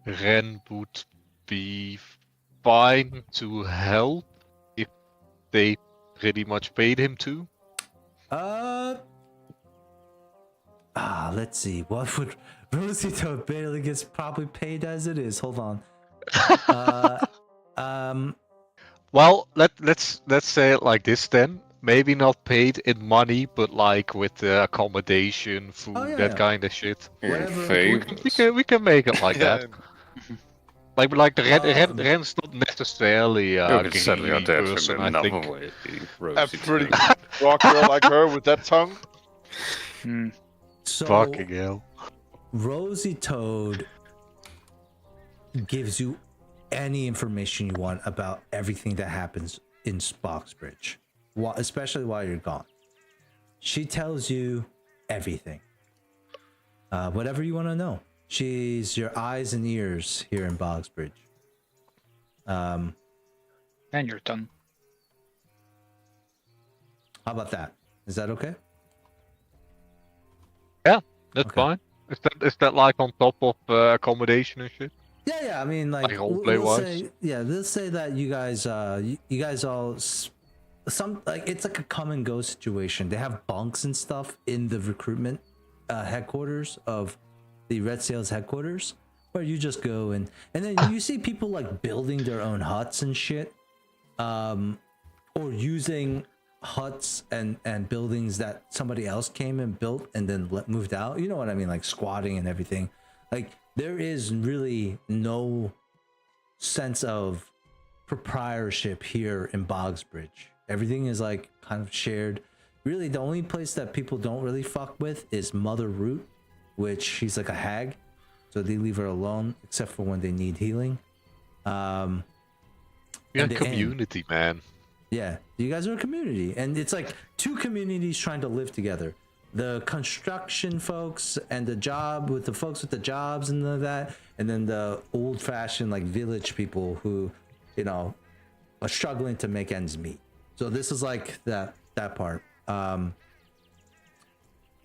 Ren would be fine to help if they pretty much paid him to. Let's see. What would Rosie Toad barely gets probably paid as it is? Hold on. Well, let's say it like this then. Maybe not paid in money, but like with the accommodation, food, that kind of shit. Whatever. We can make it like that. Like the Ren's not necessarily a greedy person, I think. A pretty rock girl like her with that tongue. So, Fucking hell. Rosie Toad gives you any information you want about everything that happens in Spoxbridge, especially while you're gone. She tells you everything. Whatever you want to know. She's your eyes and ears here in Bogsbridge. And your tongue. How about that? Is that okay? Yeah, that's Okay. fine. Is that like on top of accommodation and shit? Yeah. I mean, like roleplay wise. Let's say that you guys, you guys all it's like a come and go situation. They have bunks and stuff in the recruitment headquarters of the Red Sails headquarters, where you just go and then you see people like building their own huts and shit, or using huts and buildings that somebody else came and built and then moved out. You know what I mean? Like squatting and everything. Like there is really no sense of proprietorship here in Bogsbridge. Everything is like kind of shared. Really, the only place that people don't really fuck with is Mother Root, which she's like a hag, so they leave her alone except for when they need healing. Yeah, and the community, man. Yeah, you guys are a community, and it's like two communities trying to live together. The construction folks and the folks with the jobs and that, and then the old-fashioned like village people who, you know, are struggling to make ends meet. So this is like that part. And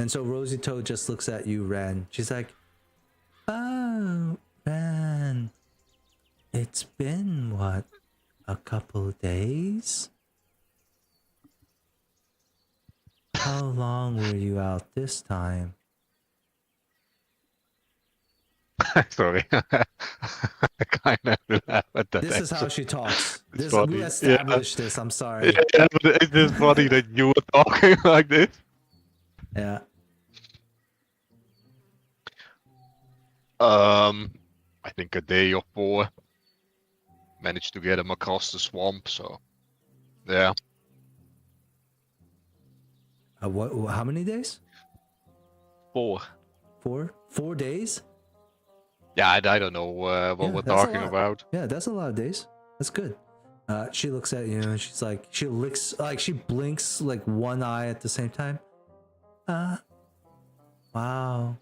so Rosie Toad just looks at you, Ren. She's like, "Oh, Ren, it's been what, a couple days? How long were you out this time?" Sorry. I kind of laugh at that. This is how she talks. It's We funny. established this. I'm sorry. Yeah, but it's just funny that you were talking like this. Yeah. I think a day or 4. Managed to get him across the swamp, so yeah. What? How many days? 4. 4 days? Yeah, I don't know what Yeah, we're that's a talking lot. about. Yeah, that's a lot of days. That's good. She looks at you and she's like, she blinks like one eye at the same time. Wow.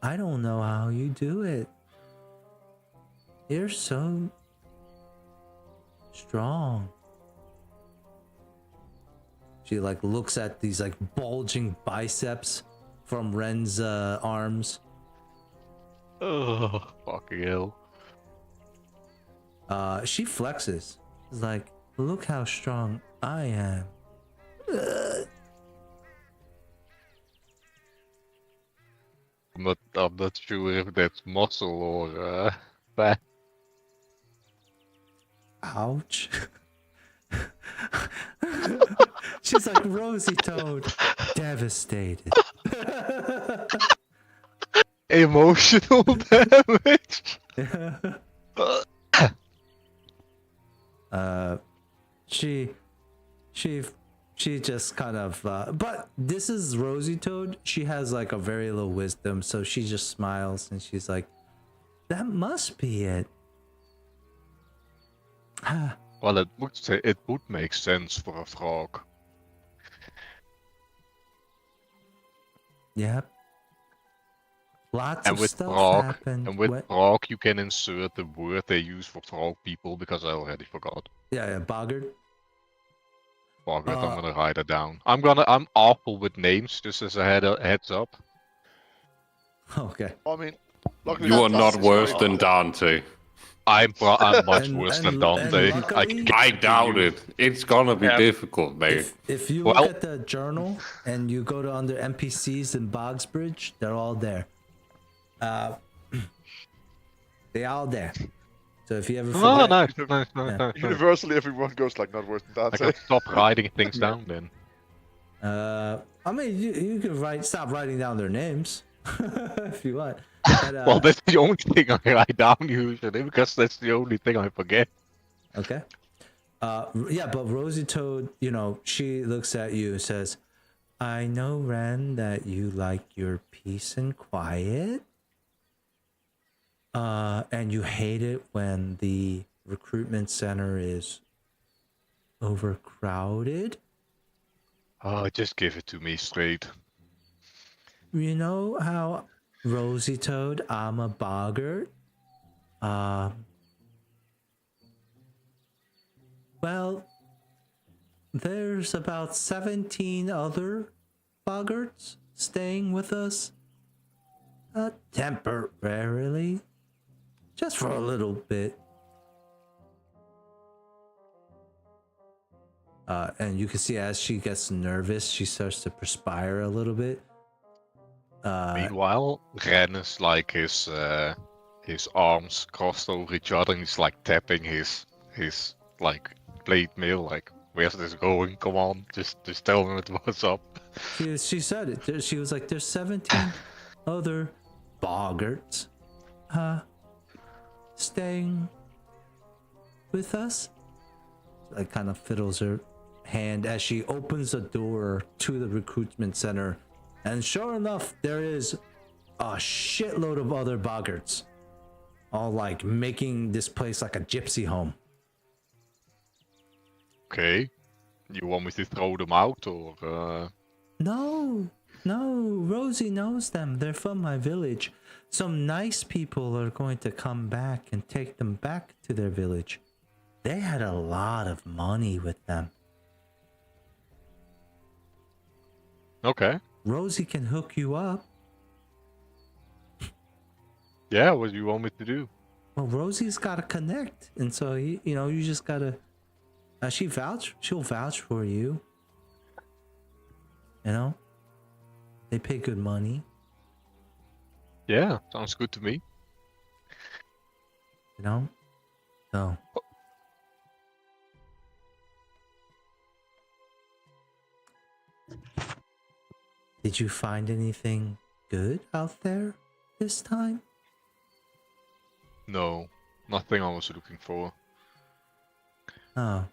I don't know how you do it. You're so strong. She like looks at these like bulging biceps from Ren's arms. Oh, fucking hell. She flexes. She's like, look how strong I am. I'm not sure if that's muscle or fat. Ouch. She's like Rosie Toad, devastated. Emotional damage. She just kind of but this is Rosie Toad. She has like a very little wisdom, so she just smiles and she's like, that must be it. Well, it would make sense for a frog. Yep. Lots And of with stuff frog, happened. and with What? frog, you can insert the word they use for frog people because I already forgot. Yeah, boggart. Fuck it, I'm gonna write it down. I'm awful with names, just as a heads up. Okay. I mean, luckily You are that's not very worse good. than Dante. I'm much And- worse and- than Dante. and luckily- I doubt it. It's gonna be Yeah. difficult, mate. If you Well- look at the journal and you go to under NPCs in Bogsbridge, they're all there. They all there. So if you ever Oh, forget, nice. Universally, everyone goes like not worse than I Dante. can stop writing things down then. I mean, you can stop writing down their names if you want. But, Well, that's the only thing I write down usually, because that's the only thing I forget. okay. Yeah, but Rosie Toad, you know, she looks at you and says, I know, Ren, that you like your peace and quiet. And you hate it when the recruitment center is overcrowded. Oh, just give it to me straight. You know how, Rosie Toad, I'm a boggart? Well, there's about 17 other boggarts staying with us. Temporarily. Just for a little bit. And you can see as she gets nervous, she starts to perspire a little bit. Meanwhile, Ren is like his arms crossed over each other, and he's like tapping his like plate mail, like, where's this going? Come on, just tell me what's up. She said it. She was like, there's 17 other boggarts staying with us. Like kind of fiddles her hand as she opens the door to the recruitment center, and sure enough, there is a shitload of other boggarts, all like making this place like a gypsy home. Okay, you want me to throw them out, or No, Rosie knows them. They're from my village. Some nice people are going to come back and take them back to their village. They had a lot of money with them. Okay. Rosie can hook you up. Yeah, what do you want me to do? Well, Rosie's got to connect, and so you just gotta. She'll vouch for you. You know, they pay good money. Yeah, sounds good to me. You know, so. Did you find anything good out there this time? No, nothing I was looking for. Oh.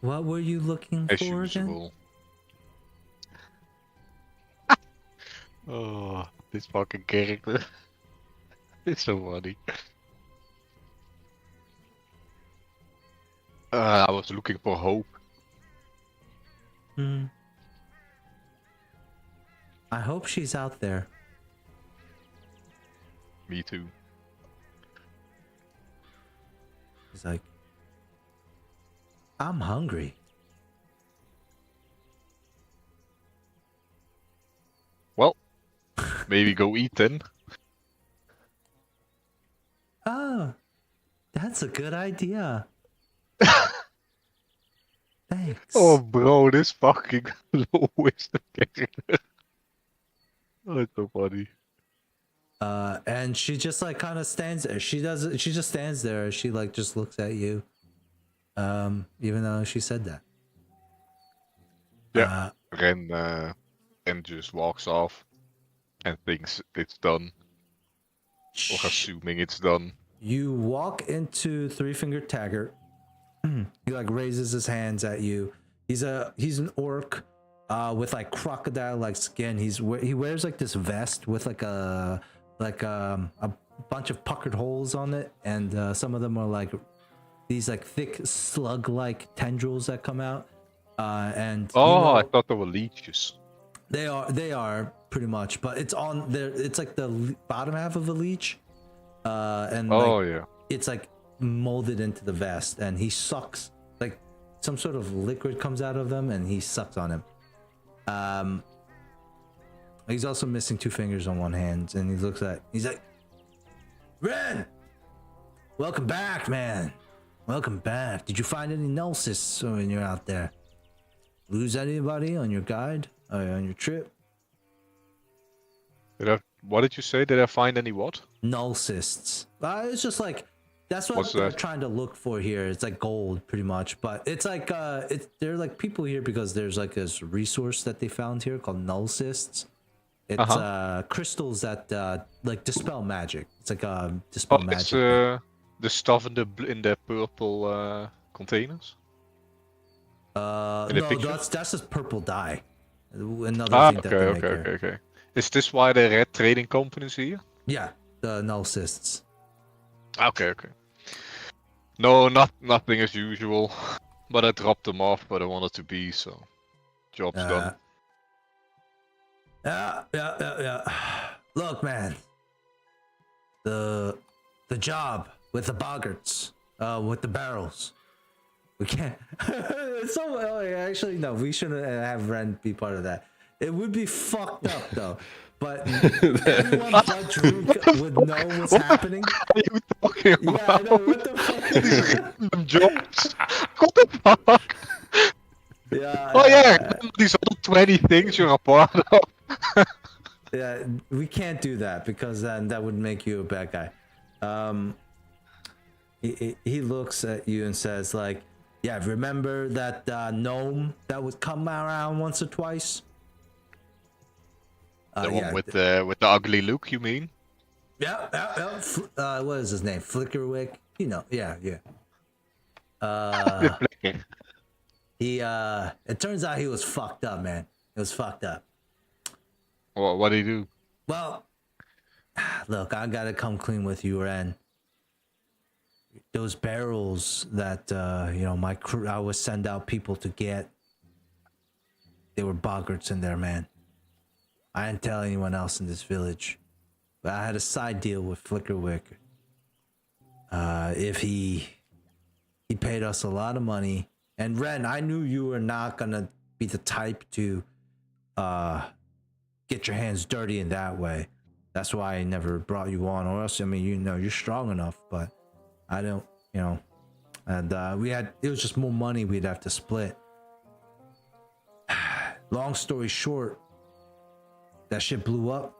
What were you looking As for again? usual. Oh, this fucking character. It's so funny. I was looking for hope. I hope she's out there. Me too. He's like, I'm hungry. maybe go eat then. Oh, that's a good idea. Thanks. Oh, bro, this fucking low wisdom character. Oh, it's so funny. And she just like kind of stands there. She just stands there. She like just looks at you. Even though she said that. Yeah. Ren just walks off and thinks it's done. Or assuming it's done. You walk into Three Finger Taggart. He like raises his hands at you. He's an orc with like crocodile like skin. He wears like this vest with like a bunch of puckered holes on it, and some of them are like these like thick slug like tendrils that come out. And I thought they were leeches. they are pretty much, but it's on there. It's like the bottom half of a leech, and Yeah. it's like molded into the vest, and he sucks like some sort of liquid comes out of them, and he sucks on him. He's also missing 2 fingers on one hand, and he's like, Ren, welcome back, man. Welcome back. Did you find any Gnosis when you're out there? Lose anybody on your guide? On your trip? What did you say? Did I find any what? Nullcysts. It's just like that's what they're trying to look for here. It's like gold, pretty much, but it's like they're like people here because there's like this resource that they found here called nullcysts. It's crystals that like dispel magic. It's like dispel magic. It's the stuff in the purple containers. No, that's just purple dye. Another thing that they make here. Okay. Is this why the red trading companies here? Yeah, the nullcysts. Okay. No, nothing as usual. But I dropped them off where I wanted to be, so job's done. Yeah. Look, man. The job with the boggarts, with the barrels. We can't. Actually, no. We shouldn't have Ren be part of that. It would be fucked up though. But everyone but Druk would know what's happening. What are you talking about? Yeah, I know. What the fuck? These random jobs. What the fuck? Yeah. These other 20 things you're a part of. Yeah, we can't do that because then that would make you a bad guy. He looks at you and says like, yeah, remember that gnome that would come around once or twice? The one with the ugly look, you mean? Yeah. What is his name? Flickerwick? You know, yeah. He it turns out he was fucked up, man. It was fucked up. What did he do? Well, look, I gotta come clean with you, Ren. Those barrels that my crew, I would send out people to get. They were boggarts in there, man. I didn't tell anyone else in this village, but I had a side deal with Flickerwick. If he paid us a lot of money, and Ren, I knew you were not gonna be the type to get your hands dirty in that way. That's why I never brought you on, or else, I mean, you're strong enough, but I don't, and it was just more money we'd have to split. Long story short, that shit blew up.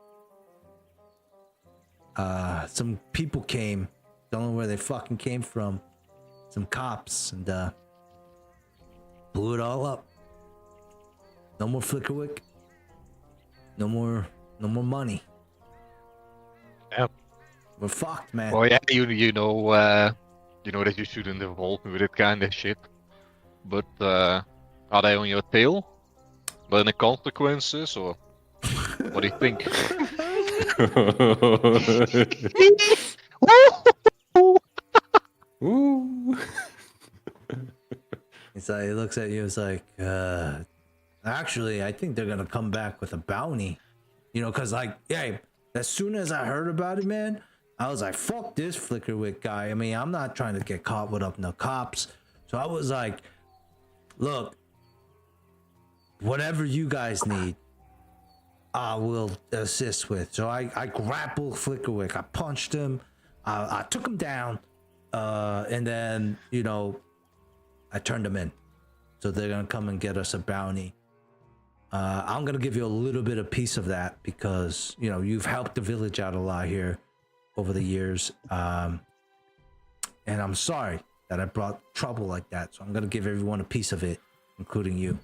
Some people came, don't know where they fucking came from, some cops, and blew it all up. No more Flickerwick. No more money. Yep. We're fucked, man. Well, yeah, you know that you shouldn't involve me with that kind of shit. But are they on your tail? But any consequences, or what do you think? Ooh. He looks at you. It's like, actually, I think they're gonna come back with a bounty. Cause like, yeah, as soon as I heard about it, man, I was like, fuck this Flickerwick guy. I mean, I'm not trying to get caught with up no cops. So I was like, look, whatever you guys need, I will assist with. So I grappled Flickerwick. I punched him. I took him down. And then, you know, I turned him in. So they're going to come and get us a bounty. I'm going to give you a little bit of piece of that because, you know, you've helped the village out a lot here over the years. And I'm sorry that I brought trouble like that. So I'm going to give everyone a piece of it, including you.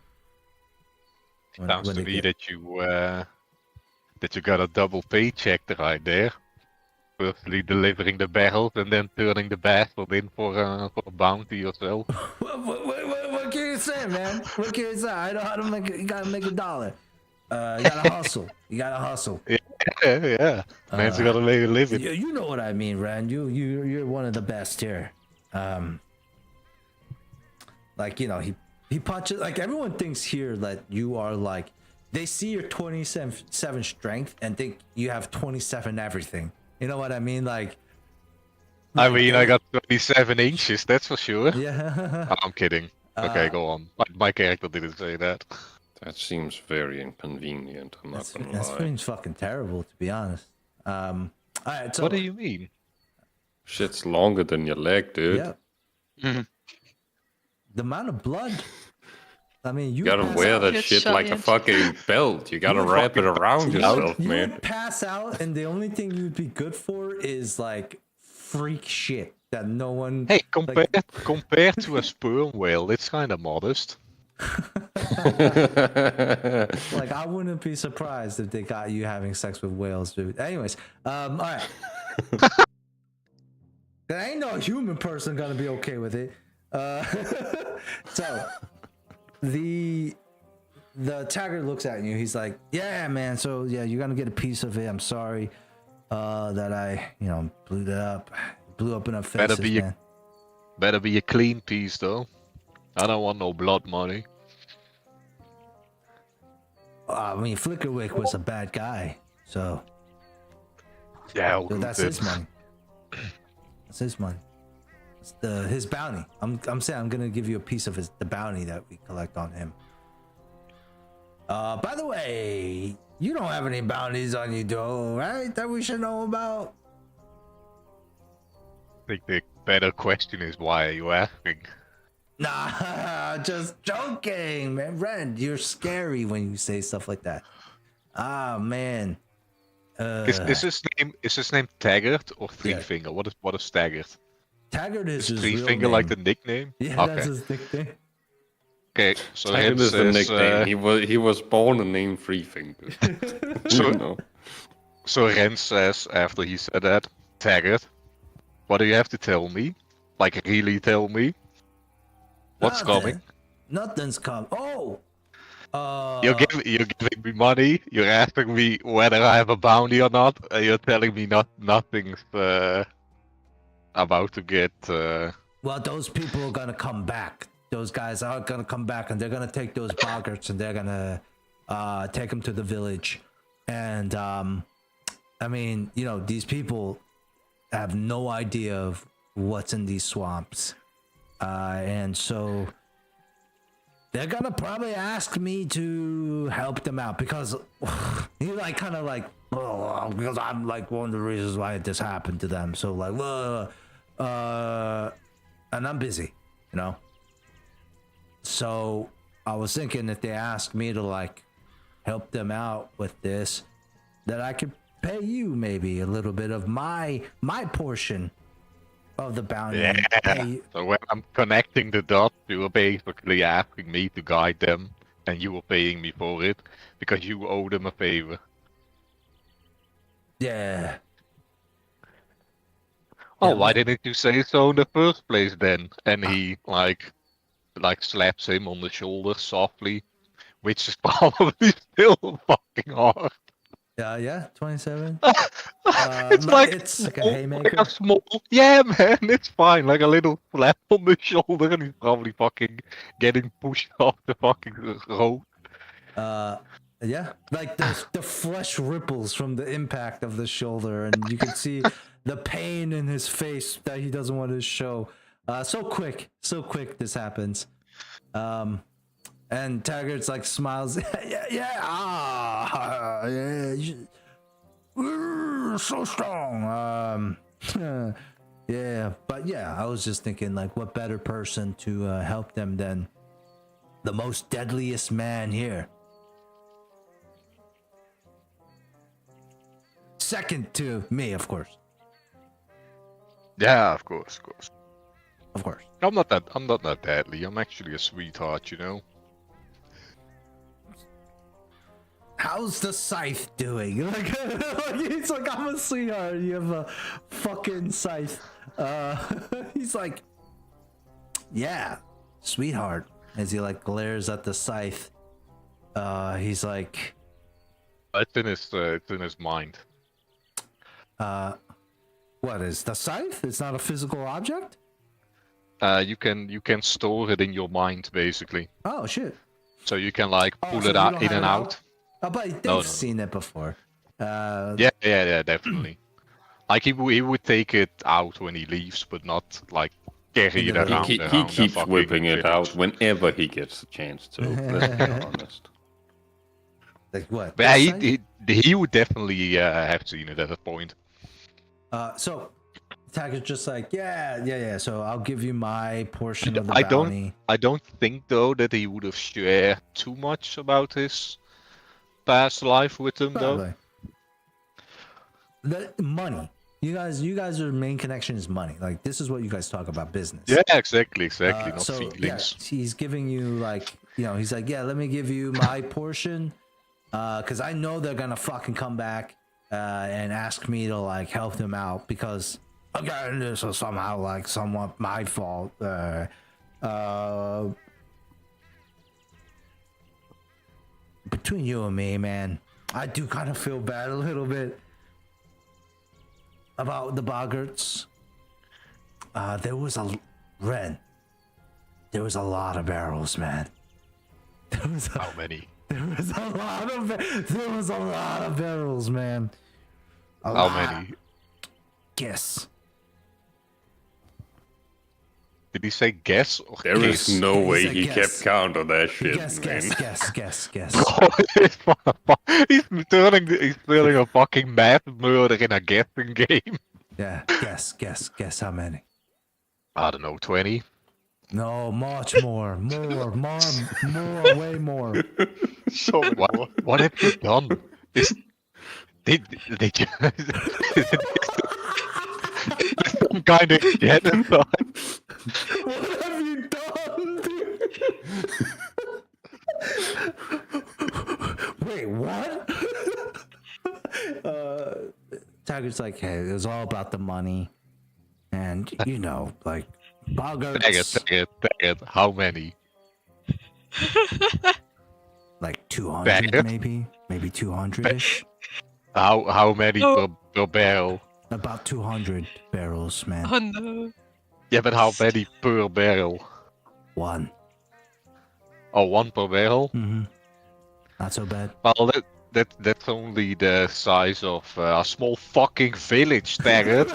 Sounds to me that you got a double paycheck right there. Firstly delivering the barrels and then turning the bastard in for a bounty yourself. What can you say, man? What can you say? I know how to make it. You gotta make $1. You gotta hustle. You gotta hustle. Yeah. Man's gotta make a living. You know what I mean, Rand. You're one of the best here. Like, you know, he punches. Like, everyone thinks here that you are like, they see your 27 strength and think you have 27 everything. You know what I mean? Like I mean, I got 27 inches, that's for sure. Yeah. I'm kidding. Okay, go on. My character didn't say that. That seems very inconvenient. I'm not gonna That lie. seems fucking terrible, to be honest. All right, so What do you mean? Shit's longer than your leg, dude. yeah, Mhm. the amount of blood. I mean, You gotta wear that It's shit like a giant. fucking belt. You gotta You wrap it around yourself, you man. would pass out, and the only thing you'd be good for is like freak shit that no one. Hey, compared to a sperm whale, it's kind of modest. Like, I wouldn't be surprised if they got you having sex with whales, dude. Anyways, all right. There ain't no human person gonna be okay with it. So the Taggart looks at you. He's like, "Yeah, man. So yeah, you're gonna get a piece of it. I'm sorry that I, you know, blew up in our faces, man. Better be a clean piece, though. I don't want no blood money. I mean, Flickerwick was a bad guy, so Yeah, that's his money. That's his money. It's his bounty. I'm saying I'm gonna give you a piece of the bounty that we collect on him. By the way, you don't have any bounties on you, though, right? That we should know about. I think the better question is, why are you asking? Nah, just joking, man. Ren, you're scary when you say stuff like that. Ah, man. Is his name Taggart or Three Yeah. Finger? What is Taggart? Taggart is Is his Three real Finger name. like the nickname? Yeah, Okay. that's his nickname. Okay, so Taggart Ren is the says, nickname. He was born and named Free Finger. So- You know. so Ren says after he said that, Taggart, what do you have to tell me? Like, really tell me? What's Nothing. coming? Nothing's coming. Oh! You're giving me money. You're asking me whether I have a bounty or not. And you're telling me nothing's about to get. Well, those people are gonna come back. Those guys are gonna come back, and they're gonna take those boggarts, and they're gonna take them to the village. And I mean, you know, these people have no idea of what's in these swamps, and so they're gonna probably ask me to help them out because he like kind of like, oh, because I'm like one of the reasons why this happened to them. So like, and I'm busy, you know. So I was thinking if they asked me to like help them out with this, that I could pay you maybe a little bit of my portion of the bounty. and pay you- So when I'm connecting the dots, you were basically asking me to guide them, and you were paying me for it because you owe them a favor. Yeah. Oh, Yeah, why but- didn't you say so in the first place then? And he like slaps him on the shoulder softly, which is probably still fucking hard. Yeah, 27. It's no, like it's like a small- haymaker. a small, yeah, man, it's fine. Like a little slap on the shoulder, and he's probably fucking getting pushed off the fucking road. Yeah, like the flesh ripples from the impact of the shoulder, and you can see the pain in his face that he doesn't want to show. So quick this happens. And Taggart's like smiles. We're so strong. Yeah, but yeah, I was just thinking, like, what better person to help them than the most deadliest man here. Second to me, of course. Yeah, of course. Of course. I'm not that deadly. I'm actually a sweetheart, you know. How's the scythe doing? Like, he's like, I'm a sweetheart. You have a fucking scythe. He's like, yeah, sweetheart. As he like glares at the scythe, he's like, It's in his mind. what is the scythe? It's not a physical object? You can store it in your mind basically. Oh shit. So you can like Oh, pull so it you out don't in have and it out. Oh, but they've No. seen it before. Yeah, definitely. Like he would take it out when he leaves, but not like carry it Into the- around. He around the keeps fucking whipping it out village. whenever he gets a chance to. Let's be honest. Like what? But yeah, this he would definitely have seen it at that point. scythe? So Taggart's just like, yeah. So I'll give you my portion of the I bounty. don't think though that he would have shared too much about his past life with them though. Probably. The money. You guys' main connection is money. Like, this is what you guys talk about, business. Yeah, exactly. Not So feelings. yeah, he's giving you like, he's like, yeah, let me give you my portion, because I know they're gonna fucking come back and ask me to like help them out because again, this is somehow like somewhat my fault. Between you and me, man, I do kind of feel bad a little bit about the Boggarts. There was a lot of barrels, man. How many? There was a lot of barrels, man. How many? Guess. Did he say guess or There guess? is no He way said he guess. kept count on that shit. Guess. He's turning a fucking math murder in a guessing game. Yeah, guess how many? I don't know, 20? No, much more, way more. So many more. What have you done? Did you some kind of genocide? What have you done, dude? Wait, what? Taggart's like, hey, it was all about the money. And, like, Boggarts, Dang it. How many? like 200 Dagger? maybe 200-ish. How many per barrel? About 200 barrels, man. Oh no. Yeah, but how many per barrel? One. Oh, one per barrel? Mm-hmm. Not so bad. Well, that's only the size of a small fucking village, dang it.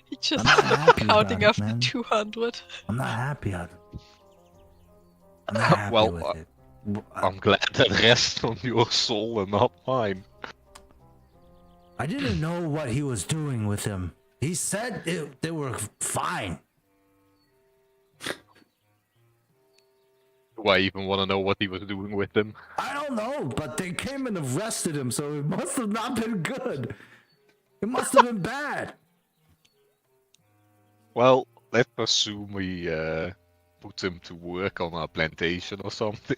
He just I'm not happy counting about it, after man. 200. I'm not happy at it. I'm not happy Well, with it. I'm glad that rests on your soul and not mine. I didn't know what he was doing with him. He said they were fine. Do I even want to know what he was doing with them? I don't know, but they came and arrested him, so it must have not been good. It must have been bad. Well, let's assume we put him to work on a plantation or something.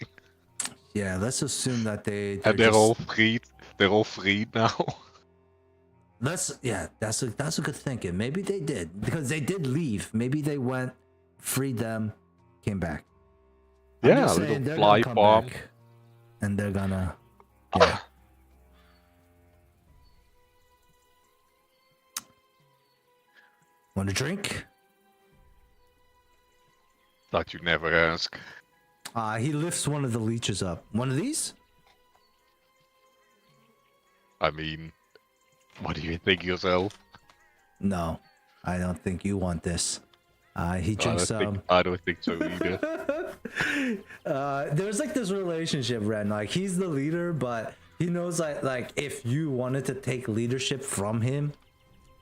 Yeah, let's assume that they're And just, all freed. They're all freed now. that's a good thinking. Maybe they did because they did leave. Maybe they went, freed them, came back. I'm Yeah, just a little saying they're fly gonna come farm. back, and they're gonna. Yeah. Want a drink? Thought you'd never ask. He lifts one of the leeches up. One of these? I mean, what do you think yourself? No, I don't think you want this. He drinks I don't think so either. There's like this relationship, Ren. Like he's the leader, but he knows like if you wanted to take leadership from him,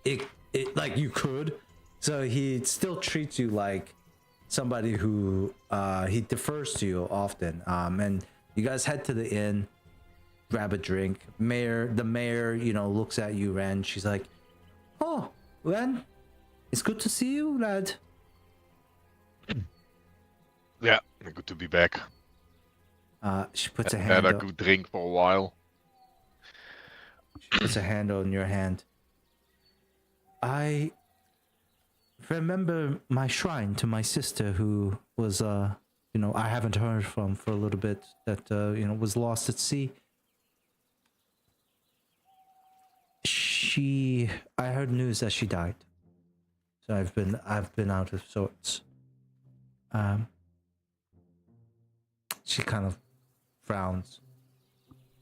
it like you could. So he still treats you like somebody who he defers to you often. And you guys head to the inn, grab a drink. The mayor, looks at you, Ren. She's like, "Oh, Ren, it's good to see you, lad." Yeah, good to be back. She puts a Had hand. a good drink for a while. She puts a hand on your hand. I remember my shrine to my sister, who was, I haven't heard from for a little bit. That was lost at sea. I heard news that she died. So I've been out of sorts. She kind of frowns.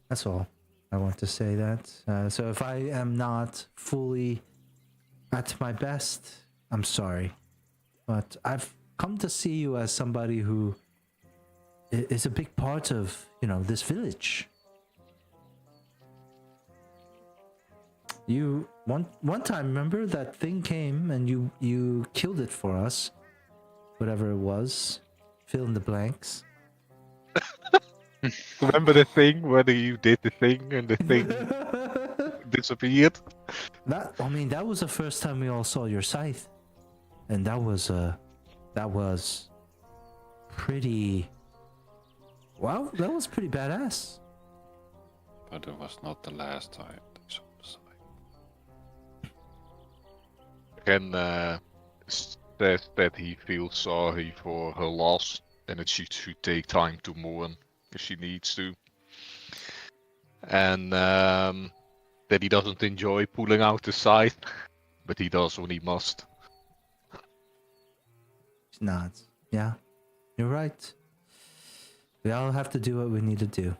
That's all. I want to say that. So if I am not fully at my best, I'm sorry. But I've come to see you as somebody who is a big part of, this village. You one time, remember that thing came and you killed it for us, whatever it was. Fill in the blanks. Remember the thing, whether you did the thing and the thing disappeared? That was the first time we all saw your scythe, and that was pretty. Wow, that was pretty badass. But it was not the last time they saw the sign. Ren says that he feels sorry for her loss and that she should take time to mourn if she needs to. And that he doesn't enjoy pulling out the scythe, but he does when he must. She nods. Yeah, you're right. We all have to do what we need to do.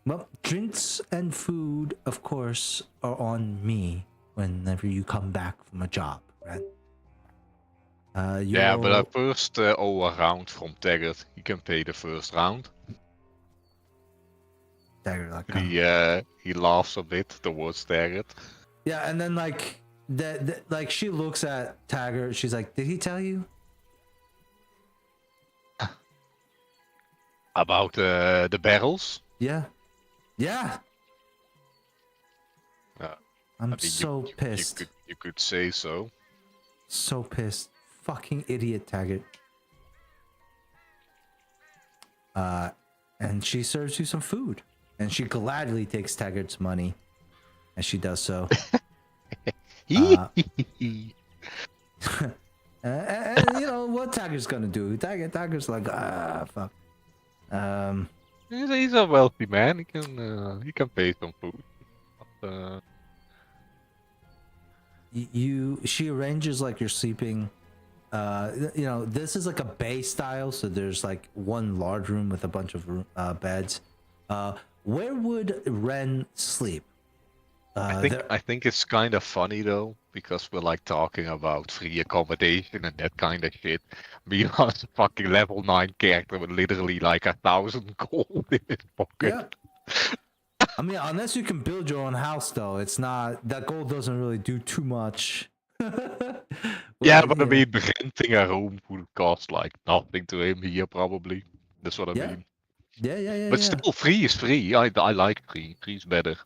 Well, drinks and food, of course, are on me whenever you come back from a job, right? Yeah, but I first owe a round from Taggart. He can pay the first round. Taggart, He laughs a bit towards Taggart. yeah, and then like she looks at Taggart. She's like, "Did he tell you?" About the barrels? Yeah. I'm I mean, so pissed. You could say so. So pissed. Fucking idiot, Taggart. And she serves you some food. And she gladly takes Taggart's money. And she does so. And you know what Taggart's gonna do? Taggart's like, fuck. He's a wealthy man. He can pay some food. She arranges like you're sleeping. This is like a bay style, so there's like one large room with a bunch of beds. Where would Ren sleep? I think it's kind of funny though, because we're like talking about free accommodation and that kind of shit. Meanwhile, a fucking level 9 character with literally like 1,000 gold in his pocket. Yeah. I mean, unless you can build your own house, though, it's not that gold doesn't really do too much. Yeah, but I mean, renting a room would cost like nothing to him here, probably. That's what I mean. Yeah. But still, free is free. I like free. Free's better.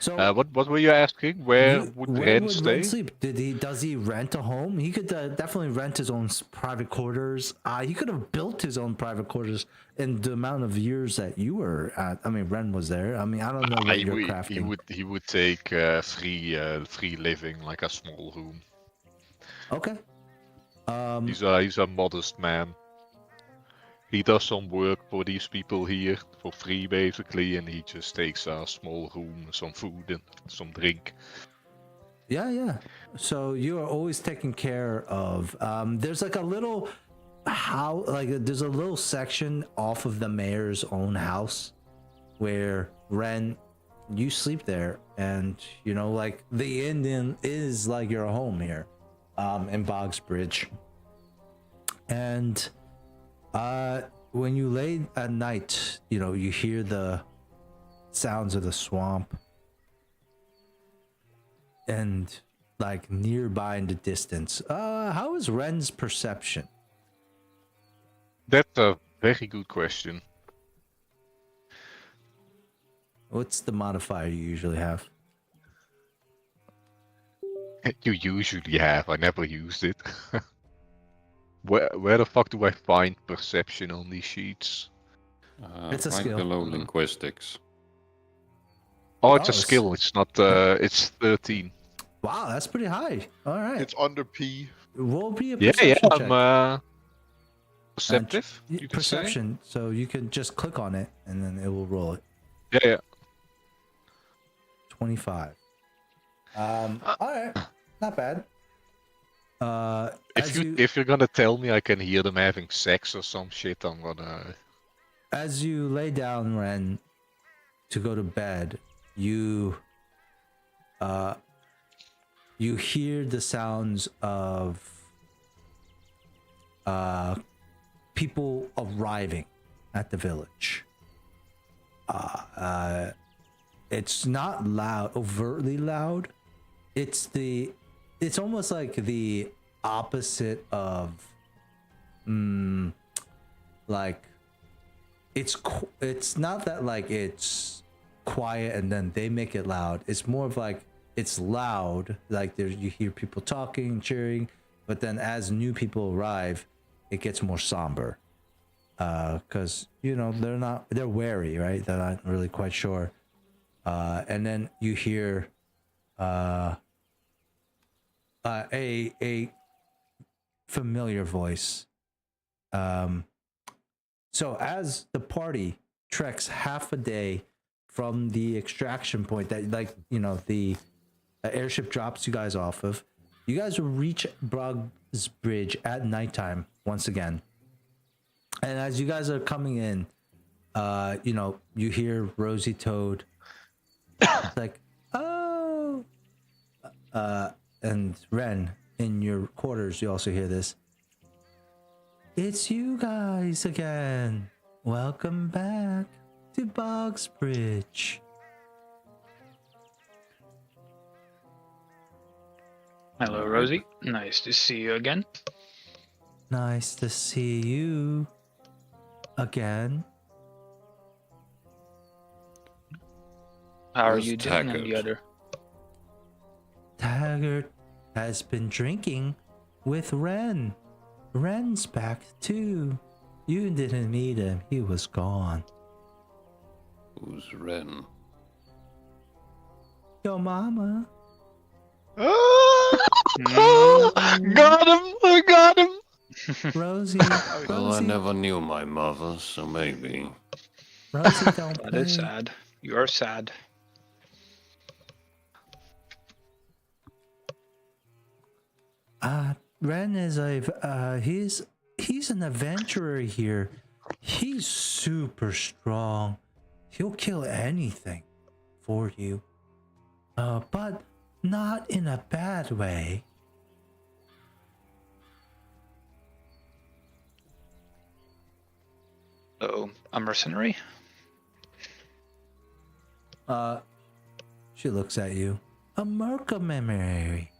So, what were you asking? Where would Ren stay? Ren sleep? Does he rent a home? He could definitely rent his own private quarters. He could have built his own private quarters in the amount of years that you were at. I mean, Ren was there. I mean, I don't know what you're crafting. He would take free living, like a small room. Okay. He's a modest man. He does some work for these people here for free, basically, and he just takes a small room, some food and some drink. Yeah. So you are always taken care of. There's like a little there's a little section off of the mayor's own house where Ren, you sleep there, and like the inn is like your home here, in Bogsbridge. And when you lay at night, you know, you hear the sounds of the swamp, and like nearby in the distance. How is Ren's perception? That's a very good question. What's the modifier you usually have? You usually have. I never used it. Where the fuck do I find perception on these sheets? It's a right skill. below linguistics. Oh, it's Oh, a skill. It's not. It's 13. Wow, that's pretty high. All right. It's under P. Roll be a Yeah, perception yeah. check. I'm perceptive. You can say. Perception. So you can just click on it and then it will roll it. Yeah, yeah. 25. All right, not bad. If you're gonna tell me I can hear them having sex or some shit, I'm gonna. As you lay down, Ren, to go to bed, you hear the sounds of people arriving at the village. It's not loud, overtly loud. It's almost like the opposite of like it's not that like it's quiet and then they make it loud. It's more of like it's loud, like you hear people talking, cheering, but then as new people arrive, it gets more somber. Because you know they're wary, right? They're not really quite sure. And then you hear a familiar voice. So as the party treks half a day from the extraction point that, like, you know, the airship drops you guys off of, you guys will reach Brog's Bridge at nighttime once again. And as you guys are coming in, you know, you hear Rosie Toad. It's like, oh, and Ren, in your quarters, you also hear this. It's you guys again. Welcome back to Bog's Bridge. Hello, Rosie. Nice to see you again. Nice to see you again. How are Where's you doing on the Taggart? other? Taggart has been drinking with Ren. Ren's back too. You didn't meet him. He was gone. Who's Ren? Yo, mama. Got him! I got him! Rosie. Well, I Rosie. never knew my mother, so maybe. Rosie, don't That play. is sad. You are sad. Ren is he's an adventurer here. He's super strong. He'll kill anything for you. But not in a bad way. Oh, a mercenary? She looks at you. A mercenary.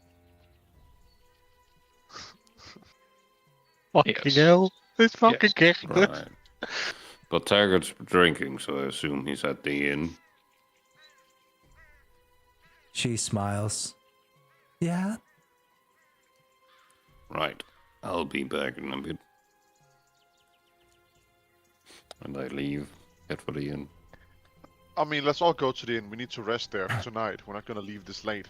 Fucking Yes. hell. This fucking Yes. character. Right. But Taggart's drinking, so I assume he's at the inn. She smiles. Yeah. Right. I'll be back in a bit. And I leave. Head for the inn. I mean, let's all go to the inn. We need to rest there tonight. We're not gonna leave this late.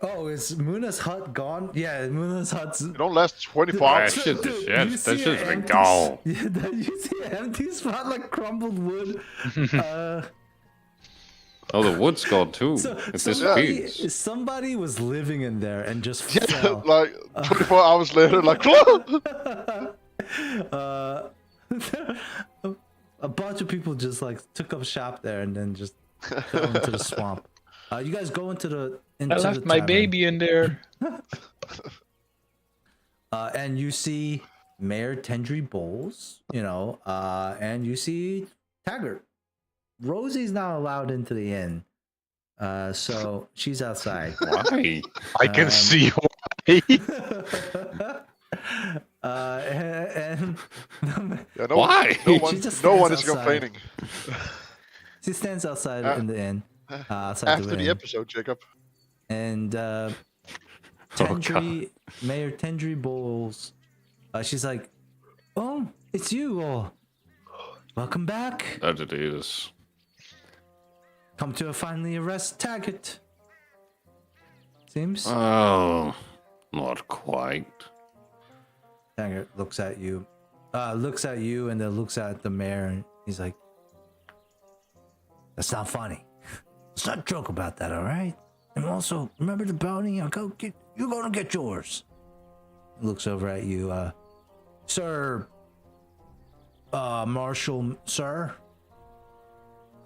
Oh, is Muna's hut gone? Yeah, Muna's hut's. It don't last 24 Ah, hours. shit, Dude, yeah, you that's see just an been empty gone. Yeah, you see an empty spot like crumbled wood. Oh, the wood's gone too. So It somebody, disappears. somebody was living in there and just fell. Like 24 hours later, like A bunch of people just like took up shop there and then just fell into the swamp. You guys go into the I left the my tavern. baby in there. And you see Mayor Tendry Bowles, and you see Taggart. Rosie's not allowed into the inn, so she's outside. Why? I can see why. And Yeah, no, Why? She just no stands one is outside. complaining. she stands outside Uh, in the inn, outside After the the inn, episode, Jacob. and Tendry, Mayor Tendry Bowles, she's like, "Oh, it's you all. Welcome back. That it is. Come to finally arrest Taggart. Seems." Oh, not quite. Taggart looks at you, and then looks at the mayor, and he's like, "That's not funny. Let's not joke about that, all right? And also, remember the bounty? You're gonna get yours." He looks over at you, Sir, Marshal, sir.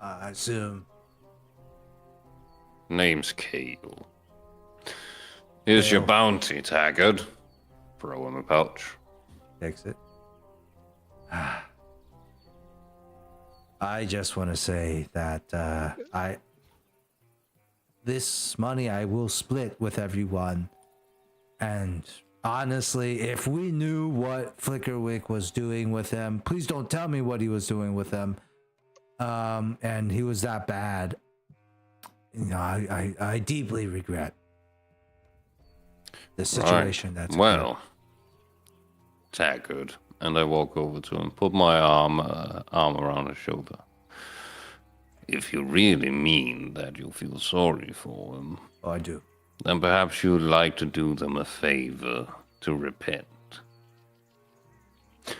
I assume. Name's Cale. Here's your bounty, Taggart. Throw him a pouch. Takes it. I just want to say that this money I will split with everyone, and honestly, if we knew what Flickerwick was doing with them, please don't tell me what he was doing with them. And he was that bad. I deeply regret the situation Right. that's Well, Taggart, and I walk over to him, put my arm around his shoulder. If you really mean that you feel sorry for him, Oh, I do. then perhaps you'd like to do them a favor to repent.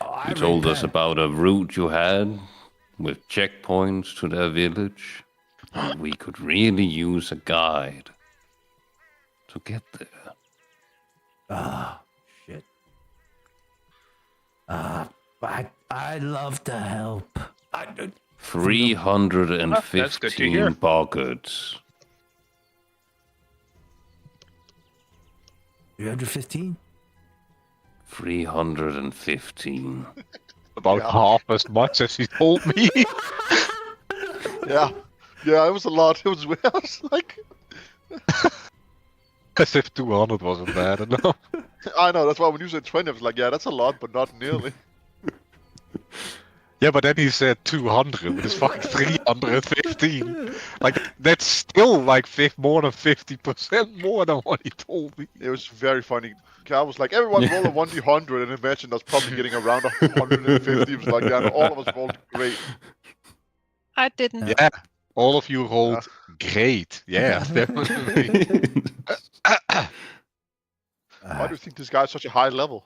I You told us repent. about a route you had with checkpoints to their village, and we could really use a guide to get there. Ah, shit. I'd love to help. 315 boggards. 315? 315. About Yeah. half as much as he told me. Yeah. Yeah, it was a lot. It was, I was like, As if 200 wasn't bad enough. I know, that's why when you said 20, I was like, yeah, that's a lot, but not nearly. Yeah, but then he said 200, but it's fucking 315. Like, that's still like more than 50% more than what he told me. It was very funny. I was like, everyone roll a 1d100 and imagine us probably getting around 150. It was like, yeah, and all of us rolled great. I didn't. Yeah, all of you rolled great. Yeah, definitely. Why do you think this guy's such a high level?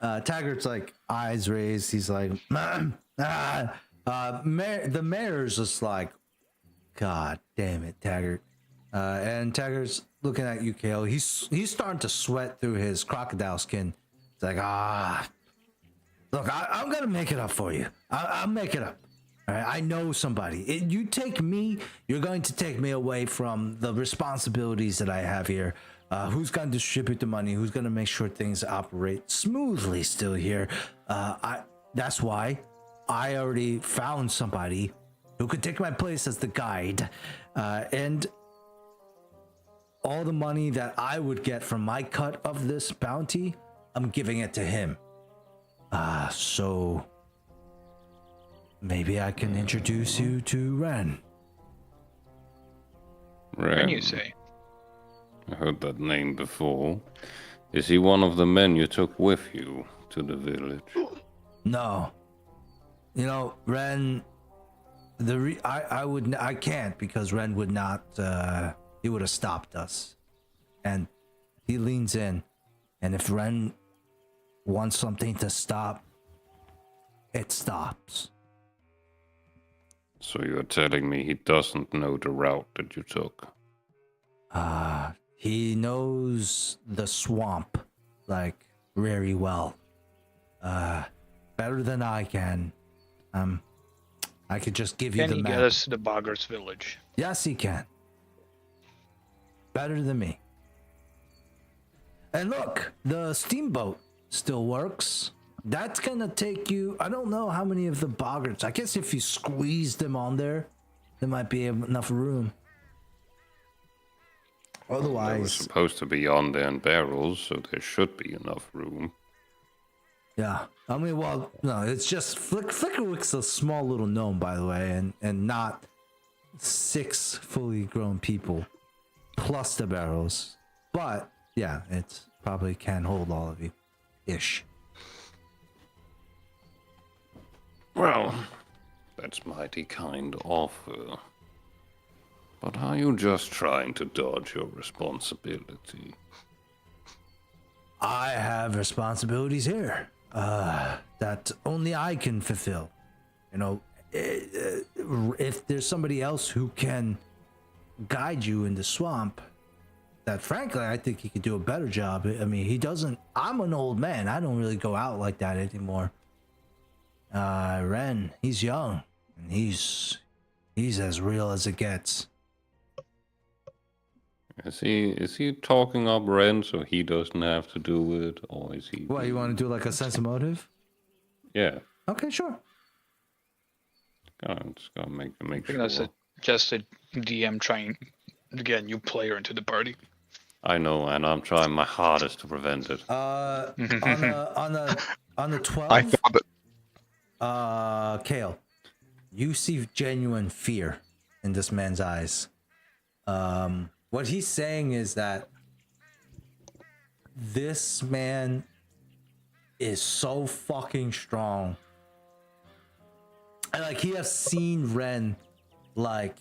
Taggart's like eyes raised. He's like, the mayor's just like, God damn it, Taggart. And Taggart's looking at you, Kale. He's starting to sweat through his crocodile skin. It's like, look, I'm gonna make it up for you. I'll make it up. All right, I know somebody. You take me, you're going to take me away from the responsibilities that I have here. Who's going to distribute the money? Who's going to make sure things operate smoothly still here? That's why I already found somebody who could take my place as the guide. And all the money that I would get from my cut of this bounty, I'm giving it to him. So maybe I can introduce you to Ren. Can you say? I heard that name before. Is he one of the men you took with you to the village? No. Ren, I can't, because Ren would not, he would have stopped us. And he leans in, and if Ren wants something to stop, it stops. So you're telling me he doesn't know the route that you took? He knows the swamp, like, very well. Better than I can. I could just give you Can the he map. get us to the Boggart's village? Yes, he can. Better than me. And look, the steamboat still works. That's gonna take you. I don't know how many of the boggarts. I guess if you squeeze them on there, there might be enough room. They were Otherwise, supposed to be on there in barrels, so there should be enough room. yeah. I mean, well, no, it's just Flickerwick's a small little gnome, by the way, and not 6 fully grown people plus the barrels. But yeah, it probably can hold all of you, ish. Well, that's mighty kind offer. But are you just trying to dodge your responsibility? I have responsibilities here that only I can fulfill. You know, if there's somebody else who can guide you in the swamp, that frankly I think he could do a better job. I mean, he doesn't. I'm an old man. I don't really go out like that anymore. Ren, he's young and he's as real as it gets. Is he talking up Ren so he doesn't have to do it, or is he? What, you want to do like a sense of motive? Yeah. Okay, sure. Just gotta make I think sure. that's just a DM trying to get a new player into the party. I know, and I'm trying my hardest to prevent it. On the 12. I thought that Kale, you see genuine fear in this man's eyes. What he's saying is that this man is so fucking strong. And like he has seen Ren like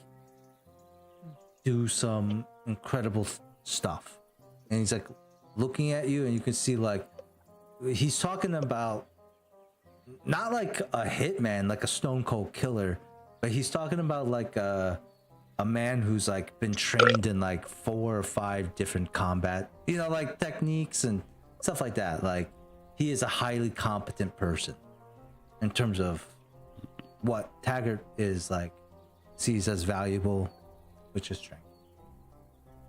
do some incredible stuff. And he's like looking at you and you can see like he's talking about not like a hitman, like a stone cold killer, but he's talking about like a man who's like been trained in like 4 or 5 different combat, you know, like techniques and stuff like that. Like he is a highly competent person in terms of what Taggart is like sees as valuable, which is strength.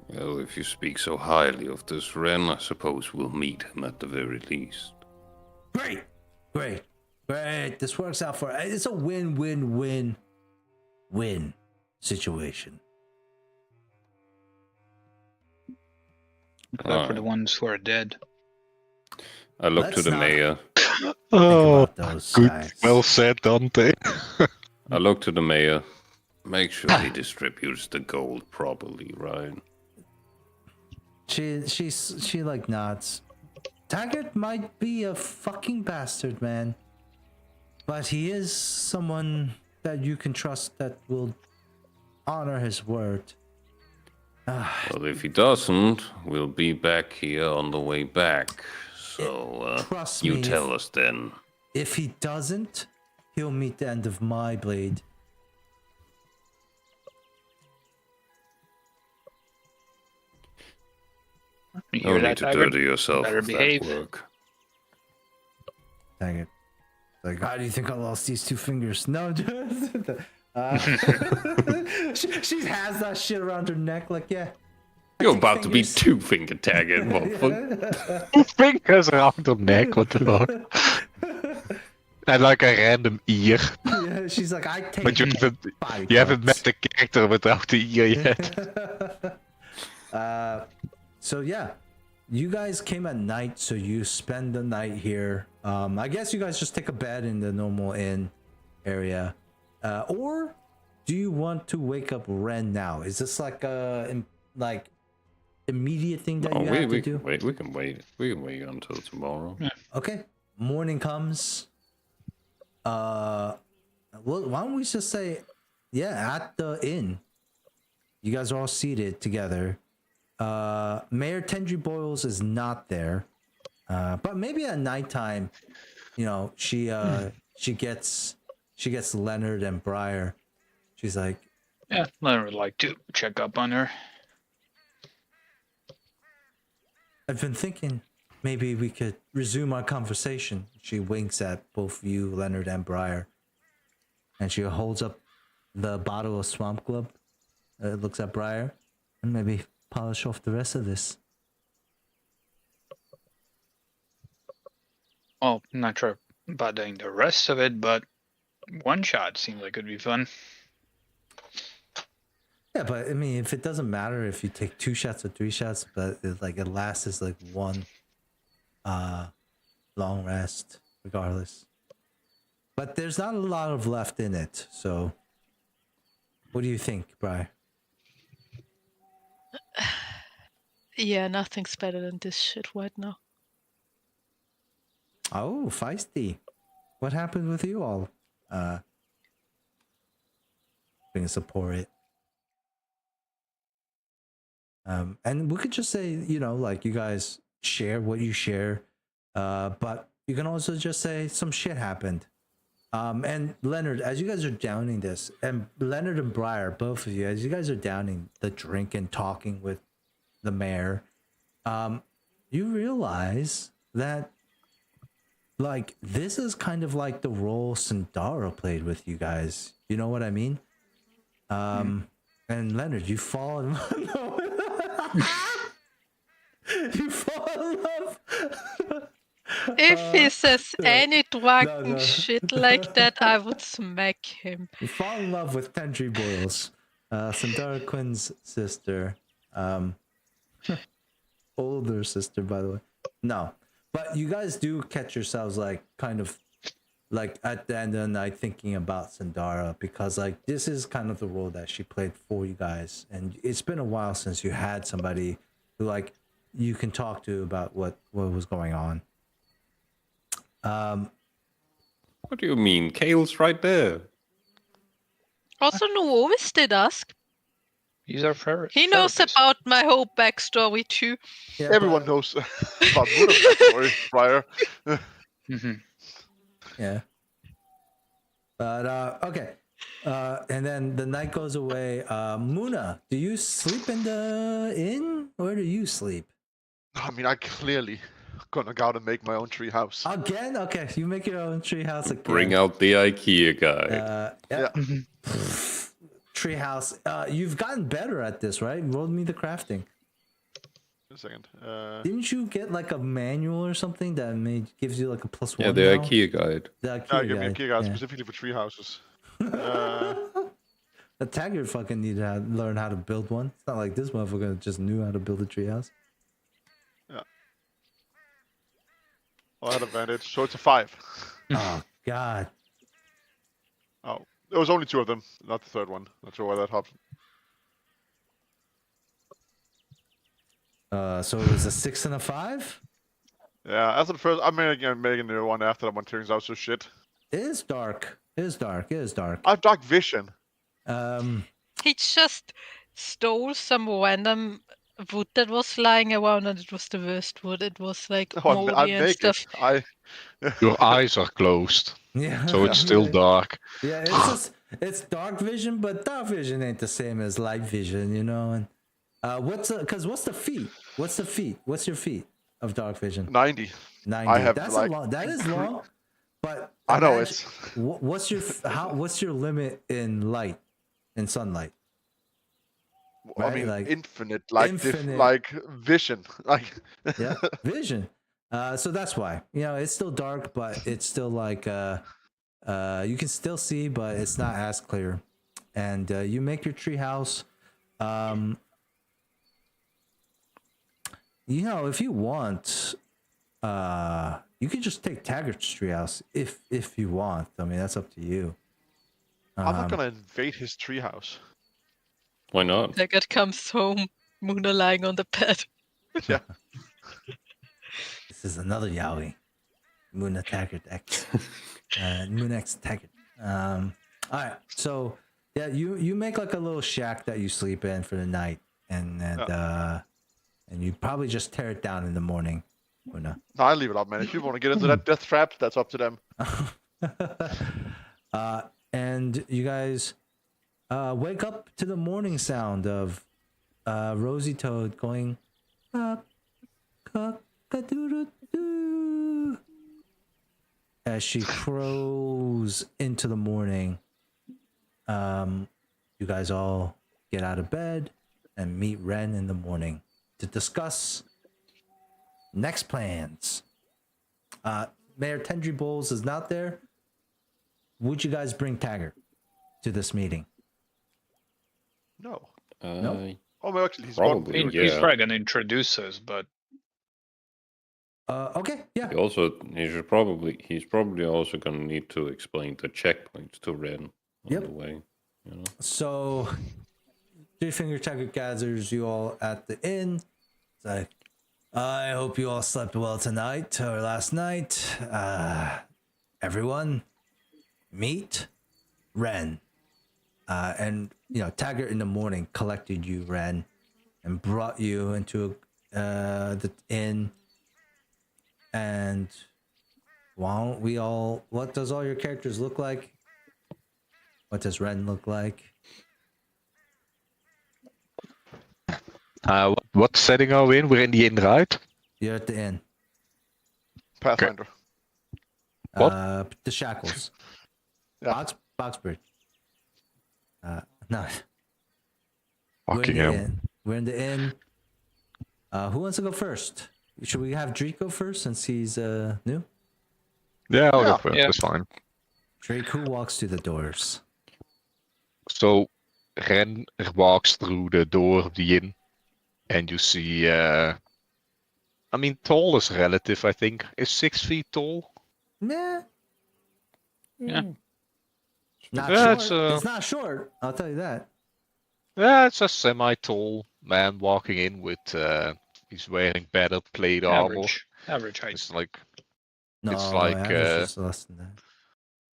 Well, if you speak so highly of this Ren, I suppose we'll meet him at the very least. Great. This works out for it's a win-win-win-win situation. Except for the ones who are dead. I look Let's to the not- mayor. Oh, about those good. guys. Well said, Dante. I look to the mayor. Make sure he distributes the gold properly, right? She like nods. Taggart might be a fucking bastard, man, but he is someone that you can trust that will honor his word. Well, if he doesn't, we'll be back here on the way back. So, Trust you me, tell us then. If he doesn't, he'll meet the end of my blade. You No hear need that, to Taggart? dirty yourself Better with behave. that work. Taggart. Like, how do you think I lost these 2 fingers? No, she has that shit around her neck. Like, yeah. You're about to be 2-finger tagged, motherfucker. Fingers around the neck, what the fuck? And like a random ear. Yeah, she's like, I take. But you haven't met the character without the ear yet. So yeah, you guys came at night, so you spend the night here. I guess you guys just take a bed in the normal inn area, or do you want to wake up Ren now? Is this like a immediate thing that you have to do? We can wait. We can wait until tomorrow. Yeah. Okay, morning comes. Well, why don't we just say, yeah, at the inn, you guys are all seated together. Mayor Tendry Boyles is not there, but maybe at nighttime, you know, she gets Leonard and Briar. She's like, Yeah, Leonard would like to check up on her. I've been thinking maybe we could resume our conversation. She winks at both you, Leonard and Briar, and she holds up the bottle of Swamp Club. Looks at Briar, and maybe polish off the rest of this. Well, not sure about doing the rest of it, but one shot seems like it'd be fun. Yeah, but I mean, if it doesn't matter if you take 2 shots or 3 shots, but it lasts as like one long rest, regardless. But there's not a lot of left in it, so what do you think, Bri? Yeah, nothing's better than this shit right now. Oh, feisty. What happened with you all? Being support it. And we could just say, you know, like you guys share what you share, but you can also just say some shit happened. And Leonard, as you guys are downing this, and Leonard and Briar, both of you, as you guys are downing the drink and talking with the mayor, you realize that, like, this is kind of like the role Sandara played with you guys. You know what I mean? And Leonard, you fall in love. You fall in love. If he says any drunken no. shit like that, I would smack him. You fall in love with Tendry Boyles, Sandara Quinn's sister, older sister, by the way. No, but you guys do catch yourselves like kind of like at the end of the night thinking about Sandara, because like this is kind of the role that she played for you guys, and it's been a while since you had somebody who like you can talk to about what was going on. What do you mean? Kale's right there. Also, Noovis did ask. He's our favorite. He knows about my whole backstory too. Yeah, Everyone but- knows about Muna's backstory, Briar. Mm-hmm. Yeah. But okay. And then the night goes away. Muna, do you sleep in the inn? Where do you sleep? I mean, I clearly gonna go out and make my own tree house. Again? Okay, you make your own treehouse again. Bring out the IKEA guy. Yeah. Yeah. Treehouse. You've gotten better at this, right? Roll me the crafting. A second. Didn't you get like a manual or something that gives you like a +1? Yeah, the now? IKEA guide. The IKEA Give me a guide, key guide yeah. specifically for tree houses. The Taggart fucking need to learn how to build one. It's not like this motherfucker just knew how to build a treehouse. I had advantage, so it's a 5. Oh God. Oh, there was only 2 of them, not the third one. Not sure why that happened. So it was a 6 and a 5. Yeah, after the first, I'm making a new one after that one turns out so shit. It is dark. It is dark. It is dark. I have dark vision. He just stole some random wood that was lying around, and it was the worst wood. It was like Oh, moldy I'm and naked. stuff. Your eyes are closed, Yeah. so it's still dark. Yeah, it's dark vision, but dark vision ain't the same as light vision, you know. And what's the feat? What's your feat of dark vision? 90. 90. I have, That's like, a long. That is long. But I know imagine- it's. what's your limit in light, in sunlight? I right, mean, like, infinite, like infinite. like vision, like. Yeah, vision. So that's why, you know, it's still dark, but it's still like you can still see, but it's not as clear. And you make your tree house. You know, if you want, you could just take Taggart's treehouse if you want. I mean, that's up to you. I'm not gonna invade his treehouse. Why not? Taggart comes home, Muna lying on the bed. Yeah. This is another Yowie. Muna Taggart X. Moon X Taggart. All right. So yeah, you make like a little shack that you sleep in for the night, and you probably just tear it down in the morning. Muna. No, I leave it up, man. If you want to get into that death trap, that's up to them. And you guys wake up to the morning sound of Rosie Toad going cock-a-doodle-doo as she crows into the morning. You guys all get out of bed and meet Ren in the morning to discuss next plans. Mayor Tendry Bowles is not there, would you guys bring Taggart to this meeting? No. No? Oh, well, actually, he's Probably, gone. He's yeah. probably gonna introduce us, but Okay, yeah. He's probably also gonna need to explain the checkpoints to Ren on Yep. the way. You know? So, Three Finger Taggart gathers you all at the inn. It's like, I hope you all slept well tonight or last night. Everyone, meet Ren. And, Taggart in the morning collected you, Ren, and brought you into the inn. And why don't we all... What does all your characters look like? What does Ren look like? What setting are we in? We're in the inn, right? You're at the inn. Pathfinder. The Shackles. Yeah. Boxbridge. No. Fucking hell. We're in the inn. Who wants to go first? Should we have Drake go first since he's new? Yeah, I'll Yeah. go first. Yeah. That's fine. Drake, who walks through the doors? So Ren walks through the door of the inn, and you see. Tall is relative. I think is 6 feet tall. Meh. Yeah. Not Yeah, short. It's not short. I'll tell you that. Yeah, it's a semi-tall man walking in with. He's wearing battered plate armor. average height. It's like No, It's like, average is less than that.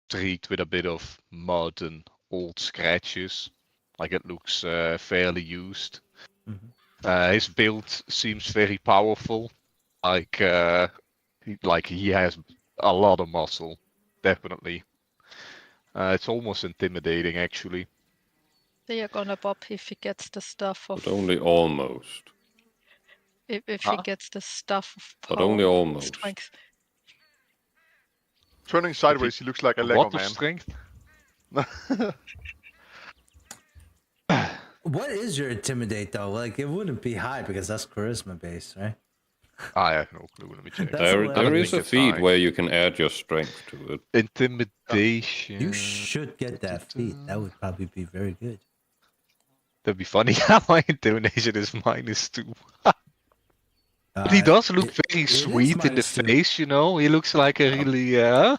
streaked with a bit of mud and old scratches. Like it looks fairly used. Mhm. His build seems very powerful. He has a lot of muscle, definitely. It's almost intimidating, actually. They are gonna bop if he gets the stuff of. But only almost. If he Huh? gets the stuff of But power, only almost. strength. Turning sideways, he looks like a Lego What of man. strength? What is your intimidate though? Like it wouldn't be high because that's charisma based, right? I have no clue. Let me check. That's There hilarious. is a it's feat high. where you can add your strength to it. Intimidation. You should get that feat. That would probably be very good. That'd be funny. My intimidation is -2. But he Uh, does look it- very it is sweet in the -2. face, you know? He looks like a really, I'm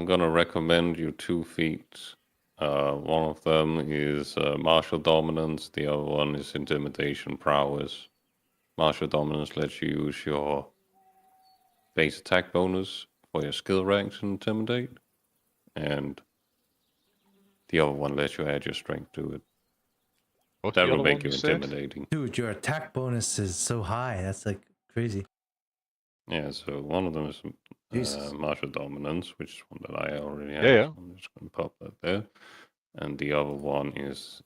gonna recommend you 2 feats. One of them is martial dominance. The other one is intimidation prowess. Martial dominance lets you use your base attack bonus for your skill ranks to intimidate, and the other one lets you add your strength to it. what's That the will other make one you you said? intimidating. Dude, your attack bonus is so high. That's like crazy. Yeah, so one of them is Jesus. martial dominance, which is one that I already have. Yeah. So I'm just going to pop that there. And the other one is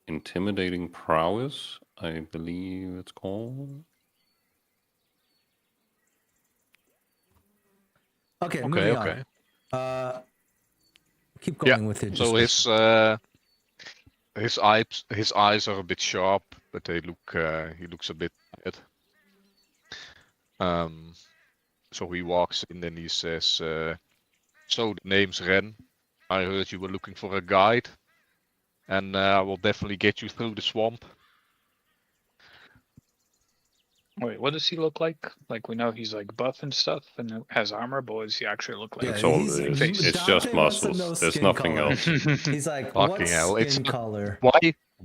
intimidating prowess, I believe it's called. Okay, Okay, moving okay. on. Keep Yeah, going with it. So his eyes are a bit sharp, but they look he looks a bit tired. So he walks in and he says, "So the name's Ren. I heard you were looking for a guide, and I will definitely get you through the swamp." Wait, what does he look like? Like we know he's like buff and stuff and has armor, but what does he actually look like? Yeah, It's all he's- it is. face. It's Dante just wants to know muscles. There's skin nothing color. else. He's like, Fucking what hell, it's skin a- color?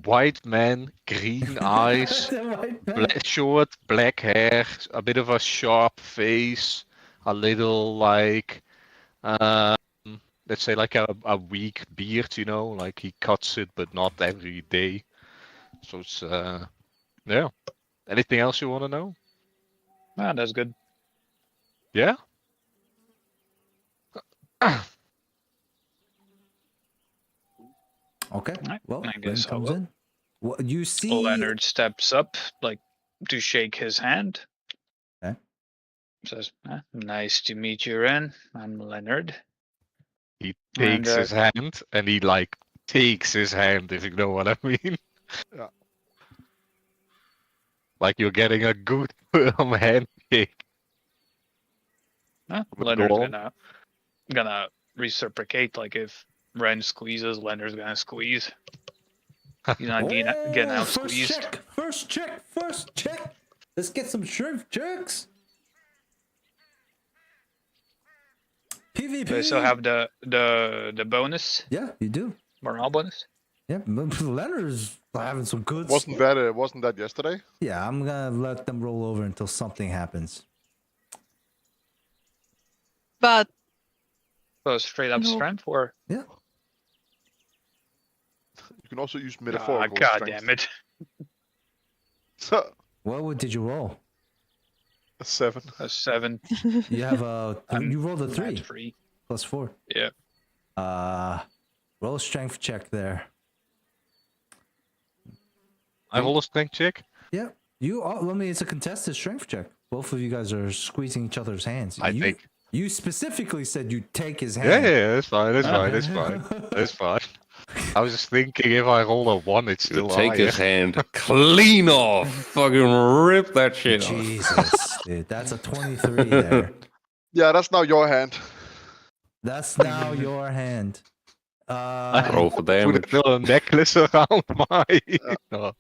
White man, green eyes, The white man. black, short black hair, a bit of a sharp face, a little like, let's say like a weak beard, you know, like he cuts it, but not every day. So it's yeah. Anything else you want to know? Ah, that's good. Yeah. Okay. Alright, Well, I Ren guess I comes will. in. What you see? Leonard steps up, like to shake his hand. Okay. Says, "Nice to meet you, Ren. I'm Leonard." He And, takes his hand and he like takes his hand, if you know what I mean. Yeah. Like you're getting a good firm hand kick. Huh? But Leonard's go on. gonna reciprocate. Like if Ren squeezes, Leonard's gonna squeeze. He's not getting out First squeezed. check. First check. First check. Let's get some shrimp checks. PvP. Do I still have the bonus? Yeah, you do. Morale bonus? Yeah, Leonard's having some good Wasn't stuff. that yesterday? Yeah, I'm gonna let them roll over until something happens. But So straight up No. strength or? Yeah. You can also use Ah, metaphorical God strength. damn it. What did you roll? A 7. A 7. You have a. I'm You rolled a mad 3 free. plus 4. Yeah. Roll a strength check there. I roll a strength check. Yeah, you. I mean, it's a contested strength check. Both of you guys are squeezing each other's hands. I you, think. you specifically said you take his Yeah, hand. yeah, that's fine. That's fine. That's fine. That's fine. I was just thinking if I roll a 1, it's You still take higher. his hand clean off. Fucking rip that shit off. Jesus, dude, that's a 23 there. Yeah, that's now your hand. That's now your hand. Roll for Put damage. a little necklace around my. No.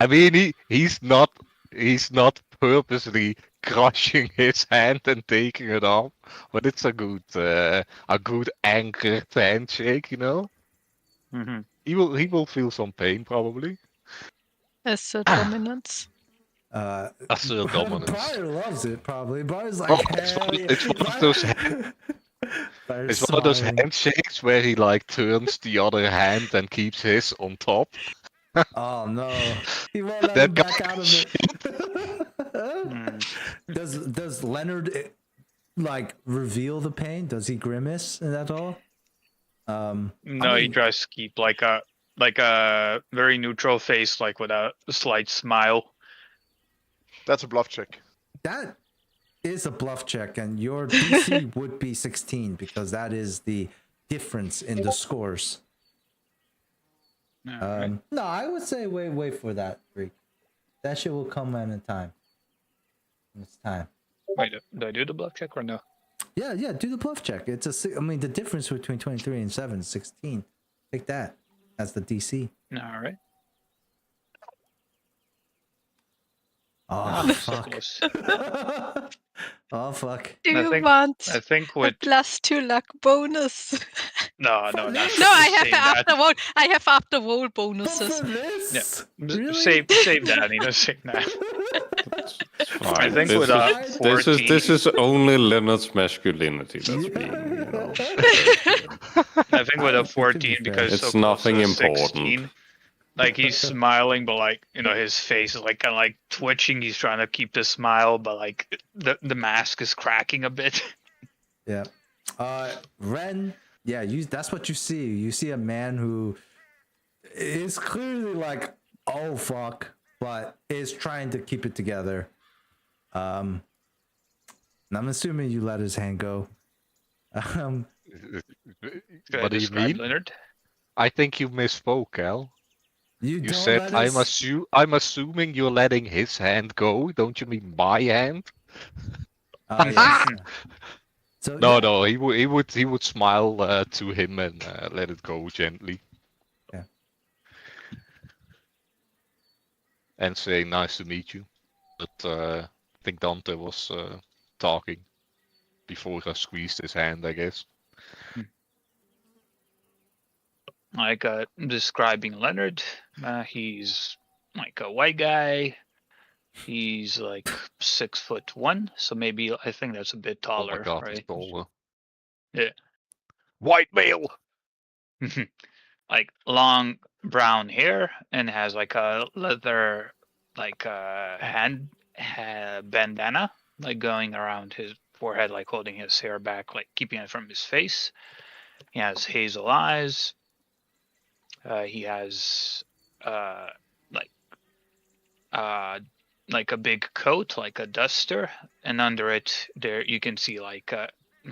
I mean, he's not purposely crushing his hand and taking it off, but it's a good anchored handshake, you know. Mm-hmm. He will feel some pain probably. as a dominance. Assertive dominance. Briar loves it probably. Briar's like, Oh, it's hell one- yeah. it's one of those Briar's It's one of those smiling. handshakes where he like turns the other hand and keeps his on top. Oh no, he won't let That him back guy- out of it. Mm. Does Leonard like reveal the pain? Does he grimace at all? No, I he mean- tries to keep like a very neutral face, like with a slight smile. That's a bluff check. That is a bluff check, and your DC would be 16 because that is the difference in the scores. Alright. No, I would say wait for that, freak. That shit will come at a time. It's time. Wait, do I do the bluff check or no? Yeah, do the bluff check. It's I mean, the difference between 23 and 7 is 16. Take that as the DC. All right. Oh, fuck. Close. Oh, fuck. Do I you think- want I think a with +2 luck bonus? no, For not this? No, I have save that. after roll But bonuses. for this? Really? Save that, Nina. Save that. I think This with is- a 14, This is only Leonard's masculinity that's being, you know. I think with I a think it could be 14 fair. because It's so close nothing to a important. 16, like he's smiling, but like his face is like kind of like twitching. He's trying to keep the smile, but like the mask is cracking a bit. Yeah. Ren, yeah, that's what you see. You see a man who is clearly like, oh fuck, but is trying to keep it together. And I'm assuming you let his hand go. Should I What do you describe mean? Leonard? I think you misspoke, Al. You You don't said let us... I'm assuming you're letting his hand go. Don't you mean my hand? Oh, yes. So, No, yeah. no. He would smile to him and let it go gently. Yeah. And say nice to meet you. But I think Dante was talking before I squeezed his hand, I guess. Like describing Leonard, he's like a white guy. He's like 6'1", so maybe I think that's a bit Oh my taller, god, he's right? taller. Yeah. White male. Like long brown hair and has like a leather like hand bandana like going around his forehead, like holding his hair back, like keeping it from his face. He has hazel eyes. He has like a big coat, like a duster, and under it there you can see like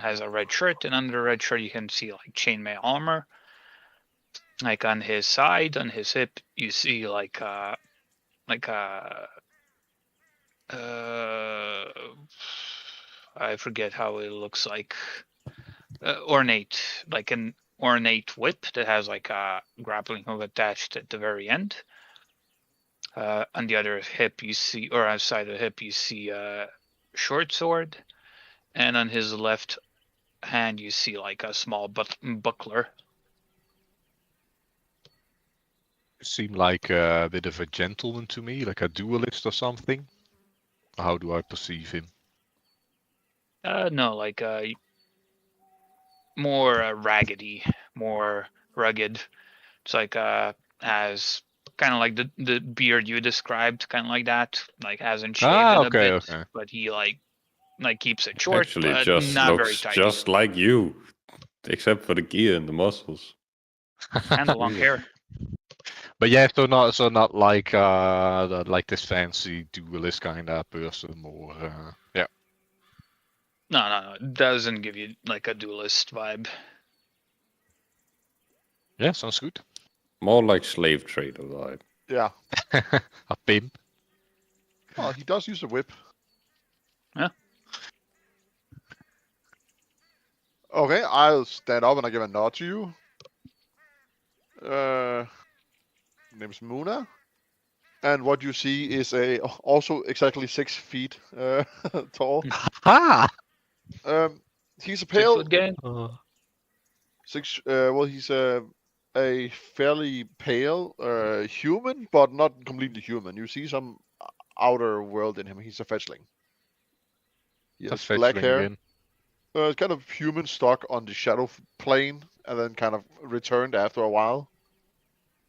has a red shirt, and under the red shirt you can see like chainmail armor. Like on his side, on his hip, you see like I forget how it looks like. Ornate, like an ornate whip that has like a grappling hook attached at the very end. On the other hip, you see, or outside the hip, you see a short sword, and on his left hand, you see like a small buckler. Seem like a bit of a gentleman to me, like a duelist or something. How do I perceive him? No, like more raggedy, more rugged. It's like has kind of like the beard you described, kind of like that, like hasn't shaved in a Okay, bit, okay. but he like keeps it short, Actually, but just not very looks tight, just like you, except for the gear and the muscles. and the long Really. hair. But yeah, so not like like this fancy duelist kind of person, or yeah. No, it doesn't give you like a duelist vibe. Yeah, sounds good. More like slave trader vibe. Yeah. A pimp. Well, he does use a whip. Yeah. Okay, I'll stand up and I give a nod to you. Name's Muna. And what you see is also exactly 6 feet tall. Ha! He's a 6 pale foot gang. he's a fairly pale human, but not completely human. You see some outer world in him. He's a fetchling. He has black hair. Again. It's kind of human stock on the shadow plane, and then kind of returned after a while.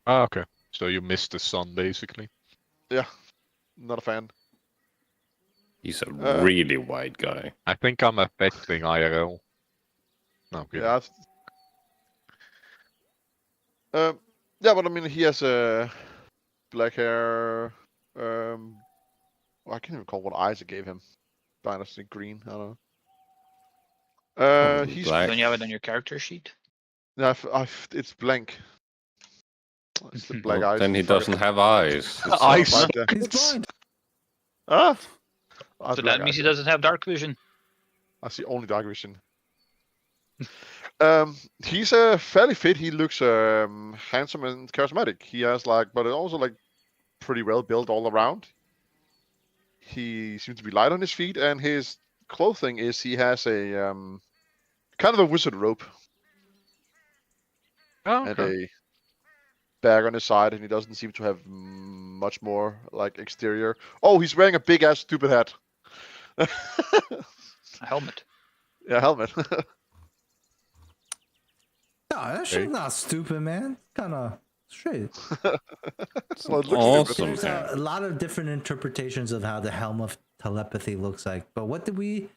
Ah, okay. So you missed the sun, basically. Yeah, not a fan. He's a really white guy. I think I'm affecting IRL. No, okay. Yeah. Yeah, but I mean, he has black hair. I can't even recall what eyes it gave him. Dynasty green. I don't know. Probably He's black. Don't you have it on your character sheet? Yeah, it's blank. It's the black Well, eyes. then he Fuck it. doesn't have eyes. It's Eyes. not- Blind, yeah. He's blind. Ah. I have So black that means eyes. he doesn't have dark vision. I see only dark vision. He's fairly fit. He looks handsome and charismatic. He has but also pretty well built all around. He seems to be light on his feet, and his clothing is he has a kind of a wizard rope Oh, and okay. a bag on his side, and he doesn't seem to have much more exterior. Oh, he's wearing a big ass stupid hat. A helmet. Yeah, helmet. No, that shit's not stupid, man. Kind of straight. Well, it looks Awesome. stupid. There's a lot of different interpretations of how the Helm of Telepathy looks like. But what did we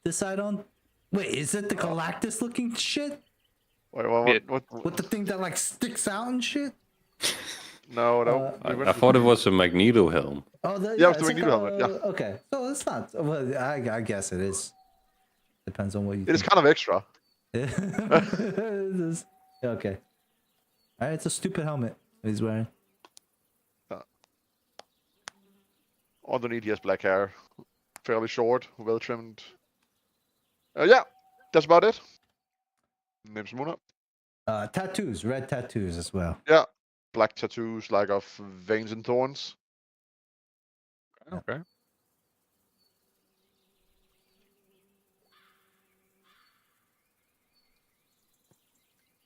decide on? Wait, is it the Galactus looking shit? Wait, what? With the thing that sticks out and shit? No. I thought it was a Magneto helm. Oh, Yeah, it's it's the Magneto helmet, yeah. Okay, so it's not. Well, I guess it is. Depends on what you. It is kind of extra. It is- okay. All right, it's a stupid helmet he's wearing. Underneath, he has black hair, fairly short, well trimmed. Yeah, that's about it. Name's Muna. Tattoos, red tattoos as well. Yeah, black tattoos of veins and thorns. Okay.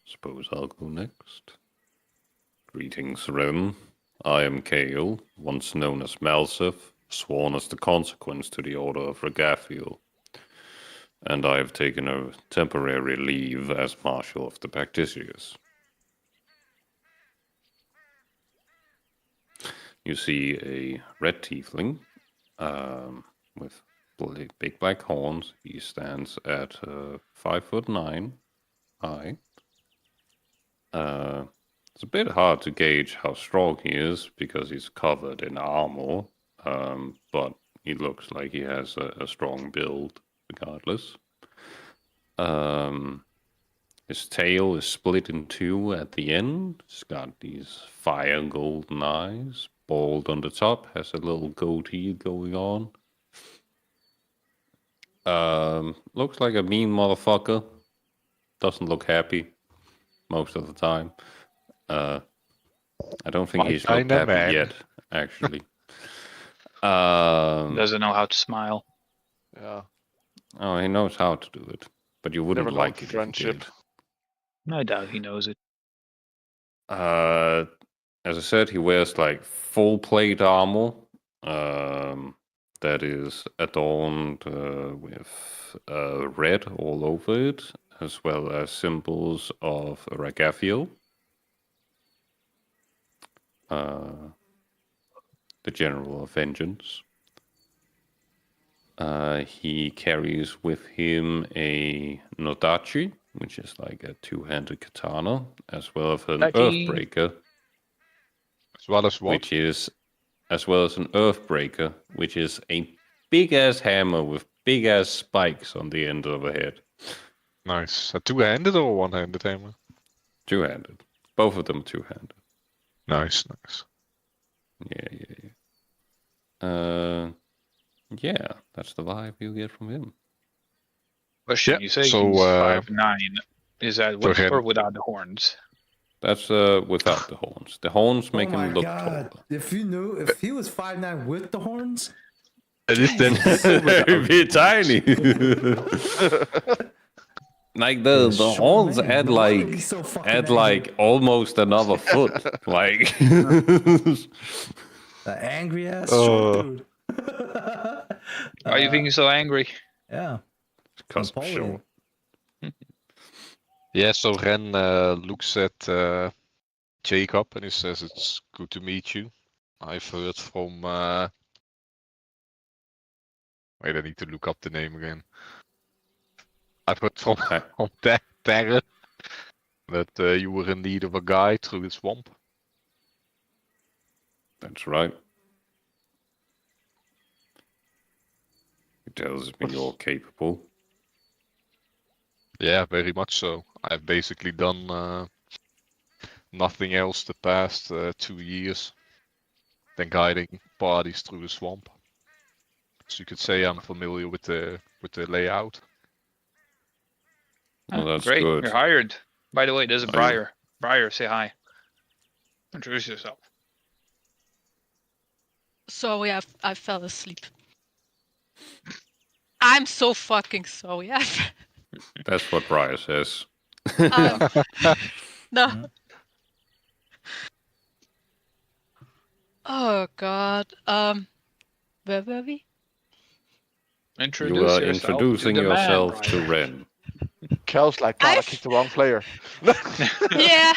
Suppose I'll go next. Greetings, Ren. I am Kale, once known as Malseth, sworn as the consequence to the Order of Regathiel, and I have taken a temporary leave as Marshal of the Pacticius. You see a red tiefling with big black horns. He stands at 5'9" high. It's a bit hard to gauge how strong he is because he's covered in armor, but he looks like he has a strong build regardless. His tail is split in two at the end. He's got these fire golden eyes, bald on the top, has a little goatee going on. Looks like a mean motherfucker. Doesn't look happy most of the time. I don't think My he's looked kinda happy man. yet, actually. Doesn't know how to smile. Yeah. Oh, he knows how to do it, but you wouldn't Never known like it friendship. if you I doubt he knows it. did. As I said, he wears like full plate armor that is adorned with red all over it, as well as symbols of Ragafiel, the General of Vengeance. He carries with him a Nodachi, which is like a two-handed katana, as well as an Nodachi. Earthbreaker, As well as what? which is as well as an Earthbreaker, which is a big-ass hammer with big-ass spikes on the end of the head. Nice. A two-handed or one-handed hammer? Two-handed. Both of them two-handed. Nice. Yeah, that's the vibe you get from him. Question: Yeah, You say so, he's 5'9". Is that with him. or without the horns? That's without the horns. The horns make him look taller. If you knew, if he was 5'9" with the horns, It is then It'd be tiny. Like the Short horns man. add No wonder like he's so fucking add angry. like almost another foot. Like the angry ass short dude. Why do you think he's so angry? Yeah, because of Napoleon. short. Yeah, so Ren looks at Jacob and he says, "It's good to meet you. I've heard from... Wait, I need to look up the name again. I've heard from Terra that you were in need of a guide through the swamp." That's right. He tells me you're capable. Yeah, very much so. I've basically done nothing else the past 2 years than guiding parties through the swamp. So you could say I'm familiar with the layout. Well, that's Great, good. you're hired. By the way, there's a Are you- Briar. Briar, say hi. Introduce yourself. Sorry, I fell asleep. I'm so fucking sorry. That's what Briar says. No. Oh God. Where were we? Introduce You are yourself introducing to the yourself man, to Briar. Ren. Kel's like, God, I I've- kicked the wrong player. Yeah,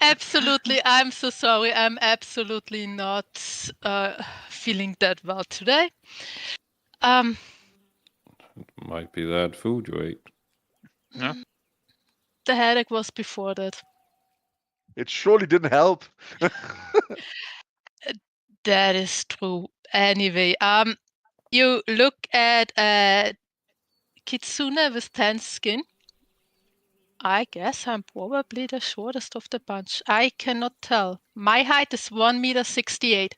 absolutely. I'm so sorry. I'm absolutely not feeling that well today. Might be that food you ate. Yeah. The headache was before that. It surely didn't help. That is true. Anyway, you look at Kitsune with tan skin. I guess I'm probably the shortest of the bunch. I cannot tell. My height is 1.68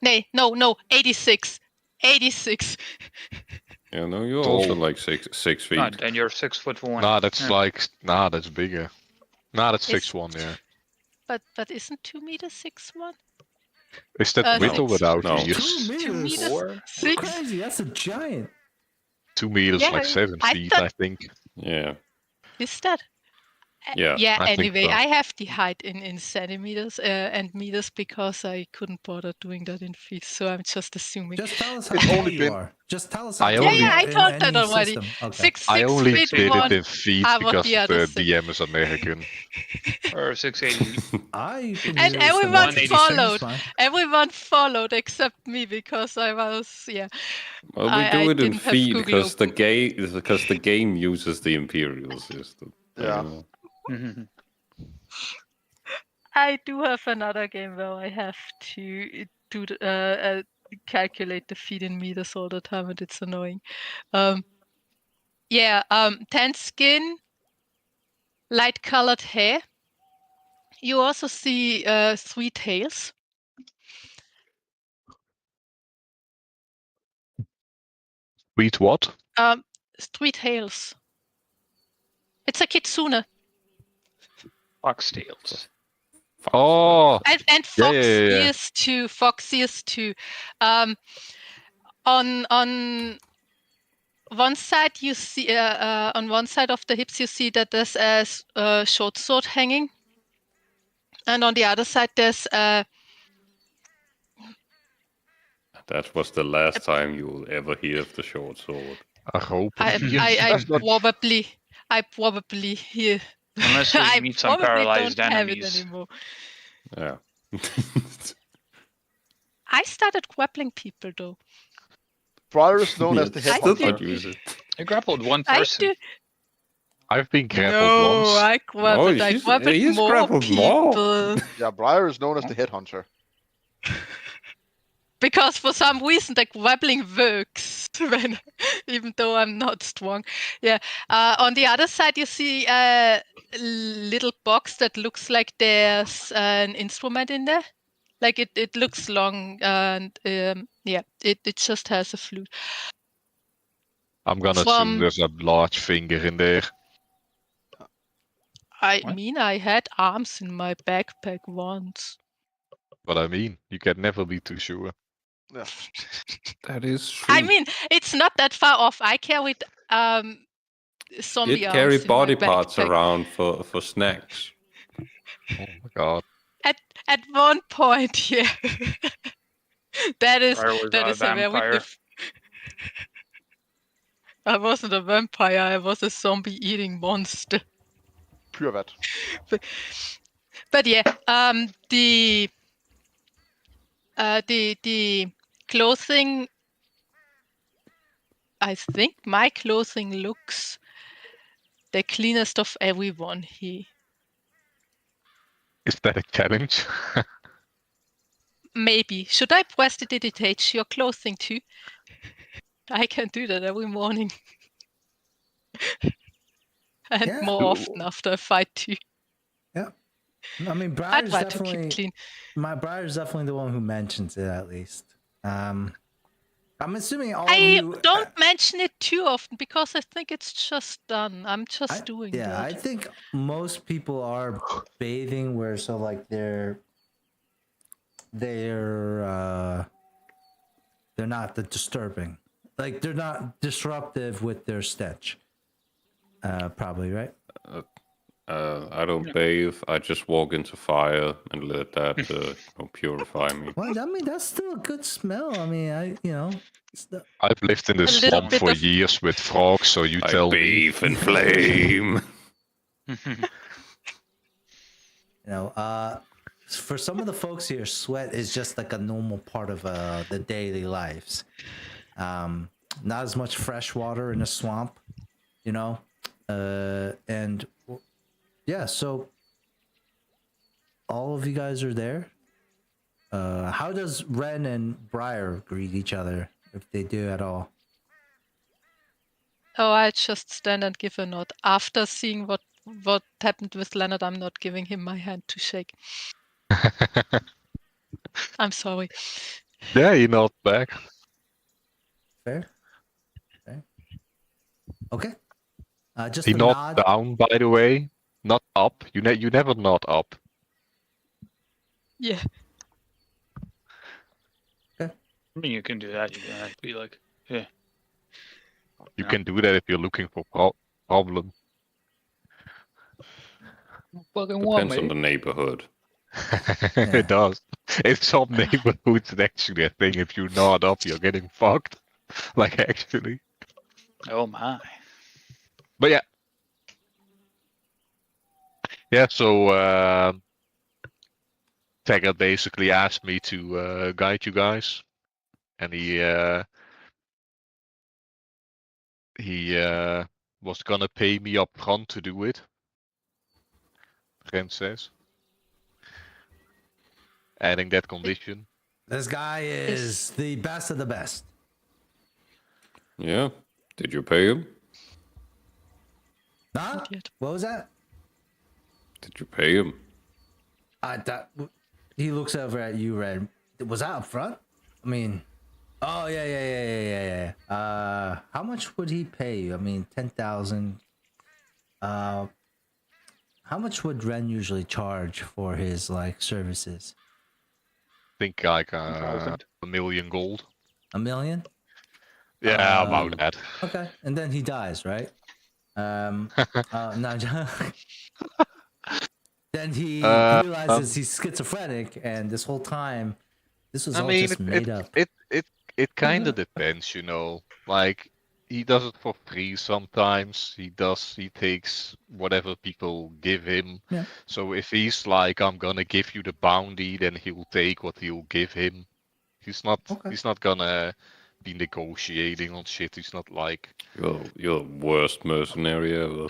meters. No, 86. 86. Yeah, no, you're also Oh. like 6 feet. Ah, then you're 6'1". Nah, that's Yeah. that's bigger. Nah, that's Is- 6'1", yeah. But isn't 2 meters 6'1"? Is that with no. or without No. ears? 2 2 meters. meters Or- You're 6? crazy. That's a giant. 2 meters, Yeah, like 7 I feet, thought- I think. Yeah. Is that? Yeah, Yeah, I think anyway, so. I have the height in centimeters and meters because I couldn't bother doing that in feet, so I'm just assuming. Just tell us how It's tall only you been- are. Just tell us how I tall only- you Yeah, are I in told that any already. system. Okay. 6 I only feet did one. it in feet I want because the other the six. DM is American. Or 680. I can And use the everyone metric system, it's followed. fine. Everyone followed except me because I was well, we I do it in didn't have feet Google because the game uses the imperial system. Yeah. Mhm. I do have another game where I have to do calculate the feet in meters all the time, and it's annoying. Tan skin, light colored hair. You also see 3 tails. Street what? Three tails. It's a kitsune. Foxtails. Oh, And Yeah, fox yeah, yeah, yeah. ears too. Fox ears too. On one side you see on one side of the hips you see that there's a short sword hanging, and on the other side there's That was the last time you will ever hear of the short sword. I hope. I That's not- probably here. Unless we I meet some probably paralyzed don't have it enemies. anymore. Yeah. I started grappling people though. Briar is known Yeah, as the still headhunter. don't use it. I grappled one I person. do. I've been grappled No, once. I grappled. No, I he's grappled more grappled more. people. Yeah, Briar is known as the headhunter. Because for some reason the grappling works when, even though I'm not strong. Yeah. On the other side, you see a little box that looks like there's an instrument in there. Like it looks long and yeah, it just has a flute. I'm gonna assume there's a large finger in there. I What? mean, I had arms in my backpack once. But I mean, you can never be too sure. Yeah. That is true. I mean, it's not that far off. I carried zombie Did arms carry in my body parts backpack. around for snacks. Oh my god. At one point, yeah. that is Briar was that a is a very vampire. I wasn't a vampire. I was a zombie eating monster. Pure vet. But yeah, the clothing. I think my clothing looks the cleanest of everyone here. Is that a challenge? Maybe. Should I prestidigitate your clothing too? I can do that every morning. And Yeah. more often after a fight too. Yeah. I mean, I Briar's try to keep definitely clean. Briar's definitely the one who mentions it at least. I'm assuming all of I you. don't mention it too often because I think it's just done. I'm just doing Yeah, that. I think most people are bathing where so like they're not the disturbing. Like they're not disruptive with their stench. Probably, right? I don't bathe. I just walk into fire and let that purify me. Well, I mean that's still a good smell. I mean, I've lived in the A little swamp bit for of- years with frogs, so you I tell me. bathe in flame. For some of the folks here, sweat is just like a normal part of the daily lives. Not as much fresh water in a swamp, and yeah. So all of you guys are there. How does Ren and Briar greet each other, if they do at all? Oh, I just stand and give a nod. After seeing what happened with Leonard, I'm not giving him my hand to shake. I'm sorry. Yeah, you're not back. Fair. Okay. Just He a not nod. down, by the way. Not up. You never nod up. Yeah. I mean, you can do that. You can be like, yeah. You Yeah. can do that if you're looking for problem. Fucking Depends on the neighborhood. Yeah. It does. In some neighborhoods, it's actually a thing. If you nod up, you're getting fucked. Like, actually. Oh my. But yeah. Yeah, so Taggart basically asked me to guide you guys. And he was gonna pay me up front to do it. Brent says. Adding that condition. This guy is the best of the best. Yeah. Did you pay him? Huh? Not yet. What was that? Did you pay him? He looks over at you, Red. Was that up front? I mean, Oh yeah. How much would he pay you? I mean, 10,000. How much would Ren usually charge for his like services? Think like 1,000. a million gold. $1 million? Yeah, about that. Okay, and then he dies, right? No. Then he realizes he's schizophrenic, and this whole time, this was I all mean, just made up. it kind of depends, you know. Like he does it for free sometimes. He takes whatever people give him. Yeah. So if he's like, I'm gonna give you the bounty, then he'll take what you'll give him. He's not gonna be negotiating on shit. He's not like You're worst mercenary ever.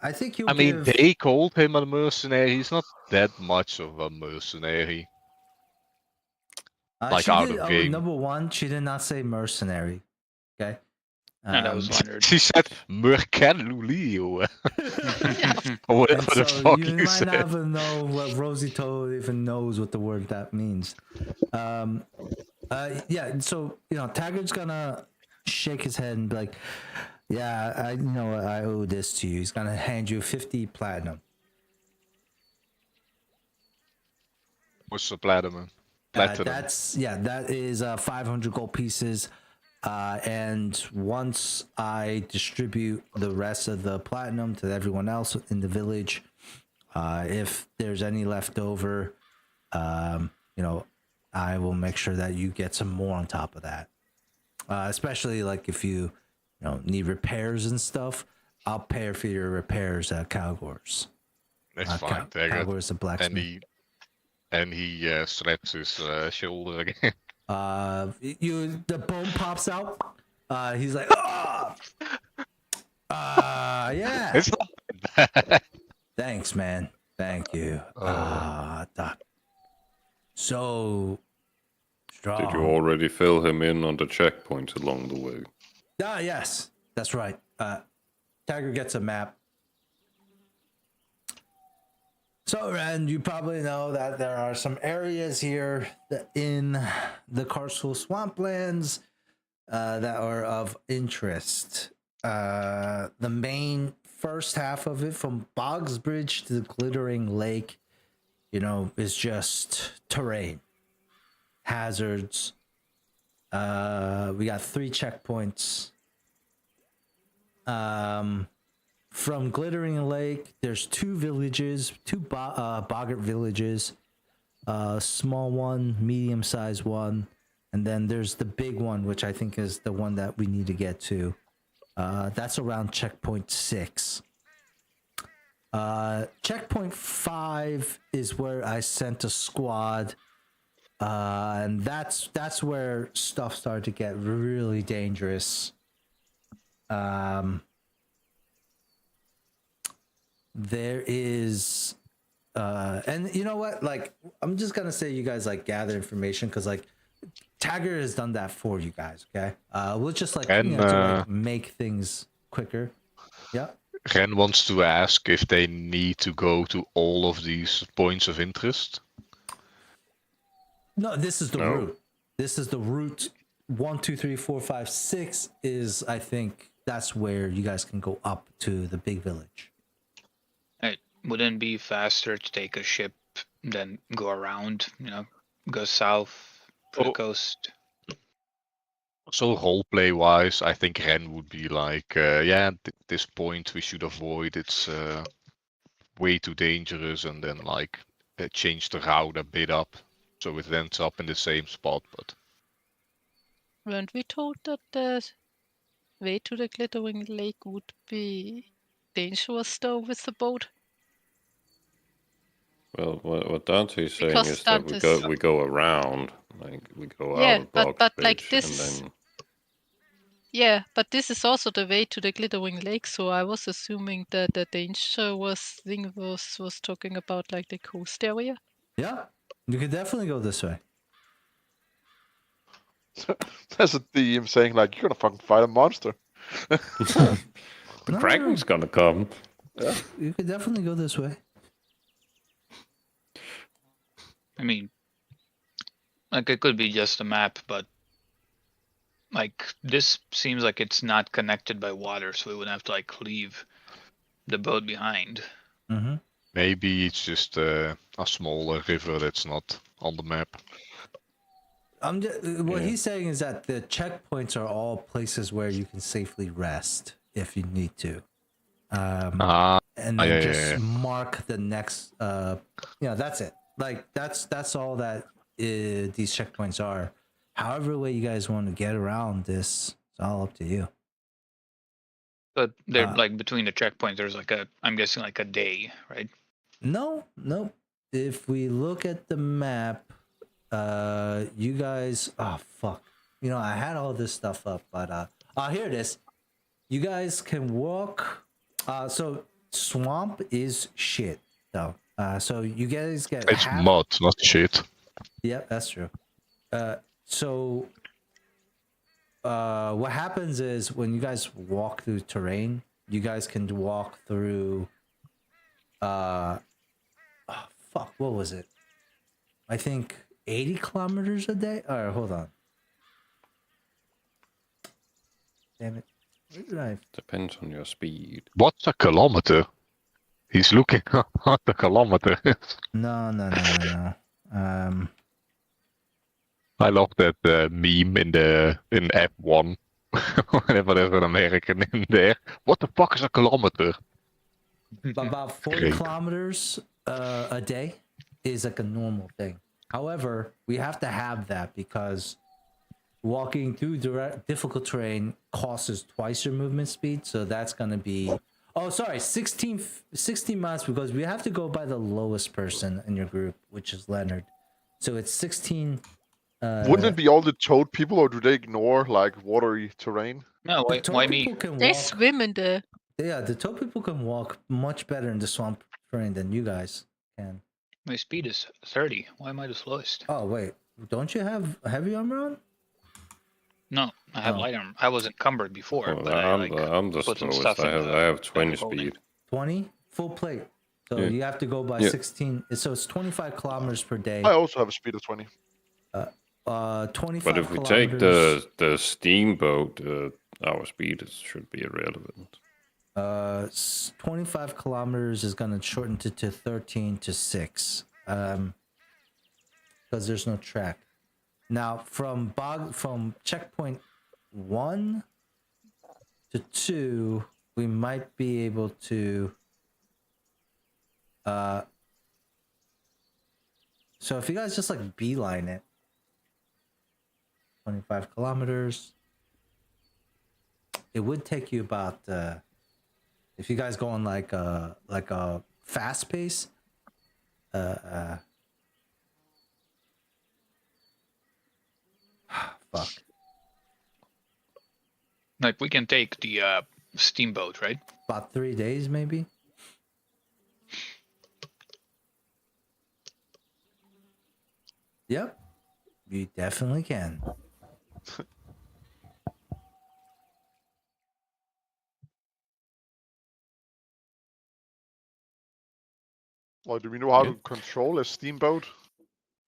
I think you. I mean, they called him a mercenary. He's not that much of a mercenary. Like she out did, of game. Number one, she did not say mercenary. Okay. And that was Leonard. She said Mercanulio. Or whatever the fuck you you might said. not even know what Rosie Toad even knows what the word that means. Yeah, so Taggart's gonna shake his head and be like, "Yeah, I owe this to you." He's gonna hand you 50 platinum. What's the platinum? That is 500 gold pieces. And once I distribute the rest of the platinum to everyone else in the village, if there's any left over, I will make sure that you get some more on top of that. Especially like if you need repairs and stuff, I'll pay for your repairs at Calgor's. That's fine, Taggart. Calgor's the blacksmith. And he slaps his shoulder again. The bone pops out. He's like, yeah. It's not bad. Thanks, man. Thank you. Doc. So strong. Did you already fill him in on the checkpoints along the way? Yes, that's right. Taggart gets a map. So, Ren, you probably know that there are some areas here in the Carceral Swamplands that are of interest. The main first half of it, from Bogsbridge to the Glittering Lake, is just terrain, hazards. We got 3 checkpoints. From Glittering Lake, there's 2 villages, 2 boggart villages, small one, medium-sized one, and then there's the big one, which I think is the one that we need to get to. That's around checkpoint 6. Checkpoint 5 is where I sent a squad, and that's where stuff started to get really dangerous. There is and you know what, like, I'm just gonna say you guys like gather information, because like Taggart has done that for you guys. Okay, we'll just like, to make things quicker. Yeah. Ren wants to ask if they need to go to all of these points of interest. No, this is the route. This is the route. 1, 2, 3, 4, 5, 6 is, I think that's where you guys can go up to the big village. Wouldn't it be faster to take a ship than go around, go south to the coast? So roleplay wise, I think Ren would be like, at this point we should avoid. It's way too dangerous, and then like change the route a bit up so it ends up in the same spot. But weren't we told that the way to the Glittering Lake would be dangerous though with the boat? Well, what Dante's saying is that we go around, like we go out of Box but Bridge, like this. and then... Yeah, but this is also the way to the Glittering Lake, so I was assuming that the danger was talking about like the coast area. Yeah, you could definitely go this way. There's a theme saying like, you're gonna fucking fight a monster. The Kraken's gonna come. Yeah. You could definitely go this way. I mean, Like it could be just a map, but like this seems like it's not connected by water, so we would have to like leave the boat behind. Mm-hmm. Maybe it's just a smaller river that's not on the map. What Yeah. he's saying is that the checkpoints are all places where you can safely rest if you need to. Ah, And then yeah, just yeah. mark the next that's it. Like that's all that these checkpoints are. However way you guys want to get around this, it's all up to you. But they're Uh, like between the checkpoints, there's like I'm guessing like a day, right? No. If we look at the map, you guys, fuck. I had all this stuff up, but here it is. You guys can walk. So swamp is shit though. So you guys get It's mud, not shit. Yep, that's true. So what happens is when you guys walk through terrain, you guys can walk through what was it? I think 80 kilometers a day. All right, hold on. Damn it. Where did I? Depends on your speed. What's a kilometer? He's looking at the kilometer. No. I love that meme in app 1. Whenever there's an American in there. What the fuck is a kilometer? About 40 Great. kilometers a day is like a normal thing. However, we have to have that because walking through difficult terrain costs twice your movement speed. So that's going to be 16 miles because we have to go by the lowest person in your group, which is Leonard. So it's 16. Wouldn't it be all the toad people, or do they ignore like watery terrain? No, the why toad me? people can They walk. swim in the. Yeah, the toad people can walk much better in the swamp terrain than you guys can. My speed is 30. Why am I the slowest? Oh wait, don't you have heavy armor on? No, I have Oh. light armor. I was encumbered before, Well, but I'm the put some slowest. stuff in I have 20 bag of holding. speed. 20 full plate. So Yeah. you have to go by Yeah. 16. So it's 25 kilometers per day. I also have a speed of 20. 25 But if we kilometers. take the steamboat, our speed should be irrelevant. 25 kilometers is going to shorten to 13 to 6. Because there's no track. Now from checkpoint 1 to 2, we might be able to. So if you guys just like beeline it, 25 kilometers, it would take you about. If you guys go on like a fast pace, fuck. Like we can take the steamboat, right? About 3 days, maybe. Yep, you definitely can. Or do we know how Yeah. to control a steamboat?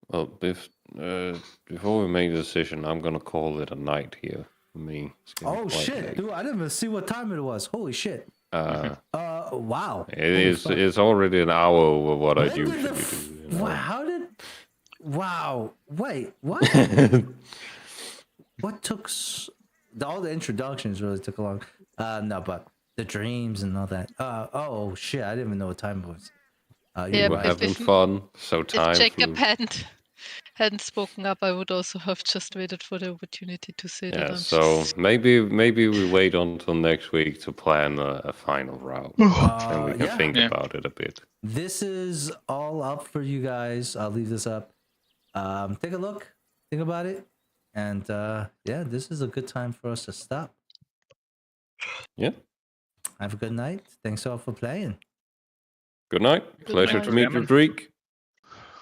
Well, before we make the decision, I'm gonna call it a night here for me. It's getting Oh quite shit, late. dude! I didn't even see what time it was. Holy shit. Wow. It's already an hour over what I When did usually the do. f- You know? Wow, how did? Wow. Wait, what? What took? All the introductions really took a long. No, but the dreams and all that. Oh shit! I didn't even know what time it was. We Yeah, were but having if- fun, so time If Jacob flew. hadn't spoken up, I would also have just waited for the opportunity to say that. Yeah, I'm so just... maybe we wait until next week to plan a final route, and we can Yeah. think Yeah. about it a bit. This is all up for you guys. I'll leave this up. Take a look, think about it, and yeah, this is a good time for us to stop. Yeah. Have a good night. Thanks all for playing. Good night. Good Pleasure night. to meet you, Dreek.